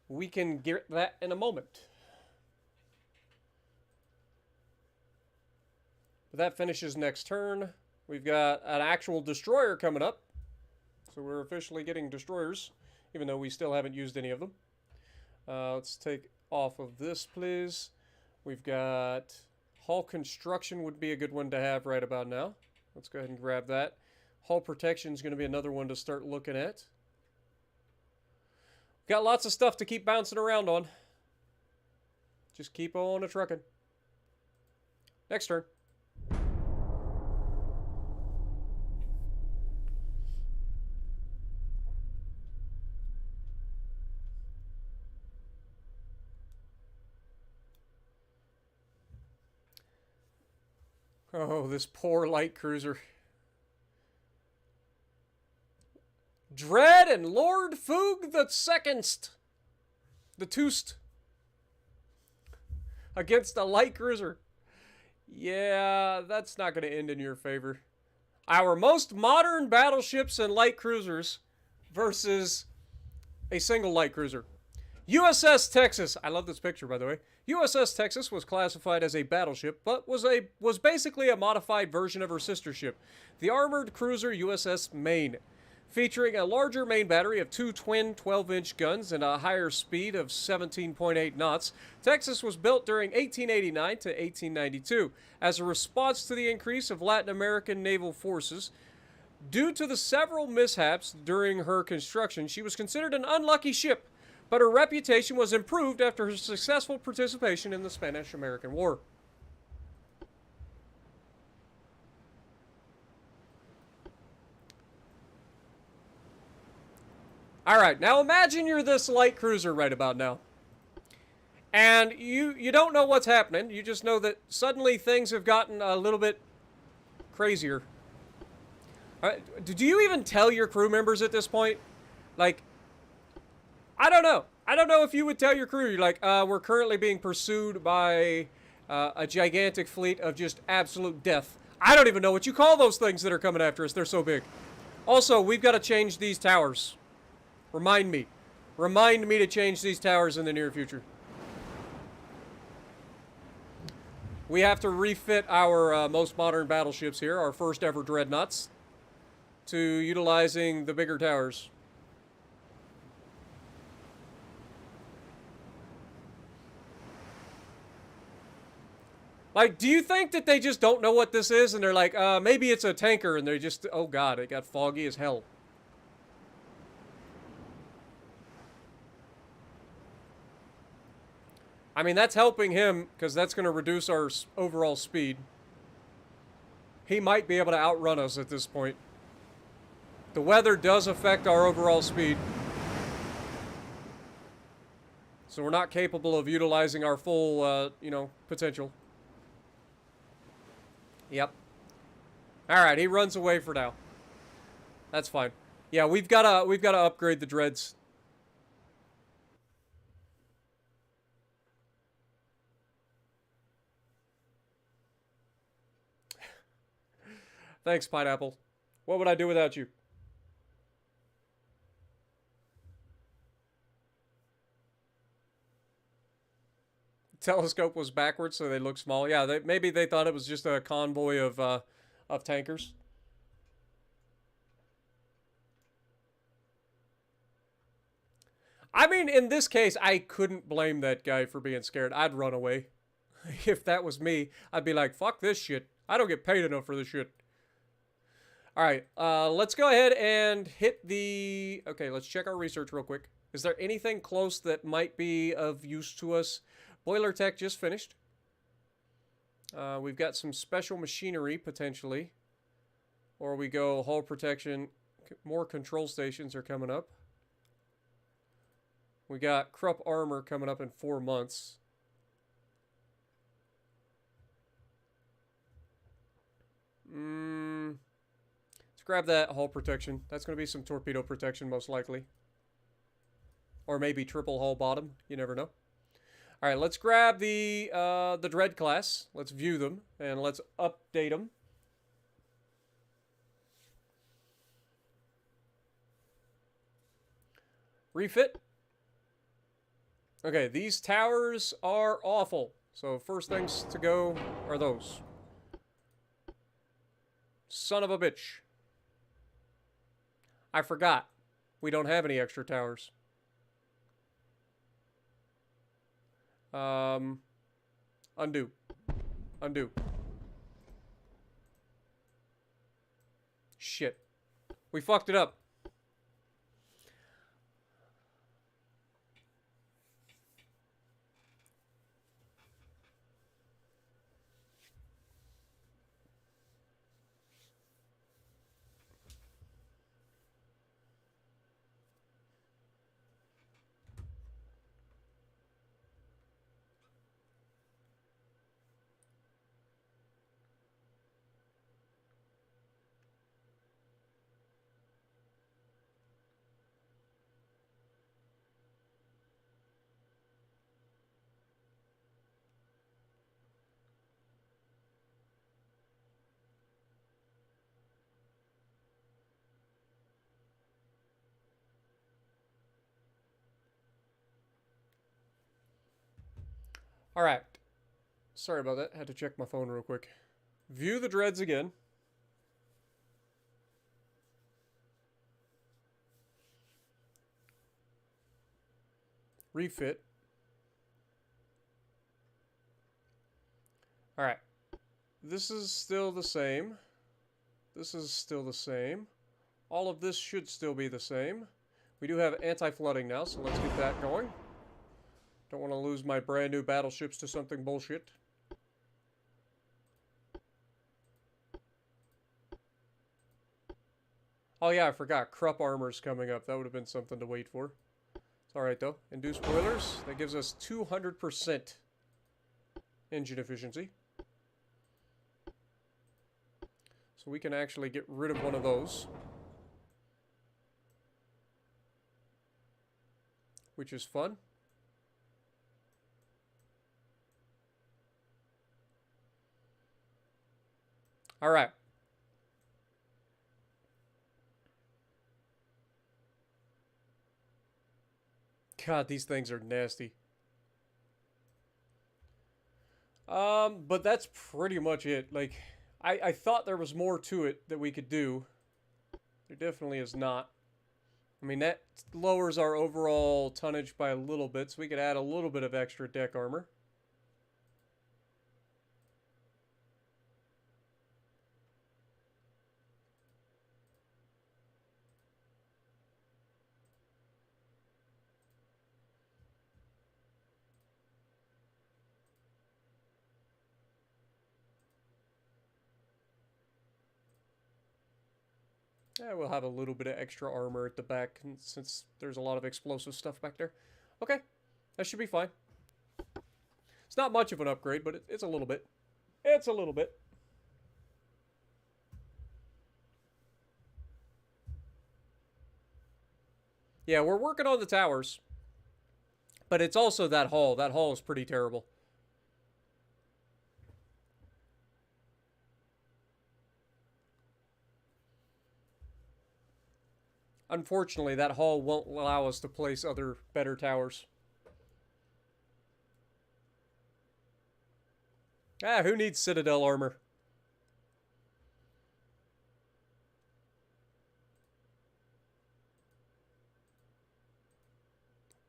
We can get that in a moment. But that finishes next turn. We've got an actual destroyer coming up. So we're officially getting destroyers, even though we still haven't used any of them. Let's take off of this, please. We've got hull construction would be a good one to have right about now. Let's go ahead and grab that. Hull protection is going to be another one to start looking at. Got lots of stuff to keep bouncing around on. Just keep on a trucking. Next turn. Oh, this poor light cruiser. Dread and Lord Foog the Secondst. The Toost. Against a light cruiser. Yeah, that's not going to end in your favor. Our most modern battleships and light cruisers versus a single light cruiser. USS Texas. I love this picture, by the way. USS Texas was classified as a battleship, but was basically a modified version of her sister ship, the armored cruiser USS Maine, featuring a larger main battery of two twin 12-inch guns and a higher speed of 17.8 knots. Texas was built during 1889 to 1892 as a response to the increase of Latin American naval forces. Due to the several mishaps during her construction, she was considered an unlucky ship, but her reputation was improved after her successful participation in the Spanish-American War. All right, now imagine you're this light cruiser right about now. And you don't know what's happening. You just know that suddenly things have gotten a little bit crazier. All right, do you even tell your crew members at this point? Like, I don't know. I don't know if you would tell your crew, you're like, we're currently being pursued by a gigantic fleet of just absolute death. I don't even know what you call those things that are coming after us. They're so big. Also, we've got to change these towers. Remind me. Remind me to change these towers in the near future. We have to refit our most modern battleships here, our first ever dreadnoughts, to utilizing the bigger towers. Like, do you think that they just don't know what this is? And they're like, maybe it's a tanker. And they're just, oh God, it got foggy as hell. I mean, that's helping him because that's going to reduce our overall speed. He might be able to outrun us at this point. The weather does affect our overall speed. So we're not capable of utilizing our full, potential. Yep. Alright, he runs away for now. That's fine. Yeah, we've gotta upgrade the dreads. Thanks, Pineapple. What would I do without you? Telescope was backwards, so they look small. Yeah, maybe they thought it was just a convoy of tankers. I mean, in this case, I couldn't blame that guy for being scared. I'd run away. If that was me, I'd be like, fuck this shit. I don't get paid enough for this shit. Alright, let's go ahead and hit the... Okay, let's check our research real quick. Is there anything close that might be of use to us? Boiler tech just finished. We've got some special machinery, potentially. Or we go hull protection. More control stations are coming up. We got Krupp armor coming up in 4 months. Let's grab that hull protection. That's going to be some torpedo protection, most likely. Or maybe triple hull bottom. You never know. All right, let's grab the Dread class. Let's view them, and let's update them. Refit. Okay, these towers are awful. So first things to go are those. Son of a bitch. I forgot. We don't have any extra towers. Undo. Undo. Shit. We fucked it up. Alright. Sorry about that. Had to check my phone real quick. View the dreads again. Refit. Alright. This is still the same. This is still the same. All of this should still be the same. We do have anti-flooding now, so let's get that going. Don't want to lose my brand new battleships to something bullshit. Oh yeah, I forgot. Krupp armor's coming up. That would have been something to wait for. It's alright though. Induced boilers. That gives us 200% engine efficiency. So we can actually get rid of one of those. Which is fun. Alright. God, these things are nasty. But that's pretty much it. Like, I thought there was more to it that we could do. There definitely is not. I mean, that lowers our overall tonnage by a little bit, so we could add a little bit of extra deck armor. Yeah, we'll have a little bit of extra armor at the back, since there's a lot of explosive stuff back there. Okay, that should be fine. It's not much of an upgrade, but it's a little bit. It's a little bit. Yeah, we're working on the towers. But it's also that hull. That hull is pretty terrible. Unfortunately, that hull won't allow us to place other better towers. Ah, who needs Citadel armor?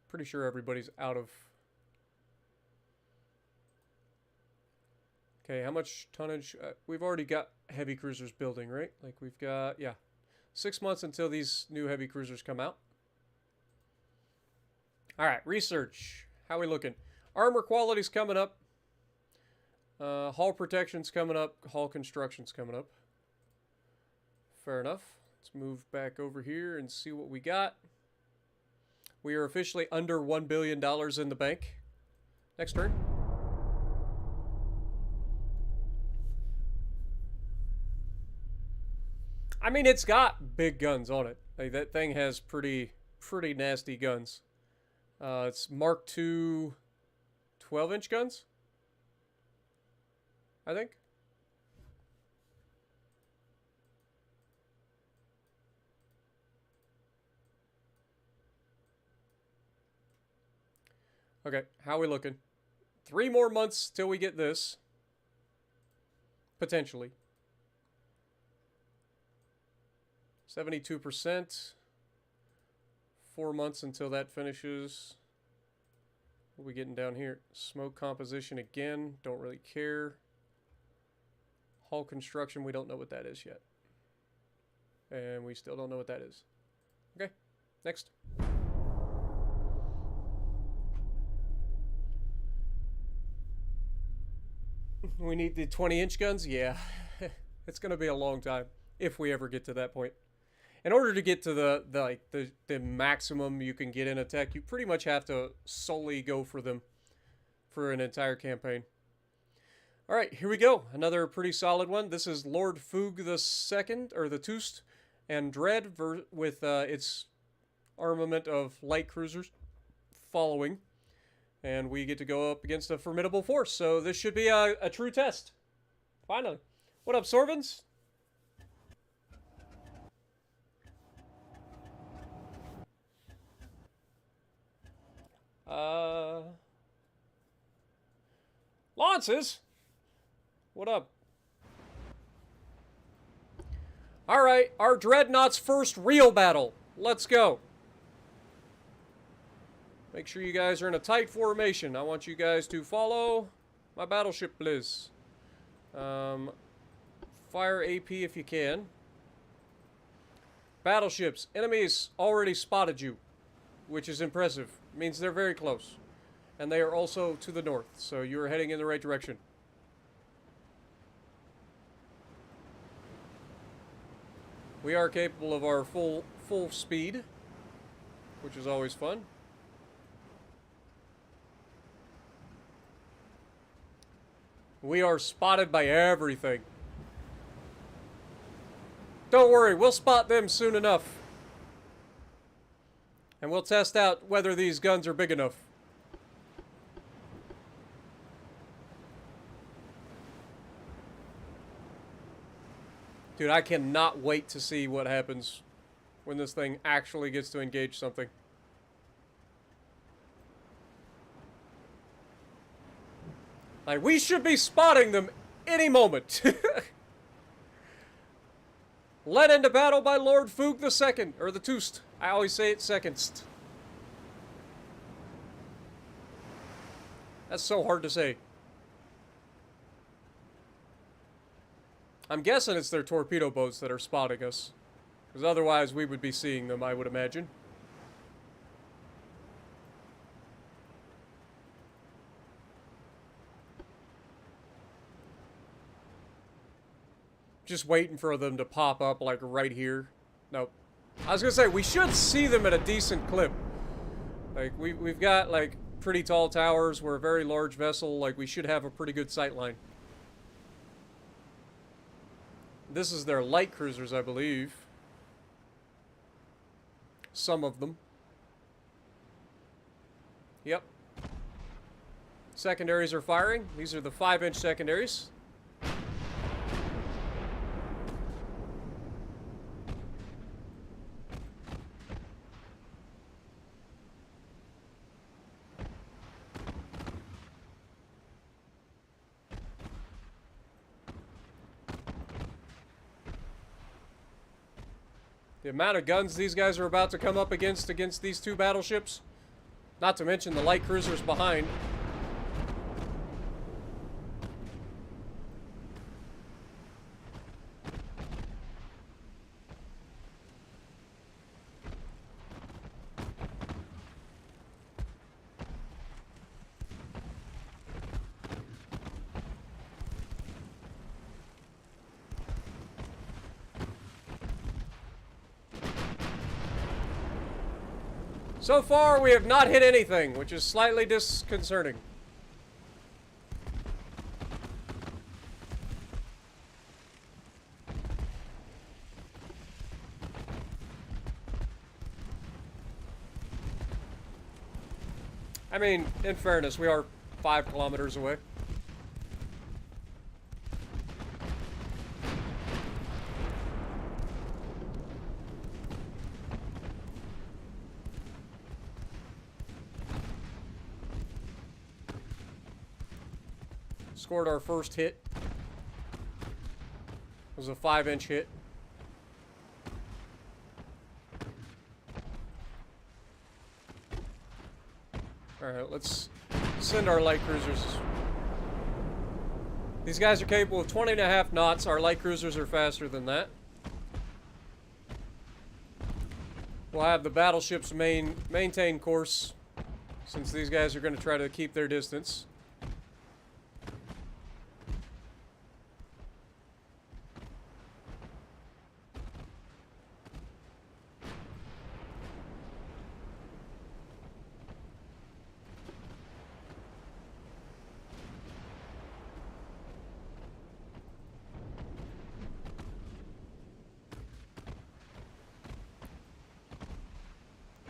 Pretty sure everybody's out of... Okay, how much tonnage? We've already got heavy cruisers building, right? Like, we've got... Yeah. 6 months until these new heavy cruisers come out. Alright, research. How we looking? Armor quality's coming up. Hull protection's coming up. Hull construction's coming up. Fair enough. Let's move back over here and see what we got. We are officially under $1 billion in the bank. Next turn. I mean, it's got big guns on it. Like, that thing has pretty nasty guns. It's Mark II 12-inch guns, I think. Okay, how are we looking? 3 more months till we get this. Potentially. 72%. 4 months until that finishes. What are we getting down here? Smoke composition again. Don't really care. Hull construction, we don't know what that is yet. And we still don't know what that is. Okay, next. We need the 20-inch guns? Yeah. It's going to be a long time if we ever get to that point. In order to get to the maximum you can get in a tech, you pretty much have to solely go for them for an entire campaign. All right, here we go. Another pretty solid one. This is Lord Foog the Second, or the Toost, and Dread with its armament of light cruisers following. And we get to go up against a formidable force, so this should be a true test. Finally. What up, Sorvins? Lances? What up? Alright, our Dreadnought's first real battle. Let's go. Make sure you guys are in a tight formation. I want you guys to follow my battleship, please. Fire AP if you can. Battleships. Enemies already spotted you, which is impressive. It means they're very close. And they are also to the north, so you're heading in the right direction. We are capable of our full speed, which is always fun. We are spotted by everything. Don't worry, we'll spot them soon enough. And we'll test out whether these guns are big enough. Dude, I cannot wait to see what happens when this thing actually gets to engage something. Like, we should be spotting them any moment. Led into battle by Lord Foog the Second, or the Toost. I always say it secondst. That's so hard to say. I'm guessing it's their torpedo boats that are spotting us. Because otherwise we would be seeing them, I would imagine. Just waiting for them to pop up, like, right here. Nope. I was gonna say, we should see them at a decent clip. Like, we've got, like, pretty tall towers. We're a very large vessel. Like, we should have a pretty good sight line. This is their light cruisers, I believe. Some of them. Yep. Secondaries are firing. These are the 5-inch secondaries. The amount of guns these guys are about to come up against these two battleships. Not to mention the light cruisers behind. So far, we have not hit anything, which is slightly disconcerting. I mean, in fairness, we are 5 kilometers away. Scored our first hit. It was a 5-inch hit. Alright, let's send our light cruisers. These guys are capable of 20.5 knots. Our light cruisers are faster than that. We'll have the battleships maintain course, since these guys are going to try to keep their distance.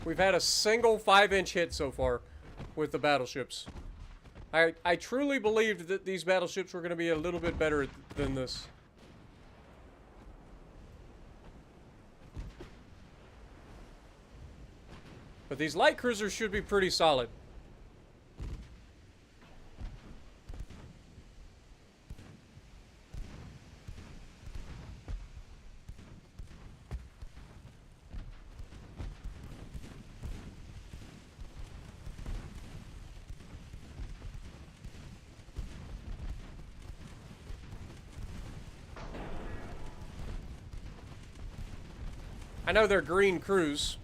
We've had a single 5-inch hit so far with the battleships. I truly believed that these battleships were going to be a little bit better than this. But these light cruisers should be pretty solid. I know they're green crews.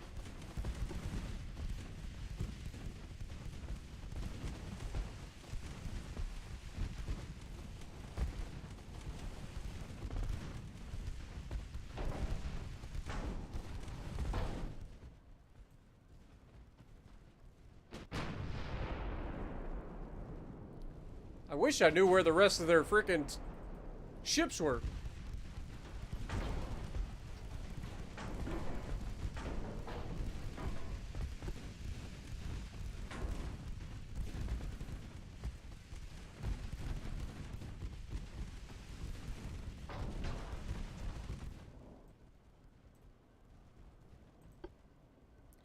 I wish I knew where the rest of their frickin' ships were.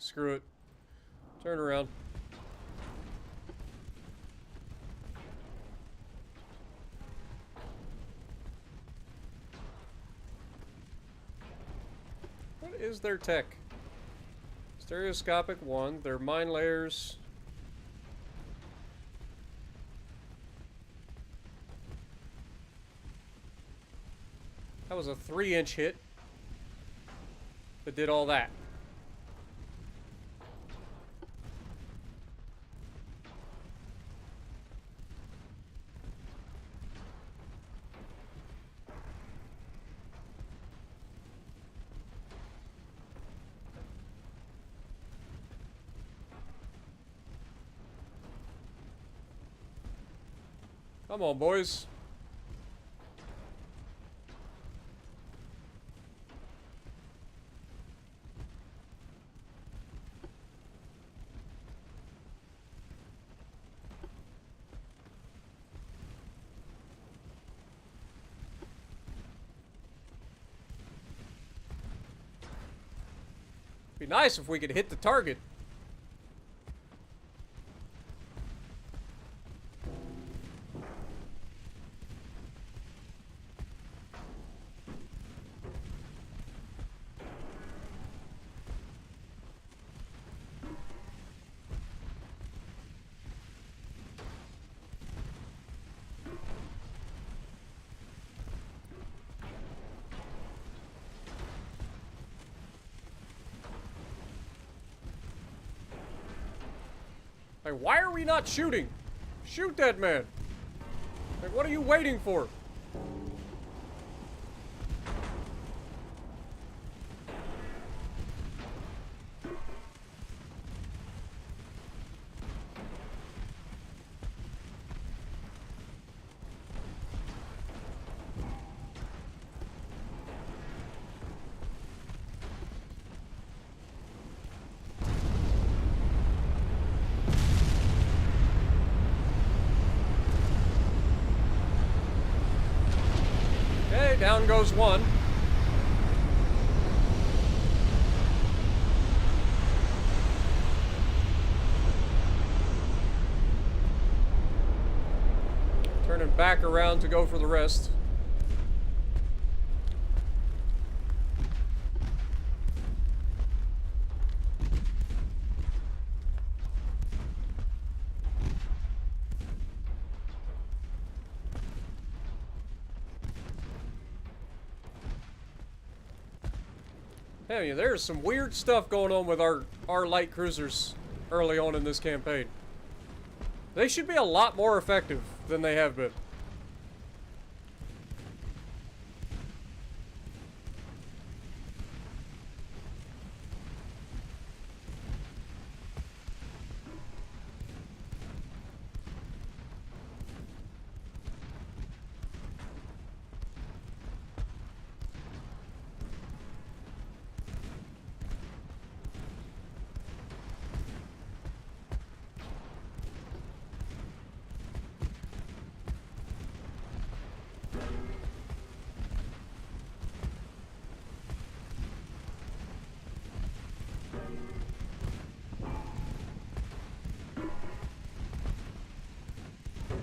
Screw it. Turn around. What is their tech? Stereoscopic 1. Their mine layers. That was a 3-inch hit that did all that. Come on, boys. Be nice if we could hit the target. Like, why are we not shooting? Shoot that man. Like, what are you waiting for? Down goes one. Turning back around to go for the rest. Hell yeah, there's some weird stuff going on with our light cruisers early on in this campaign. They should be a lot more effective than they have been.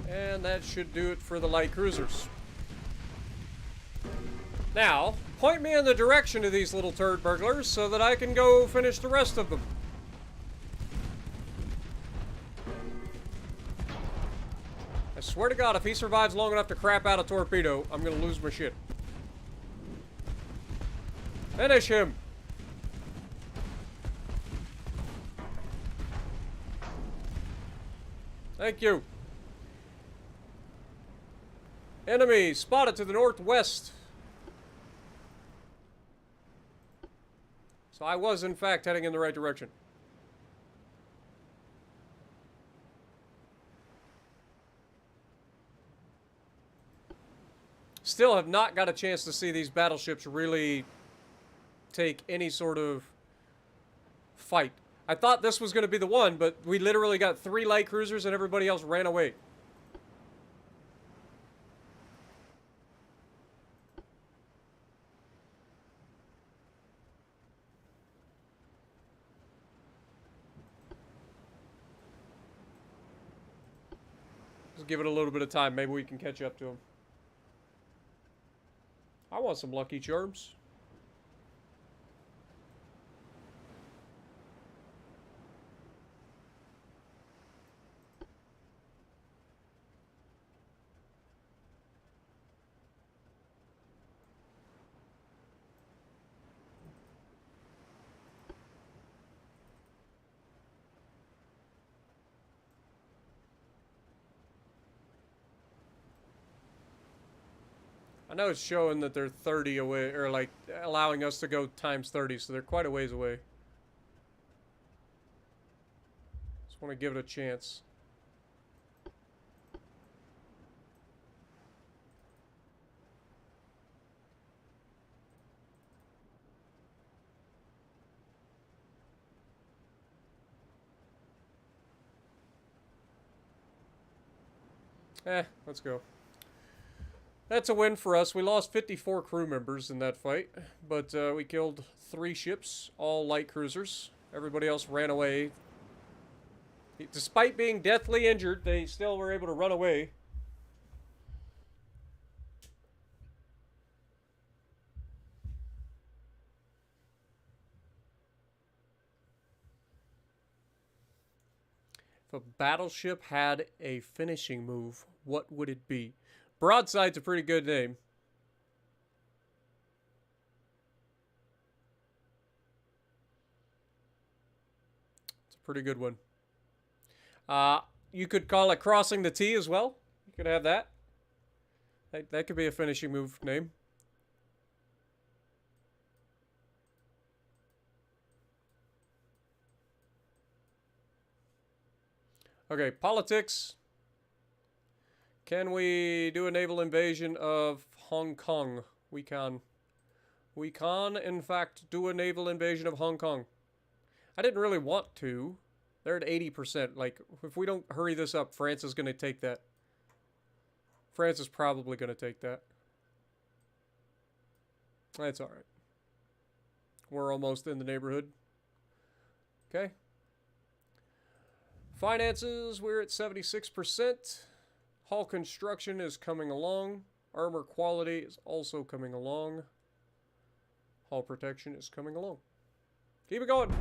And that should do it for the light cruisers. Now, point me in the direction of these little turd burglars so that I can go finish the rest of them. I swear to God, if he survives long enough to crap out a torpedo, I'm gonna lose my shit. Finish him! Thank you. Enemy spotted to the northwest. So I was, in fact, heading in the right direction. Still have not got a chance to see these battleships really take any sort of fight. I thought this was going to be the one, but we literally got 3 light cruisers and everybody else ran away. Just give it a little bit of time. Maybe we can catch up to them. I want some Lucky Charms. I know it's showing that they're 30 away, or like allowing us to go times 30, so they're quite a ways away. Just want to give it a chance. Let's go. That's a win for us. We lost 54 crew members in that fight, but we killed 3 ships, all light cruisers. Everybody else ran away. Despite being deathly injured, they still were able to run away. If a battleship had a finishing move, what would it be? Broadside's a pretty good name. It's a pretty good one. You could call it Crossing the T as well. You could have that. That could be a finishing move name. Okay, politics. Can we do a naval invasion of Hong Kong? We can. We can, in fact, do a naval invasion of Hong Kong. I didn't really want to. They're at 80%. Like, if we don't hurry this up, France is going to take that. France is probably going to take that. That's alright. We're almost in the neighborhood. Okay. Finances, we're at 76%. Hull construction is coming along. Armor quality is also coming along. Hull protection is coming along. Keep it going.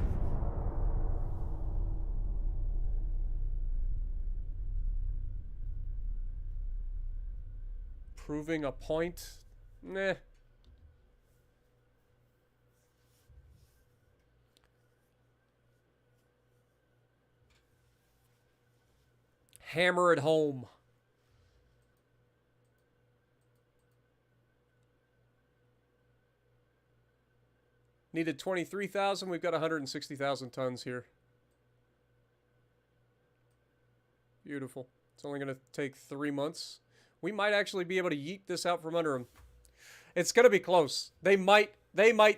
Proving a point? Nah. Hammer it home. Needed 23,000. We've got 160,000 tons here. Beautiful. It's only going to take 3 months. We might actually be able to yeet this out from under them. It's going to be close. They might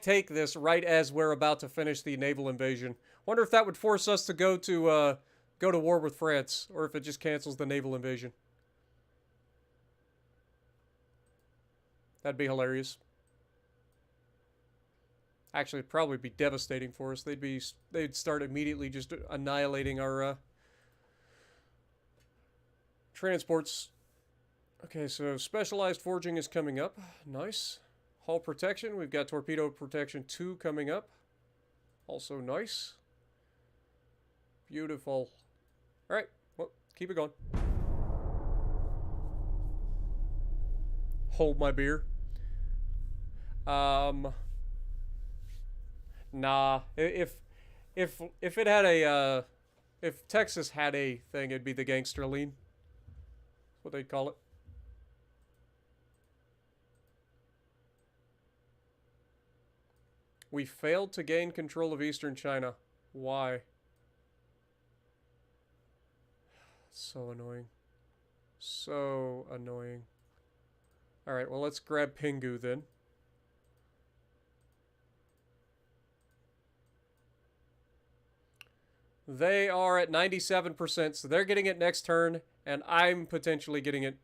take this right as we're about to finish the naval invasion. Wonder if that would force us to go to war with France, or if it just cancels the naval invasion. That'd be hilarious. Actually, it'd probably be devastating for us. They'd start immediately just annihilating our transports. Okay, so specialized forging is coming up. Nice. Hull protection. We've got torpedo protection 2 coming up. Also nice. Beautiful. All right. Well, keep it going. Hold my beer. Nah. If it had a if Texas had a thing, it'd be the gangster lean. That's what they'd call it. We failed to gain control of eastern China. Why? So annoying. So annoying. Alright, well, let's grab Pingu then. They are at 97%, so they're getting it next turn, and I'm potentially getting it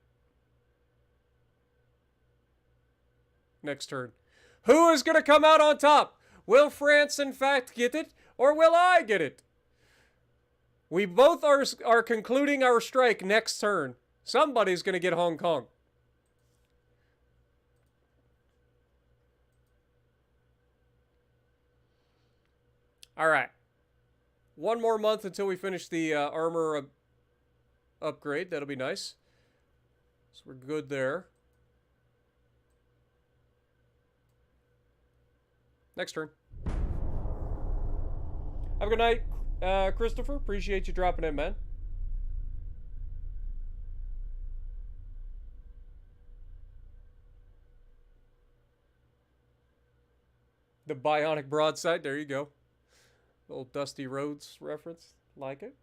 next turn. Who is going to come out on top? Will France, in fact, get it, or will I get it? We both are concluding our strike next turn. Somebody's going to get Hong Kong. All right. 1 more month until we finish the armor upgrade. That'll be nice. So we're good there. Next turn. Have a good night, Christopher. Appreciate you dropping in, man. The bionic broadside. There you go. Little Dusty Rhodes reference. Like it.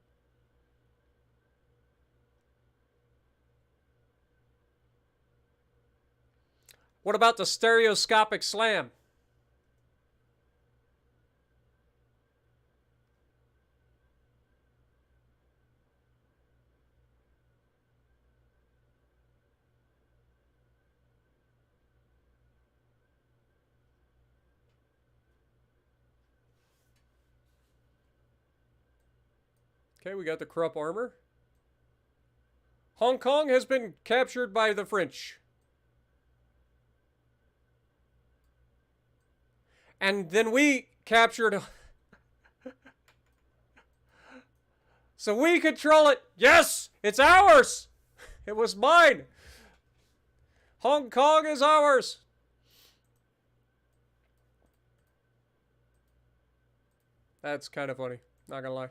What about the stereoscopic slam? Okay, we got the Krupp armor. Hong Kong has been captured by the French. And then we captured... So we control it. Yes! It's ours! It was mine! Hong Kong is ours! That's kind of funny. Not gonna lie.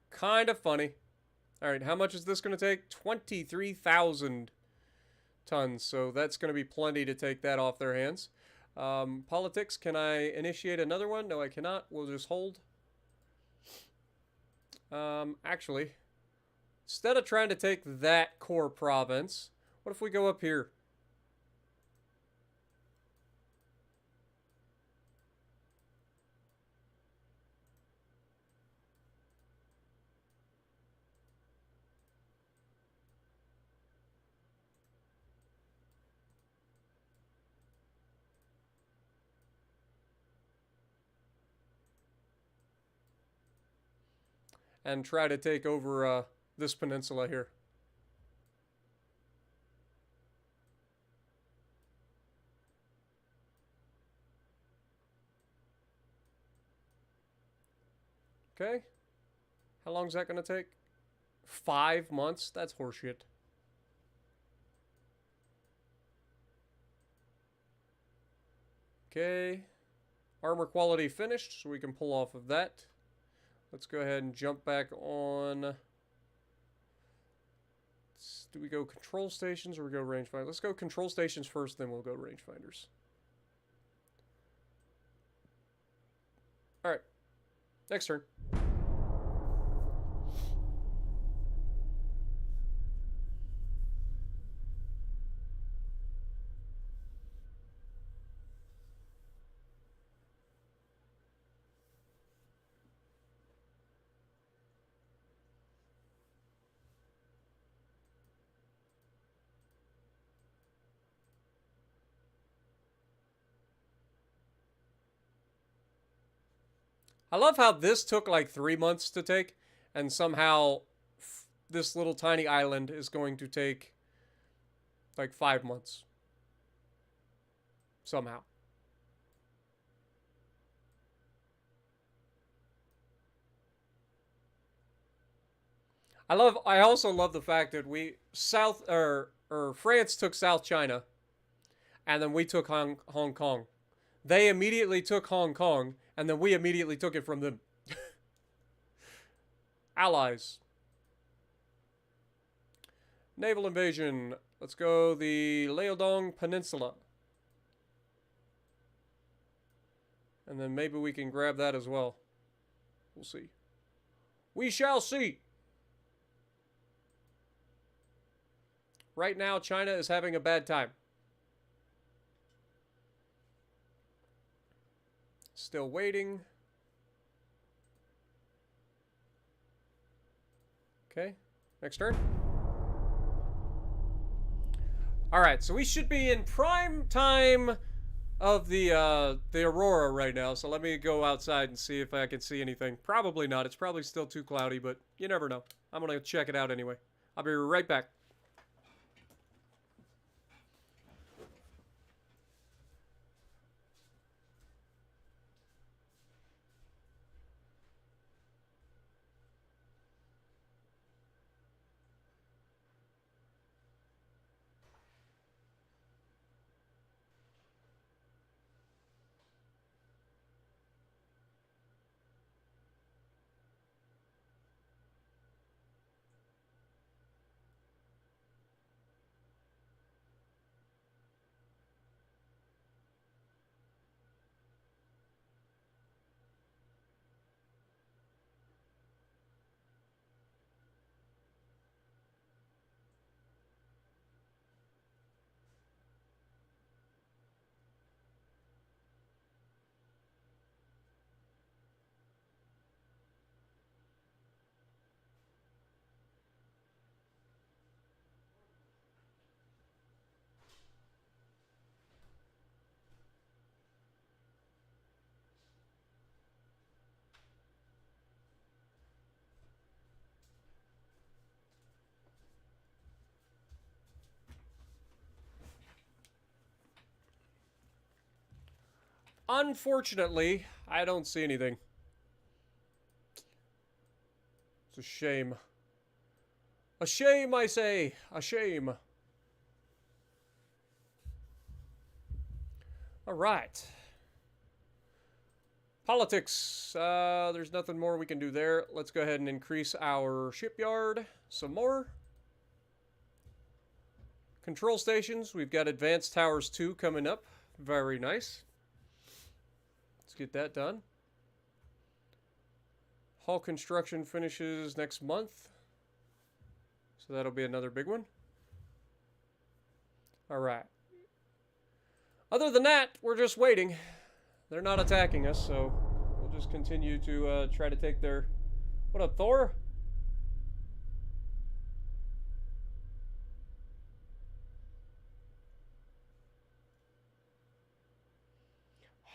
Kind of funny. Alright, how much is this going to take? 23,000 tons. So that's going to be plenty to take that off their hands. Politics, can I initiate another one? No, I cannot. We'll just hold. Actually, instead of trying to take that core province, what if we go up here? And try to take over this peninsula here. Okay. How long is that going to take? 5 months? That's horseshit. Okay. Armor quality finished, so we can pull off of that. Let's go ahead and jump back on. Do we go control stations or we go rangefinders? Let's go control stations first, then we'll go rangefinders. Alright. Next turn. I love how this took like 3 months to take, and somehow this little tiny island is going to take like 5 months. Somehow. I also love the fact that France took South China, and then we took Hong Kong. They immediately took Hong Kong, and then we immediately took it from them. Allies. Naval invasion. Let's go the Liaodong Peninsula. And then maybe we can grab that as well. We'll see. We shall see. Right now, China is having a bad time. Still waiting. Okay, next turn. Alright, so we should be in prime time of the aurora right now, so let me go outside and see if I can see anything. Probably not. It's probably still too cloudy, but you never know. I'm going to check it out anyway. I'll be right back. Unfortunately, I don't see anything. It's a shame. A shame, I say. A shame. All right. Politics. There's nothing more we can do there. Let's go ahead and increase our shipyard some more. Control stations. We've got Advanced Towers 2 coming up. Very nice. Let's get that done. Hull construction finishes next month. So that'll be another big one. All right. Other than that, we're just waiting. They're not attacking us, so we'll just continue to try to take their... What up, Thor?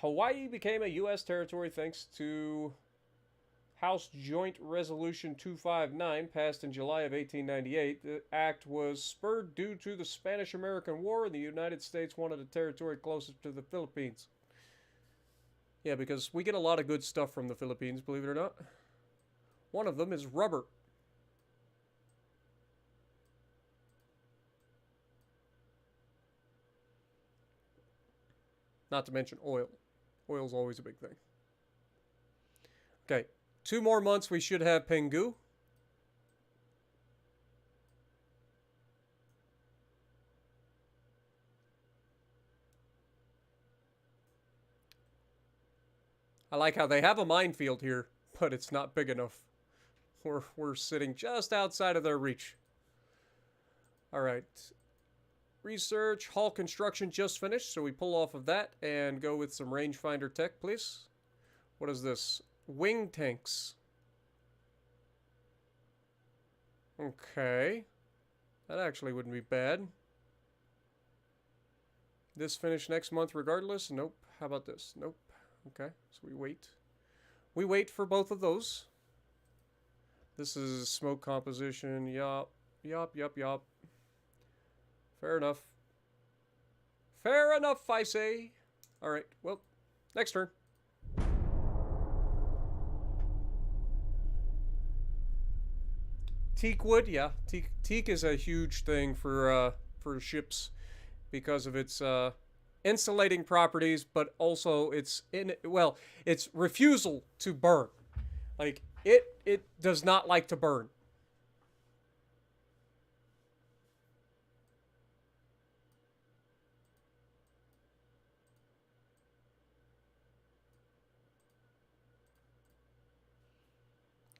Hawaii became a U.S. territory thanks to House Joint Resolution 259, passed in July of 1898. The act was spurred due to the Spanish-American War, and the United States wanted a territory closer to the Philippines. Yeah, because we get a lot of good stuff from the Philippines, believe it or not. One of them is rubber. Not to mention oil. Oil's always a big thing. Okay, 2 more months we should have Penghu. I like how they have a minefield here, but it's not big enough. We're sitting just outside of their reach. All right. Research, hull construction just finished, so we pull off of that and go with some rangefinder tech, please. What is this? Wing tanks. Okay. That actually wouldn't be bad. This finish next month regardless? Nope. How about this? Nope. Okay, so we wait. We wait for both of those. This is smoke composition. Yup. Yup, yup, yup. Fair enough. Fair enough, I say. Alright, well, next turn. Teak wood, yeah. Teak is a huge thing for ships because of its insulating properties, but also its its refusal to burn. Like it does not like to burn.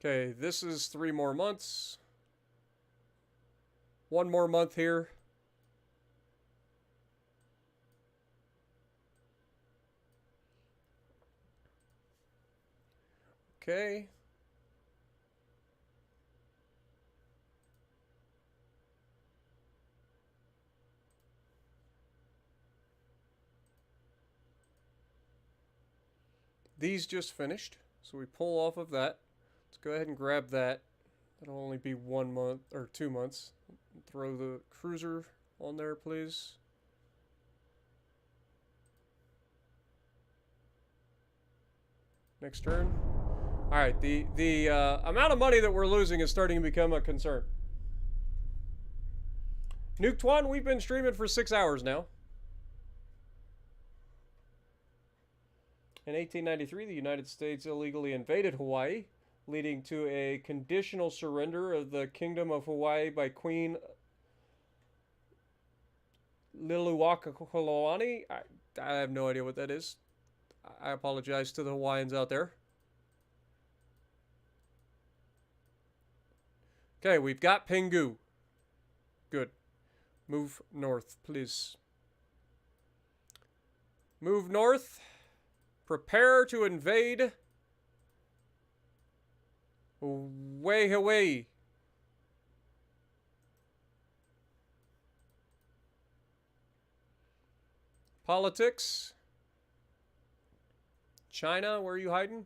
Okay, this is 3 more months. 1 more month here. Okay. These just finished, so we pull off of that. Let's go ahead and grab that. That'll only be 1 month or 2 months. Throw the cruiser on there, please. Next turn. All right, the amount of money that we're losing is starting to become a concern. Nuked One, we've been streaming for 6 hours now. In 1893, the United States illegally invaded Hawaii, leading to a conditional surrender of the Kingdom of Hawaii by Queen Liliuokalani. I have no idea what that is. I apologize to the Hawaiians out there. Okay, we've got Penghu. Good. Move north, please. Move north. Prepare to invade Hawaii. Politics. China, where are you hiding?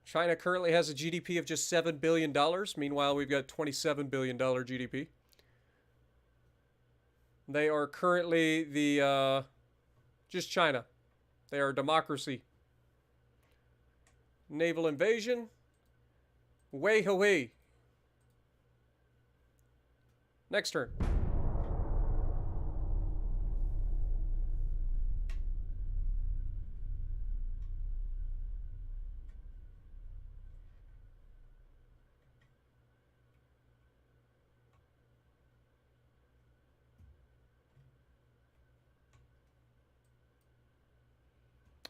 China currently has a GDP of just $7 billion. Meanwhile, we've got $27 billion GDP. They are currently the, just China. They are a democracy. Naval invasion. Hawaii. Next turn.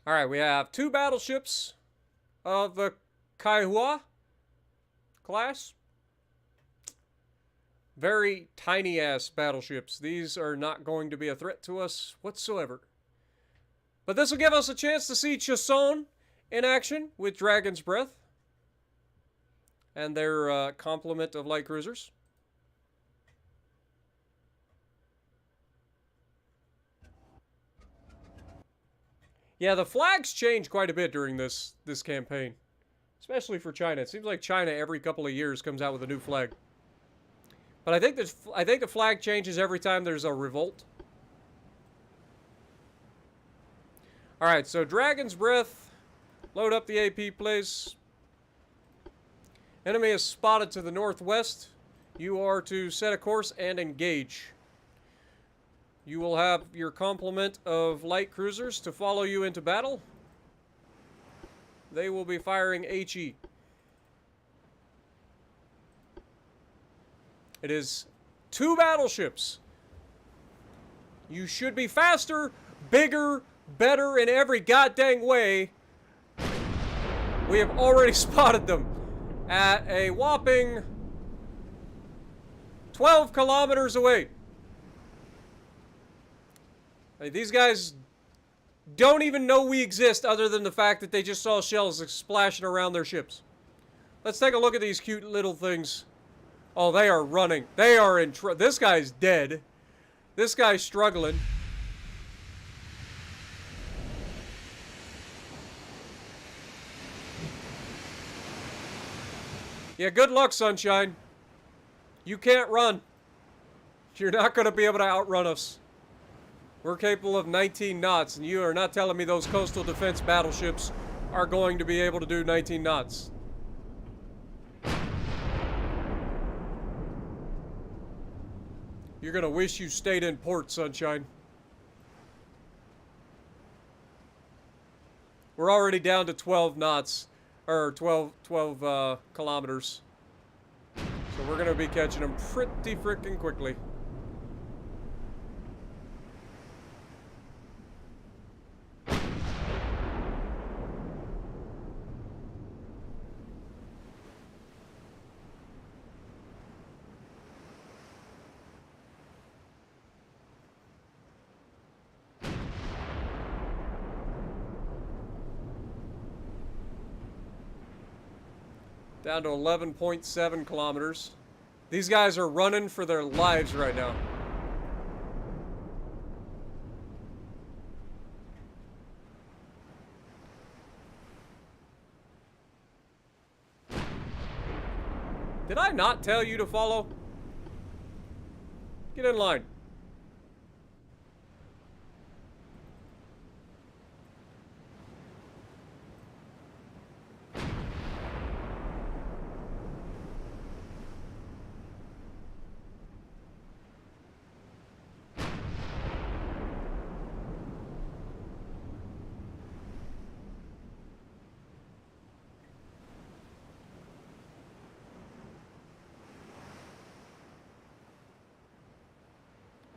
All right, we have 2 battleships of the Kaihua class. Very tiny-ass battleships. These are not going to be a threat to us whatsoever. But this will give us a chance to see Choson in action with Dragon's Breath and their complement of light cruisers. Yeah, the flags change quite a bit during this campaign, especially for China. It seems like China every couple of years comes out with a new flag. But I think the flag changes every time there's a revolt. All right, so Dragon's Breath, load up the AP, please. Enemy is spotted to the northwest. You are to set a course and engage. You will have your complement of light cruisers to follow you into battle. They will be firing HE. It is 2 battleships. You should be faster, bigger, better in every goddamn way. We have already spotted them at a whopping 12 kilometers away. These guys don't even know we exist other than the fact that they just saw shells splashing around their ships. Let's take a look at these cute little things. Oh, they are running. They are in trouble. This guy's dead. This guy's struggling. Yeah, good luck, Sunshine. You can't run. You're not going to be able to outrun us. We're capable of 19 knots, and you are not telling me those coastal defense battleships are going to be able to do 19 knots. You're going to wish you stayed in port, Sunshine. We're already down to 12 knots, or 12 kilometers. So we're going to be catching them pretty freaking quickly. Down to 11.7 kilometers. These guys are running for their lives right now. Did I not tell you to follow? Get in line.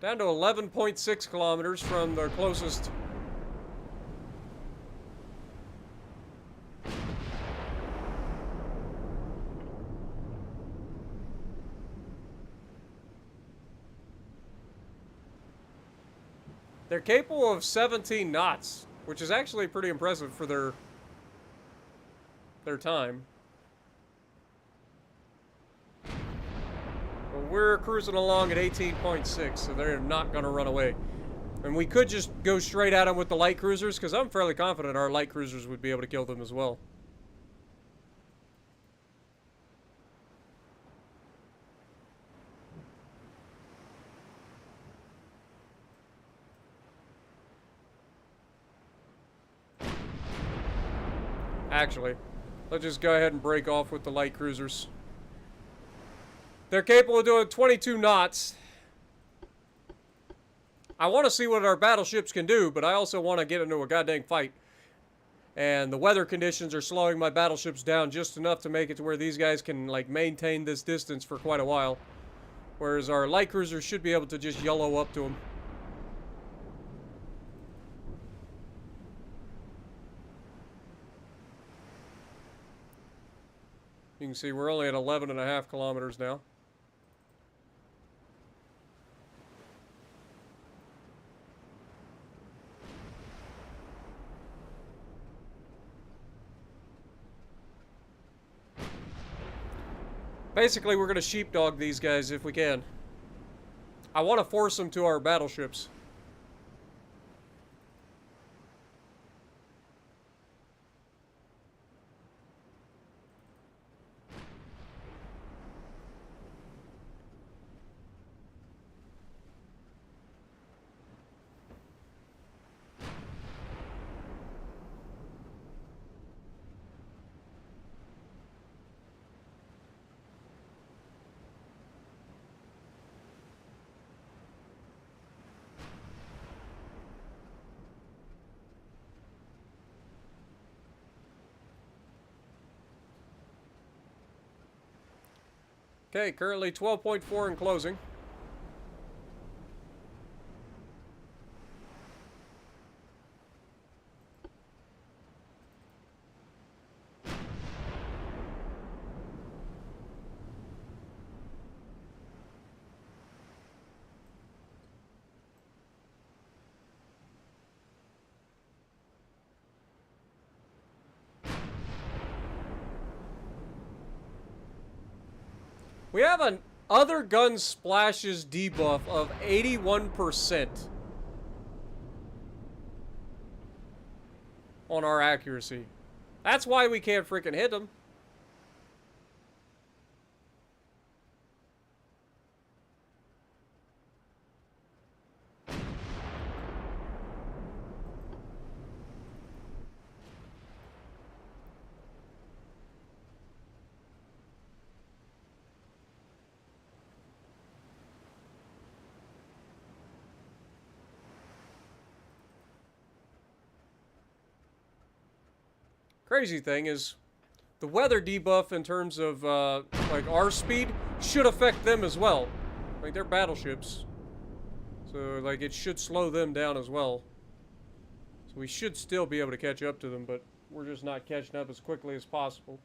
Down to 11.6 kilometers from their closest. They're capable of 17 knots, which is actually pretty impressive for their time. We're cruising along at 18.6, so they're not going to run away. And we could just go straight at them with the light cruisers, because I'm fairly confident our light cruisers would be able to kill them as well. Actually, let's just go ahead and break off with the light cruisers. They're capable of doing 22 knots. I want to see what our battleships can do, but I also want to get into a goddamn fight. And the weather conditions are slowing my battleships down just enough to make it to where these guys can, like, maintain this distance for quite a while. Whereas our light cruisers should be able to just yellow up to them. You can see we're only at 11.5 kilometers now. Basically, we're going to sheepdog these guys if we can. I want to force them to our battleships. Okay, currently 12.4 in closing. We have an other gun splashes debuff of 81% on our accuracy. That's why we can't freaking hit them. Crazy thing is, the weather debuff in terms of like our speed should affect them as well. Like they're battleships, so like it should slow them down as well. So we should still be able to catch up to them, but we're just not catching up as quickly as possible.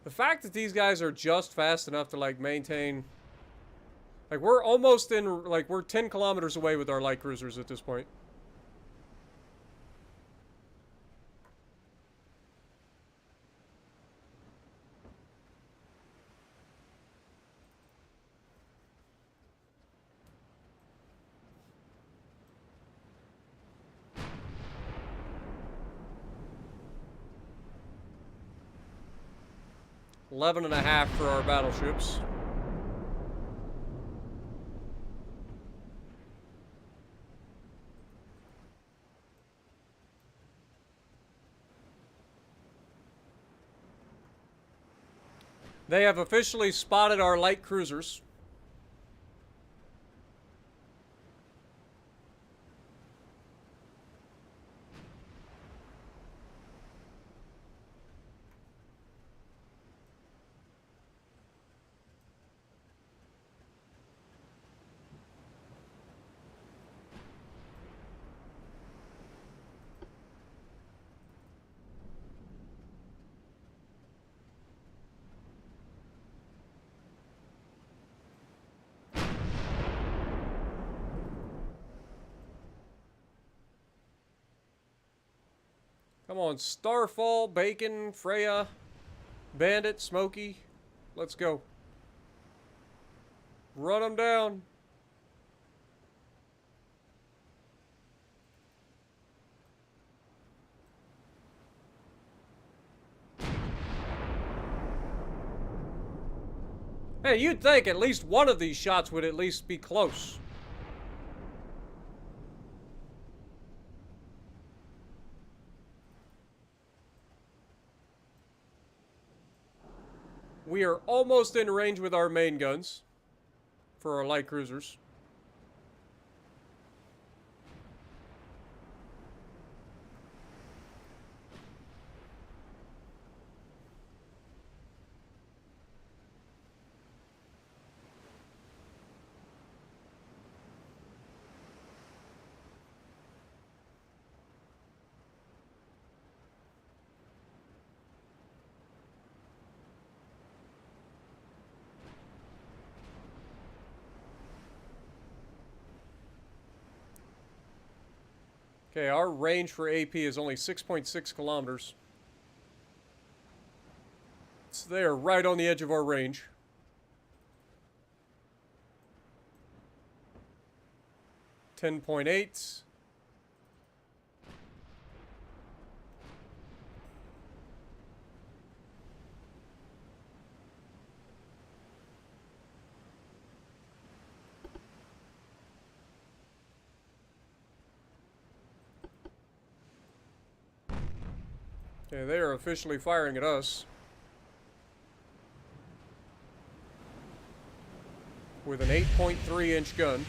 The fact that these guys are just fast enough to like maintain, like we're almost in, like we're 10 kilometers away with our light cruisers at this point. Eleven and a half for our battleships. They have officially spotted our light cruisers. Come on, Starfall, Bacon, Freya, Bandit, Smokey. Let's go. Run them down. Hey, you'd think at least one of these shots would at least be close. We are almost in range with our main guns for our light cruisers. Okay, our range for AP is only 6.6 kilometers. So they are right on the edge of our range. .8. Okay, they are officially firing at us. With an 8.3-inch gun.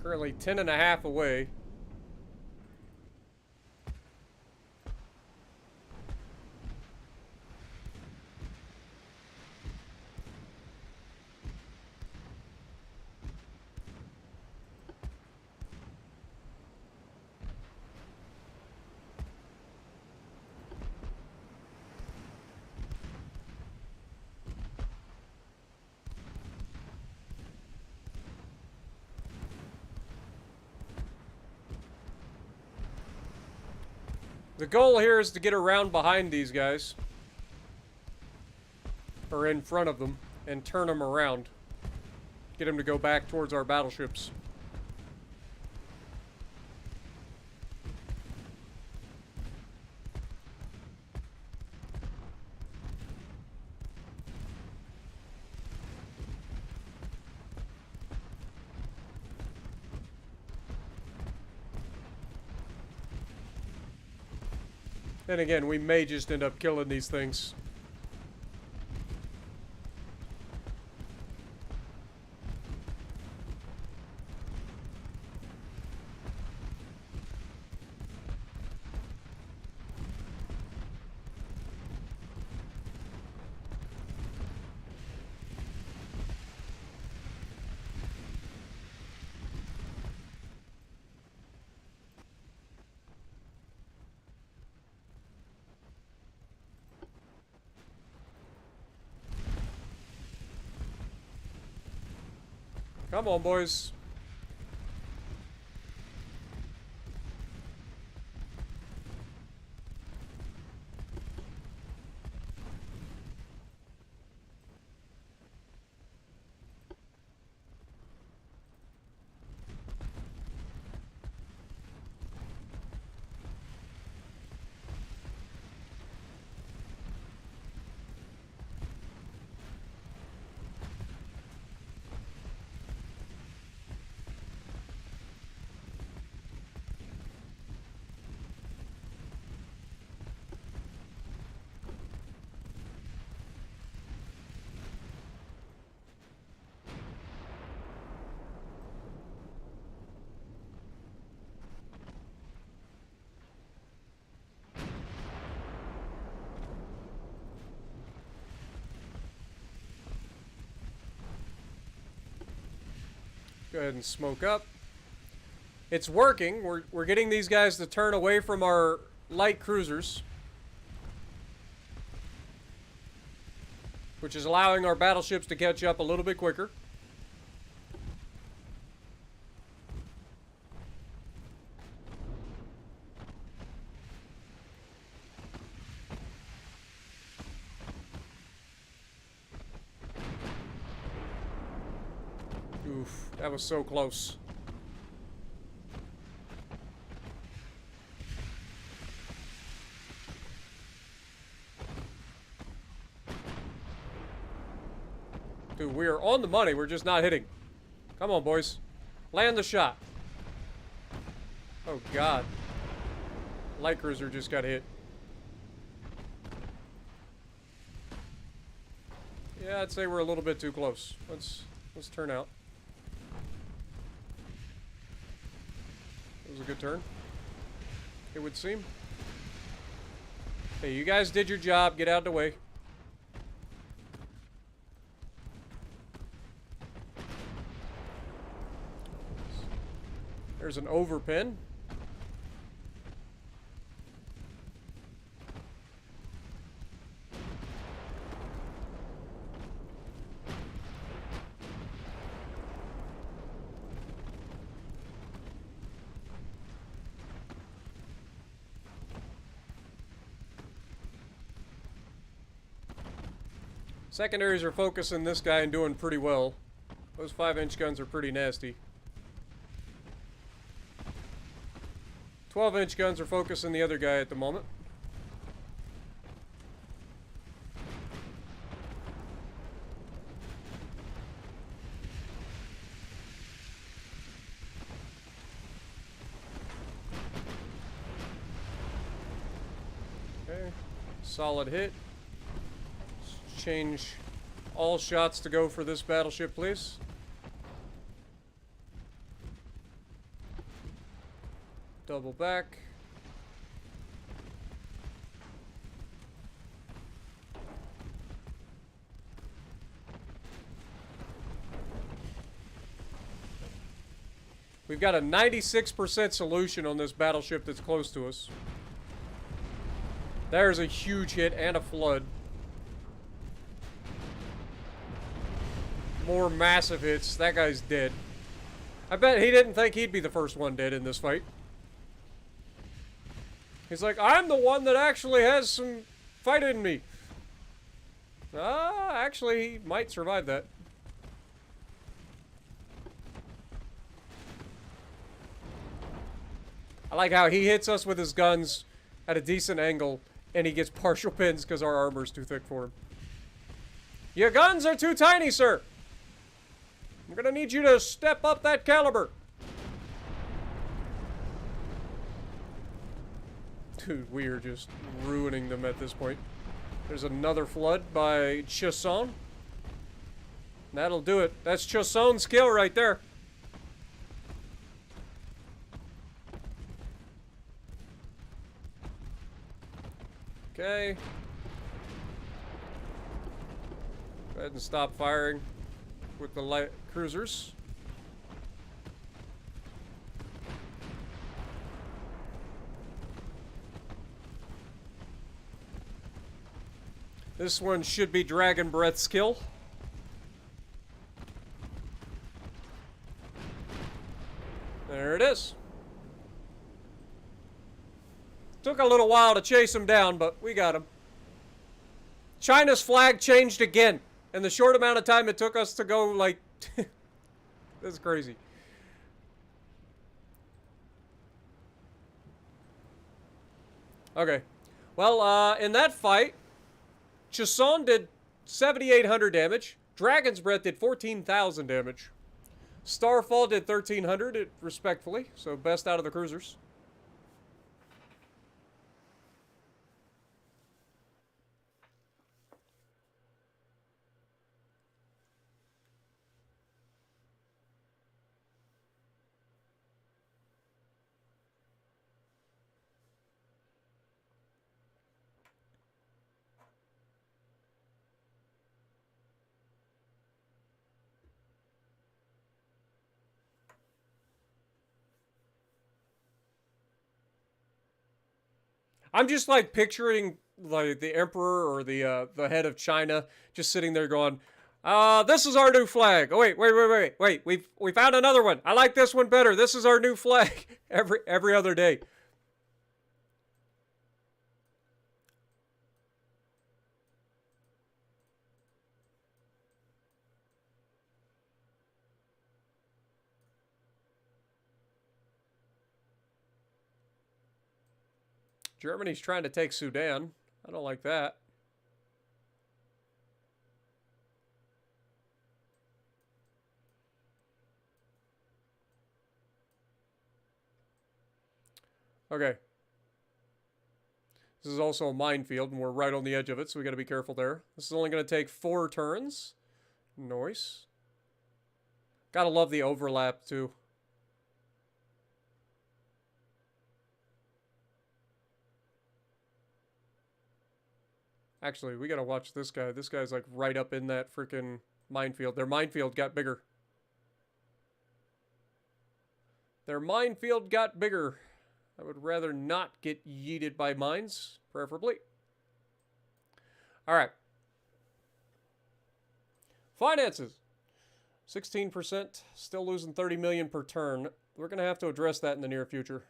Currently 10.5 away. The goal here is to get around behind these guys. Or in front of them. And turn them around. Get them to go back towards our battleships. Then again, we may just end up killing these things. Come on, boys. Go ahead and smoke up. It's working. We're getting these guys to turn away from our light cruisers. Which is allowing our battleships to catch up a little bit quicker. Oof, that was so close. Dude, we are on the money. We're just not hitting. Come on, boys. Land the shot. Oh, God. Light cruiser just got hit. Yeah, I'd say we're a little bit too close. Let's turn out. That was a good turn. it would seem. Hey, you guys did your job. Get out of the way. There's an overpin. Secondaries are focusing this guy and doing pretty well. Those 5-inch guns are pretty nasty. 12-inch guns are focusing the other guy at the moment. Okay, solid hit. Change all shots to go for this battleship, please. Double back. We've got a 96% solution on this battleship that's close to us. There's a huge hit and a flood. More massive hits. That guy's dead. I bet he didn't think he'd be the first one dead in this fight. He's like, I'm the one that actually has some fight in me. Actually, he might survive that. I like how he hits us with his guns at a decent angle, and he gets partial pins because our armor's too thick for him. Your guns are too tiny, sir. I'm gonna need you to step up that caliber. Dude, we are just ruining them at this point. There's another flood by Chasson. That'll do it. That's Chasson's kill right there. Okay. Go ahead and stop firing with the light cruisers. This one should be Dragon Breath's kill. There it is. Took a little while to chase him down, but we got him. China's flag changed again. In the short amount of time it took us to go, like... This is crazy. Okay. Well, in that fight, Chasson did 7,800 damage. Dragon's Breath did 14,000 damage. Starfall did 1,300, respectfully. So, best out of the cruisers. I'm just like picturing like the emperor or the head of China just sitting there going, this is our new flag. Oh wait, we found another one. I like this one better. This is our new flag. every other day. Germany's trying to take Sudan. I don't like that. Okay. This is also a minefield, and we're right on the edge of it, so we got to be careful there. This is only going to take 4 turns. Nice. Gotta love the overlap, too. Actually, we gotta watch this guy. This guy's like right up in that freaking minefield. Their minefield got bigger. Their minefield got bigger. I would rather not get yeeted by mines, preferably. All right. Finances. 16%, still losing 30 million per turn. We're going to have to address that in the near future.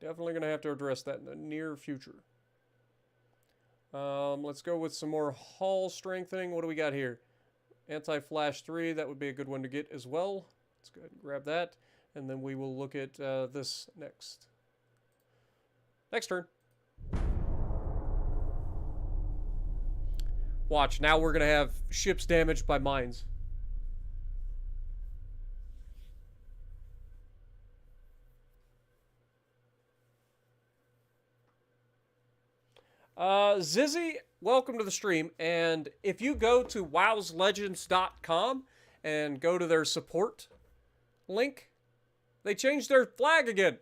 Definitely going to have to address that in the near future. Let's go with some more hull strengthening. What do we got here? Anti-flash 3, that would be a good one to get as well. Let's go ahead and grab that. And then we will look at this next. Next turn. Watch, now we're going to have ships damaged by mines. Zizzy, welcome to the stream. And if you go to wowslegends.com and go to their support link, they changed their flag again.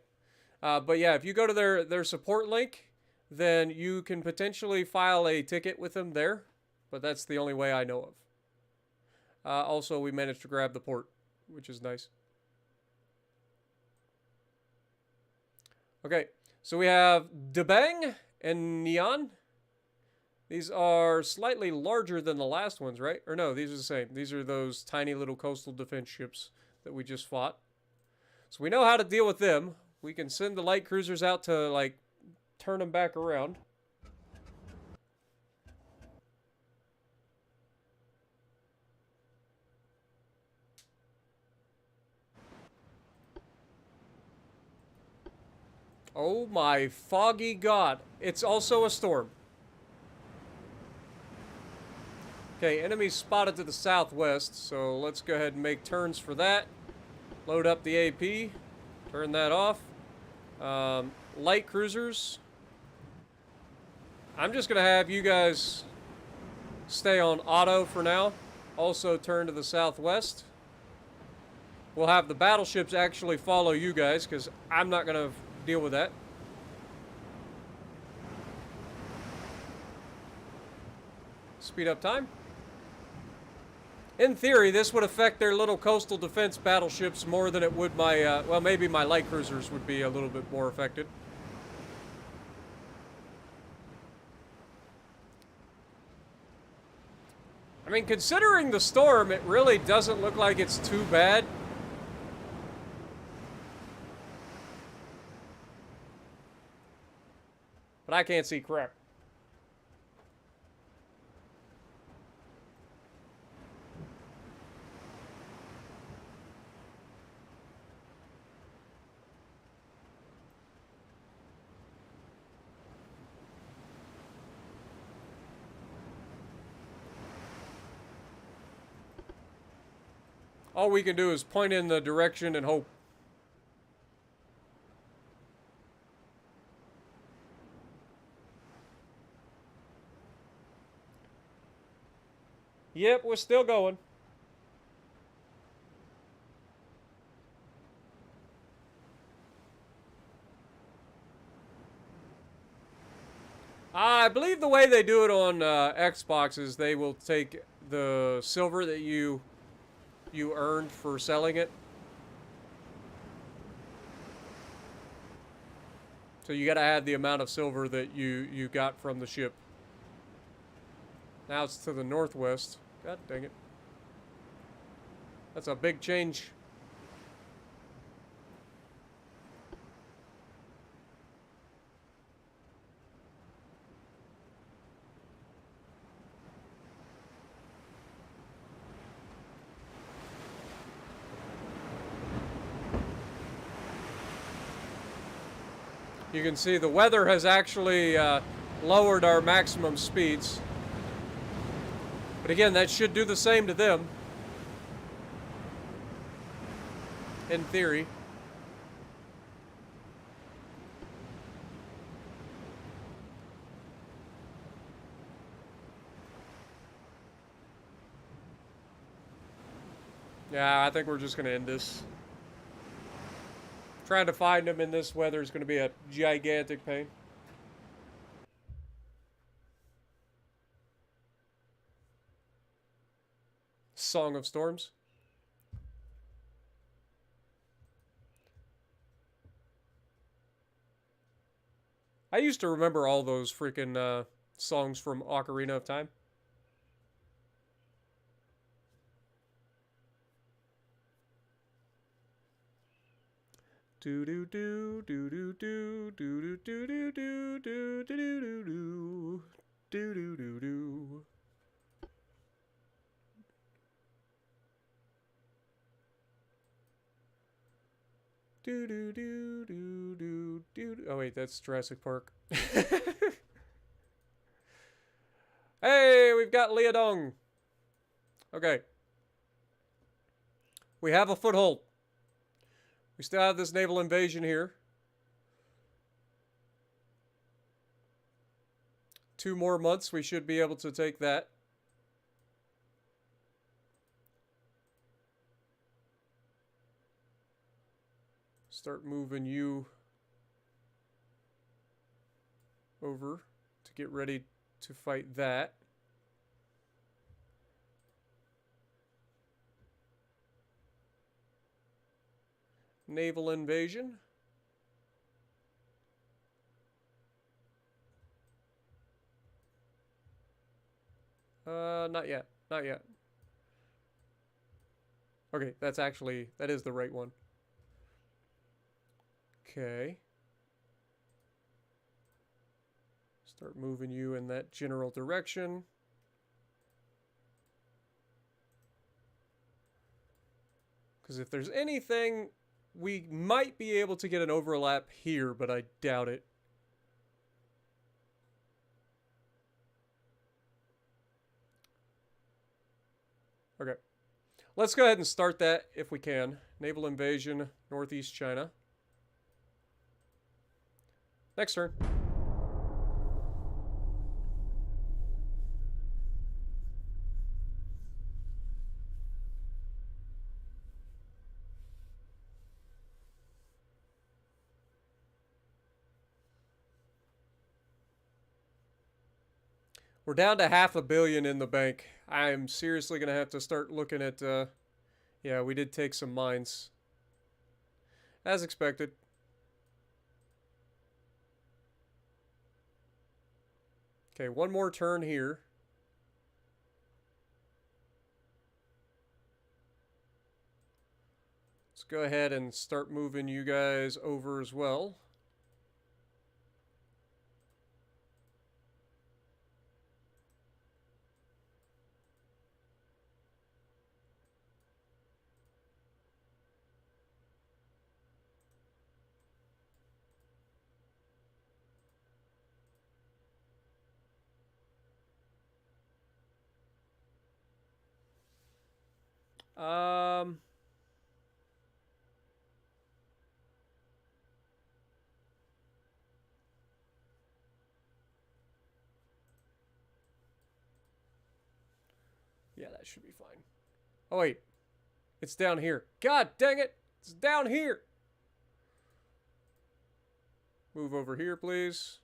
But yeah, if you go to their support link, then you can potentially file a ticket with them there. But that's the only way I know of. Also, we managed to grab the port, which is nice. Okay, so we have Debang and Neon. These are slightly larger than the last ones, right? Or no, these are the same. These are those tiny little coastal defense ships that we just fought. So we know how to deal with them. We can send the light cruisers out to, like, turn them back around. Oh my foggy god. It's also a storm. Okay, enemies spotted to the southwest, so let's go ahead and make turns for that. Load up the AP. Turn that off. Light cruisers. I'm just going to have you guys stay on auto for now. Also turn to the southwest. We'll have the battleships actually follow you guys, because I'm not going to deal with that. Speed up time. In theory, this would affect their little coastal defense battleships more than it would my, well, maybe my light cruisers would be a little bit more affected. I mean, considering the storm, it really doesn't look like it's too bad. But I can't see crap. All we can do is point in the direction and hope. Yep, we're still going. I believe the way they do it on Xbox is they will take the silver that you earned for selling it. So you gotta add the amount of silver that you got from the ship. Now it's to the northwest. God dang it. That's a big change. You can see the weather has actually lowered our maximum speeds. But again, that should do the same to them. In theory. Yeah, I think we're just going to end this. Trying to find them in this weather is going to be a gigantic pain. Song of Storms. I used to remember all those freaking songs from Ocarina of Time. Do do do do do do do do do do do do do do do do do do. Do do do do do do. Oh wait, that's Jurassic Park. Hey, we've got Liadong. Okay. We have a foothold. We still have this naval invasion here. 2 more months, we should be able to take that. Start moving you over to get ready to fight that. Naval invasion. Not yet. Not yet. Okay, that is the right one. Okay. Start moving you in that general direction. Because if there's anything, we might be able to get an overlap here, but I doubt it. Okay. Let's go ahead and start that if we can. Naval invasion, Northeast China. Next turn. We're down to $500 million in the bank. I'm seriously going to have to start looking at, yeah, we did take some mines. As expected. Okay, one more turn here. Let's go ahead and start moving you guys over as well. Yeah, that should be fine. Oh, wait. It's down here. God dang it. It's down here. Move over here, please.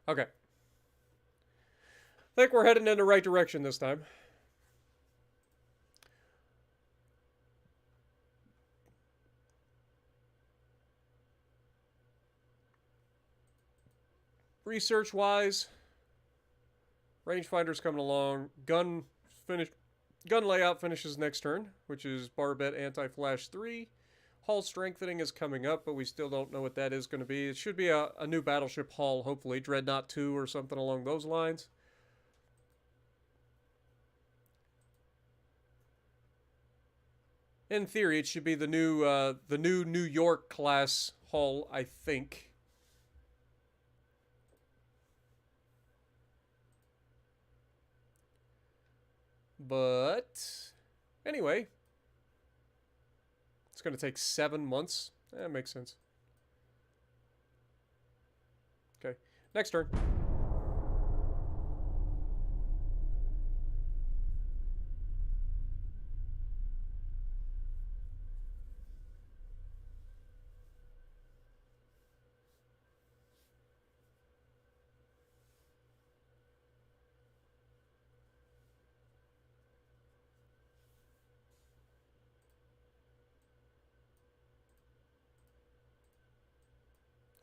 Okay. I think we're heading in the right direction this time. Research-wise, rangefinder's coming along. Gun layout finishes next turn, which is Barbette Anti-Flash 3. Hull strengthening is coming up, but we still don't know what that is going to be. It should be a new battleship hull, hopefully. Dreadnought 2 or something along those lines. In theory, it should be the new New York class hull, I think. But anyway, it's going to take 7 months. That makes sense. Okay, next turn.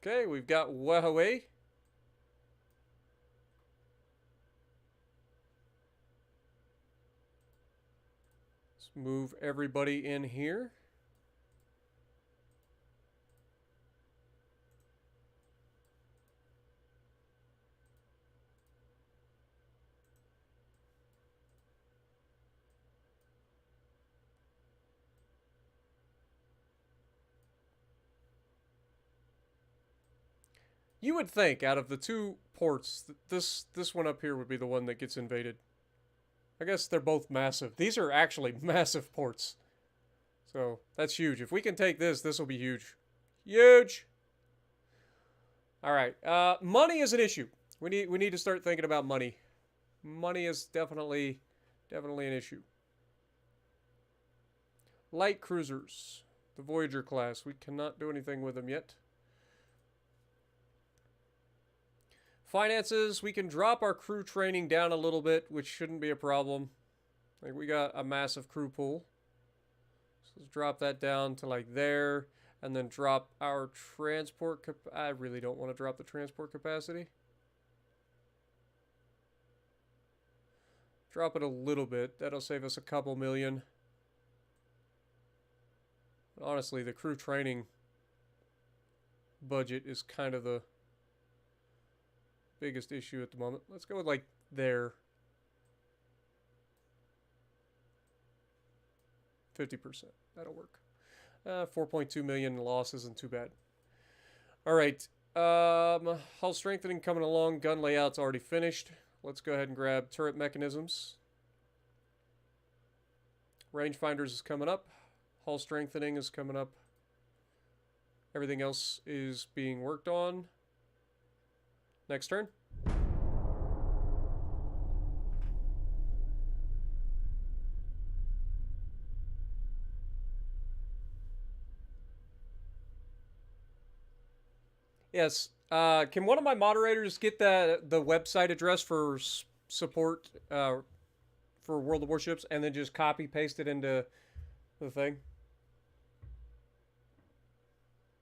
Okay, we've got Huawei. Let's move everybody in here. You would think out of the two ports, this one up here would be the one that gets invaded. I guess they're both massive. These are actually massive ports. So, that's huge. If we can take this, this will be huge. Huge! Alright, money is an issue. We need to start thinking about money. Money is definitely an issue. Light cruisers. The Voyager class. We cannot do anything with them yet. Finances, we can drop our crew training down a little bit, which shouldn't be a problem. Like, we got a massive crew pool. So let's drop that down to like there, and then drop our transport I really don't want to drop the transport capacity. Drop it a little bit. That'll save us a couple million. Honestly, the crew training budget is kind of the biggest issue at the moment. Let's go with like there. 50%. That'll work. 4.2 million loss isn't too bad. All right. Hull strengthening coming along. Gun layout's already finished. Let's go ahead and grab turret mechanisms. Rangefinders is coming up. Hull strengthening is coming up. Everything else is being worked on. Next turn. Yes. Can one of my moderators get the website address for support for World of Warships and then just copy paste it into the thing?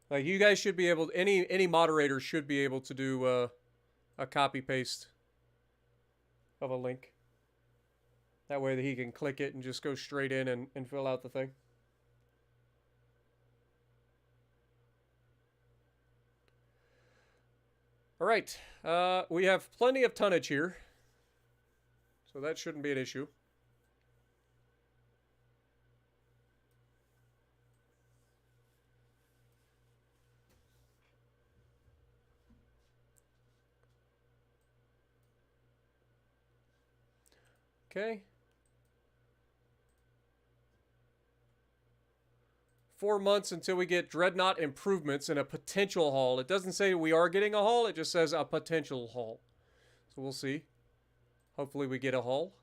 Like, you guys should be able to, any moderator should be able to do a copy paste of a link. That way that he can click it and just go straight in and fill out the thing. All right, we have plenty of tonnage here, so that shouldn't be an issue. Okay. 4 months until we get Dreadnought improvements and a potential haul. It doesn't say we are getting a haul, it just says a potential haul. So we'll see. Hopefully we get a haul.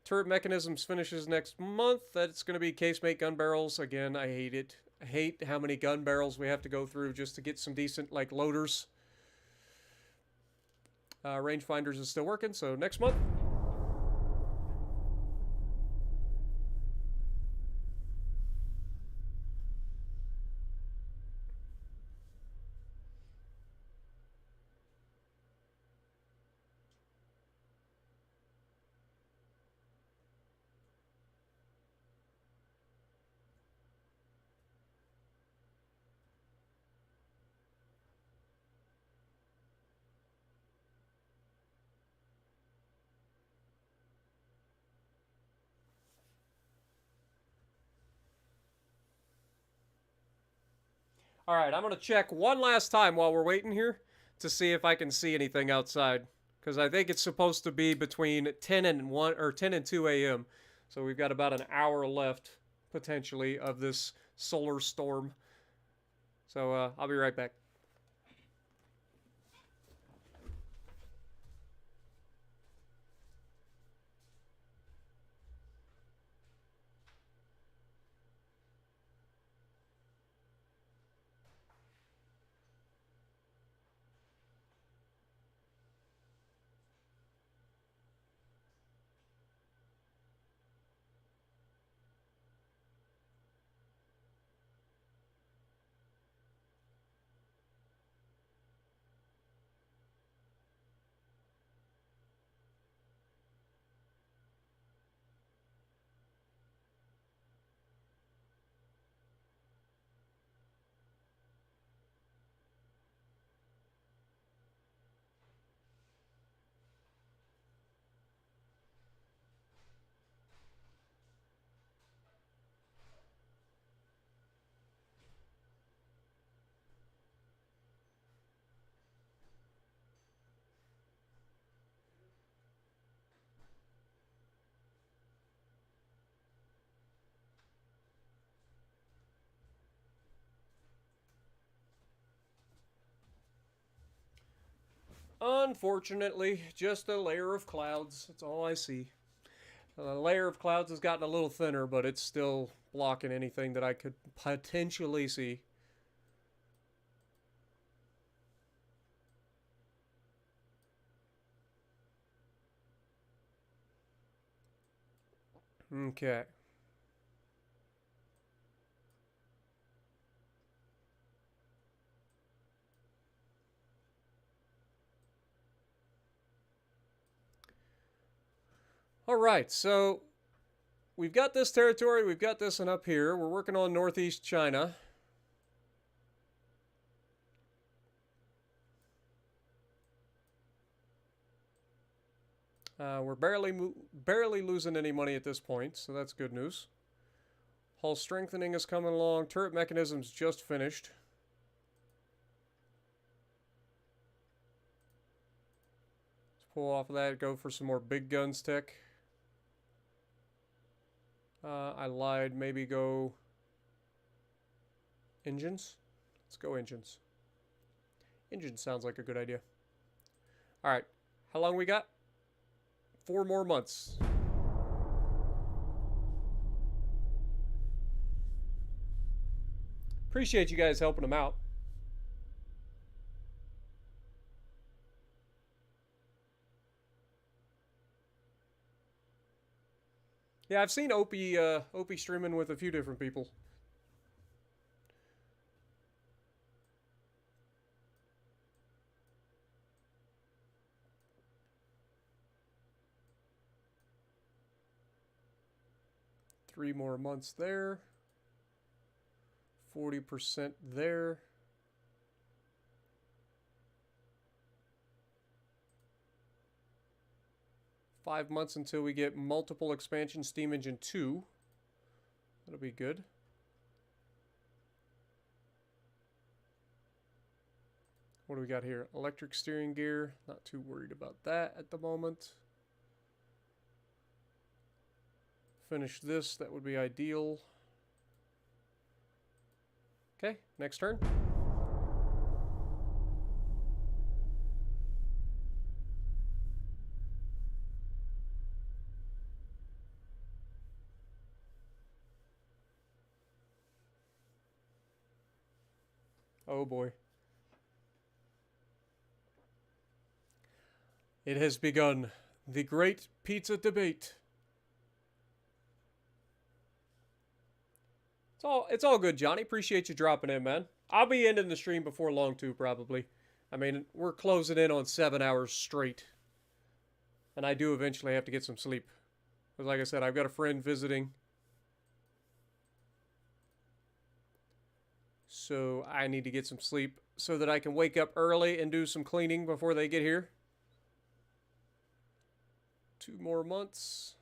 Turret mechanisms finishes next month. That's going to be casemate gun barrels. Again, I hate it. I hate how many gun barrels we have to go through just to get some decent, like, loaders. Rangefinders is still working, so next month. All right, I'm going to check one last time while we're waiting here to see if I can see anything outside, because I think it's supposed to be between 10 and 1 or 10 and 2 a.m. So we've got about an hour left potentially of this solar storm. So I'll be right back. Unfortunately, just a layer of clouds. That's all I see. The layer of clouds has gotten a little thinner, but it's still blocking anything that I could potentially see. Okay. All right, so we've got this territory, we've got this one up here. We're working on northeast China. We're barely losing any money at this point, so that's good news. Hull strengthening is coming along. Turret mechanisms just finished. Let's pull off of that, go for some more big guns tech. I lied. Maybe go engines. Let's go engines. Engines sounds like a good idea. All right. How long we got? 4 more months. Appreciate you guys helping them out. Yeah, I've seen Opie streaming with a few different people. Three more months there. 40% there. Five months until we get multiple expansion steam engine 2. That'll be good. What do we got here? Electric steering gear. Not too worried about that at the moment. Finish this. That would be ideal. Okay, next turn. Oh boy. It has begun. The great pizza debate. It's all good, Johnny. Appreciate you dropping in, man. I'll be ending the stream before long too, probably. I mean, we're closing in on 7 hours straight. And I do eventually have to get some sleep. Because like I said, I've got a friend visiting. So I need to get some sleep so that I can wake up early and do some cleaning before they get here. 2 more months.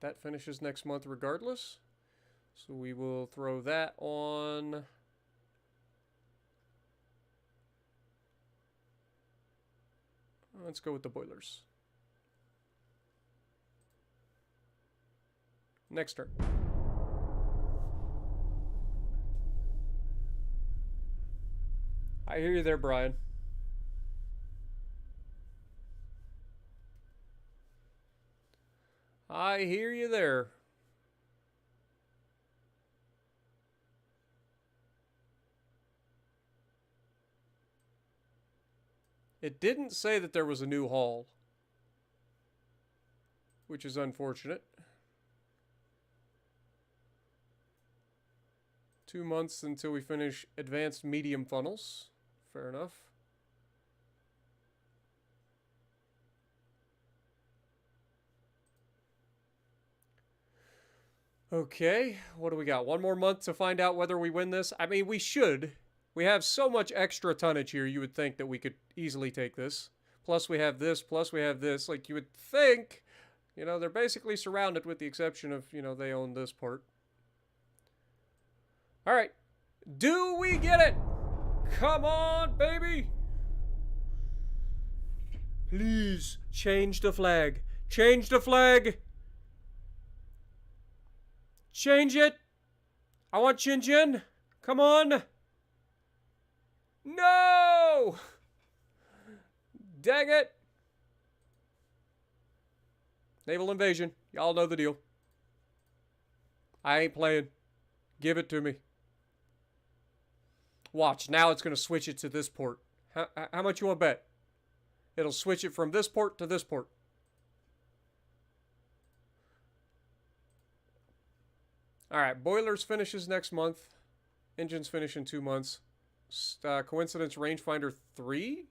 that finishes next month regardless. So we will throw that on. Let's go with the boilers. Next turn. I hear you there, Brian. I hear you there. It didn't say that there was a new hull, which is unfortunate. 2 months until we finish advanced medium funnels. Fair enough. Okay, what do we got? 1 more month to find out whether we win this? I mean, we should. We have so much extra tonnage here, you would think that we could easily take this. Plus we have this, plus we have this. Like, you would think, you know, they're basically surrounded with the exception of, you know, they own this part. All right. Do we get it? Come on, baby. Please, change the flag. Change the flag. Change it. I want Chin Chin. Come on. No! Dang it. Naval invasion. Y'all know the deal. I ain't playing. Give it to me. Watch. Now it's going to switch it to this port. How much you want to bet? It'll switch it from this port to this port. Alright, boilers finishes next month. Engines finish in 2 months. Coincidence rangefinder 3?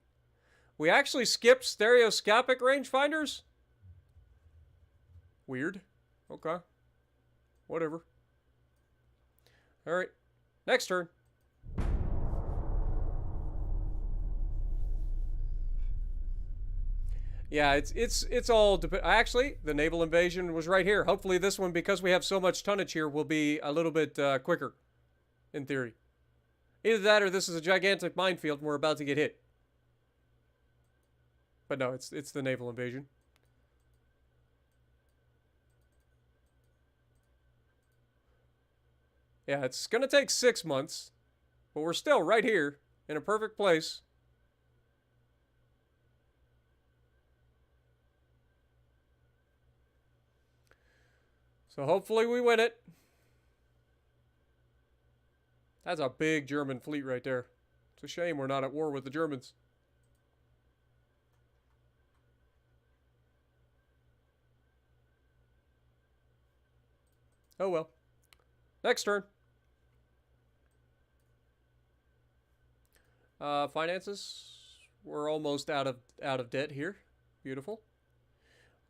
We actually skipped stereoscopic rangefinders? Weird. Okay. Whatever. Alright. Next turn. Yeah, it's all actually, the naval invasion was right here. Hopefully this one, because we have so much tonnage here, will be a little bit quicker, in theory. Either that or this is a gigantic minefield and we're about to get hit. But no, it's the naval invasion. Yeah, it's going to take 6 months, but we're still right here in a perfect place. So hopefully we win it. That's a big German fleet right there. It's a shame we're not at war with the Germans. Oh well. Next turn. Finances. We're almost out of debt here. Beautiful.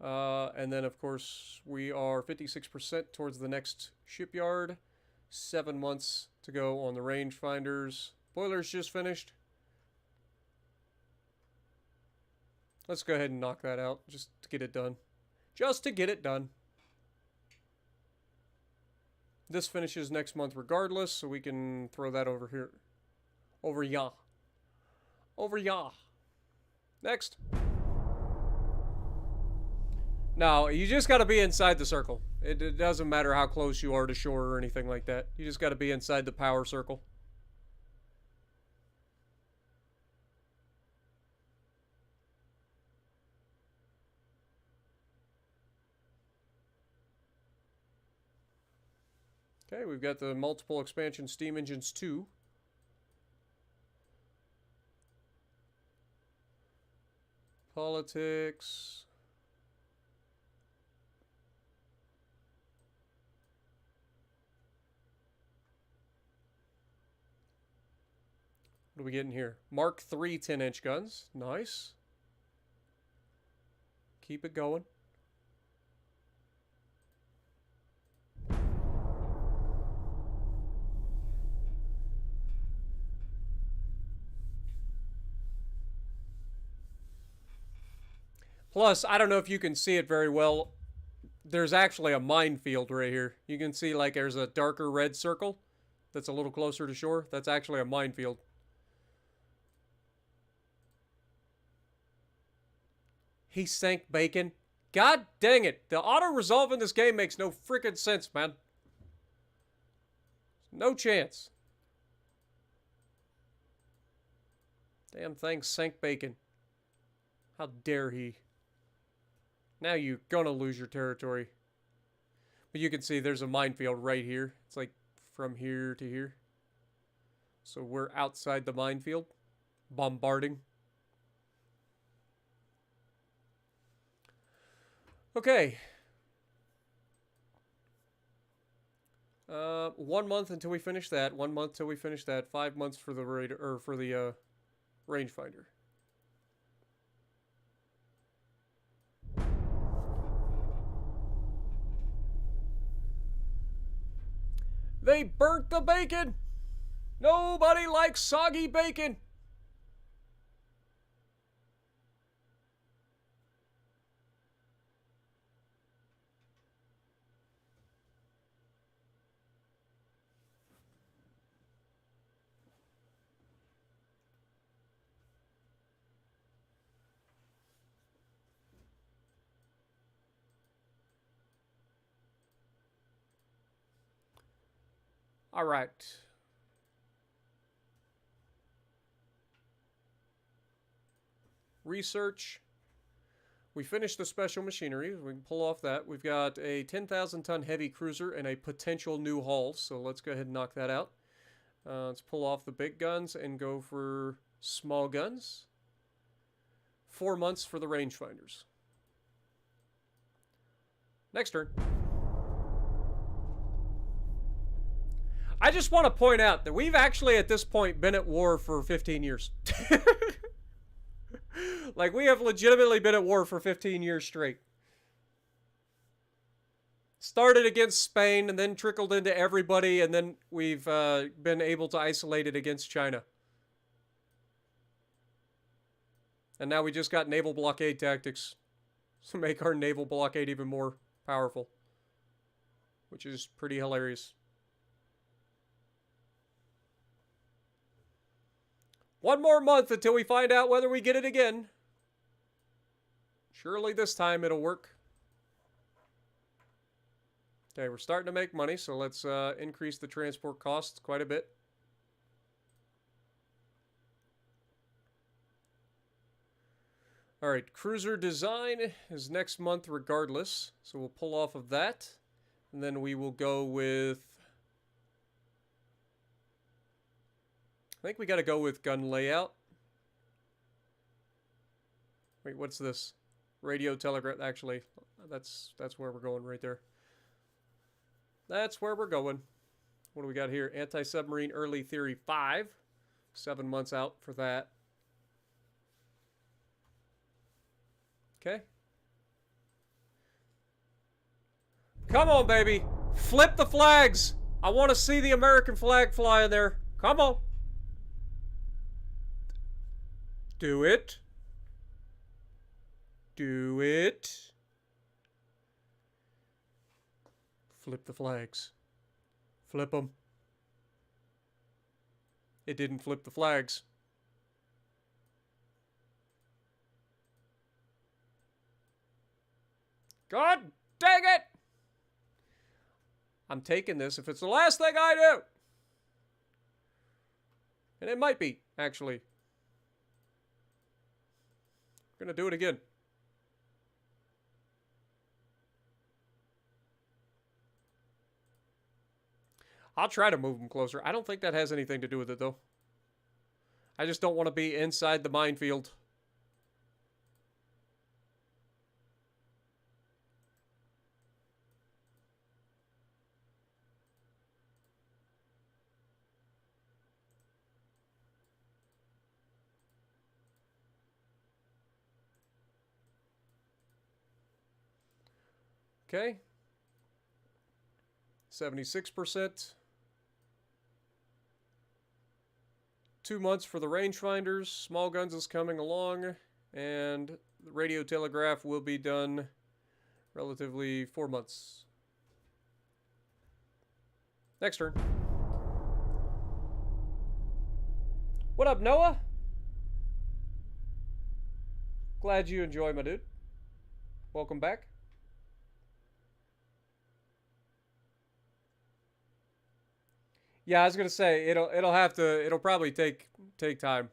And then, of course, we are 56% towards the next shipyard. 7 months to go on the rangefinders. Boilers just finished. Let's go ahead and knock that out just to get it done. Just to get it done. This finishes next month regardless, so we can throw that over here. Over ya. Over ya. Next. No, you just got to be inside the circle. It doesn't matter how close you are to shore or anything like that. You just got to be inside the power circle. Okay, we've got the multiple expansion steam engines 2. Politics. What are we getting here? Mark III 10-inch guns. Nice. Keep it going. Plus, I don't know if you can see it very well. there's actually a minefield right here. You can see like there's a darker red circle that's a little closer to shore. That's actually a minefield. He sank bacon. God dang it. The auto-resolve in this game makes no freaking sense, man. No chance. Damn thing sank bacon. How dare he. Now you're gonna lose your territory. But you can see there's a minefield right here. It's like from here to here. So we're outside the minefield. Bombarding. Okay. 1 month until we finish that. 1 month till we finish that. 5 months for the rangefinder. They burnt the bacon. Nobody likes soggy bacon. All right. Research. We finished the special machinery. We can pull off that. We've got a 10,000-ton heavy cruiser and a potential new hull. So let's go ahead and knock that out. Let's pull off the big guns and go for small guns. 4 months for the rangefinders. Next turn. I just want to point out that we've actually at this point been at war for 15 years. Like, we have legitimately been at war for 15 years straight. Started against Spain and then trickled into everybody, and then we've been able to isolate it against China. And now we just got naval blockade tactics to make our naval blockade even more powerful, which is pretty hilarious. 1 more month until we find out whether we get it again. Surely this time it'll work. Okay, we're starting to make money, so let's increase the transport costs quite a bit. All right, cruiser design is next month regardless, so we'll pull off of that. And then we will go with... I think we got to go with gun layout. Wait, what's this? Radio telegraph. Actually, that's where we're going right there. That's where we're going. What do we got here? Anti-submarine early theory 5. 7 months out for that. Okay. Come on, baby. Flip the flags. I want to see the American flag fly in there. Come on. Do it. Do it. Flip the flags. Flip them. It didn't flip the flags. God dang it! I'm taking this if it's the last thing I do. And it might be, actually. I'm going to do it again. I'll try to move them closer. I don't think that has anything to do with it, though. I just don't want to be inside the minefield. Okay. 76%. 2 months for the rangefinders. Small guns is coming along. And the radio telegraph will be done Relatively 4 months. Next turn. What up, Noah? Glad you enjoy, my dude. Welcome back. Yeah, I was gonna say it'll probably take time.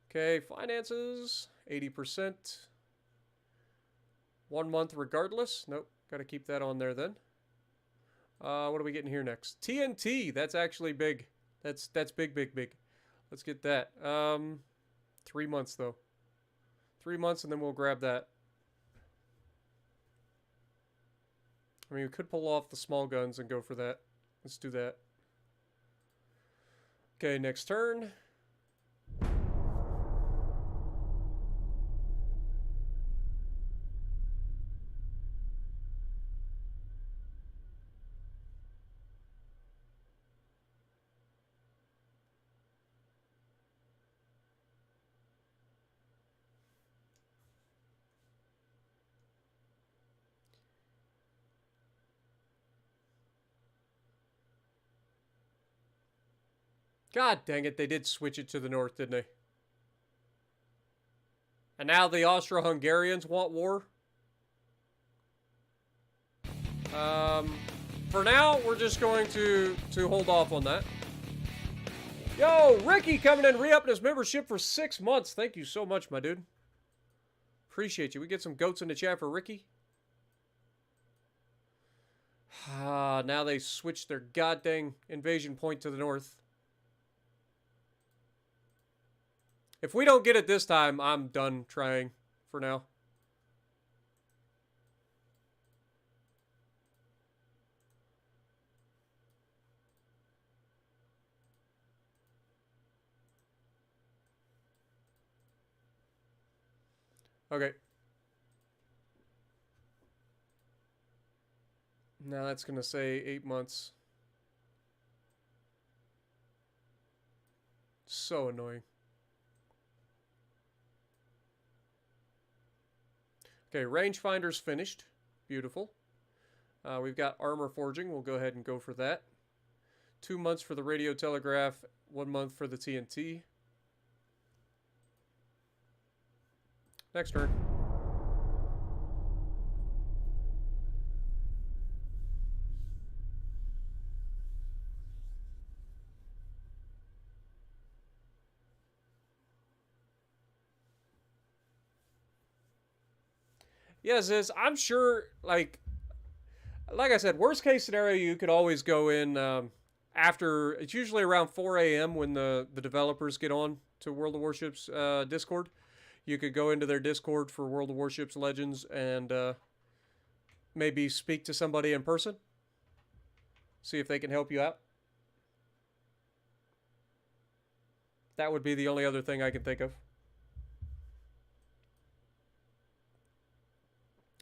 Okay, finances 80%. 1 month regardless. Nope, got to keep that on there then. What are we getting here next? TNT. That's actually big. That's big, big, big. Let's get that. 3 months though. 3 months and then we'll grab that. I mean, we could pull off the small guns and go for that. Let's do that. Okay, next turn. God dang it, they did switch it to the north, didn't they? And now the Austro-Hungarians want war? For now, we're just going to hold off on that. Yo, Ricky coming in, re-upping his membership for 6 months. Thank you so much, my dude. Appreciate you. We get some goats in the chat for Ricky. Now they switched their goddamn invasion point to the north. If we don't get it this time, I'm done trying for now. Okay. Now that's going to say 8 months. So annoying. Okay, rangefinder's finished. Beautiful. We've got armor forging. We'll go ahead and go for that. 2 months for the radio telegraph. 1 month for the TNT. Next turn. Yes, I'm sure, like I said, worst case scenario, you could always go in after, it's usually around 4 a.m. when the developers get on to World of Warships Discord. You could go into their Discord for World of Warships Legends and maybe speak to somebody in person. See if they can help you out. That would be the only other thing I can think of.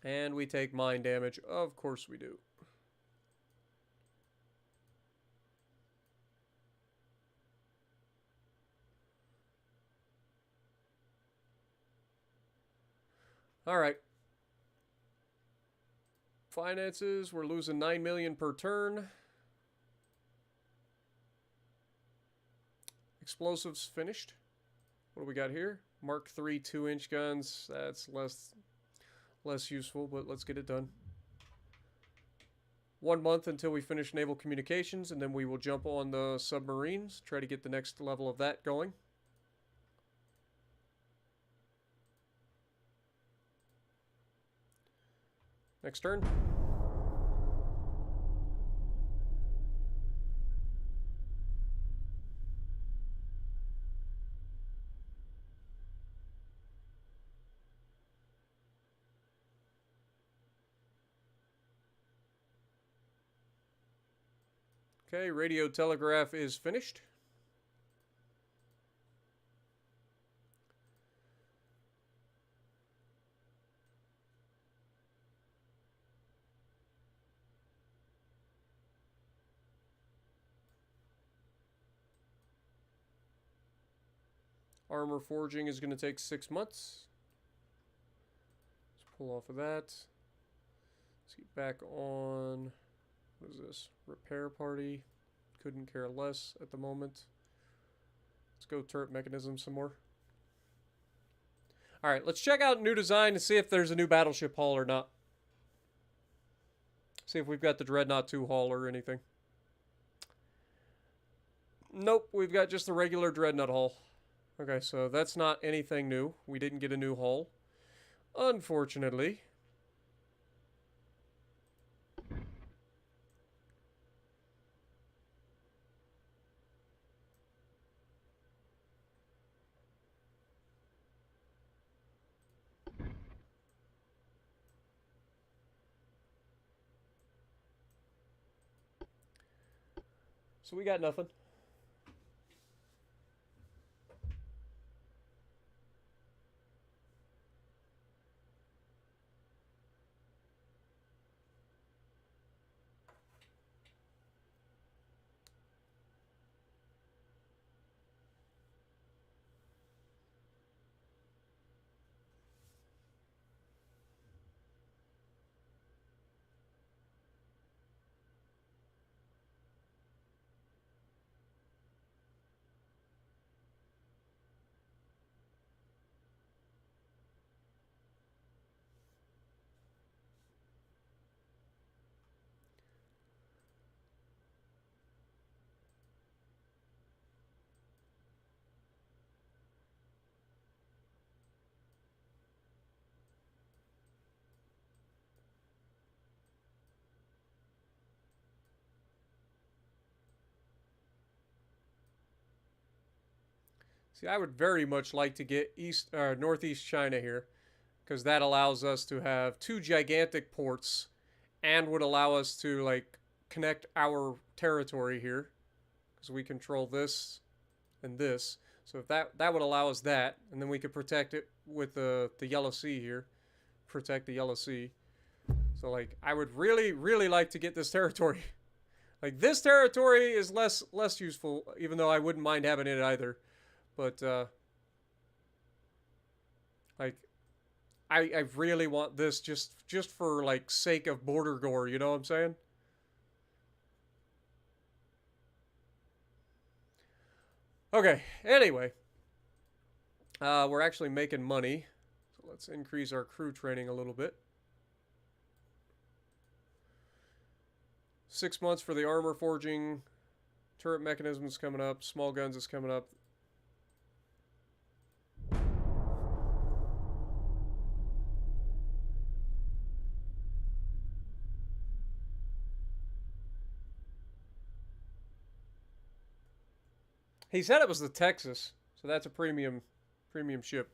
And we take mine damage. Of course we do. All right. Finances, we're losing 9 million per turn. Explosives finished. What do we got here? Mark III 2-inch guns. That's less useful, but let's get it done. 1 month until we finish naval communications, and then we will jump on the submarines. Try to get the next level of that going. Next turn. Okay, radio telegraph is finished. Armor forging is going to take 6 months. Let's pull off of that. Let's get back on, what is this? Repair party. Couldn't care less at the moment. Let's go turret mechanism some more. Alright, let's check out new design and see if there's a new battleship hull or not. See if we've got the Dreadnought 2 hull or anything. Nope, we've got just the regular Dreadnought hull. Okay, so that's not anything new. We didn't get a new hull, unfortunately. So we got nothing. See, I would very much like to get northeast China here, because that allows us to have 2 gigantic ports and would allow us to like connect our territory here, because we control this and this. So if that would allow us that, and then we could protect it with the Yellow Sea here, protect the Yellow Sea. So like I would really like to get this territory. Like this territory is less useful, even though I wouldn't mind having it either. But like I really want this just for like sake of border gore, you know what I'm saying? Okay, anyway. We're actually making money. So let's increase our crew training a little bit. 6 months for the armor forging. Turret mechanisms coming up. Small guns is coming up. He said it was the Texas, so that's a premium ship.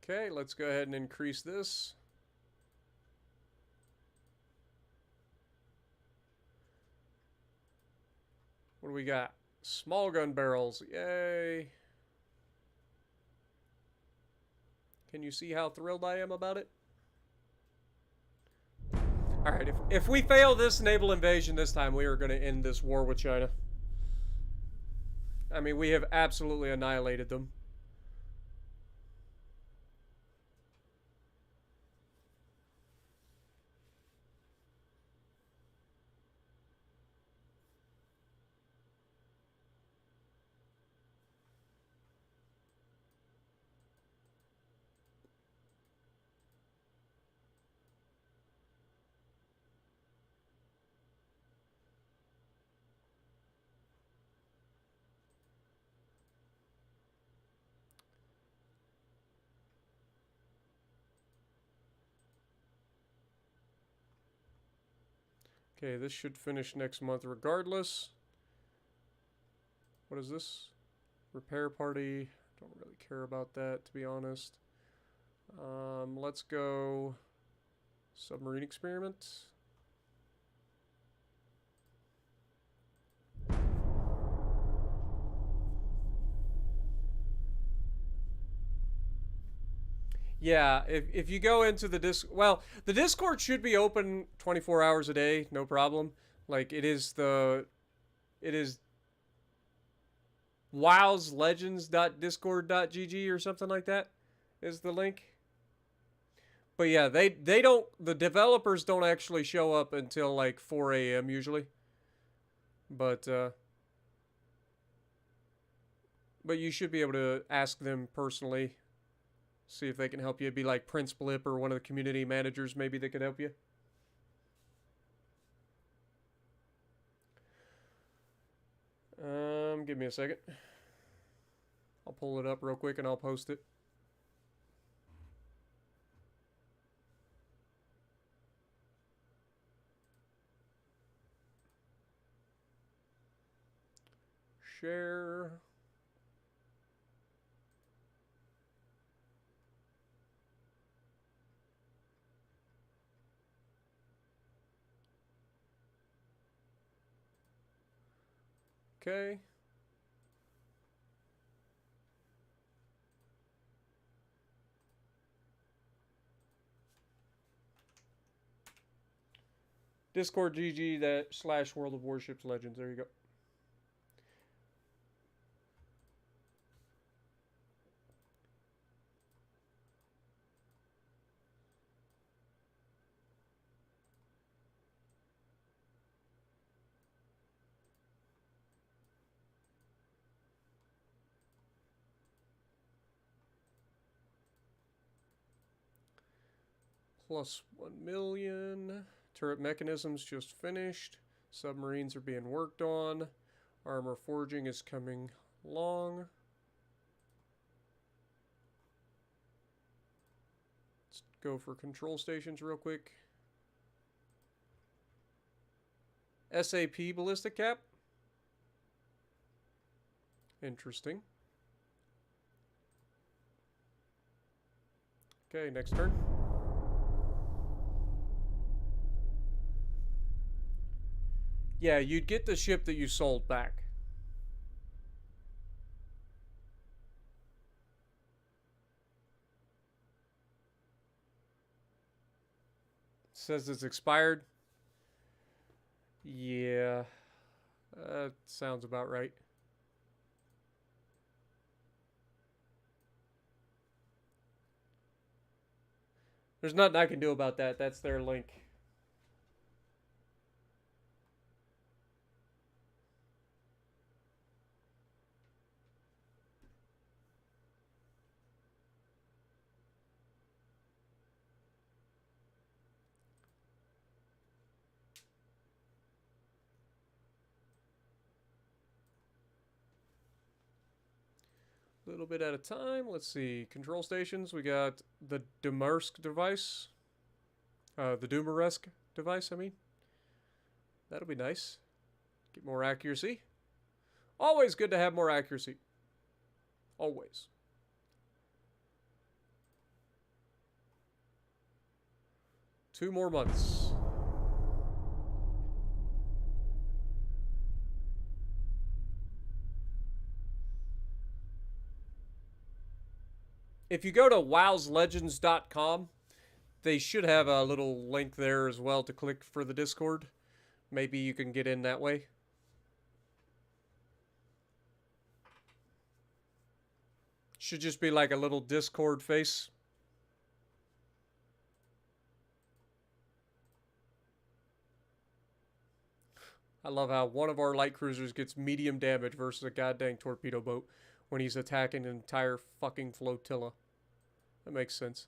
Okay, let's go ahead and increase this. What do we got? Small gun barrels. Yay. Can you see how thrilled I am about it? Alright, if we fail this naval invasion this time, we are going to end this war with China. I mean, we have absolutely annihilated them. Okay, this should finish next month regardless. What is this? Repair party. Don't really care about that, to be honest. Let's go submarine experiment. Yeah, if you go into the well, the Discord should be open 24 hours a day, no problem. Like it is wowslegends.discord.gg or something like that is the link. But yeah, they don't the developers don't actually show up until like 4 a.m. usually. But but you should be able to ask them personally, see if they can help you. It'd be like Prince Blip or one of the community managers maybe that could help you. Give me a second. I'll pull it up real quick and I'll post it. Share. Okay. Discord GG that / World of Warships Legends. There you go. Plus 1 million. Turret mechanisms just finished. Submarines are being worked on. Armor forging is coming along. Let's go for control stations real quick. SAP ballistic cap. Interesting. Okay, next turn. Yeah, you'd get the ship that you sold back. Says it's expired. Yeah, sounds about right. There's nothing I can do about that. That's their link. A little bit at a time. Let's see. Control stations. We got the Dumarsk device. The Dumaresk device, I mean. That'll be nice. Get more accuracy. Always good to have more accuracy. Always. Two more months. If you go to wowslegends.com, they should have a little link there as well to click for the Discord. Maybe you can get in that way. Should just be like a little Discord face. I love how one of our light cruisers gets medium damage versus a goddamn torpedo boat when he's attacking an entire fucking flotilla. That makes sense.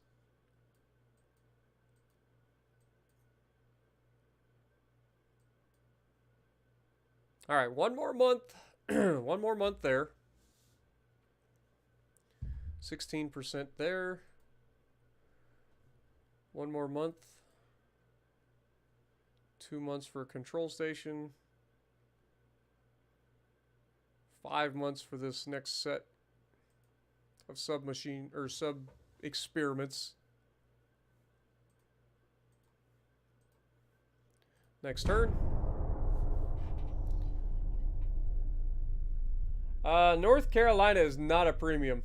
All right, one more month. One more month there. 16% there. One more month. 2 months for a control station. 5 months for this next set of submachine or sub experiments. Next turn. North Carolina is not a premium.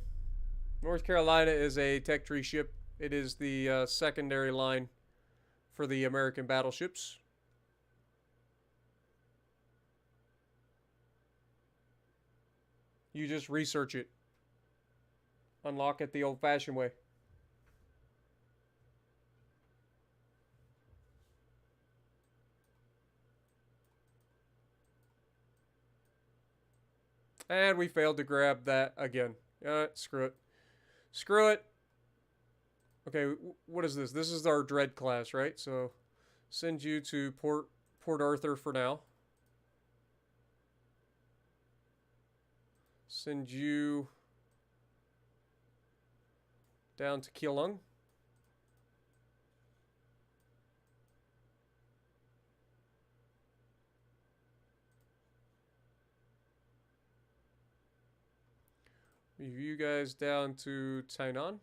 North Carolina is a tech tree ship. it is the secondary line for the American battleships. You just research it. Unlock it the old-fashioned way. And we failed to grab that again. Screw it. Screw it. Okay, what is this? This is our Dread class, right? So send you to Port Arthur for now. Send you down to Keelung. Move you guys down to Tainan.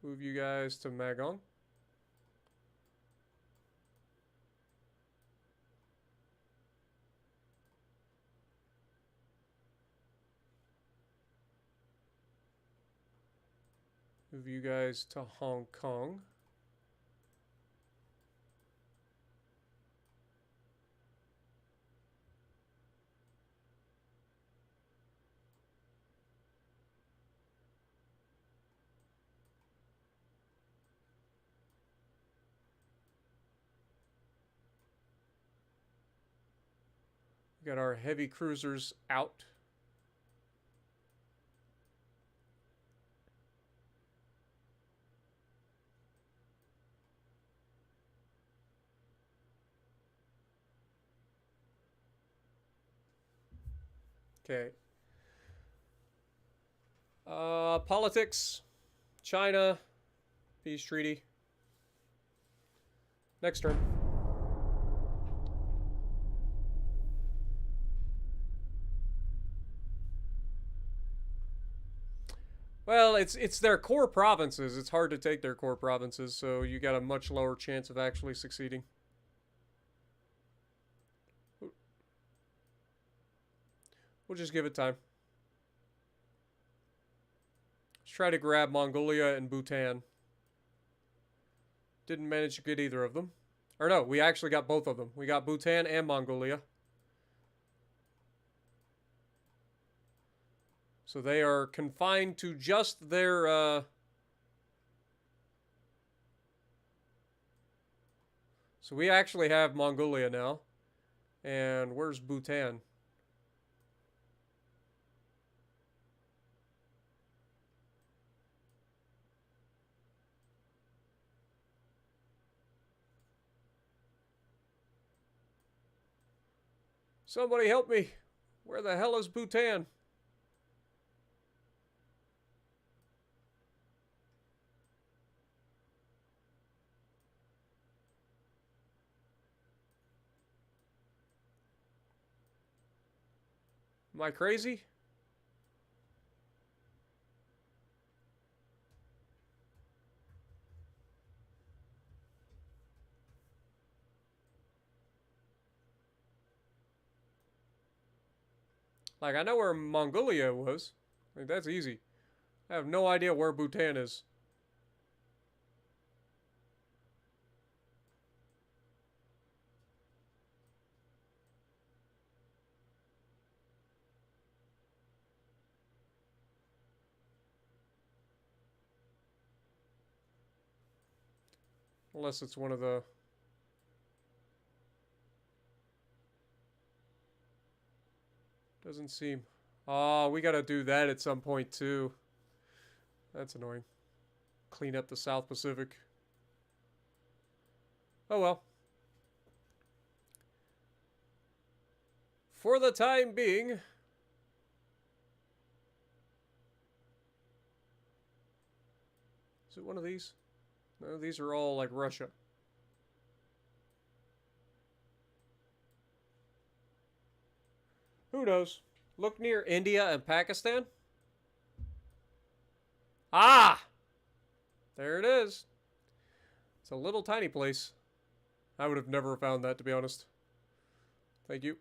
Move you guys to Magong. Move you guys to Hong Kong. We got our heavy cruisers out. Okay. Politics. China. Peace treaty. Next turn. Well, it's their core provinces. It's hard to take their core provinces, so you got a much lower chance of actually succeeding. We'll just give it time. Let's try to grab Mongolia and Bhutan. Didn't manage to get either of them. Or no, we actually got both of them. We got Bhutan and Mongolia. So they are confined to just their... So we actually have Mongolia now. And where's Bhutan? Somebody help me. Where the hell is Bhutan? Am I crazy? Like, I know where Mongolia was. Like, that's easy. I have no idea where Bhutan is. Unless it's one of the... Doesn't seem... Oh, we gotta do that at some point, too. That's annoying. Clean up the South Pacific. Oh, well. For the time being... Is it one of these? No, these are all like Russia. Who knows? Look near India and Pakistan. Ah! There it is. It's a little tiny place. I would have never found that, to be honest. Thank you.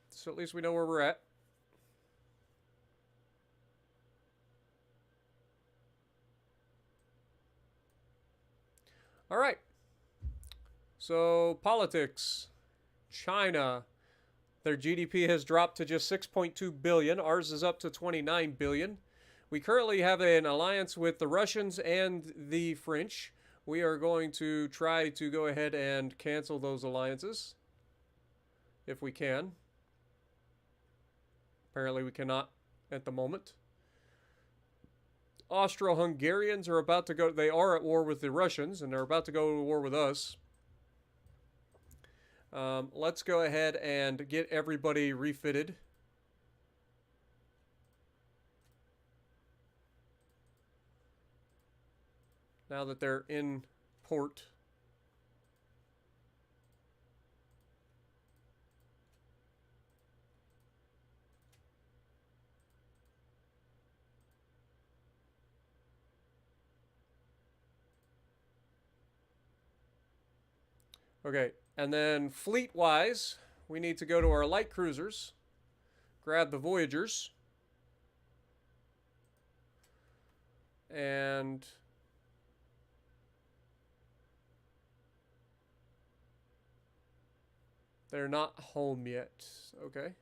So at least we know where we're at. All right. So, politics. China. Their GDP has dropped to just 6.2 billion. Ours is up to 29 billion. We currently have an alliance with the Russians and the French. We are going to try to go ahead and cancel those alliances if we can. Apparently we cannot at the moment. Austro-Hungarians are about to go... They are at war with the Russians, and they're about to go to war with us. Let's go ahead and get everybody refitted. Now that they're in port. Okay, and then fleet-wise, we need to go to our light cruisers, grab the Voyagers, and they're not home yet. Okay.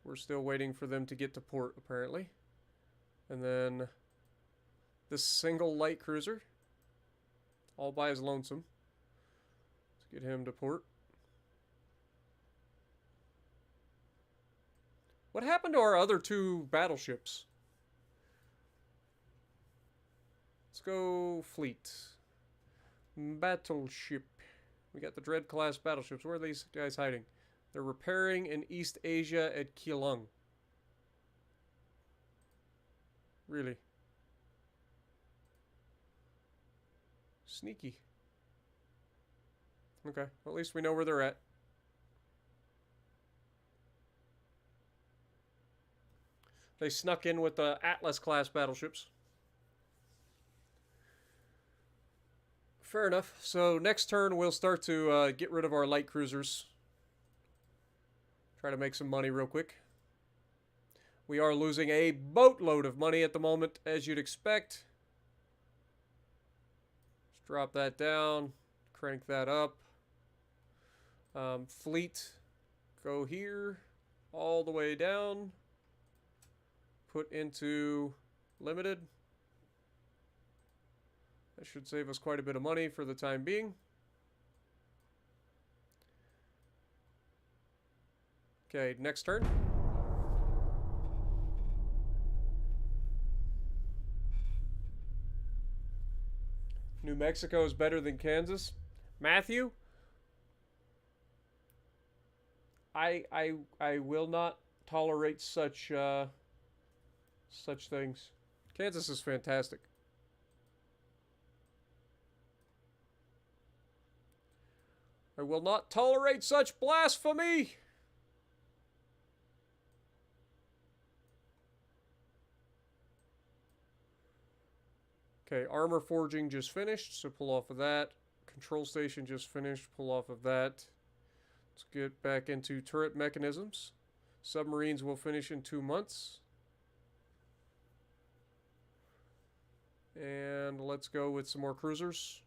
We're still waiting for them to get to port, apparently. And then this single light cruiser, all by his lonesome. Let's get him to port. What happened to our other two battleships? Let's go fleet. Battleship. We got the Dread class battleships. Where are these guys hiding? They're repairing in East Asia at Keelung. Really? Sneaky. Okay, well, at least we know where they're at. They snuck in with the Atlas class battleships. Fair enough. So next turn we'll start to get rid of our light cruisers. Try to make some money real quick. We are losing a boatload of money at the moment, as you'd expect. Let's drop that down. Crank that up. Fleet. Go here. All the way down. Put into limited. That should save us quite a bit of money for the time being. Okay, next turn. New Mexico is better than Kansas. Matthew? I will not tolerate such things. Kansas is fantastic. I will not tolerate such blasphemy! Okay, armor forging just finished, so pull off of that. Control station just finished, pull off of that. Let's get back into turret mechanisms. Submarines will finish in 2 months. And let's go with some more cruisers.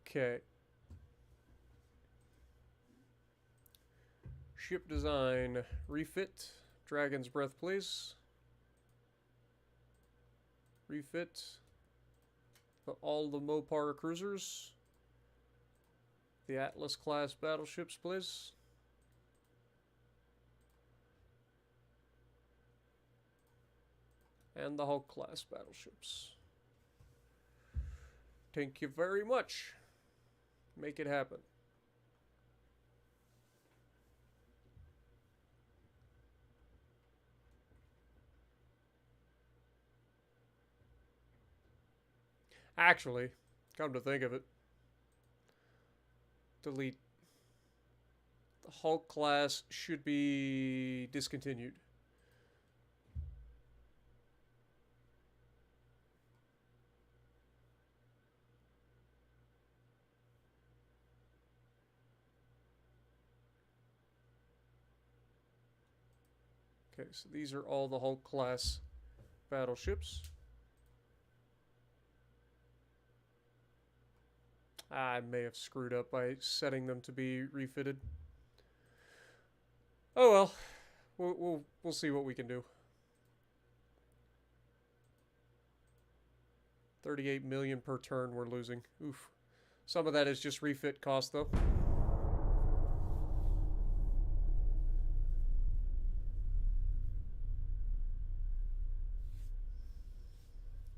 Okay. Ship design. Refit. Dragon's Breath, please. Refit. All the Mopar cruisers. The Atlas class battleships, please. And the Hulk class battleships. Thank you very much. Make it happen. Actually, come to think of it, delete. The Hulk class should be discontinued. Okay, so these are all the Hulk class battleships. I may have screwed up by setting them to be refitted. Oh well, we'll see what we can do. 38 million per turn we're losing. Oof. Some of that is just refit cost though.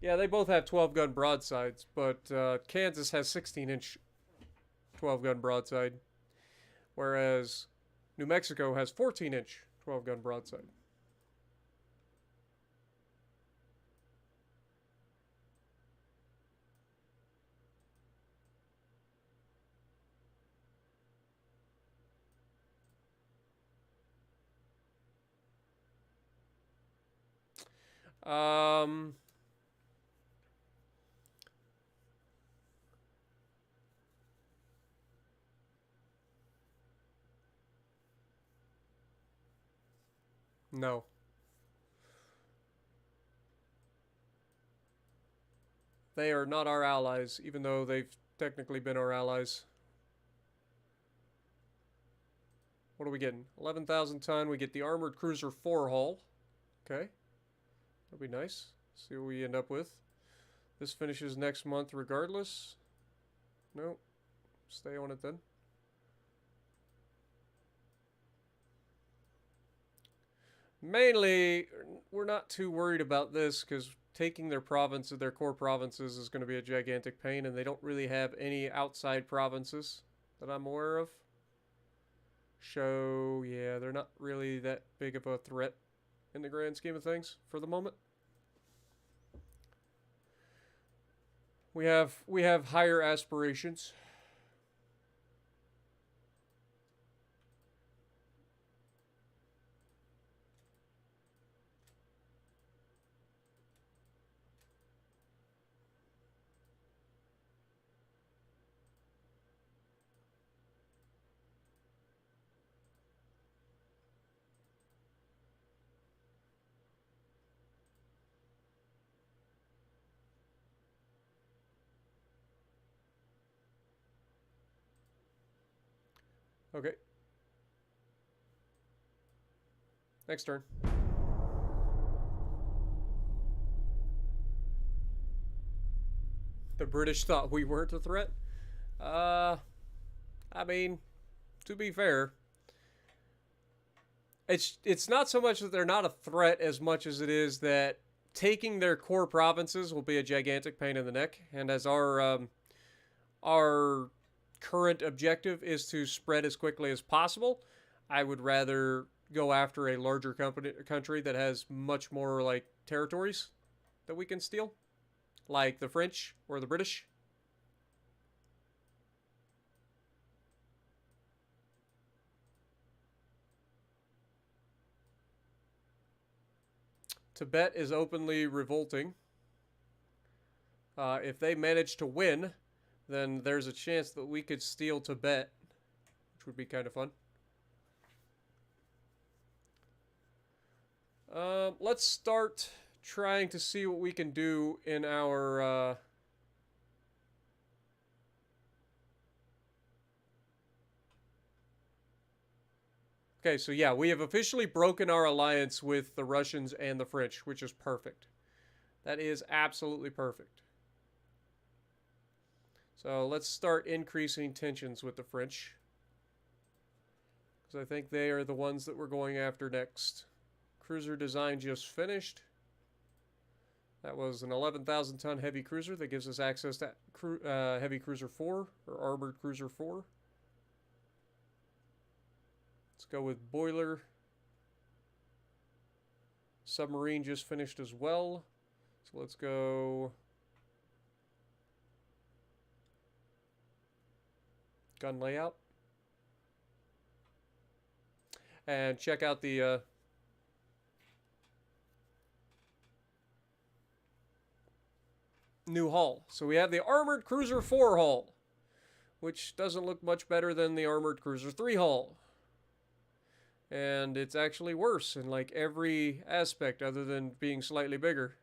Yeah, they both have 12-gun broadsides, but Kansas has 16-inch 12-gun broadside, whereas New Mexico has 14-inch 12-gun broadside. No. They are not our allies, even though they've technically been our allies. What are we getting? 11,000 ton. We get the Armored Cruiser 4 hull. Okay. That'll be nice. See what we end up with. This finishes next month regardless. Nope. Stay on it then. Mainly, we're not too worried about this because taking their provinces, their core provinces, is going to be a gigantic pain, and they don't really have any outside provinces that I'm aware of. So, yeah, they're not really that big of a threat in the grand scheme of things for the moment. We have higher aspirations. Okay. Next turn. The British thought we weren't a threat. I mean, to be fair, it's not so much that they're not a threat as much as it is that taking their core provinces will be a gigantic pain in the neck. And as our current objective is to spread as quickly as possible, I would rather go after a larger country that has much more like territories that we can steal, like the French or the British. Tibet is openly revolting. If they manage to win, then there's a chance that we could steal Tibet, which would be kind of fun. Let's start trying to see what we can do in our... Okay, so yeah, we have officially broken our alliance with the Russians and the French, which is perfect. That is absolutely perfect. So let's start increasing tensions with the French, because I think they are the ones that we're going after next. Cruiser design just finished. That was an 11,000 ton heavy cruiser that gives us access to heavy cruiser 4 or armored cruiser 4. Let's go with boiler. Submarine just finished as well. So let's go gun layout. And check out the new hull. So we have the Armored Cruiser 4 hull, which doesn't look much better than the Armored Cruiser 3 hull. And it's actually worse in like every aspect other than being slightly bigger.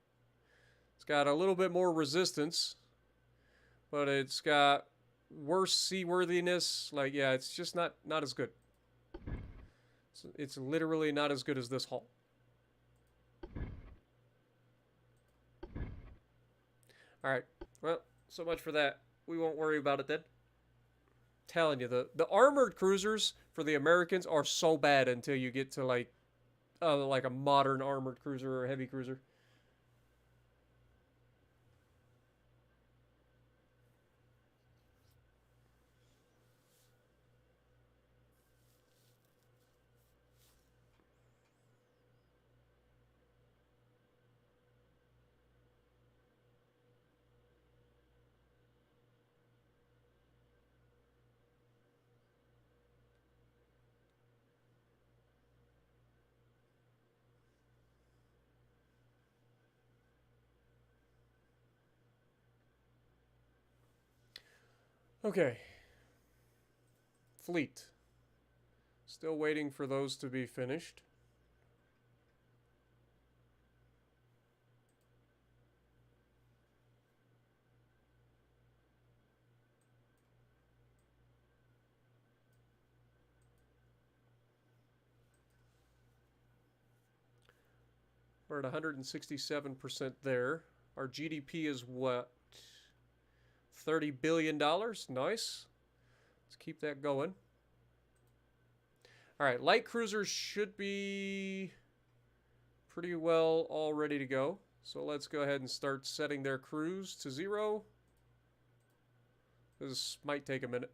It's got a little bit more resistance, but it's got worse seaworthiness. Like, yeah, it's just not as good. It's literally not as good as this hull. Alright, well, so much for that. We won't worry about it then. Telling you, the armored cruisers for the Americans are so bad until you get to like a modern armored cruiser or heavy cruiser. Okay. Fleet. Still waiting for those to be finished. We're at 167% there. Our GDP is what? $30 billion? Nice. Let's keep that going. Alright, light cruisers should be pretty well all ready to go. So let's go ahead and start setting their cruise to 0. This might take a minute.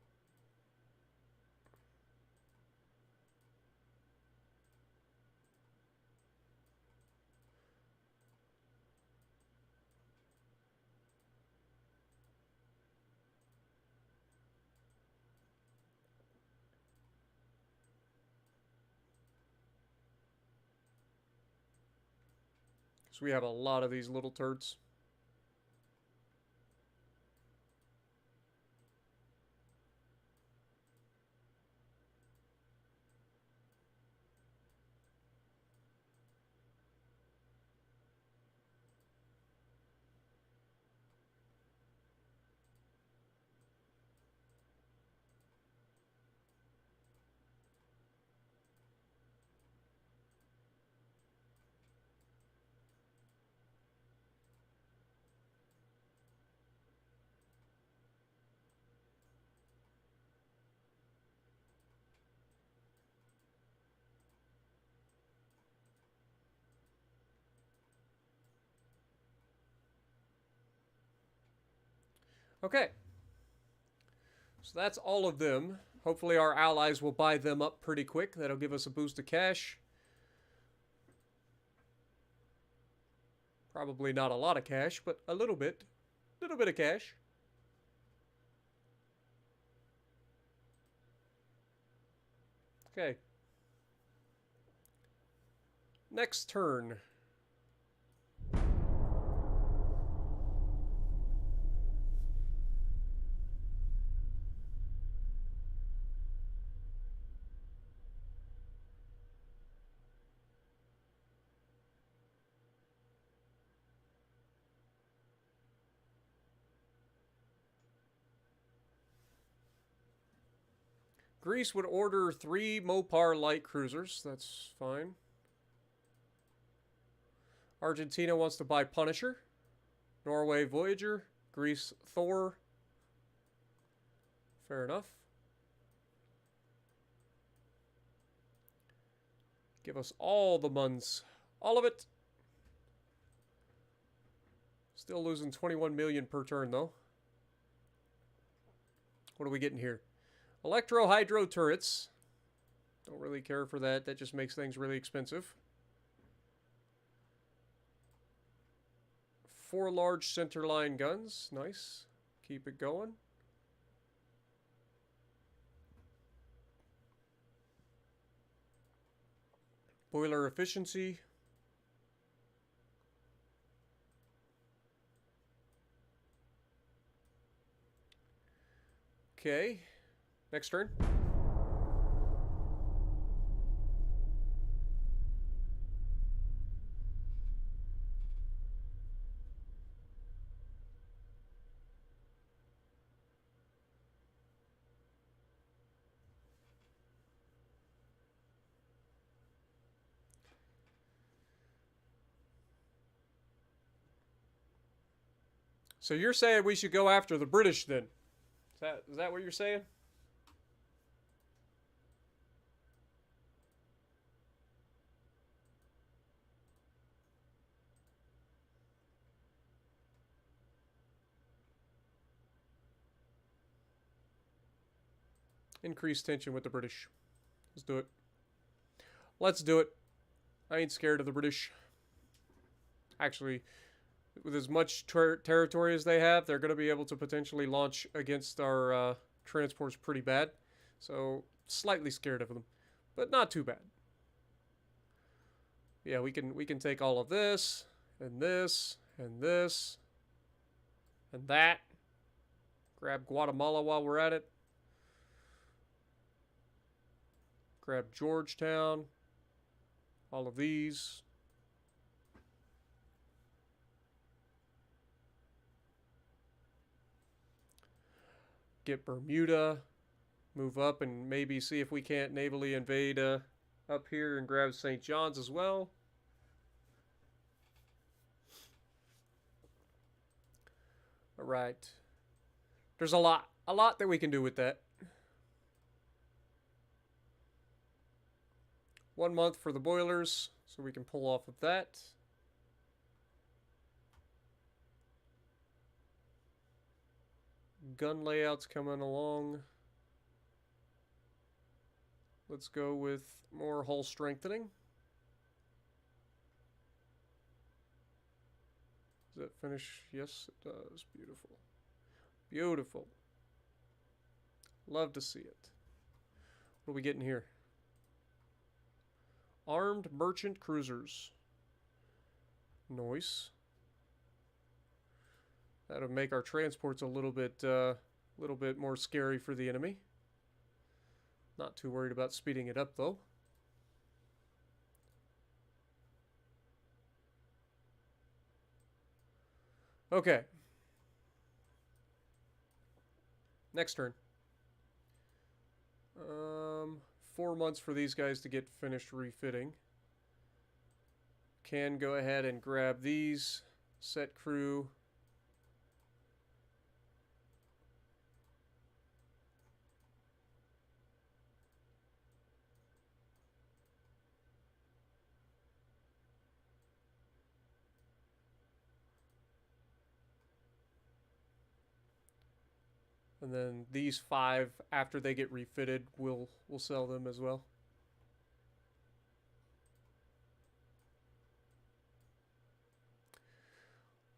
So we have a lot of these little turds. Okay. So that's all of them. Hopefully our allies will buy them up pretty quick. That'll give us a boost of cash. Probably not a lot of cash, but a little bit. A little bit of cash. Okay. Next turn. Greece would order 3 Mopar light cruisers. That's fine. Argentina wants to buy Punisher. Norway Voyager. Greece Thor. Fair enough. Give us all the muns. All of it. Still losing 21 million per turn, though. What are we getting here? Electro-hydro turrets. Don't really care for that. That just makes things really expensive. 4 large centerline guns. Nice. Keep it going. Boiler efficiency. Okay. Next turn. So you're saying we should go after the British then? Is that what you're saying? Increase tension with the British. Let's do it. Let's do it. I ain't scared of the British. Actually, with as much territory as they have, they're going to be able to potentially launch against our transports pretty bad. So, slightly scared of them, but not too bad. Yeah, we can take all of this, and this, and this, and that. Grab Guatemala while we're at it. Grab Georgetown. All of these. Get Bermuda. Move up and maybe see if we can't navally invade up here and grab St. John's as well. All right. There's a lot that we can do with that. 1 month for the boilers, so we can pull off of that. Gun layouts coming along. Let's go with more hull strengthening. Does that finish? Yes, it does. Beautiful. Beautiful. Love to see it. What are we getting here? Armed merchant cruisers. Nice. That'll make our transports a little bit more scary for the enemy. Not too worried about speeding it up though. Okay. Next turn. 4 months for these guys to get finished refitting. Can go ahead and grab these. Set crew. And then these 5, after they get refitted, we'll sell them as well.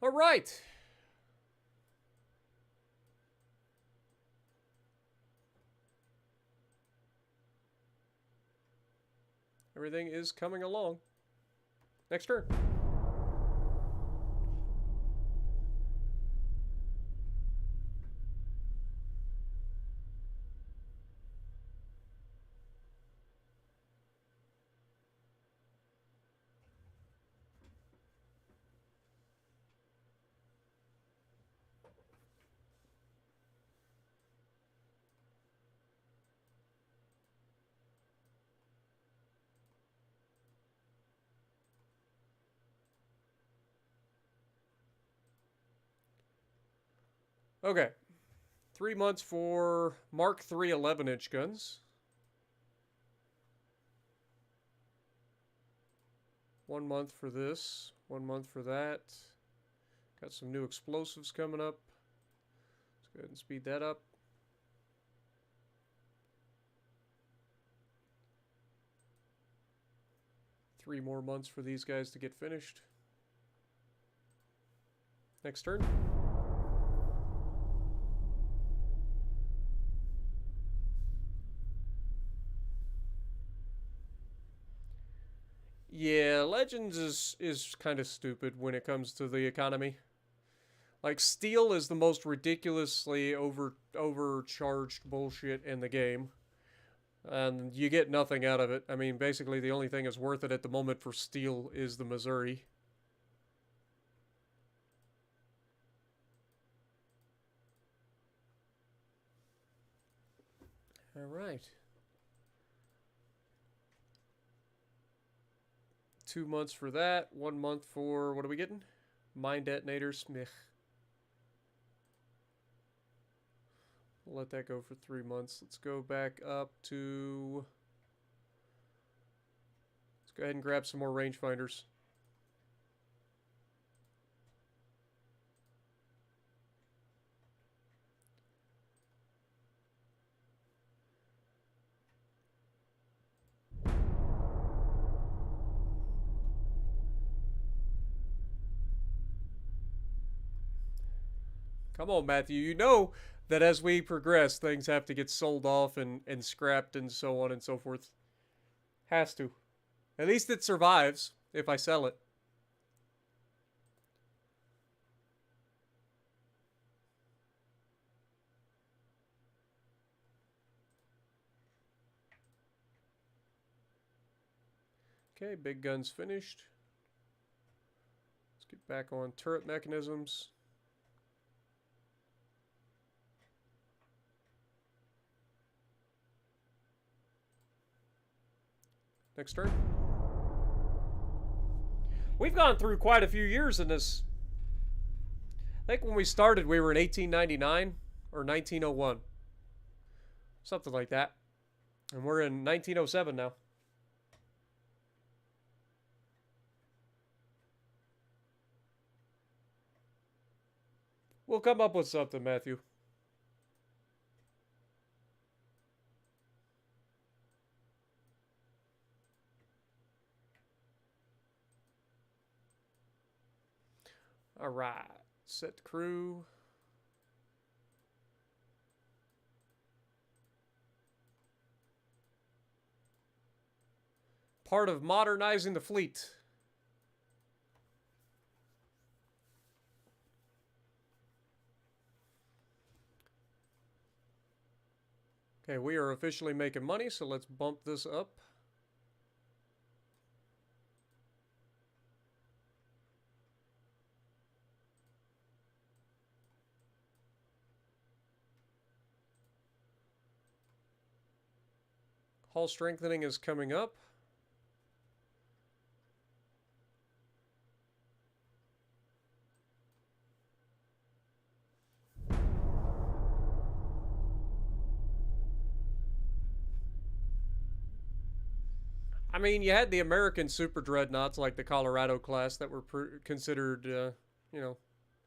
All right. Everything is coming along. Next turn. Okay. 3 months for Mark III 11-inch guns. 1 month for this. 1 month for that. Got some new explosives coming up. Let's go ahead and speed that up. Three more months for these guys to get finished. Next turn. Yeah, Legends is kind of stupid when it comes to the economy. Like, steel is the most ridiculously overcharged bullshit in the game. And you get nothing out of it. I mean, basically the only thing that's worth it at the moment for steel is the Missouri. All right. 2 months for that. 1 month for, what are we getting? Mine detonators. Meh. We'll let that go for 3 months. Let's go back up to... Let's go ahead and grab some more rangefinders. Come on, Matthew. You know that as we progress, things have to get sold off and scrapped and so on and so forth. Has to. At least it survives if I sell it. Okay, big guns finished. Let's get back on turret mechanisms. Next turn. We've gone through quite a few years in this. I think when we started, we were in 1899 or 1901. Something like that. And we're in 1907 now. We'll come up with something, Matthew. All right. Set crew. Part of modernizing the fleet. Okay, we are officially making money, so let's bump this up. Hull strengthening is coming up. I mean, you had the American super dreadnoughts like the Colorado class that were considered, you know,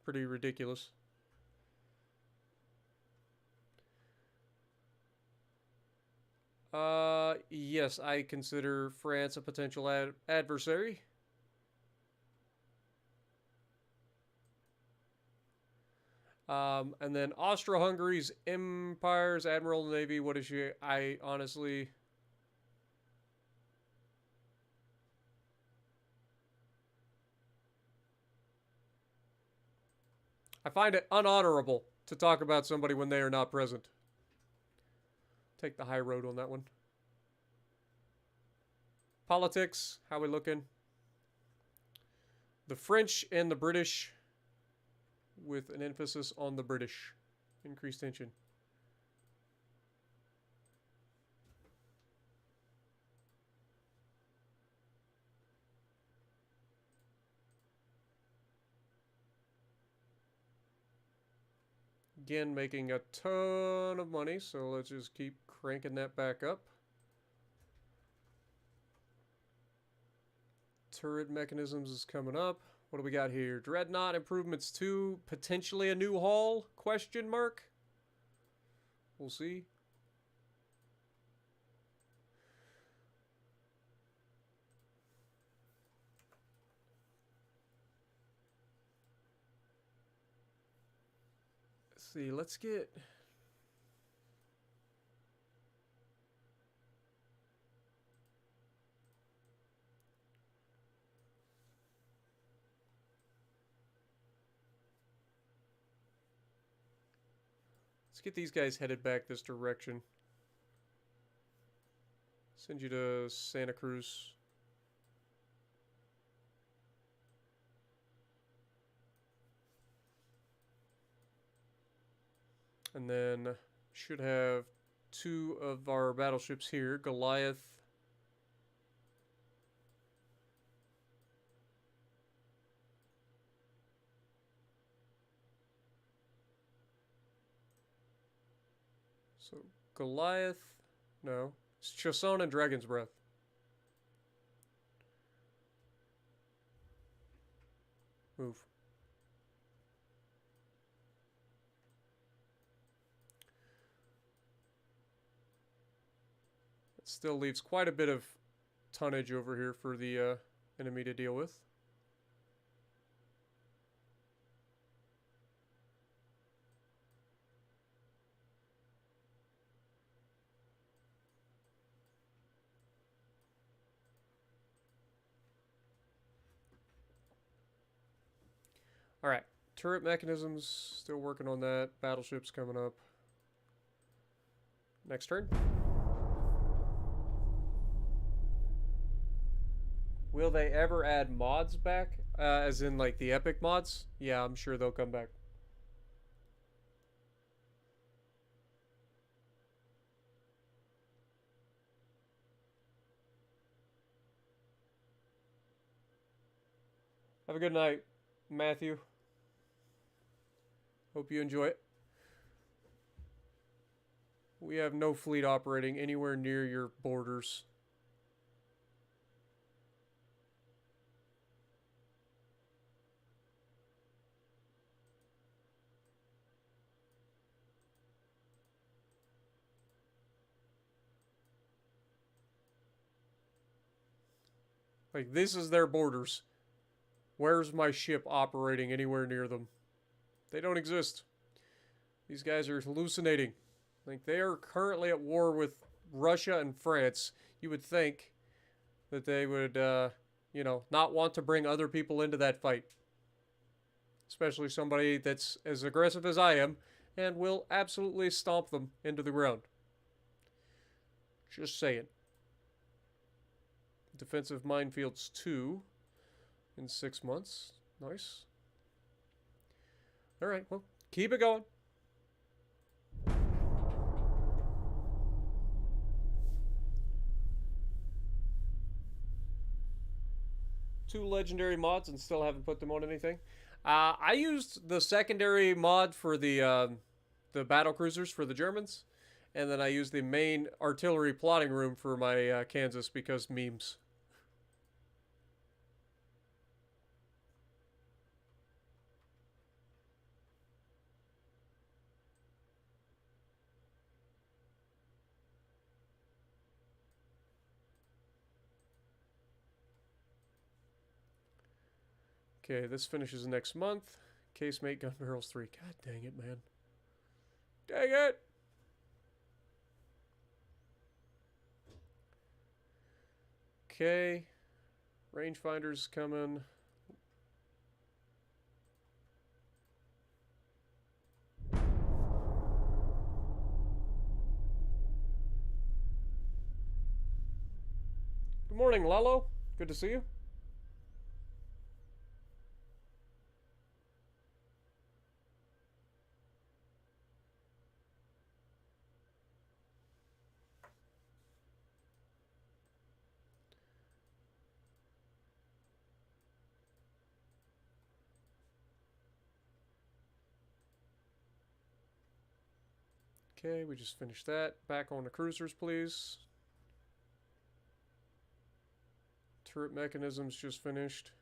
pretty ridiculous. Yes, I consider France a potential adversary. And then Austro-Hungary's Empire's Admiral of the Navy, what is she? I honestly... I find it unhonorable to talk about somebody when they are not present. Take the high road on that one. Politics, how we looking? The French and the British, with an emphasis on the British. Increased tension. Again, making a ton of money, so let's just keep cranking that back up. Turret mechanisms is coming up. What do we got here? Dreadnought improvements 2, potentially a new hull? Question mark. We'll see. Let's see, let's get... Let's get these guys headed back this direction. Send you to Santa Cruz. And then should have 2 of our battleships here. Goliath. Goliath. No. It's Chasson and Dragon's Breath. Move. It still leaves quite a bit of tonnage over here for the enemy to deal with. Alright, turret mechanisms, still working on that. Battleships coming up. Next turn. Will they ever add mods back? As in, like, the epic mods? Yeah, I'm sure they'll come back. Have a good night, Matthew. Hope you enjoy it. We have no fleet operating anywhere near your borders. Like, this is their borders. Where's my ship operating anywhere near them? They don't exist. These guys are hallucinating. Like, they are currently at war with Russia and France. You would think that they would, you know, not want to bring other people into that fight. Especially somebody that's as aggressive as I am and will absolutely stomp them into the ground. Just saying. Defensive minefields 2 in 6 months. Nice. Alright, well, keep it going. Two legendary mods and still haven't put them on anything. I used the secondary mod for the battle cruisers for the Germans, and then I used the main artillery plotting room for my Kansas because memes. Okay, this finishes next month. Casemate gun barrels 3. God dang it, man. Dang it! Okay. Rangefinders coming. Good morning, Lalo. Good to see you. Okay, we just finished that. Back on the cruisers, please. Turret mechanisms just finished.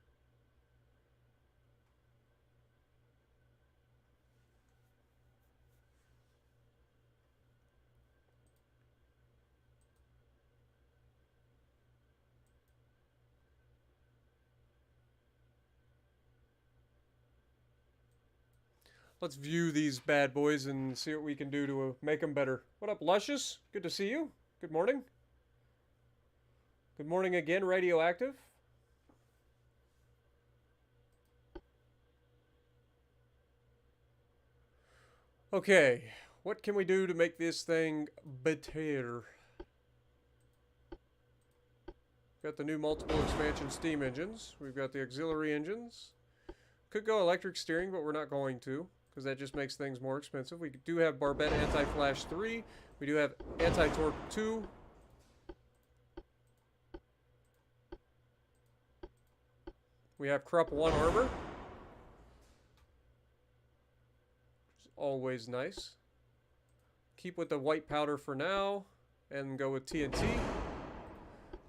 Let's view these bad boys and see what we can do to make them better. What up, Luscious? Good to see you. Good morning. Good morning again, Radioactive. Okay, what can we do to make this thing better? Got the new multiple expansion steam engines. We've got the auxiliary engines. Could go electric steering, but we're not going to, because that just makes things more expensive. We do have Barbette Anti-Flash 3. We do have Anti-Torque 2. We have Krupp 1 armor. Which is always nice. keep with the white powder for now and go with TNT.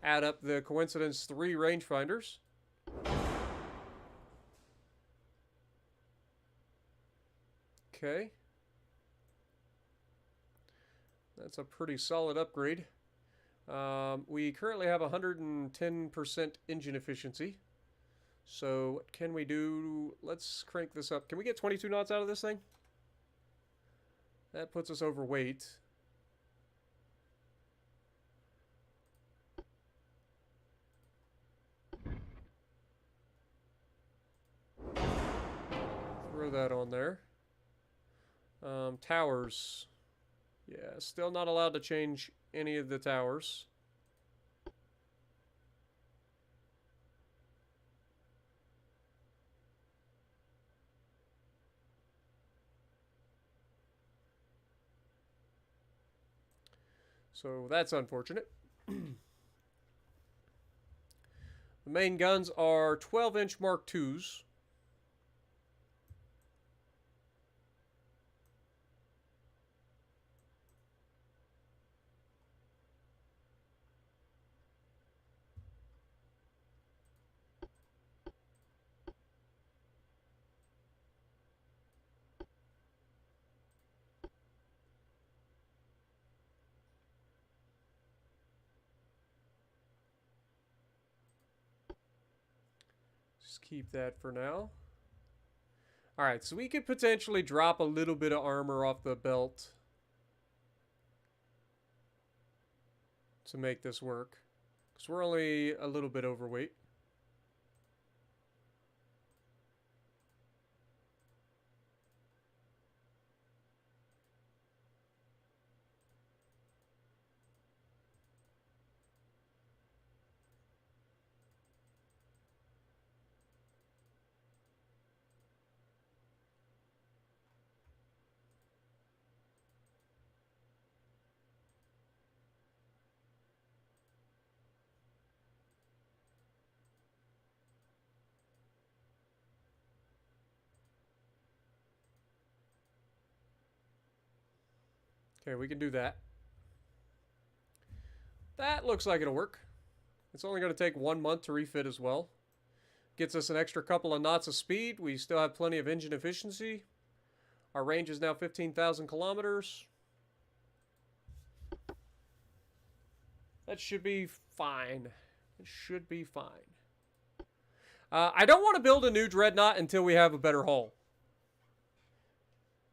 Add up the coincidence 3 rangefinders. Okay. That's a pretty solid upgrade. We currently have 110% engine efficiency. So what can we do? Let's crank this up. Can we get 22 knots out of this thing? That puts us overweight. Throw that on there. Towers. Yeah, still not allowed to change any of the towers. So that's unfortunate. The main guns are 12-inch Mark IIs. Just keep that for now. Alright, so we could potentially drop a little bit of armor off the belt to make this work. Because we're only a little bit overweight. Okay, we can do that. That looks like it'll work. It's only going to take 1 month to refit as well. Gets us an extra couple of knots of speed. We still have plenty of engine efficiency. Our range is now 15,000 kilometers. That should be fine. It should be fine. I don't want to build a new dreadnought until we have a better hull.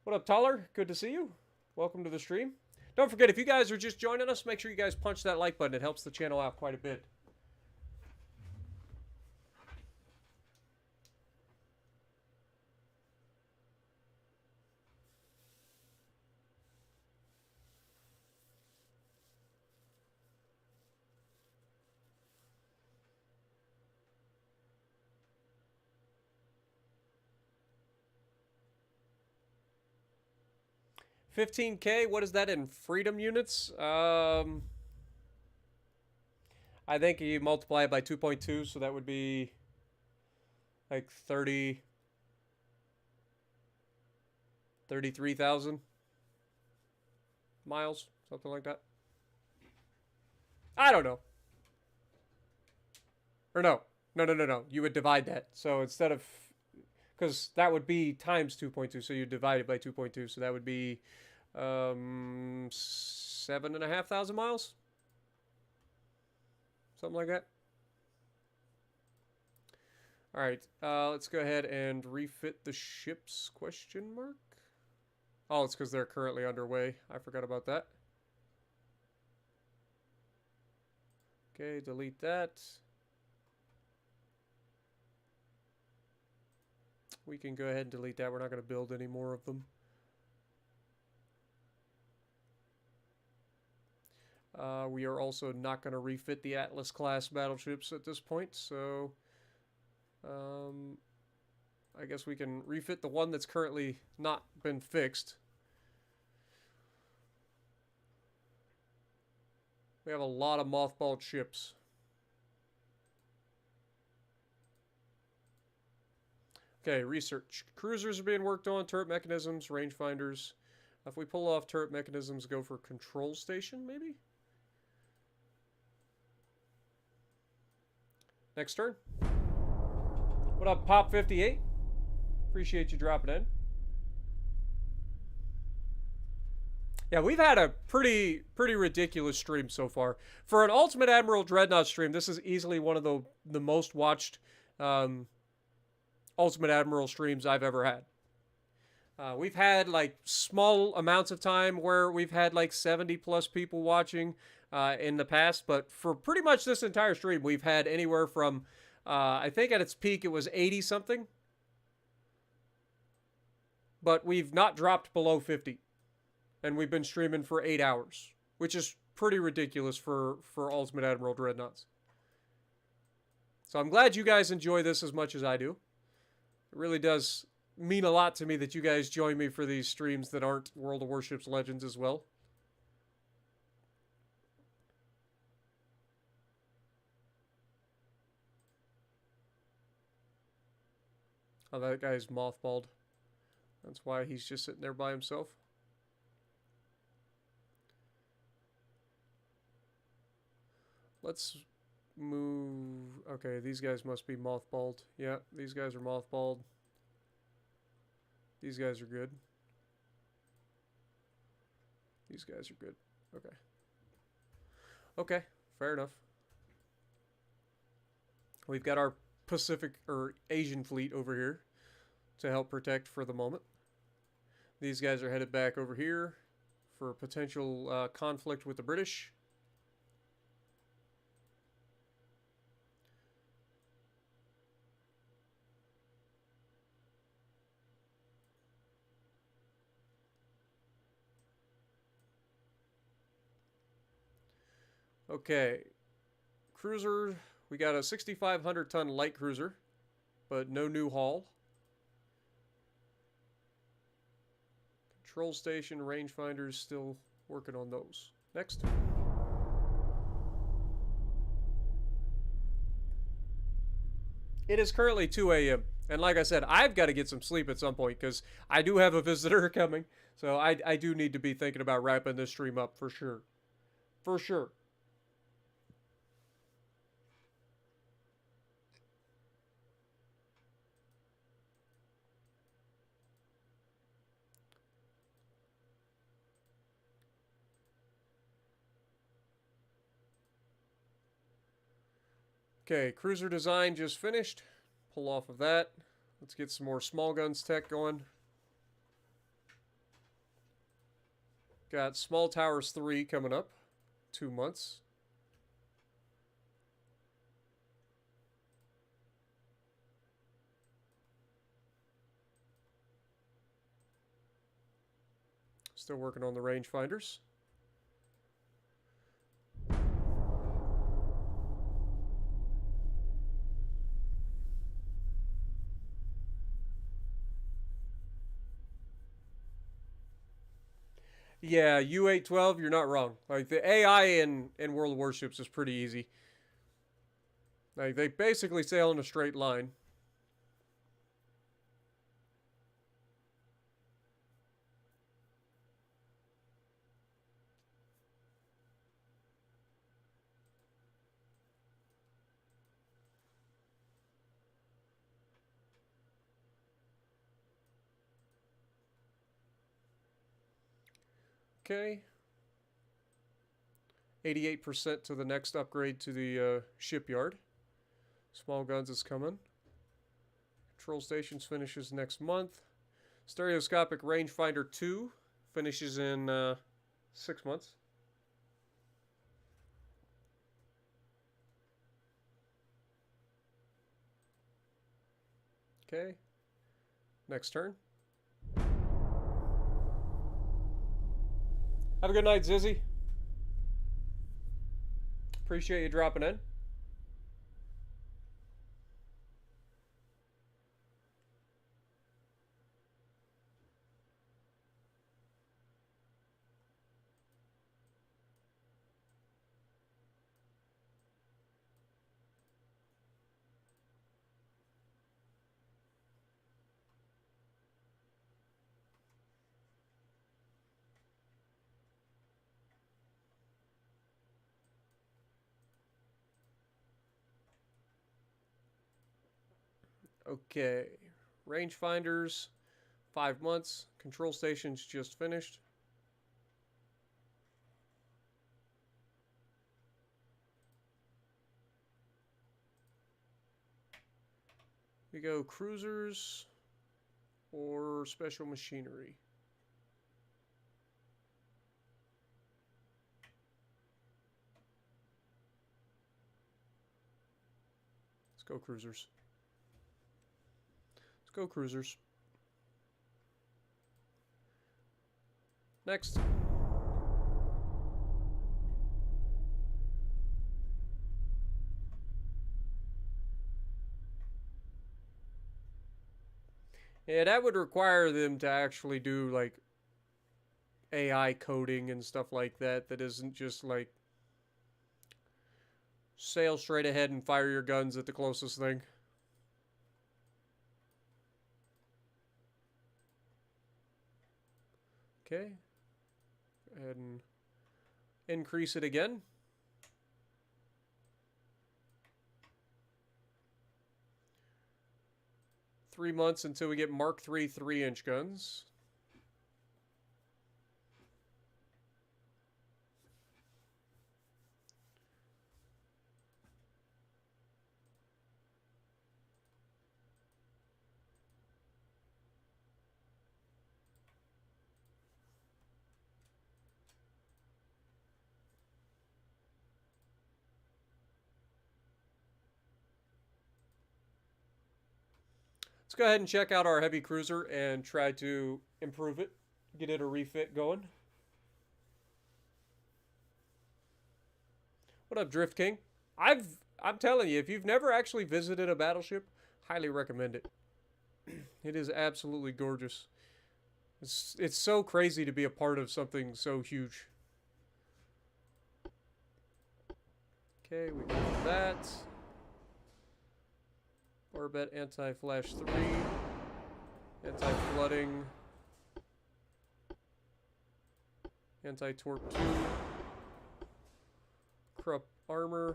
What up, Toller? Good to see you. Welcome to the stream. Don't forget, if you guys are just joining us, make sure you guys punch that like button. It helps the channel out quite a bit. $15K, what is that in freedom units? I think you multiply it by 2.2, so that would be like 33,000 miles, something like that. I don't know. Or no. No. You would divide that. So instead of, because that would be times 2.2, so you divide it by 2.2, so that would be 7,500 miles, something like that. All right, let's go ahead and refit the ships, question mark. Oh, it's because they're currently underway. I forgot about that. Okay, delete that. We can go ahead and delete that. We're not going to build any more of them. We are also not going to refit the Atlas class battleships at this point, so I guess we can refit the one that's currently not been fixed. We have a lot of mothballed ships. Okay, research. Cruisers are being worked on, turret mechanisms, rangefinders. If we pull off turret mechanisms, go for control station, maybe? Next turn. What up, Pop58? Appreciate you dropping in. Yeah, we've had a pretty ridiculous stream so far. For an Ultimate Admiral Dreadnought stream, this is easily one of the most watched Ultimate Admiral streams I've ever had. We've had like small amounts of time where we've had like 70 plus people watching in the past, but for pretty much this entire stream, we've had anywhere from, I think at its peak it was 80 something, but we've not dropped below 50, and we've been streaming for 8 hours, which is pretty ridiculous for Ultimate Admiral Dreadnoughts. So I'm glad you guys enjoy this as much as I do. It really does mean a lot to me that you guys join me for these streams that aren't World of Warships Legends as well. Oh, that guy's mothballed. That's why he's just sitting there by himself. Let's move. Okay, these guys must be mothballed. Yeah, these guys are mothballed. These guys are good. These guys are good. Okay. Okay, fair enough. We've got our Pacific or Asian fleet over here to help protect for the moment. These guys are headed back over here for potential conflict with the British. Okay, cruiser, we got a 6,500 ton light cruiser, but no new hull. Control station, rangefinders, still working on those. Next. It is currently 2 a.m. And like I said, I've got to get some sleep at some point because I do have a visitor coming. So I do need to be thinking about wrapping this stream up for sure. For sure. Okay, cruiser design just finished. Pull off of that. Let's get some more small guns tech going. Got Small Towers 3 coming up. 2 months. Still working on the rangefinders. Yeah, U-812, you're not wrong. Like, the AI in World of Warships is pretty easy. Like, they basically sail in a straight line. Okay. 88% to the next upgrade to the shipyard. Small guns is coming. Control stations finishes next month. Stereoscopic rangefinder 2 finishes in 6 months. Okay. Next turn. Have a good night, Zizzy. Appreciate you dropping in. Okay. Rangefinders, 5 months. Control stations just finished. We go cruisers or special machinery. Let's go cruisers. Let's go cruisers. Next. Yeah, that would require them to actually do like AI coding and stuff like that. That isn't just like sail straight ahead and fire your guns at the closest thing. Okay. Go ahead and increase it again. Three months until we get Mark III 3-inch guns. Let's go ahead and check out our heavy cruiser and try to improve it, get it a refit going. What up, Drift King? I'm telling you, if you've never actually visited a battleship, highly recommend it. It is absolutely gorgeous. It's so crazy to be a part of something so huge. Okay, we got that. Orbit anti-flash 3. Anti-flooding. Anti-torp 2. Krupp armor.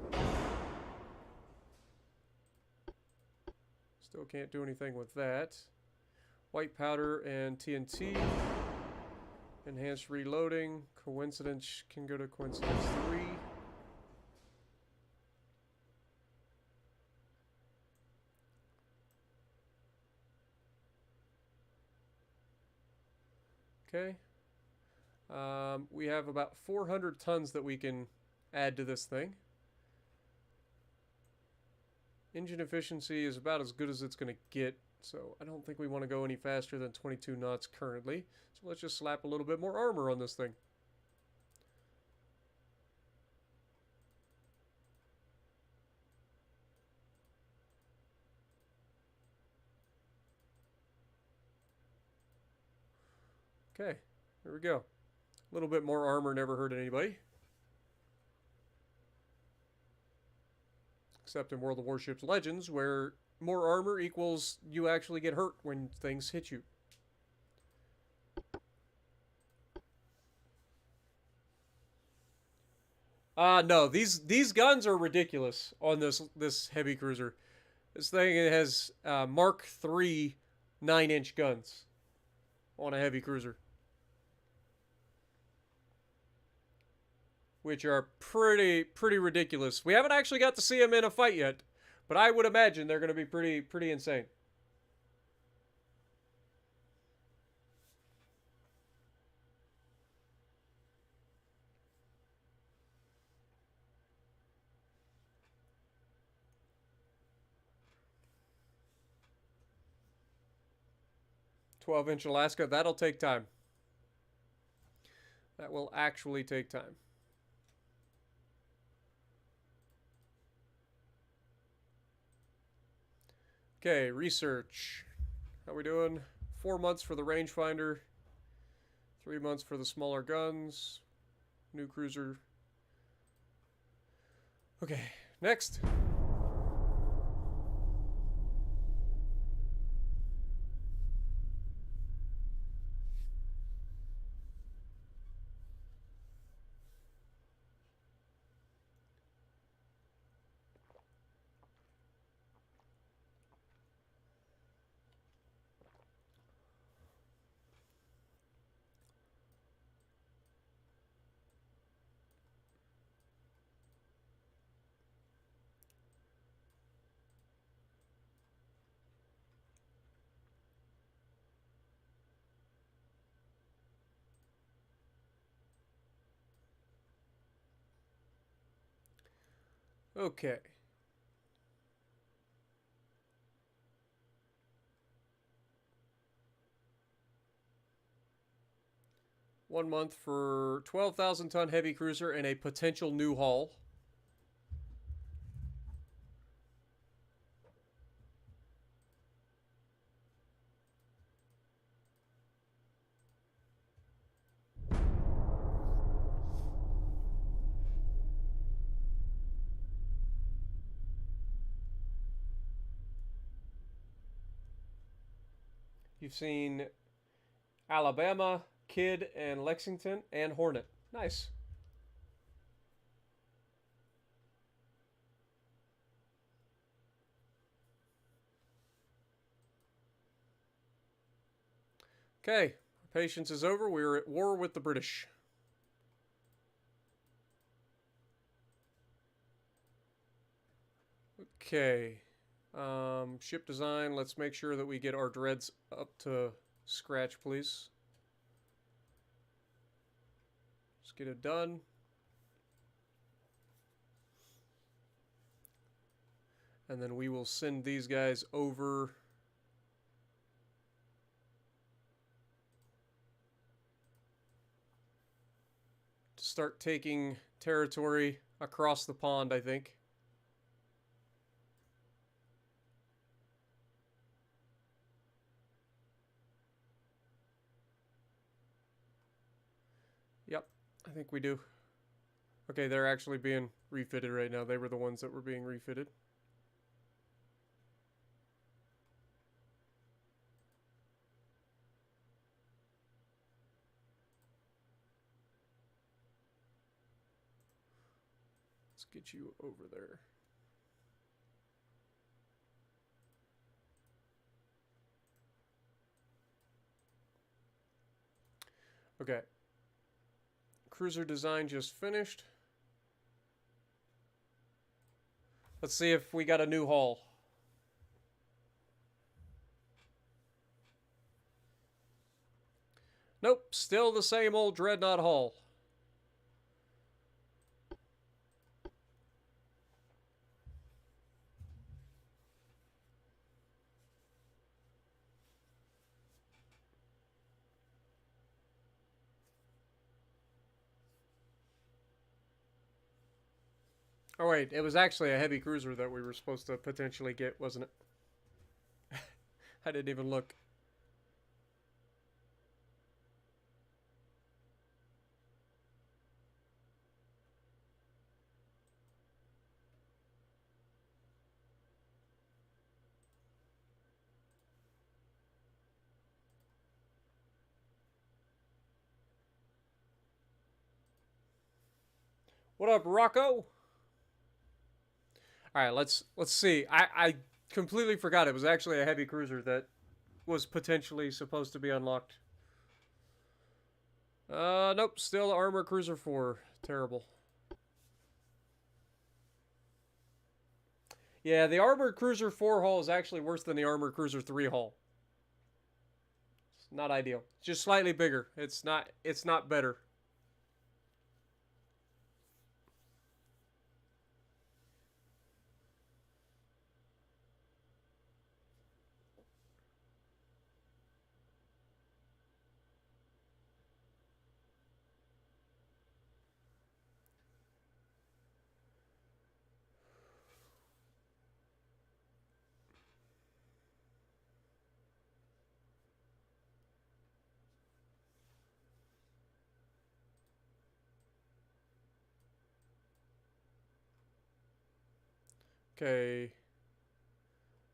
Still can't do anything with that. White powder and TNT. Enhanced reloading. Coincidence can go to coincidence 3. Okay. We have about 400 tons that we can add to this thing. Engine efficiency is about as good as it's going to get, so I don't think we want to go any faster than 22 knots currently. So let's just slap a little bit more armor on this thing. Okay, there we go. A little bit more armor never hurt anybody. Except in World of Warships Legends, where more armor equals you actually get hurt when things hit you. No, these guns are ridiculous on this heavy cruiser. This thing has Mark III 9-inch guns on a heavy cruiser, which are pretty ridiculous. We haven't actually got to see them in a fight yet, but I would imagine they're going to be pretty insane. "12-inch Alaska," that'll take time. That will actually take time. Okay, research. How we doing? 4 months for the rangefinder. 3 months for the smaller guns. New cruiser. Okay, next. Okay. One month for 12,000 ton heavy cruiser and a potential new hull. You've seen Alabama, Kidd, and Lexington, and Hornet. Nice. Okay, patience is over. We are at war with the British. Okay. Ship design. Let's make sure that we get our dreads up to scratch, please. Let's get it done. And then we will send these guys over to start taking territory across the pond, I think. Yep, I think we do. Okay, they're actually being refitted right now. They were the ones that were being refitted. Let's get you over there. Okay. Cruiser design just finished. Let's see if we got a new hull. Nope, still the same old Dreadnought hull. Oh wait, it was actually a heavy cruiser that we were supposed to potentially get, wasn't it? I didn't even look. What up, Rocco? All right, let's see. I completely forgot it was actually a heavy cruiser that was potentially supposed to be unlocked. Nope, still Armor Cruiser 4. Terrible. Yeah, the Armored Cruiser 4 hull is actually worse than the Armored Cruiser 3 hull. It's not ideal. It's just slightly bigger. It's not better. Okay.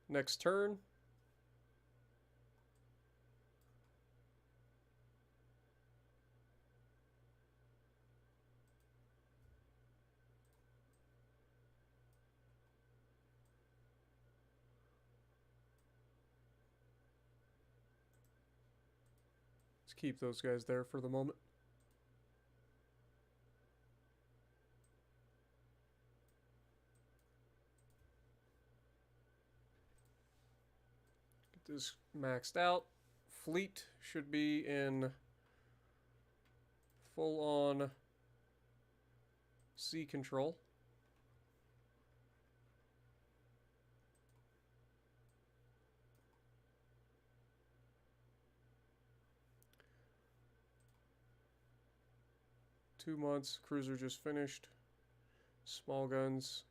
Next turn. Let's keep those guys there for the moment. Get this maxed out. Fleet should be in full-on sea control. 2 months. Cruiser just finished. Small guns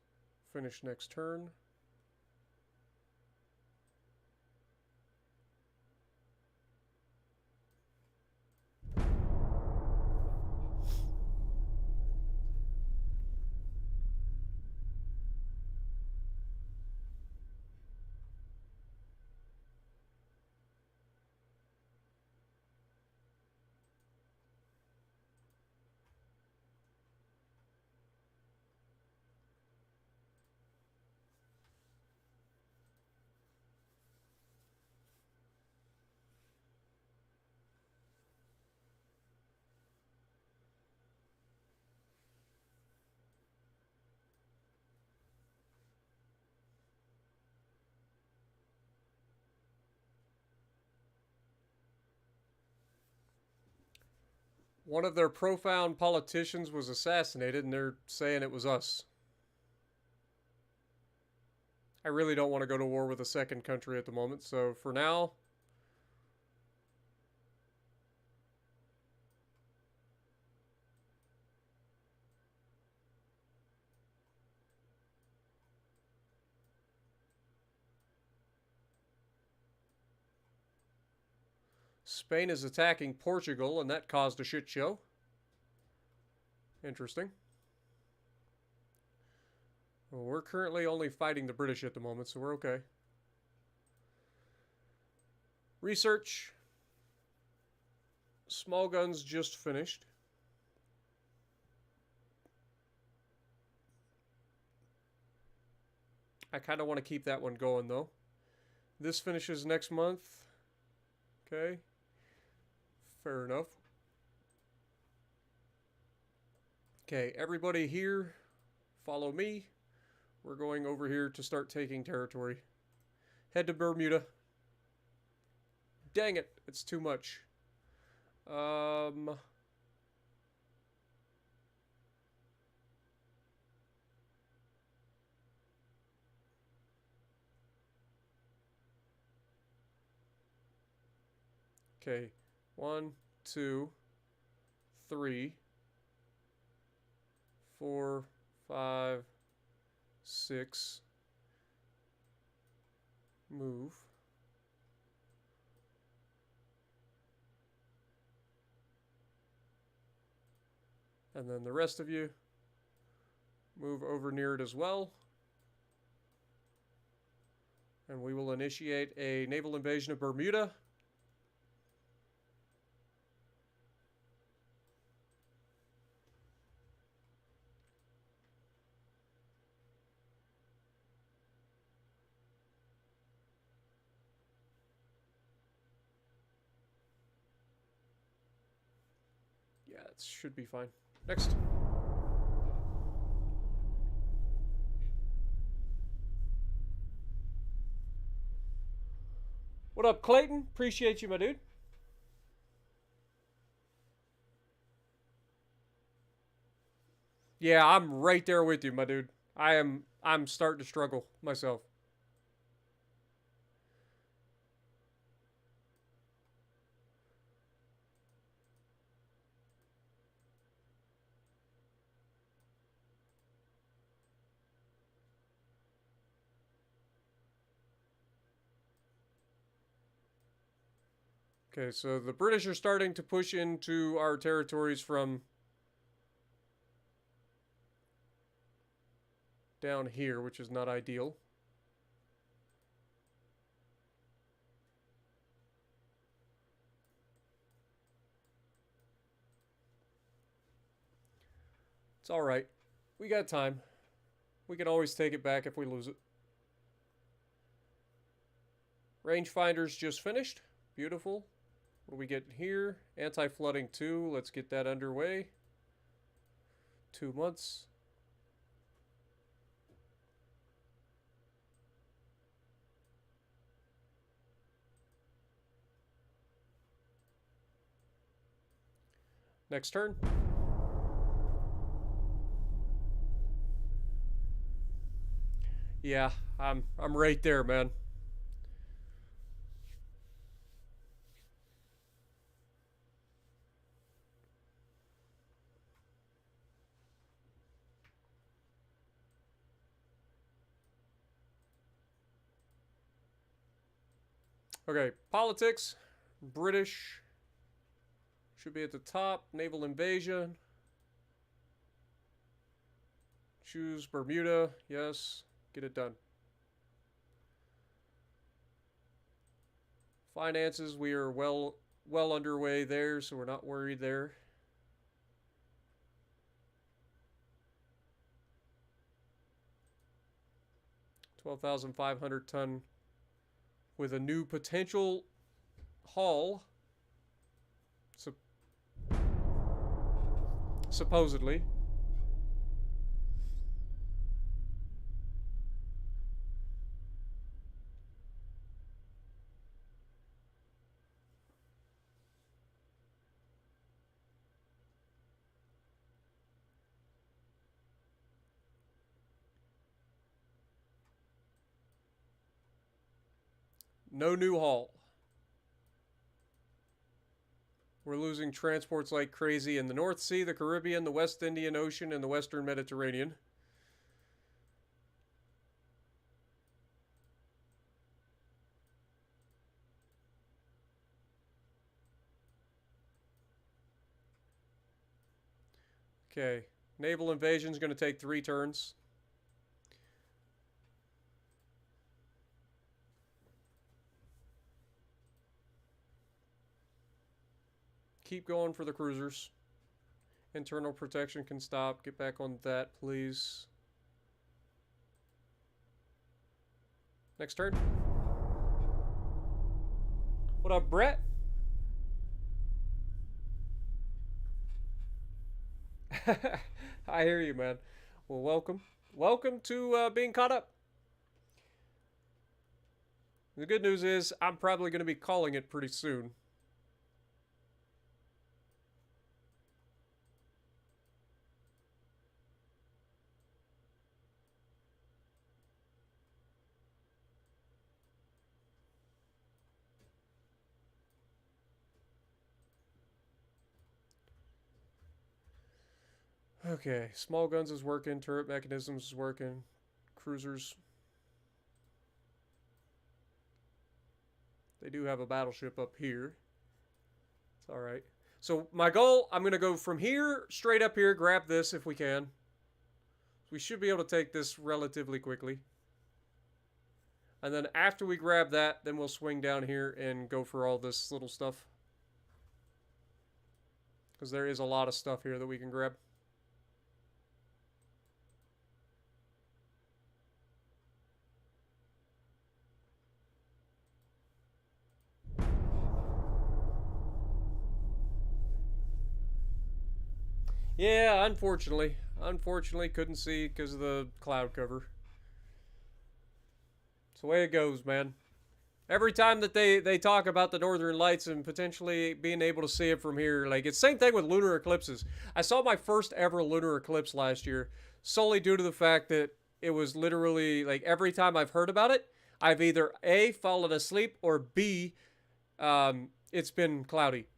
finish next turn. One of their profound politicians was assassinated, and they're saying it was us. I really don't want to go to war with a second country at the moment, so for now, Spain is attacking Portugal, and that caused a shit show. Interesting. Well, we're currently only fighting the British at the moment, so we're okay. Research. Small guns just finished. I kind of want to keep that one going, though. This finishes next month. Okay. Fair enough. Okay, everybody here, follow me. We're going over here to start taking territory. Head to Bermuda. Dang it, it's too much. Okay, 1, 2, 3, 4, 5, 6. Move. And then the rest of you move over near it as well. And we will initiate a naval invasion of Bermuda. Yeah, it should be fine. Next. What up, Clayton? Appreciate you, my dude. Yeah, I'm right there with you, my dude. I'm starting to struggle myself. Okay, so the British are starting to push into our territories from down here, which is not ideal. It's all right. We got time. We can always take it back if we lose it. Rangefinders just finished. Beautiful. What do we get here? Anti-flooding 2. Let's get that underway. 2 months. Next turn. Yeah, I'm right there, man. Okay, politics. British should be at the top. Naval invasion. Choose Bermuda. Yes. Get it done. Finances, we are well underway there, so we're not worried there. $12,500 with a new potential haul. Supposedly. No new haul. We're losing transports like crazy in the North Sea, the Caribbean, the West Indian Ocean, and the Western Mediterranean. Okay. Naval invasion is going to take 3 turns. Keep going for the cruisers. Internal protection can stop. Get back on that, please. Next turn. What up, Brett? I hear you, man. Well, welcome. Welcome to being caught up. The good news is I'm probably going to be calling it pretty soon. Okay, small guns is working, turret mechanisms is working, cruisers. They do have a battleship up here. It's alright. So my goal, I'm going to go from here, straight up here, grab this if we can. We should be able to take this relatively quickly. And then after we grab that, then we'll swing down here and go for all this little stuff. Because there is a lot of stuff here that we can grab. Yeah, unfortunately. Unfortunately, couldn't see because of the cloud cover. It's the way it goes, man. Every time that they talk about the northern lights and potentially being able to see it from here, like, it's the same thing with lunar eclipses. I saw my first ever lunar eclipse last year solely due to the fact that it was literally, like, every time I've heard about it, I've either A, fallen asleep, or B, it's been cloudy.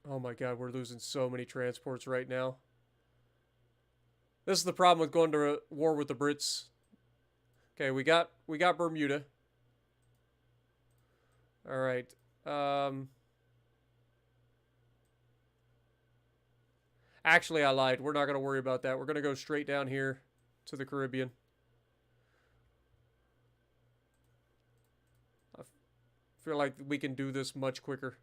Oh my god, we're losing so many transports right now. This is the problem with going to war with the Brits. Okay, we got Bermuda. All right. Actually, I lied. We're not going to worry about that. We're going to go straight down here to the Caribbean. I feel like we can do this much quicker.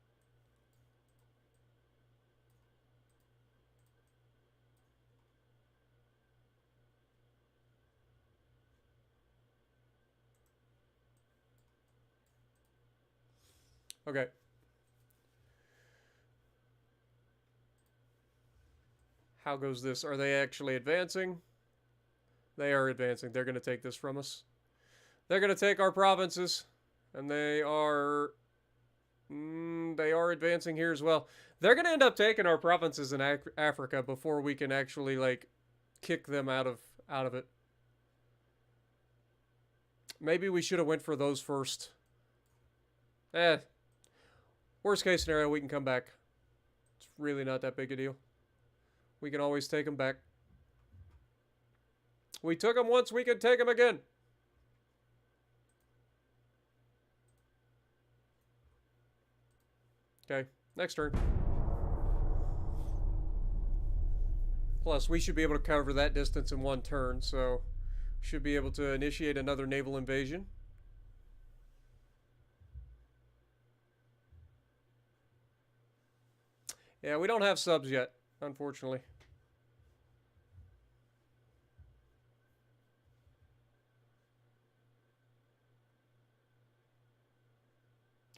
Okay. How goes this? Are they actually advancing? They are advancing. They're going to take this from us. They're going to take our provinces. And they are advancing here as well. They're going to end up taking our provinces in Africa before we can actually, like, kick them out of it. Maybe we should have went for those first. Worst case scenario, we can come back. It's really not that big a deal. We can always take them back. We took them once, we can take them again. Okay, next turn. Plus, we should be able to cover that distance in one turn, so should be able to initiate another naval invasion. Yeah, we don't have subs yet, unfortunately.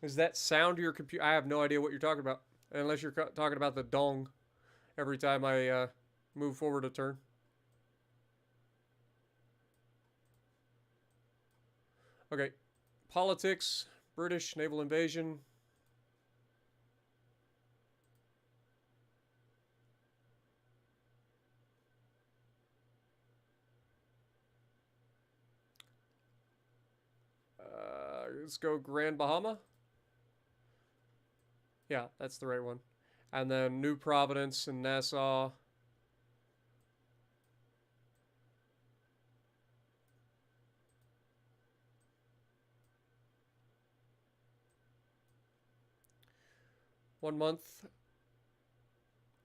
Is that sound to your computer? I have no idea what you're talking about. Unless you're talking about the dong every time I move forward a turn. Okay. Politics. British naval invasion. Let's go Grand Bahama. Yeah, that's the right one. And then New Providence and Nassau. One month.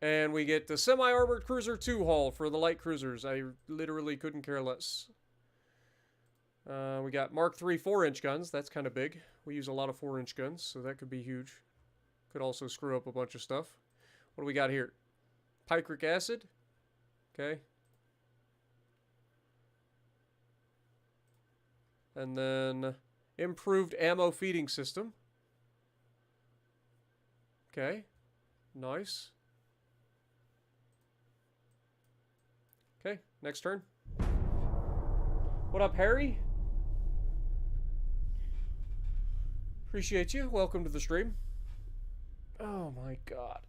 And we get the semi-armored cruiser 2 hull for the light cruisers. I literally couldn't care less. We got Mark III 4-inch guns. That's kind of big. We use a lot of 4-inch guns, so that could be huge. Could also screw up a bunch of stuff. What do we got here? Picric acid. Okay. And then improved ammo feeding system. Okay. Nice. Okay, next turn. What up, Harry? Appreciate you. Welcome to the stream. Oh my god.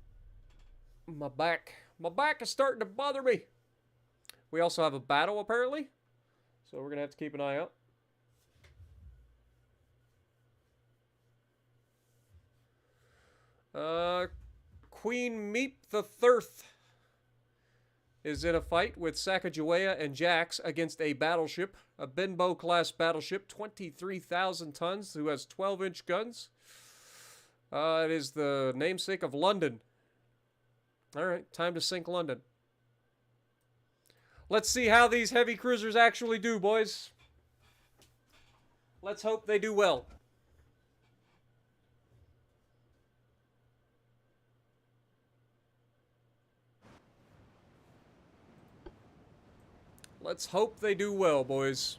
My back is starting to bother me. We also have a battle, apparently. So we're going to have to keep an eye out. Queen Meep the Thirth is in a fight with Sacagawea and Jax against a battleship, a Benbow-class battleship, 23,000 tons, who has 12-inch guns. It is the namesake of London. All right, time to sink London. Let's see how these heavy cruisers actually do, boys. Let's hope they do well. Let's hope they do well, boys.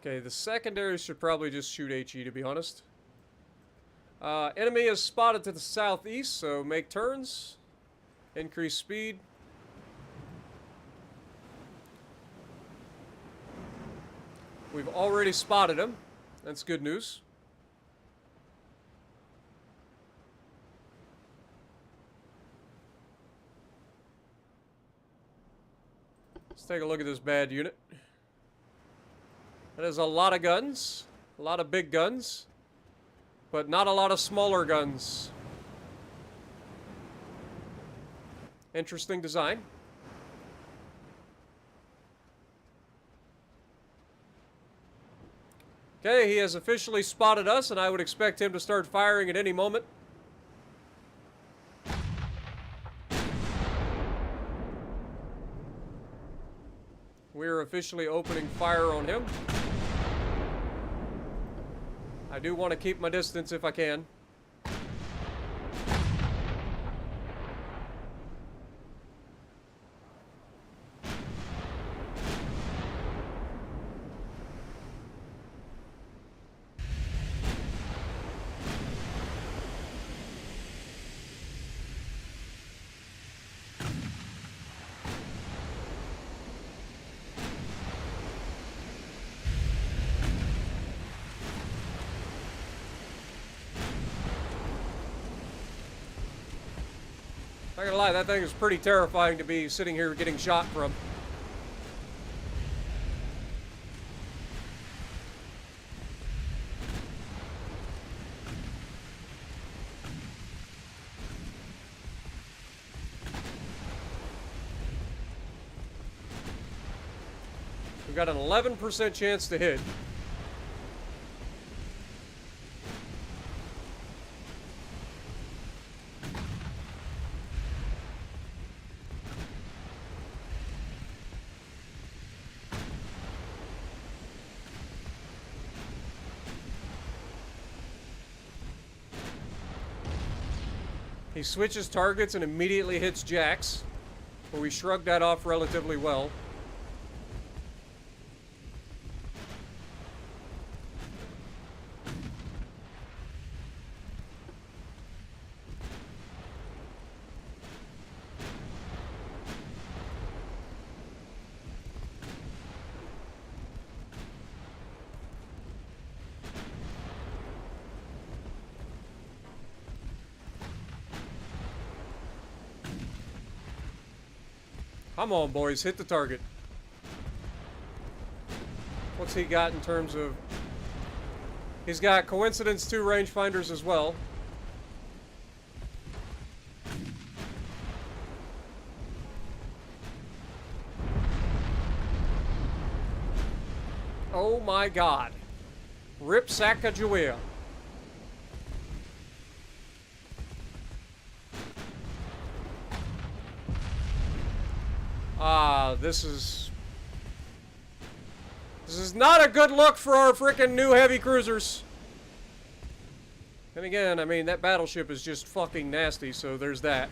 Okay, the secondaries should probably just shoot HE, to be honest. Enemy is spotted to the southeast, so make turns. Increase speed. We've already spotted him. That's good news. Let's take a look at this bad unit. That is a lot of guns. A lot of big guns. But not a lot of smaller guns. Interesting design. Okay, he has officially spotted us, and I would expect him to start firing at any moment. We're officially opening fire on him. I do want to keep my distance if I can. Not gonna lie, that thing is pretty terrifying to be sitting here getting shot from. We've got an 11% chance to hit. He switches targets and immediately hits Jax, but we shrugged that off relatively well. Come on, boys, hit the target. What's he got in terms of... He's got Coincidence 2 rangefinders as well. Oh my god. Rip Sacagawea. This is not a good look for our frickin' new heavy cruisers. And again, I mean, that battleship is just fucking nasty, so there's that.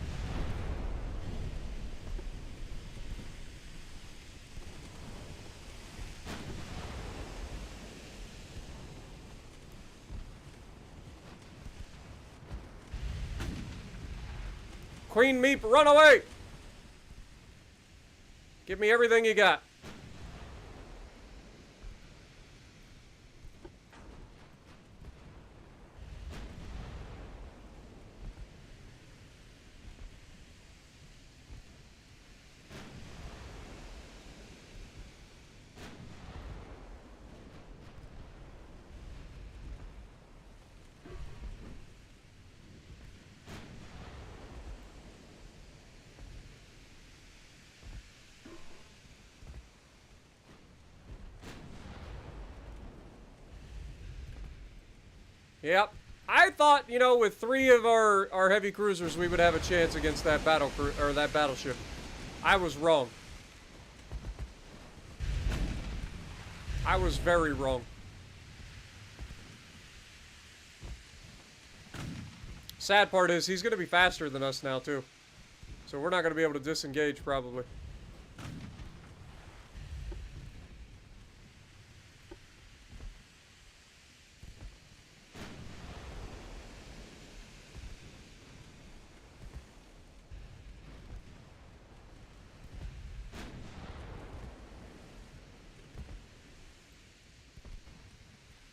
Queen Meep, run away! Give me everything you got. Yep. I thought, you know, with 3 of our heavy cruisers, we would have a chance against that that battleship. I was wrong. I was very wrong. Sad part is, he's going to be faster than us now, too. So we're not going to be able to disengage, probably.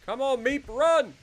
Come on, Meep, run!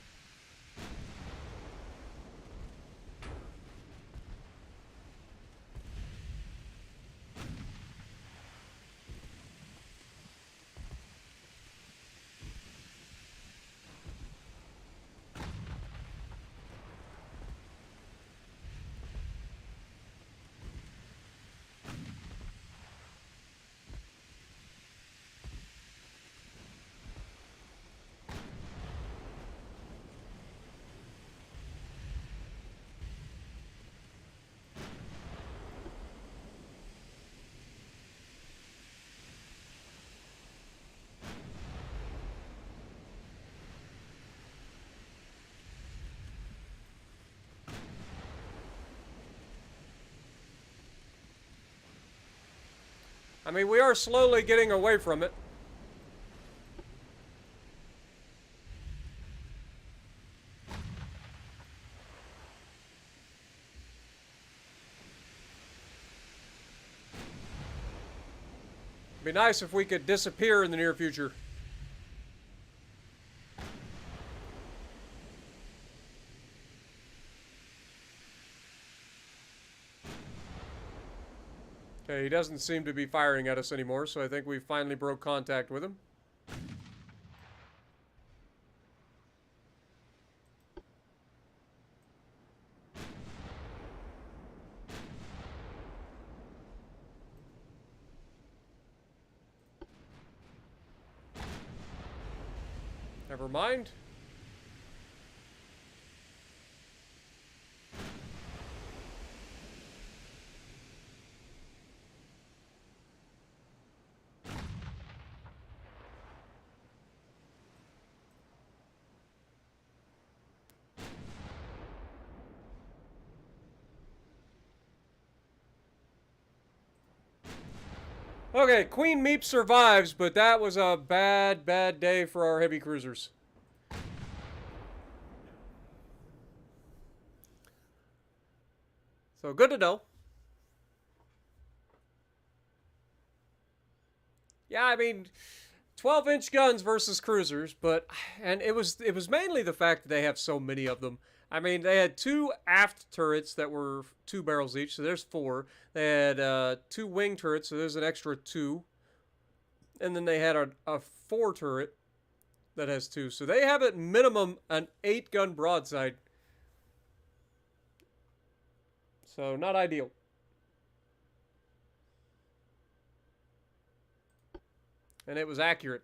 I mean, we are slowly getting away from it. It'd be nice if we could disappear in the near future. Okay, he doesn't seem to be firing at us anymore, so I think we finally broke contact with him. Never mind. Okay, Queen Meep survives, but that was a bad, bad day for our heavy cruisers. So good to know. Yeah, I mean, 12-inch guns versus cruisers, but and it was mainly the fact that they have so many of them. I mean, they had two aft turrets that were 2 barrels each, so there's four. They had two wing turrets, so there's an extra two, and then they had a four turret that has two. So they have at minimum an 8-gun broadside. So not ideal. And it was accurate.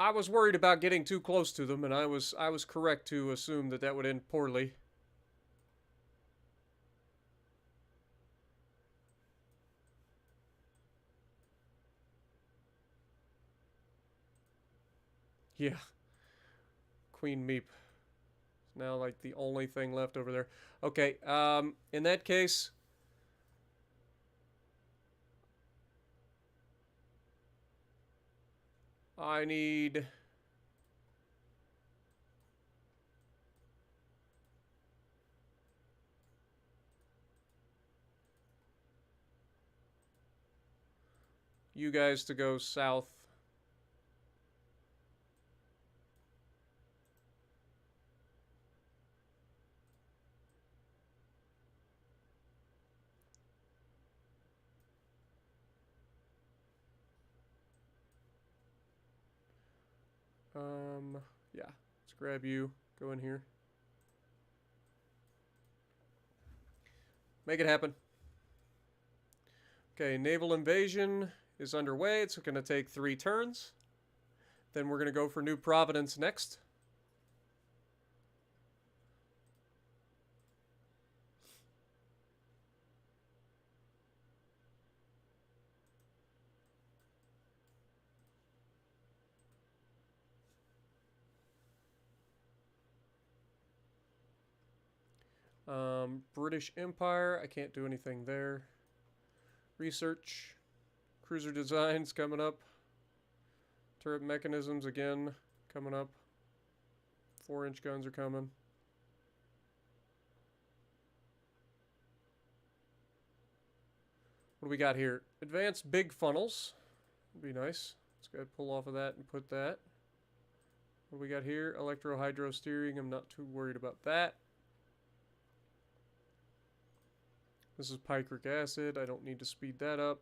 I was worried about getting too close to them, and I was correct to assume that that would end poorly. Yeah, Queen Meep. Now like the only thing left over there. Okay, in that case, I need you guys to go south. Yeah, let's grab you. Go in here. Make it happen. Okay, naval invasion is underway. It's going to take 3 turns. Then we're going to go for New Providence next. British Empire, I can't do anything there. Research, cruiser designs coming up. Turret mechanisms again coming up. 4-inch guns are coming. What do we got here? Advanced big funnels. Would be nice. Let's go ahead and pull off of that and put that. What do we got here? Electro-hydro steering. I'm not too worried about that. This is picric acid. I don't need to speed that up.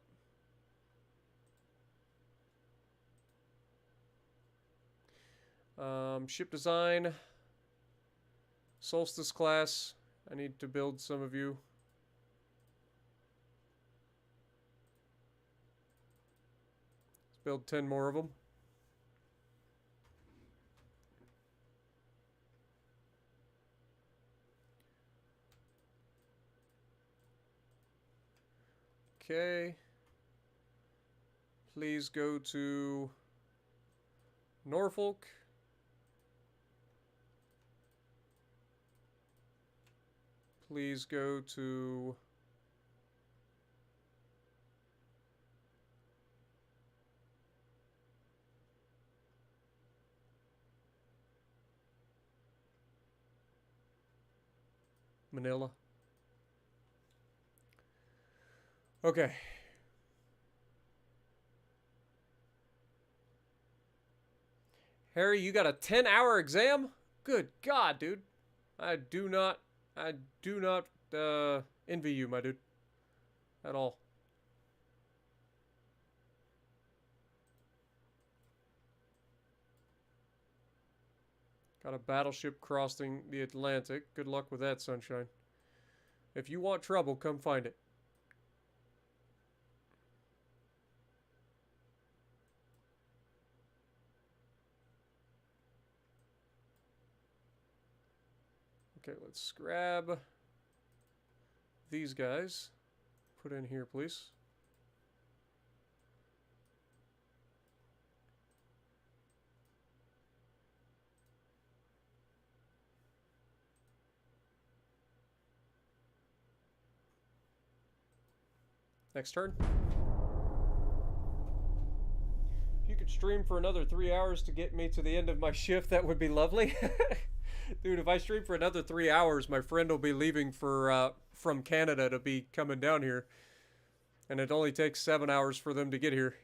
Ship design. Solstice class. I need to build some of you. Let's build 10 more of them. Okay. Please go to Norfolk. Please go to Manila. Okay. Harry, you got a 10-hour exam? Good God, dude. I do not envy you, my dude. At all. Got a battleship crossing the Atlantic. Good luck with that, sunshine. If you want trouble, come find it. Okay, let's grab these guys. Put in here, please. Next turn. If you could stream for another 3 hours to get me to the end of my shift, that would be lovely. Dude, if I stream for another 3 hours, my friend will be leaving for from Canada to be coming down here. And it only takes 7 hours for them to get here.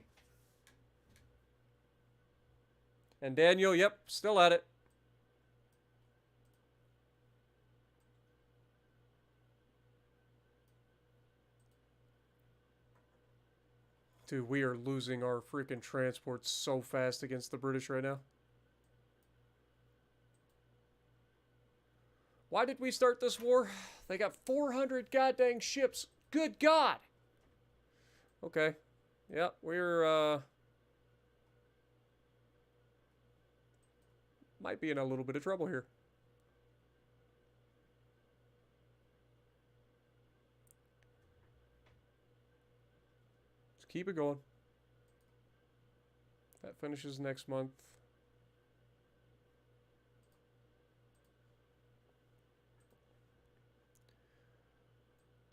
And Daniel, yep, still at it. Dude, we are losing our freaking transports so fast against the British right now. Why did we start this war? They got 400 goddamn ships. Good God! Okay. Yeah, we're, might be in a little bit of trouble here. Just keep it going. That finishes next month.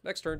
Next turn.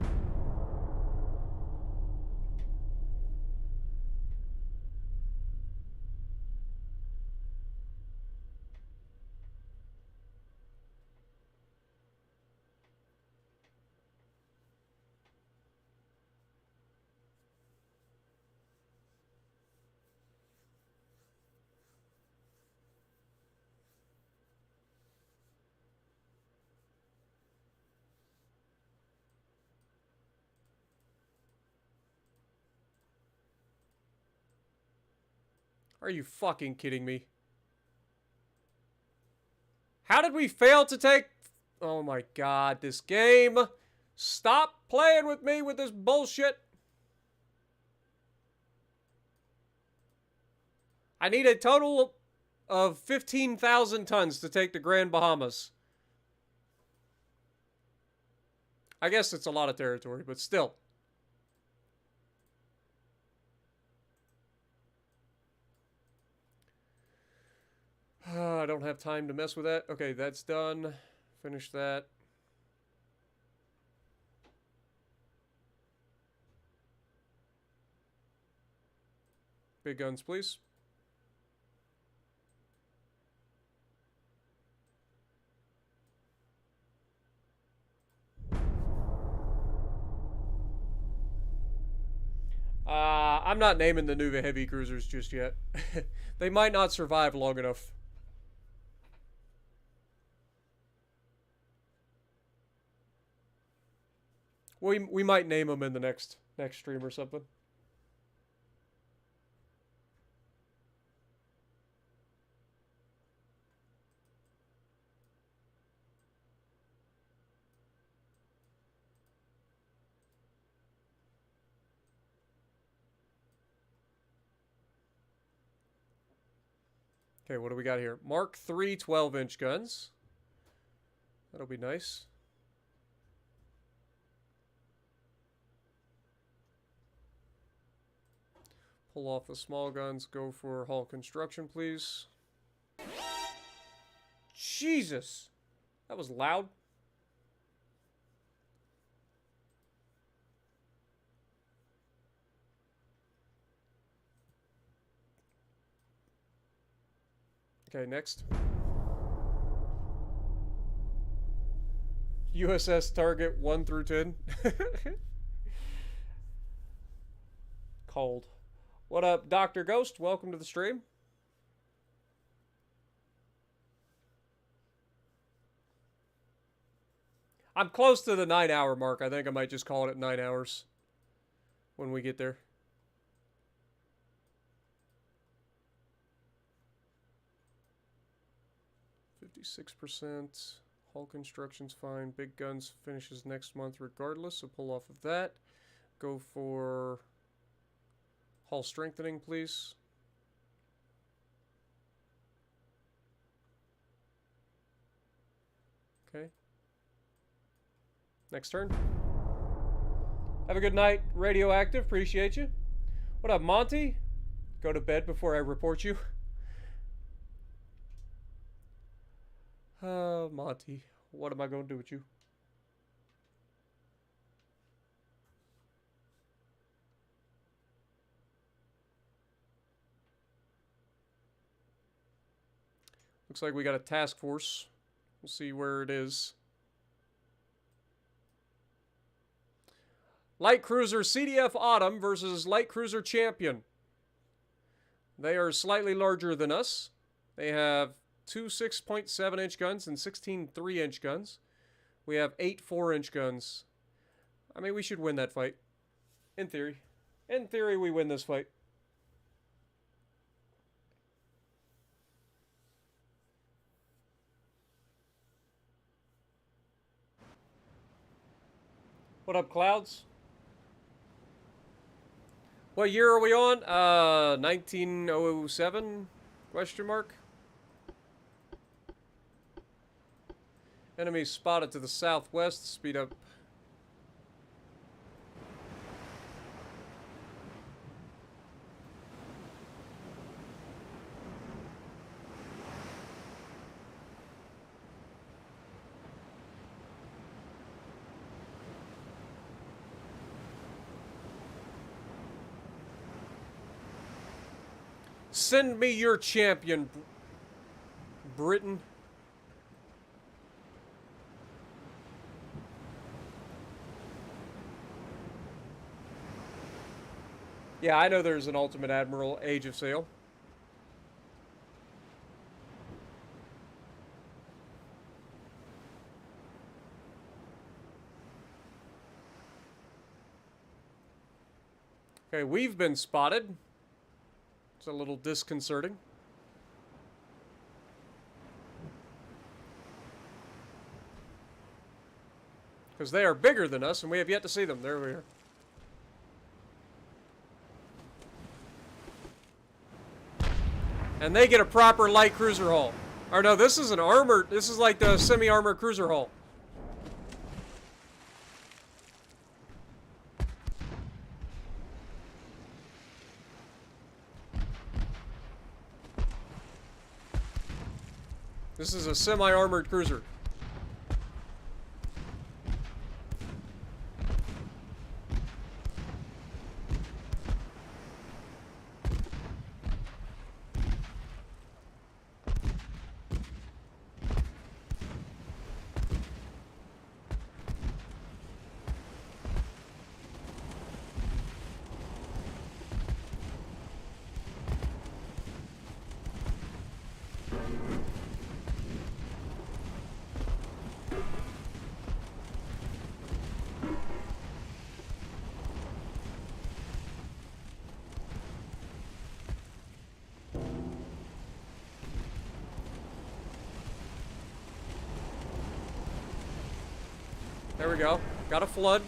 Are you fucking kidding me? How did we fail to take... Oh my God, this game. Stop playing with me with this bullshit. I need a total of 15,000 tons to take the Grand Bahamas. I guess it's a lot of territory, but still. I don't have time to mess with that. Okay, that's done. Finish that. Big guns, please. I'm not naming the new heavy cruisers just yet. They might not survive long enough. We might name them in the next stream or something. Okay, what do we got here? Mark III 12-inch guns. That'll be nice. Pull off the small guns. Go for hull construction, please. Jesus! That was loud. Okay, next. USS target 1 through 10. Cold. What up, Dr. Ghost? Welcome to the stream. I'm close to the 9-hour mark. I think I might just call it at 9 hours when we get there. %. Hull construction's fine. Big guns finishes next month regardless, so pull off of that. Go for hull strengthening, please. Okay. Next turn. Have a good night, Radioactive. Appreciate you. What up, Monty? Go to bed before I report you. Monty, what am I going to do with you? Looks like we got a task force. We'll see where it is. Light Cruiser CDF Autumn versus Light Cruiser Champion. They are slightly larger than us. They have 2 6.7-inch guns and 16 3-inch guns. We have 8 4-inch guns. I mean, we should win that fight. In theory. In theory, we win this fight. What up, Clouds? What year are we on? 1907? Question mark. Enemy spotted to the southwest. Speed up. Send me your champion, Britain. Yeah, I know there's an Ultimate Admiral Age of Sail. Okay, we've been spotted. It's a little disconcerting. Because they are bigger than us, and we have yet to see them. There we are. And they get a proper light cruiser hull. Or no, this is an armored, this is like the semi-armored cruiser hull. This is a semi-armored cruiser. There we go. Got a flood.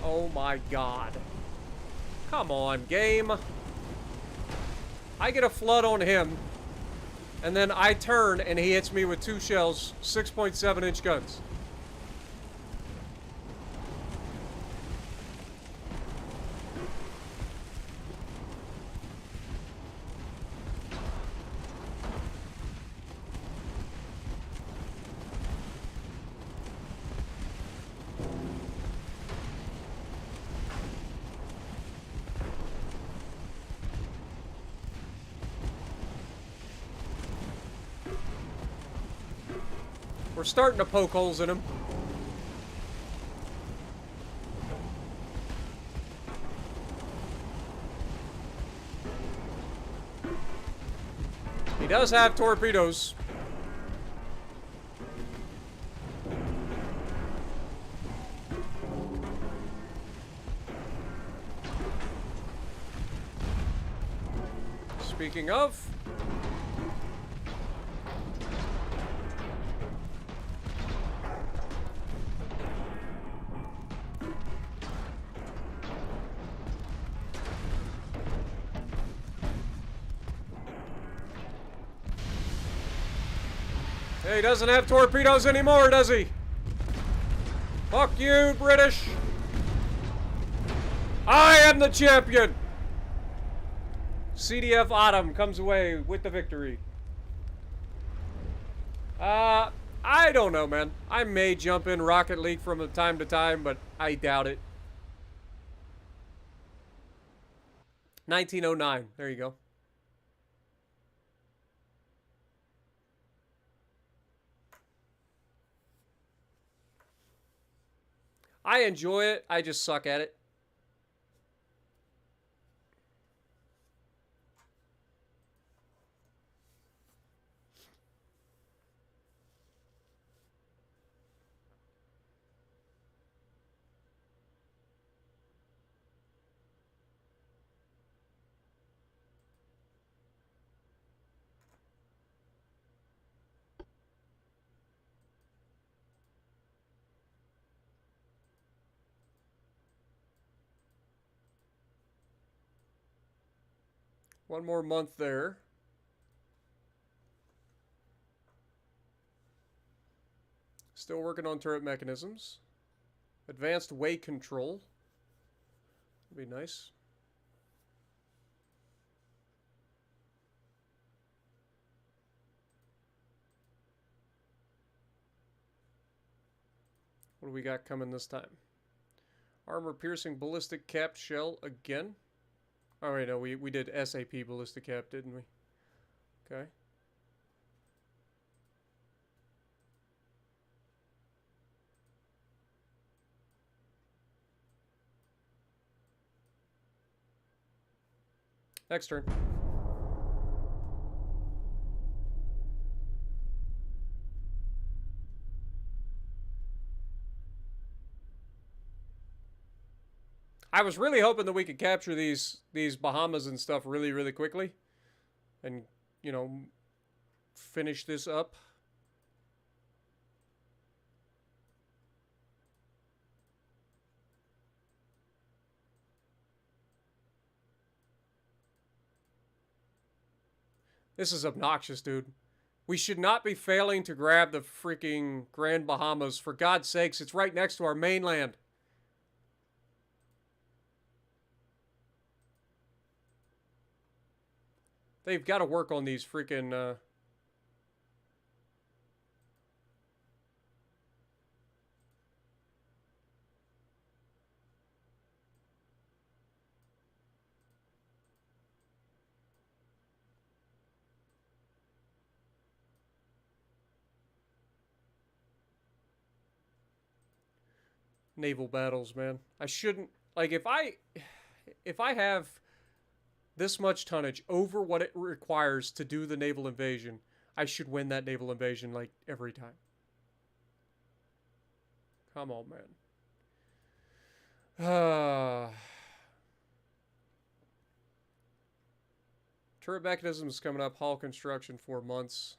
Oh my God. Come on, game. I get a flood on him, and then I turn and he hits me with 2 shells, 6.7-inch guns. We're starting to poke holes in him. He does have torpedoes. Speaking of, he doesn't have torpedoes anymore, does he? Fuck you, British. I am the champion! CDF Autumn comes away with the victory. I don't know, man. I may jump in Rocket League from time to time, but I doubt it. 1909. There you go. I enjoy it. I just suck at it. One more month there. Still working on turret mechanisms. Advanced weight control. Would be nice. What do we got coming this time? Armor-piercing ballistic cap shell again. Oh, wait, no, we did SAP ballistic cap, didn't we? Okay. Next turn. I was really hoping that we could capture these Bahamas and stuff really, really quickly. And, you know, finish this up. This is obnoxious, dude. We should not be failing to grab the freaking Grand Bahamas. For God's sakes, it's right next to our mainland. They've got to work on these freaking, naval battles, man. I shouldn't... Like, if I have this much tonnage over what it requires to do the naval invasion, I should win that naval invasion, like, every time. Come on, man. Turret mechanisms coming up. Hull construction, 4 months.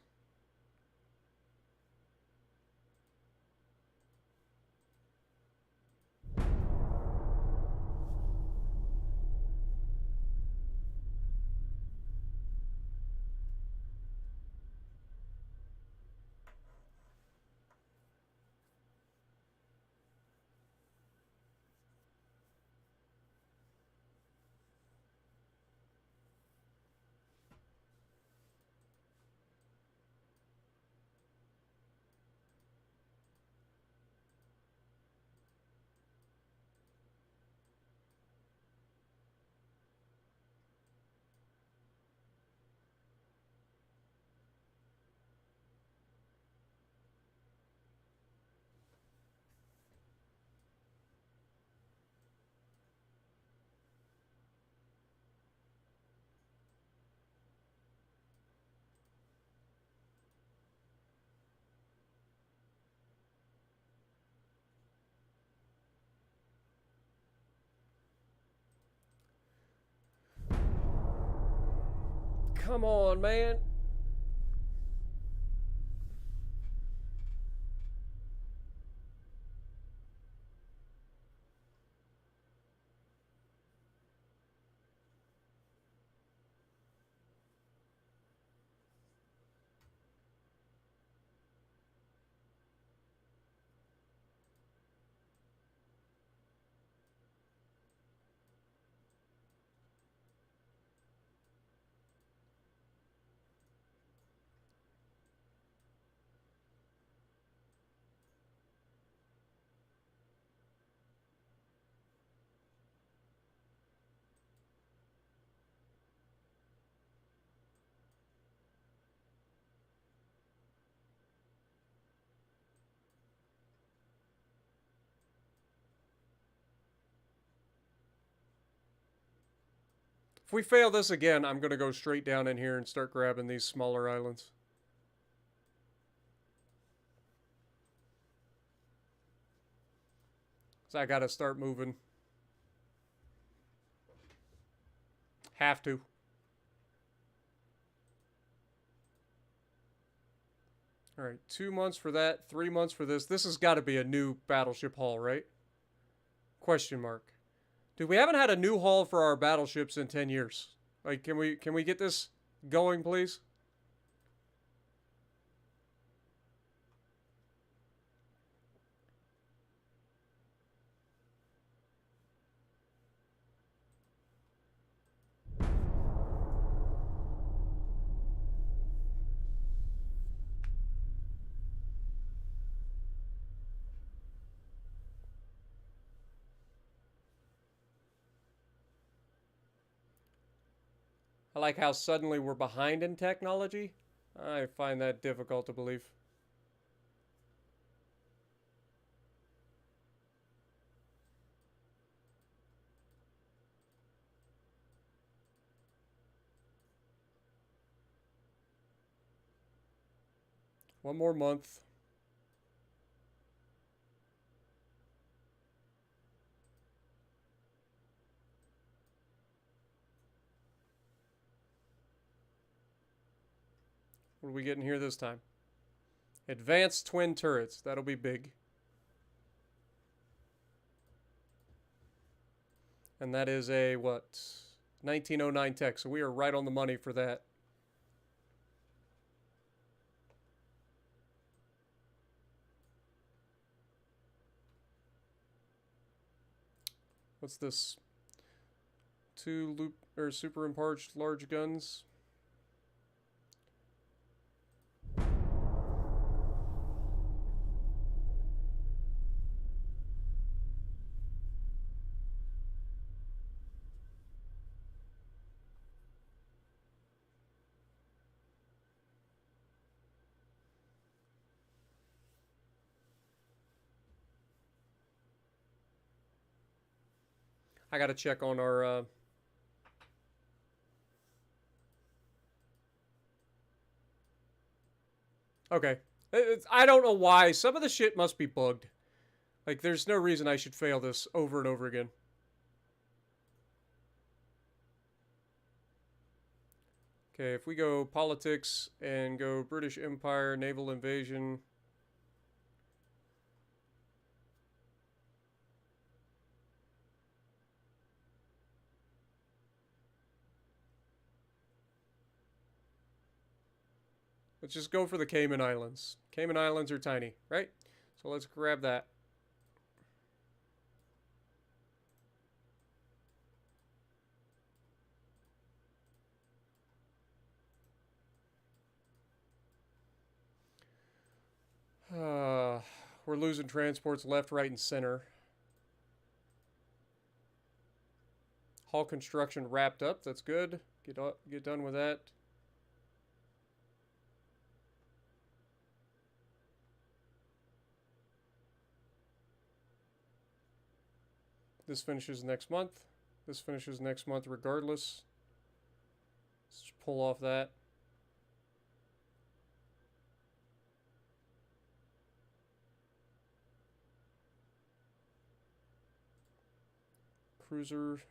Come on, man. If we fail this again, I'm going to go straight down in here and start grabbing these smaller islands. So I got to start moving. Have to. All right, 2 months for that, 3 months for this. This has got to be a new battleship haul, right? Question mark. Dude, we haven't had a new haul for our battleships in 10 years. Like, can we get this going, please? I like how suddenly we're behind in technology. I find that difficult to believe. One more month. What are we getting here this time? Advanced twin turrets. That'll be big. And that is a, what? 1909 tech. So we are right on the money for that. What's this? 2 loop or superimposed large guns. I gotta check on our okay. I don't know why. Some of the shit must be bugged. Like, there's no reason I should fail this over and over again. Okay, if we go politics and go British Empire, naval invasion. Let's just go for the Cayman Islands. Cayman Islands are tiny, right? So let's grab that. We're losing transports left, right, and center. Hull construction wrapped up. That's good. Get done with that. This finishes next month. This finishes next month regardless. Let's just pull off that. Cruiser.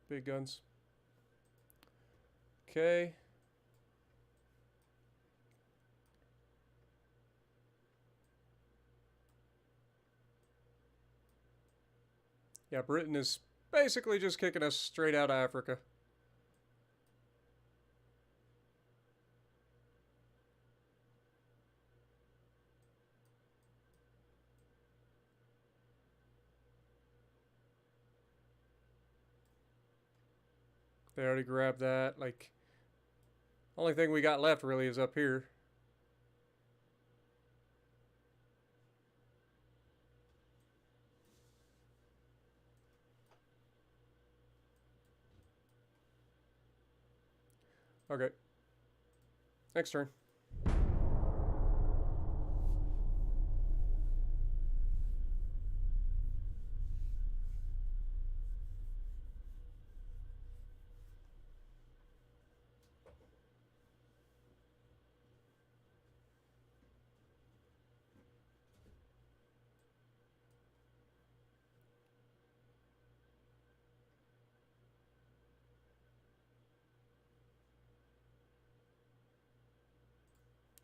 Big guns. Okay. Yeah, Britain is basically just kicking us straight out of Africa. They already grabbed that. Like, only thing we got left really is up here. Okay. Next turn.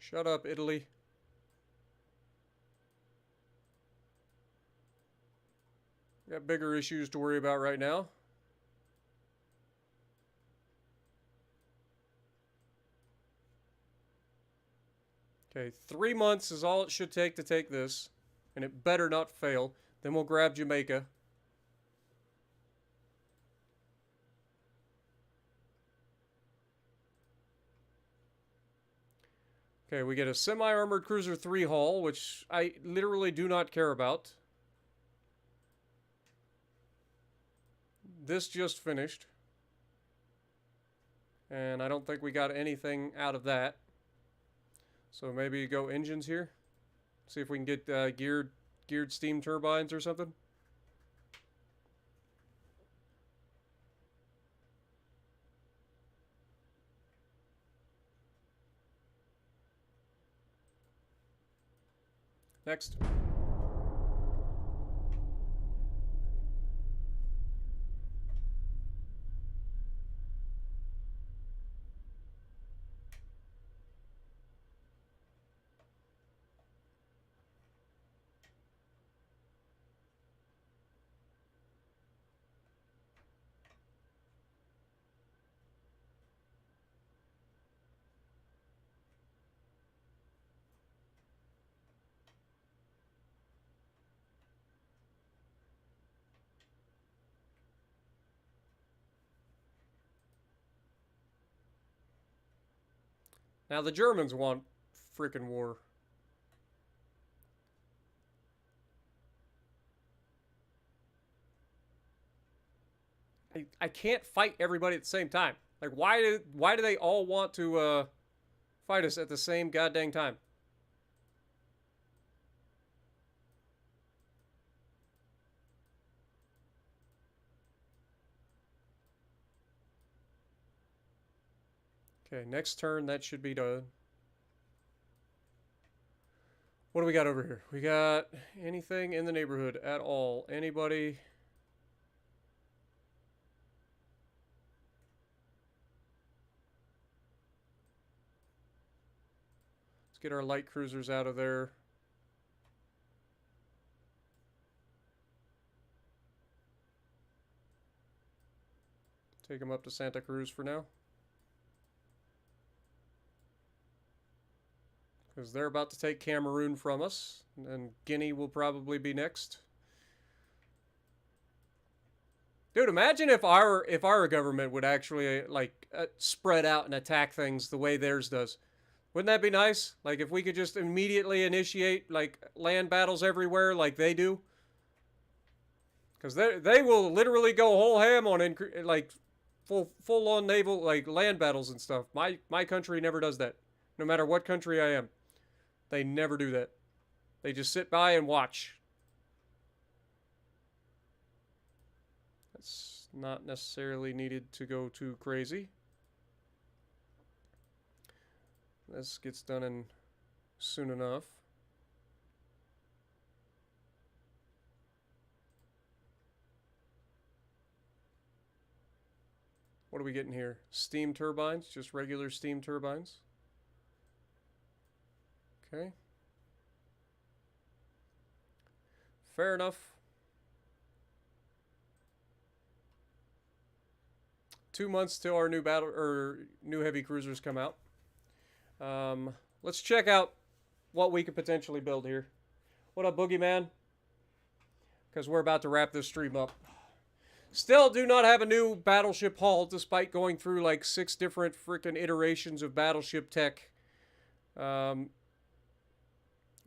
Shut up, Italy. Got bigger issues to worry about right now. Okay, 3 months is all it should take to take this. And it better not fail. Then we'll grab Jamaica. Okay, we get a semi-armored cruiser 3 hull, which I literally do not care about. This just finished. And I don't think we got anything out of that. So maybe go engines here. See if we can get geared steam turbines or something. Next. Now the Germans want freaking war. I can't fight everybody at the same time. Like why do they all want to fight us at the same goddamn time? Okay, next turn that should be done. What do we got over here? We got anything in the neighborhood at all? Anybody? Let's get our light cruisers out of there. Take them up to Santa Cruz for now. Because they're about to take Cameroon from us. And Guinea will probably be next. Dude, imagine if our government would actually spread out and attack things the way theirs does. Wouldn't that be nice? Like if we could just immediately initiate like land battles everywhere like they do. Because they will literally go whole ham on like full on naval like land battles and stuff. My country never does that. No matter what country I am. They never do that. They just sit by and watch. That's not necessarily needed to go too crazy. This gets done in soon enough. What are we getting here? Steam turbines, just regular steam turbines. Okay. Fair enough. 2 months till our new new heavy cruisers come out. Let's check out what we could potentially build here. What up, Boogeyman? Because we're about to wrap this stream up. Still do not have a new battleship hull, despite going through like 6 different freaking iterations of battleship tech.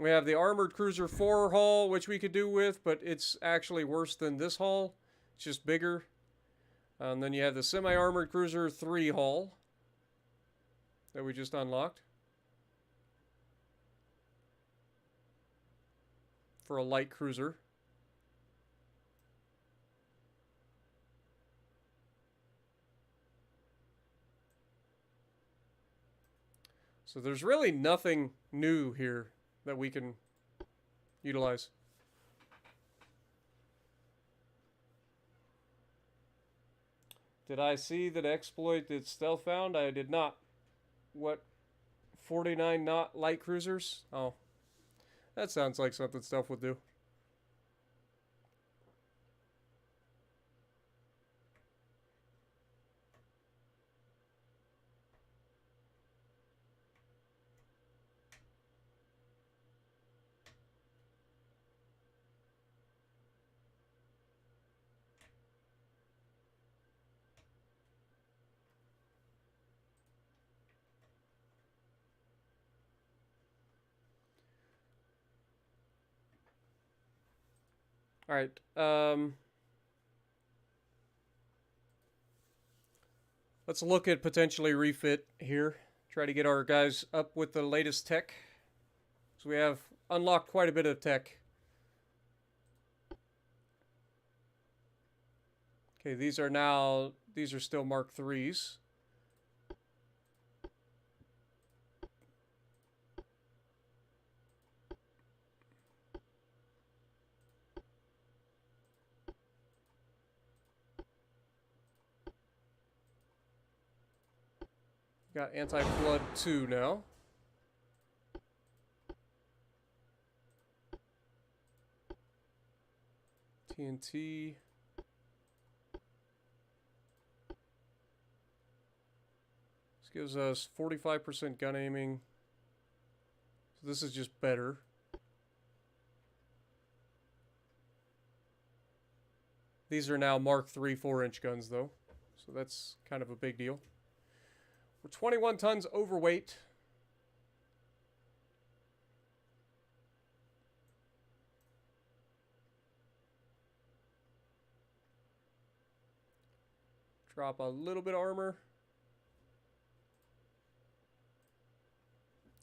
We have the Armored Cruiser 4 hull, which we could do with, but it's actually worse than this hull. It's just bigger. And then you have the Semi-Armored Cruiser 3 hull that we just unlocked. For a light cruiser. So there's really nothing new here that we can utilize. Did I see that exploit that Stealth found? I did not. What 49 knot light cruisers. Oh, that sounds like something stuff would do. All right. Let's look at potentially refit here. Try to get our guys up with the latest tech. So we have unlocked quite a bit of tech. Okay, these are still Mark IIIs. Got anti-flood 2 now. TNT. This gives us 45% gun aiming. So this is just better. These are now Mark III 4-inch guns though. So that's kind of a big deal. We're 21 tons overweight. Drop a little bit of armor.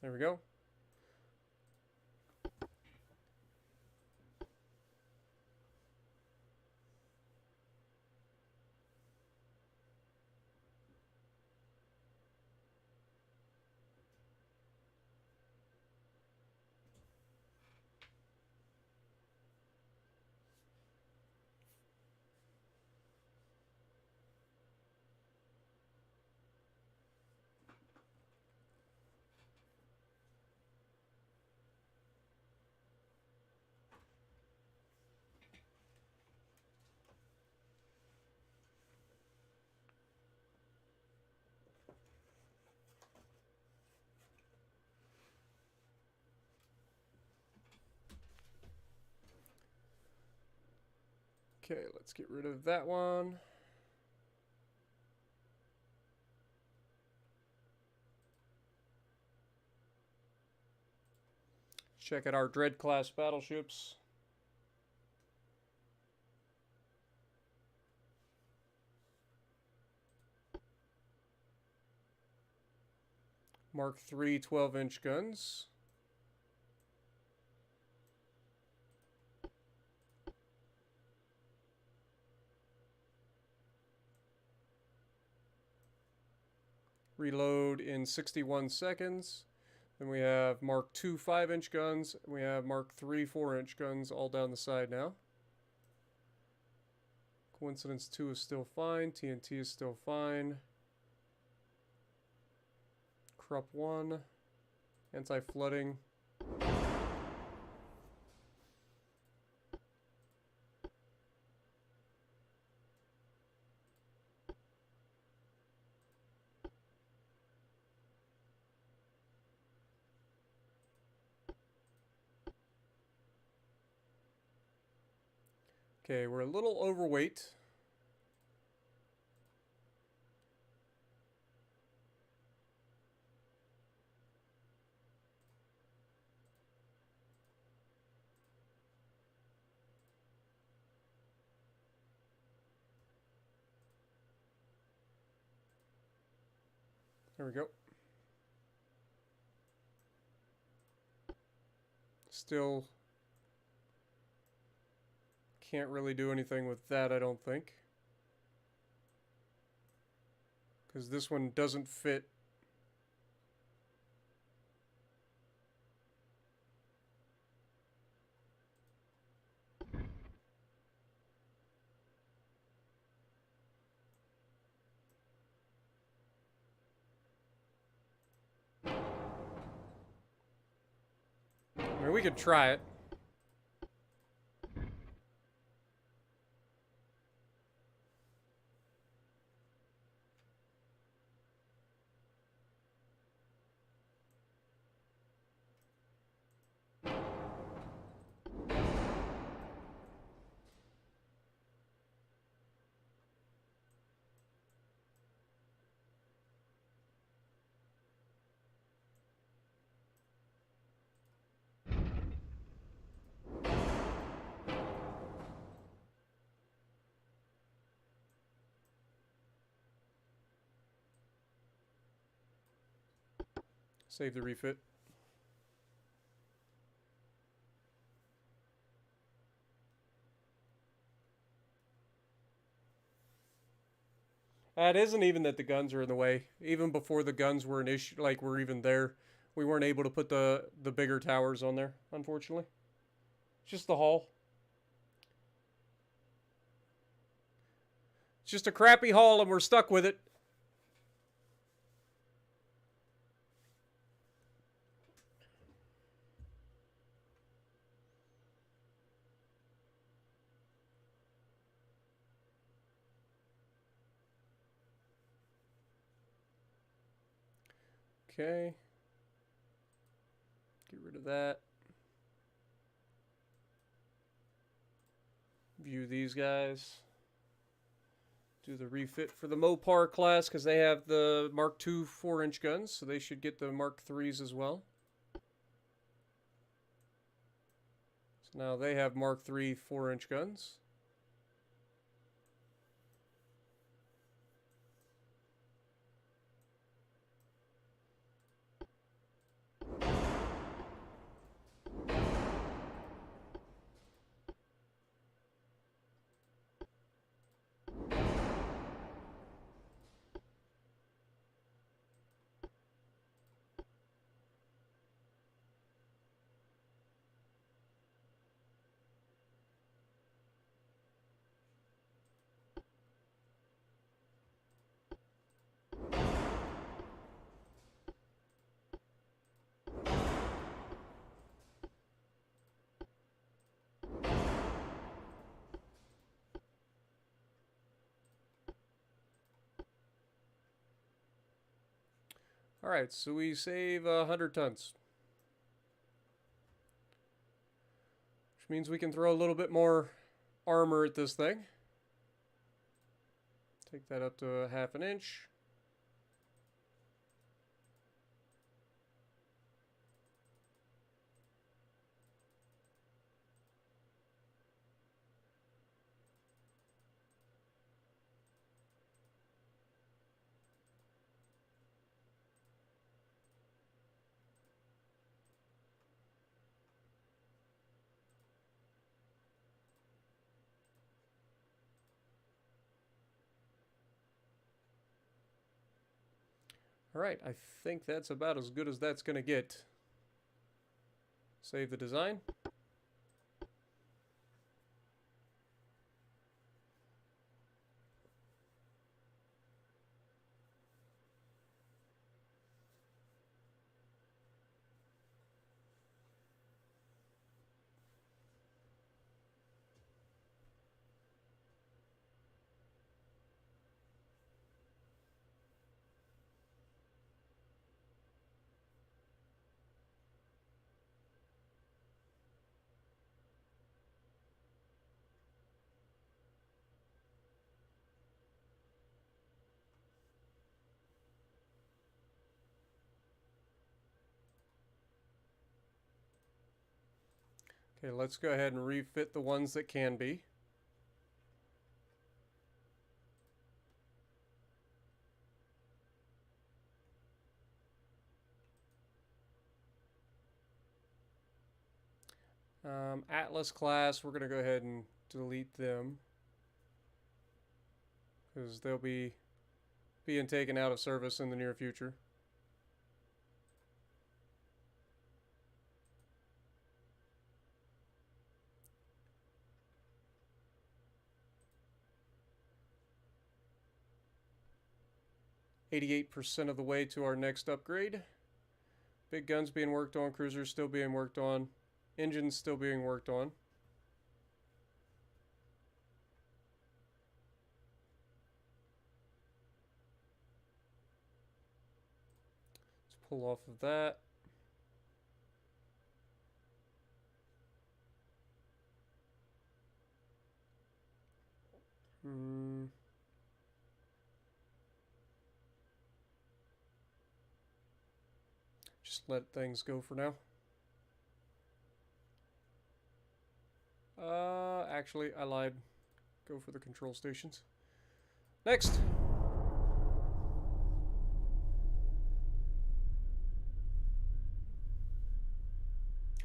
There we go. Okay, let's get rid of that one. Check out our Dread class battleships. Mark III 12-inch guns. Reload in 61 seconds. Then we have Mark II 5-inch guns. And we have Mark III 4-inch guns all down the side now. Coincidence 2 is still fine. TNT is still fine. Krupp 1. Anti-flooding. Okay, we're a little overweight. There we go. Still can't really do anything with that, I don't think. Because this one doesn't fit. mean, we could try it. Save the refit. It isn't even that the guns are in the way. Even before the guns were an issue, like were even there, we weren't able to put the bigger towers on there, unfortunately. It's just the hull. It's just a crappy hull and we're stuck with it. Okay. Get rid of that. View these guys. Do the refit for the Mopar class because they have the Mark II 4-inch guns, so they should get the Mark IIIs as well. So now they have Mark III 4-inch guns. Alright, so we save 100 tons. Which means we can throw a little bit more armor at this thing. Take that up to a half an inch. Alright, I think that's about as good as that's going to get. Save the design. Okay, let's go ahead and refit the ones that can be. Atlas class, we're going to go ahead and delete them. Because they'll be being taken out of service in the near future. %, of the way to our next upgrade. Big guns being worked on, cruisers still being worked on. Engine's still being worked on. Let's pull off of that. Just let things go for now. Actually, I lied. Go for the control stations. Next.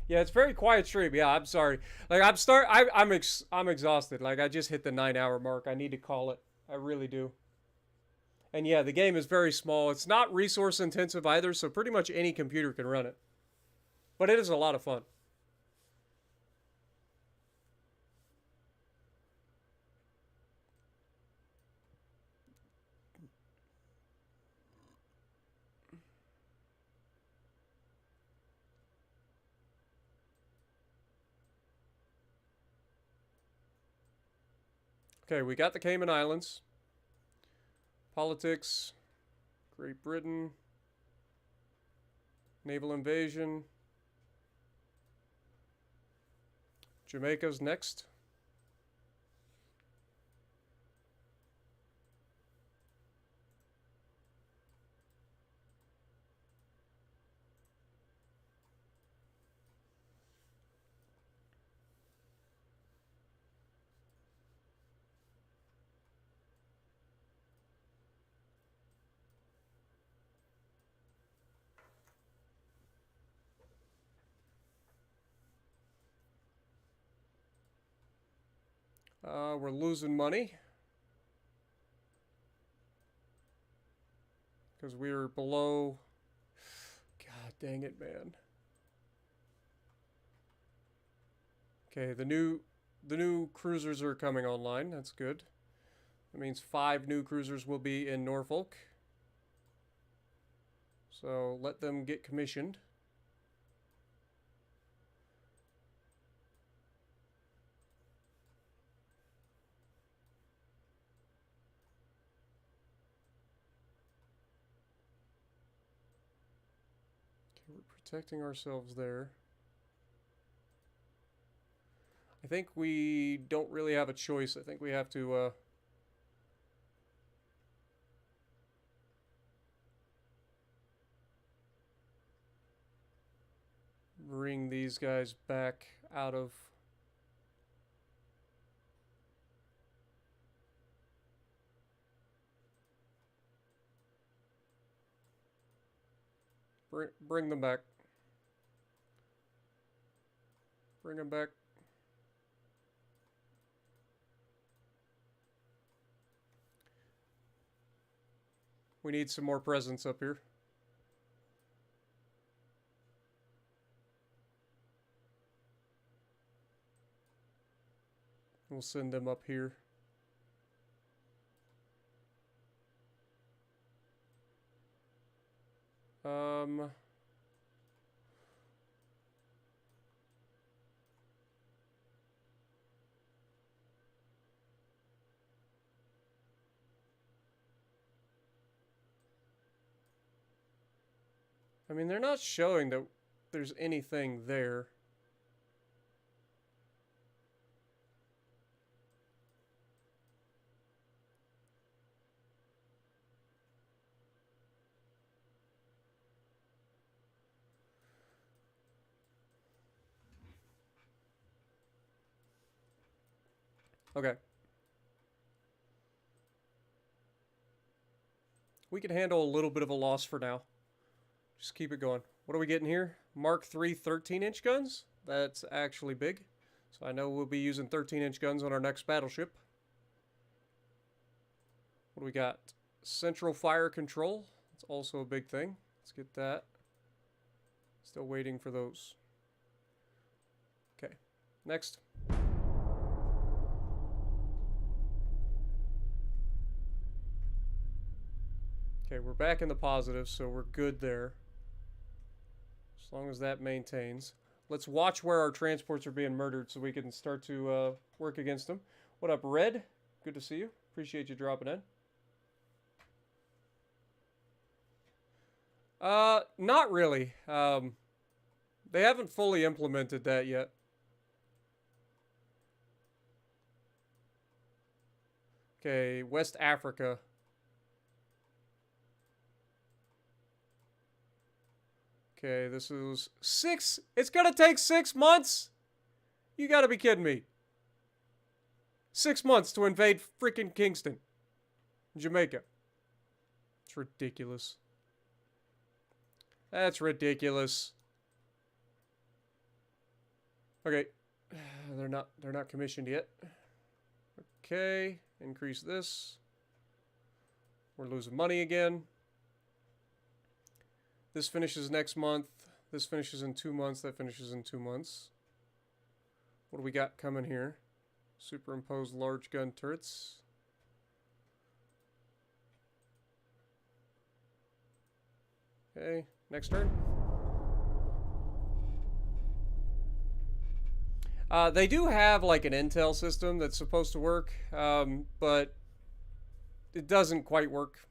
Yeah, it's very quiet stream. Yeah, I'm sorry. Like I'm exhausted. Like I just hit the 9-hour mark. I need to call it. I really do. And yeah, the game is very small. It's not resource intensive either, so pretty much any computer can run it. But it is a lot of fun. Okay, we got the Cayman Islands. Politics. Great Britain. Naval invasion. Jamaica's next. We're losing money because we're below. God dang it, man. Okay, the new cruisers are coming online. That's good. That means 5 new cruisers will be in Norfolk. So let them get commissioned. Okay, we're protecting ourselves there. I think we don't really have a choice. I think we have to bring these guys back out of bring them back. Bring them back. We need some more presence up here. We'll send them up here. I mean, they're not showing that there's anything there. Okay. We can handle a little bit of a loss for now. Just keep it going. What are we getting here? Mark III 13-inch guns? That's actually big. So I know we'll be using 13-inch guns on our next battleship. What do we got? Central fire control. That's also a big thing. Let's get that. Still waiting for those. Okay. Next. Okay, we're back in the positive, so we're good there. As long as that maintains. Let's watch where our transports are being murdered so we can start to work against them. What up, Red? Good to see you. Appreciate you dropping in. Not really. They haven't fully implemented that yet. Okay, West Africa. Okay, this is 6. It's gonna take 6 months? You gotta be kidding me. 6 months to invade freaking Kingston, Jamaica. It's ridiculous. That's ridiculous. Okay, they're not commissioned yet. Okay, increase this. We're losing money again. This finishes next month. This finishes in 2 months. That finishes in 2 months. What do we got coming here? Superimposed large gun turrets. Okay, next turn. They do have like an intel system that's supposed to work, but it doesn't quite work.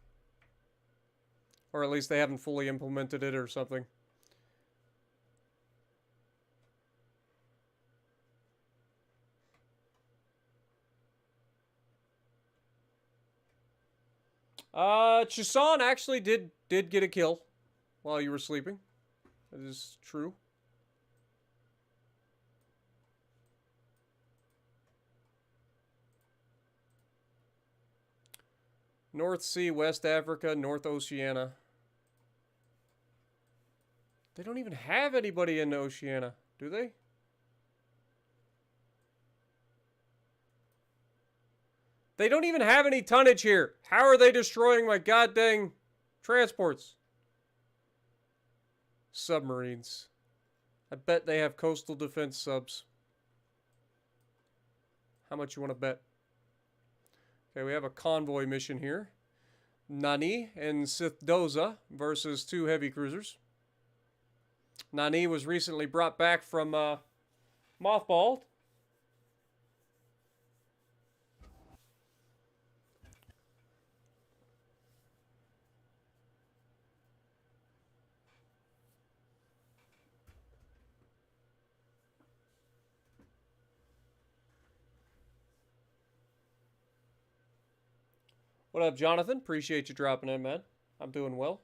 Or at least they haven't fully implemented it or something. Chisan actually did get a kill while you were sleeping. That is true. North Sea, West Africa, North Oceania. They don't even have anybody in Oceania, do they? They don't even have any tonnage here. How are they destroying my goddamn transports? Submarines. I bet they have coastal defense subs. How much you want to bet? Okay, we have a convoy mission here. Nani and Sithdoza versus 2 heavy cruisers. Nani was recently brought back from mothballed. What up, Jonathan? Appreciate you dropping in, man. I'm doing well.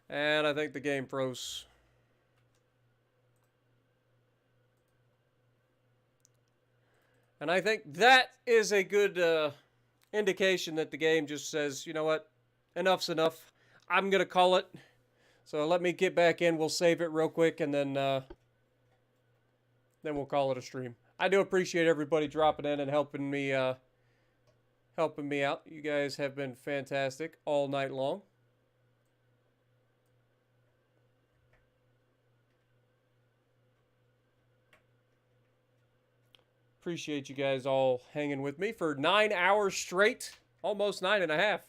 And I think the game froze. And I think that is a good indication that the game just says, you know what, enough's enough. I'm going to call it. So let me get back in. We'll save it real quick, and then we'll call it a stream. I do appreciate everybody dropping in and helping me out. You guys have been fantastic all night long. Appreciate you guys all hanging with me for 9 hours straight. Almost 9.5.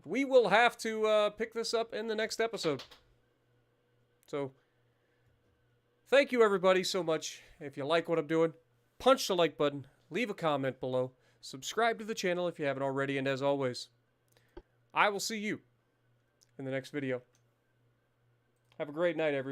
We will have to pick this up in the next episode. So, thank you everybody so much. If you like what I'm doing, punch the like button, leave a comment below, subscribe to the channel if you haven't already, and as always, I will see you in the next video. Have a great night, everyone.